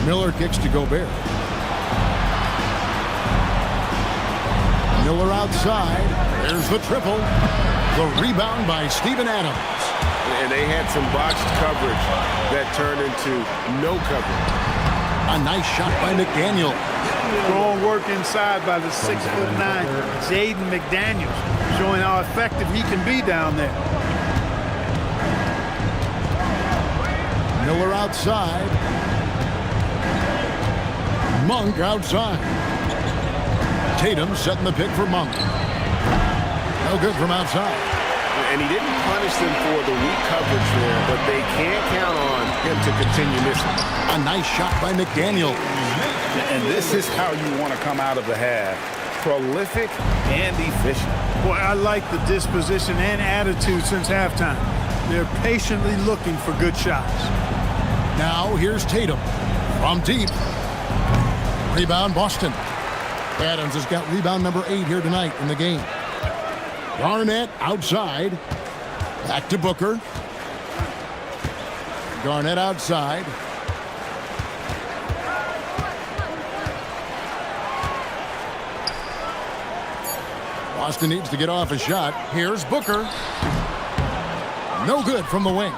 Miller kicks to Gobert. Miller outside. There's the triple. The rebound by Steven Adams. And they had some botched coverage that turned into no coverage. A nice shot by McDaniel. Strong work inside by the 6'9" Jaden McDaniels, showing how effective he can be down there. Miller outside. Monk outside. Tatum setting the pick for Monk. No good from outside. And he didn't punish them for the weak coverage there, but they can't count on him to continue missing. A nice shot by McDaniel. And this is how you want to come out of the half. Prolific and efficient. Boy, I like the disposition and attitude since halftime. They're patiently looking for good shots. Now here's Tatum from deep. Rebound Boston. Adams has got rebound number 8 here tonight in the game. Garnett outside. Back to Booker. Garnett outside. Boston needs to get off a shot. Here's Booker. No good from the wing.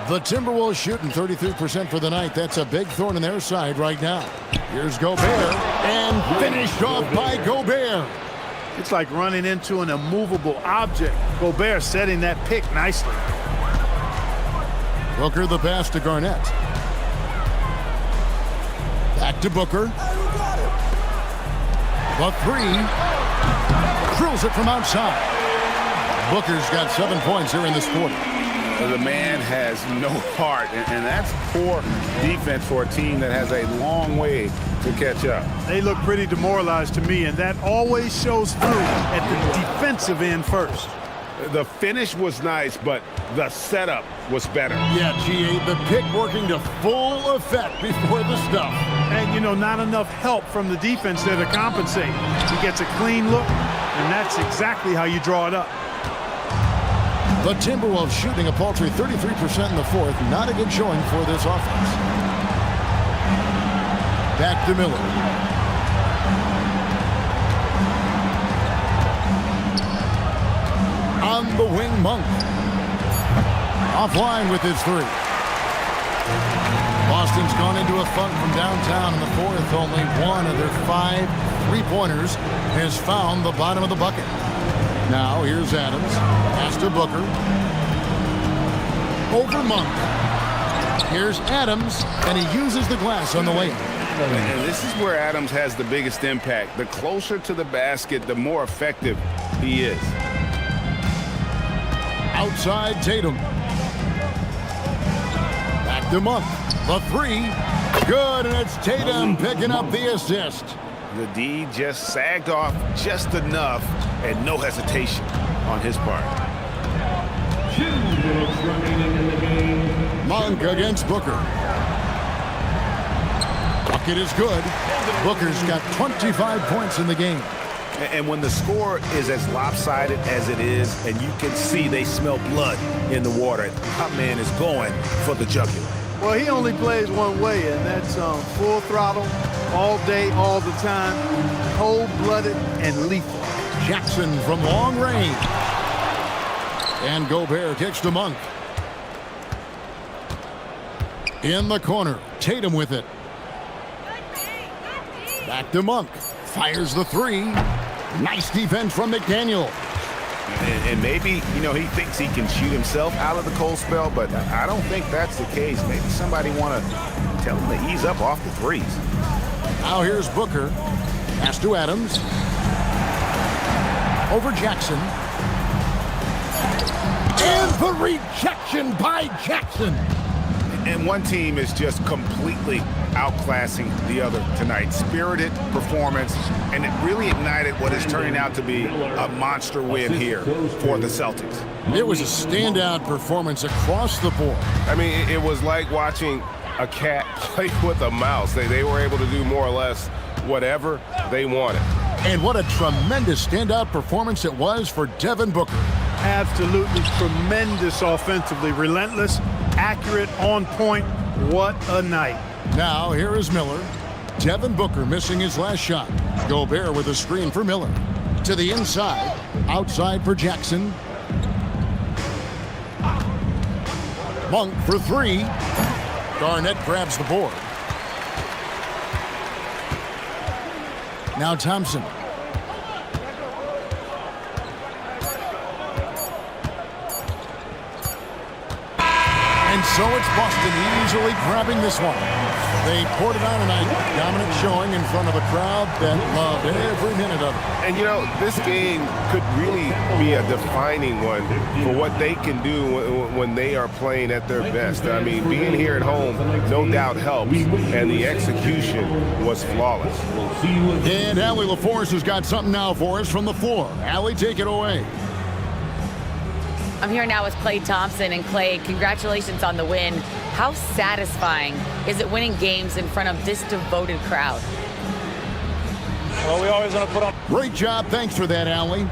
The Timberwolves shooting 33% for the night. That's a big thorn in their side right now. Here's Gobert. And finished off by Gobert. It's like running into an immovable object. Gobert setting that pick nicely. Booker the pass to Garnett. Back to Booker. The 3. Drills it from outside. Booker's got 7 points here in this quarter. The man has no heart, and that's poor defense for a team that has a long way to catch up. They look pretty demoralized to me, and that always shows through at the defensive end first. The finish was nice, but the setup was better. Yeah, GA, the pick working to full effect before the stuff. And, you know, not enough help from the defense there to compensate. He gets a clean look, and that's exactly how you draw it up. The Timberwolves shooting a paltry 33% in the fourth. Not a good showing for this offense. Back to Miller. On the wing, Monk. Offline with his 3. Boston's gone into a funk from downtown in the fourth. Only one of their 5 3-pointers has found the bottom of the bucket. Now here's Adams. Pass to Booker. Over Monk. Here's Adams, and he uses the glass on the layup. And this is where Adams has the biggest impact. The closer to the basket, the more effective he is. Outside Tatum. Back to Monk. The three. Good, and it's Tatum picking up the assist. The D just sagged off just enough, and no hesitation on his part. 2 minutes remaining in the game. Monk against Booker. Bucket is good. Booker's got 25 points in the game. And when the score is as lopsided as it is, and you can see they smell blood in the water, that man is going for the jugular. Well, he only plays one way, and that's full throttle, all day, all the time, cold-blooded and lethal. Jackson from long range. And Gobert kicks to Monk. In the corner, Tatum with it. Back to Monk. Fires the three. Nice defense from McDaniel. And maybe, you know, he thinks he can shoot himself out of the cold spell, but I don't think that's the case. Maybe somebody want to tell him to ease up off the threes. Now here's Booker. Pass to Adams. Over Jackson. And the rejection by Jackson. And one team is just completely outclassing the other tonight. Spirited performance, and it really ignited what is turning out to be a monster win here for the Celtics. It was a standout performance across the board. I mean, it was like watching a cat play with a mouse. They were able to do more or less whatever they wanted. And what a tremendous standout performance it was for Devin Booker. Absolutely tremendous offensively. Relentless, accurate, on point. What a night. Now here is Miller. Devin Booker missing his last shot. Gobert with a screen for Miller. To the inside. Outside for Jackson. Monk for three. Garnett grabs the board. Now Thompson. And so it's Boston easily grabbing this one. They poured it on tonight. Dominant showing in front of a crowd that loved every minute of it. And, you know, this game could really be a defining one for what they can do when they are playing at their best. I mean, being here at home, no doubt helps, and the execution was flawless. And Allie LaForce has got something now for us from the floor. Allie, take it away. I'm here now with Klay Thompson. And Klay, congratulations on the win. How satisfying is it winning games in front of this devoted crowd? Well, we always want to put on. Great job. Thanks for that, Allie.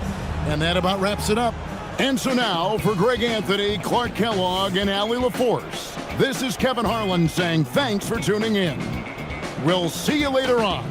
And that about wraps it up. And so now, for Greg Anthony, Clark Kellogg, and Allie LaForce, this is Kevin Harlan saying thanks for tuning in. We'll see you later on.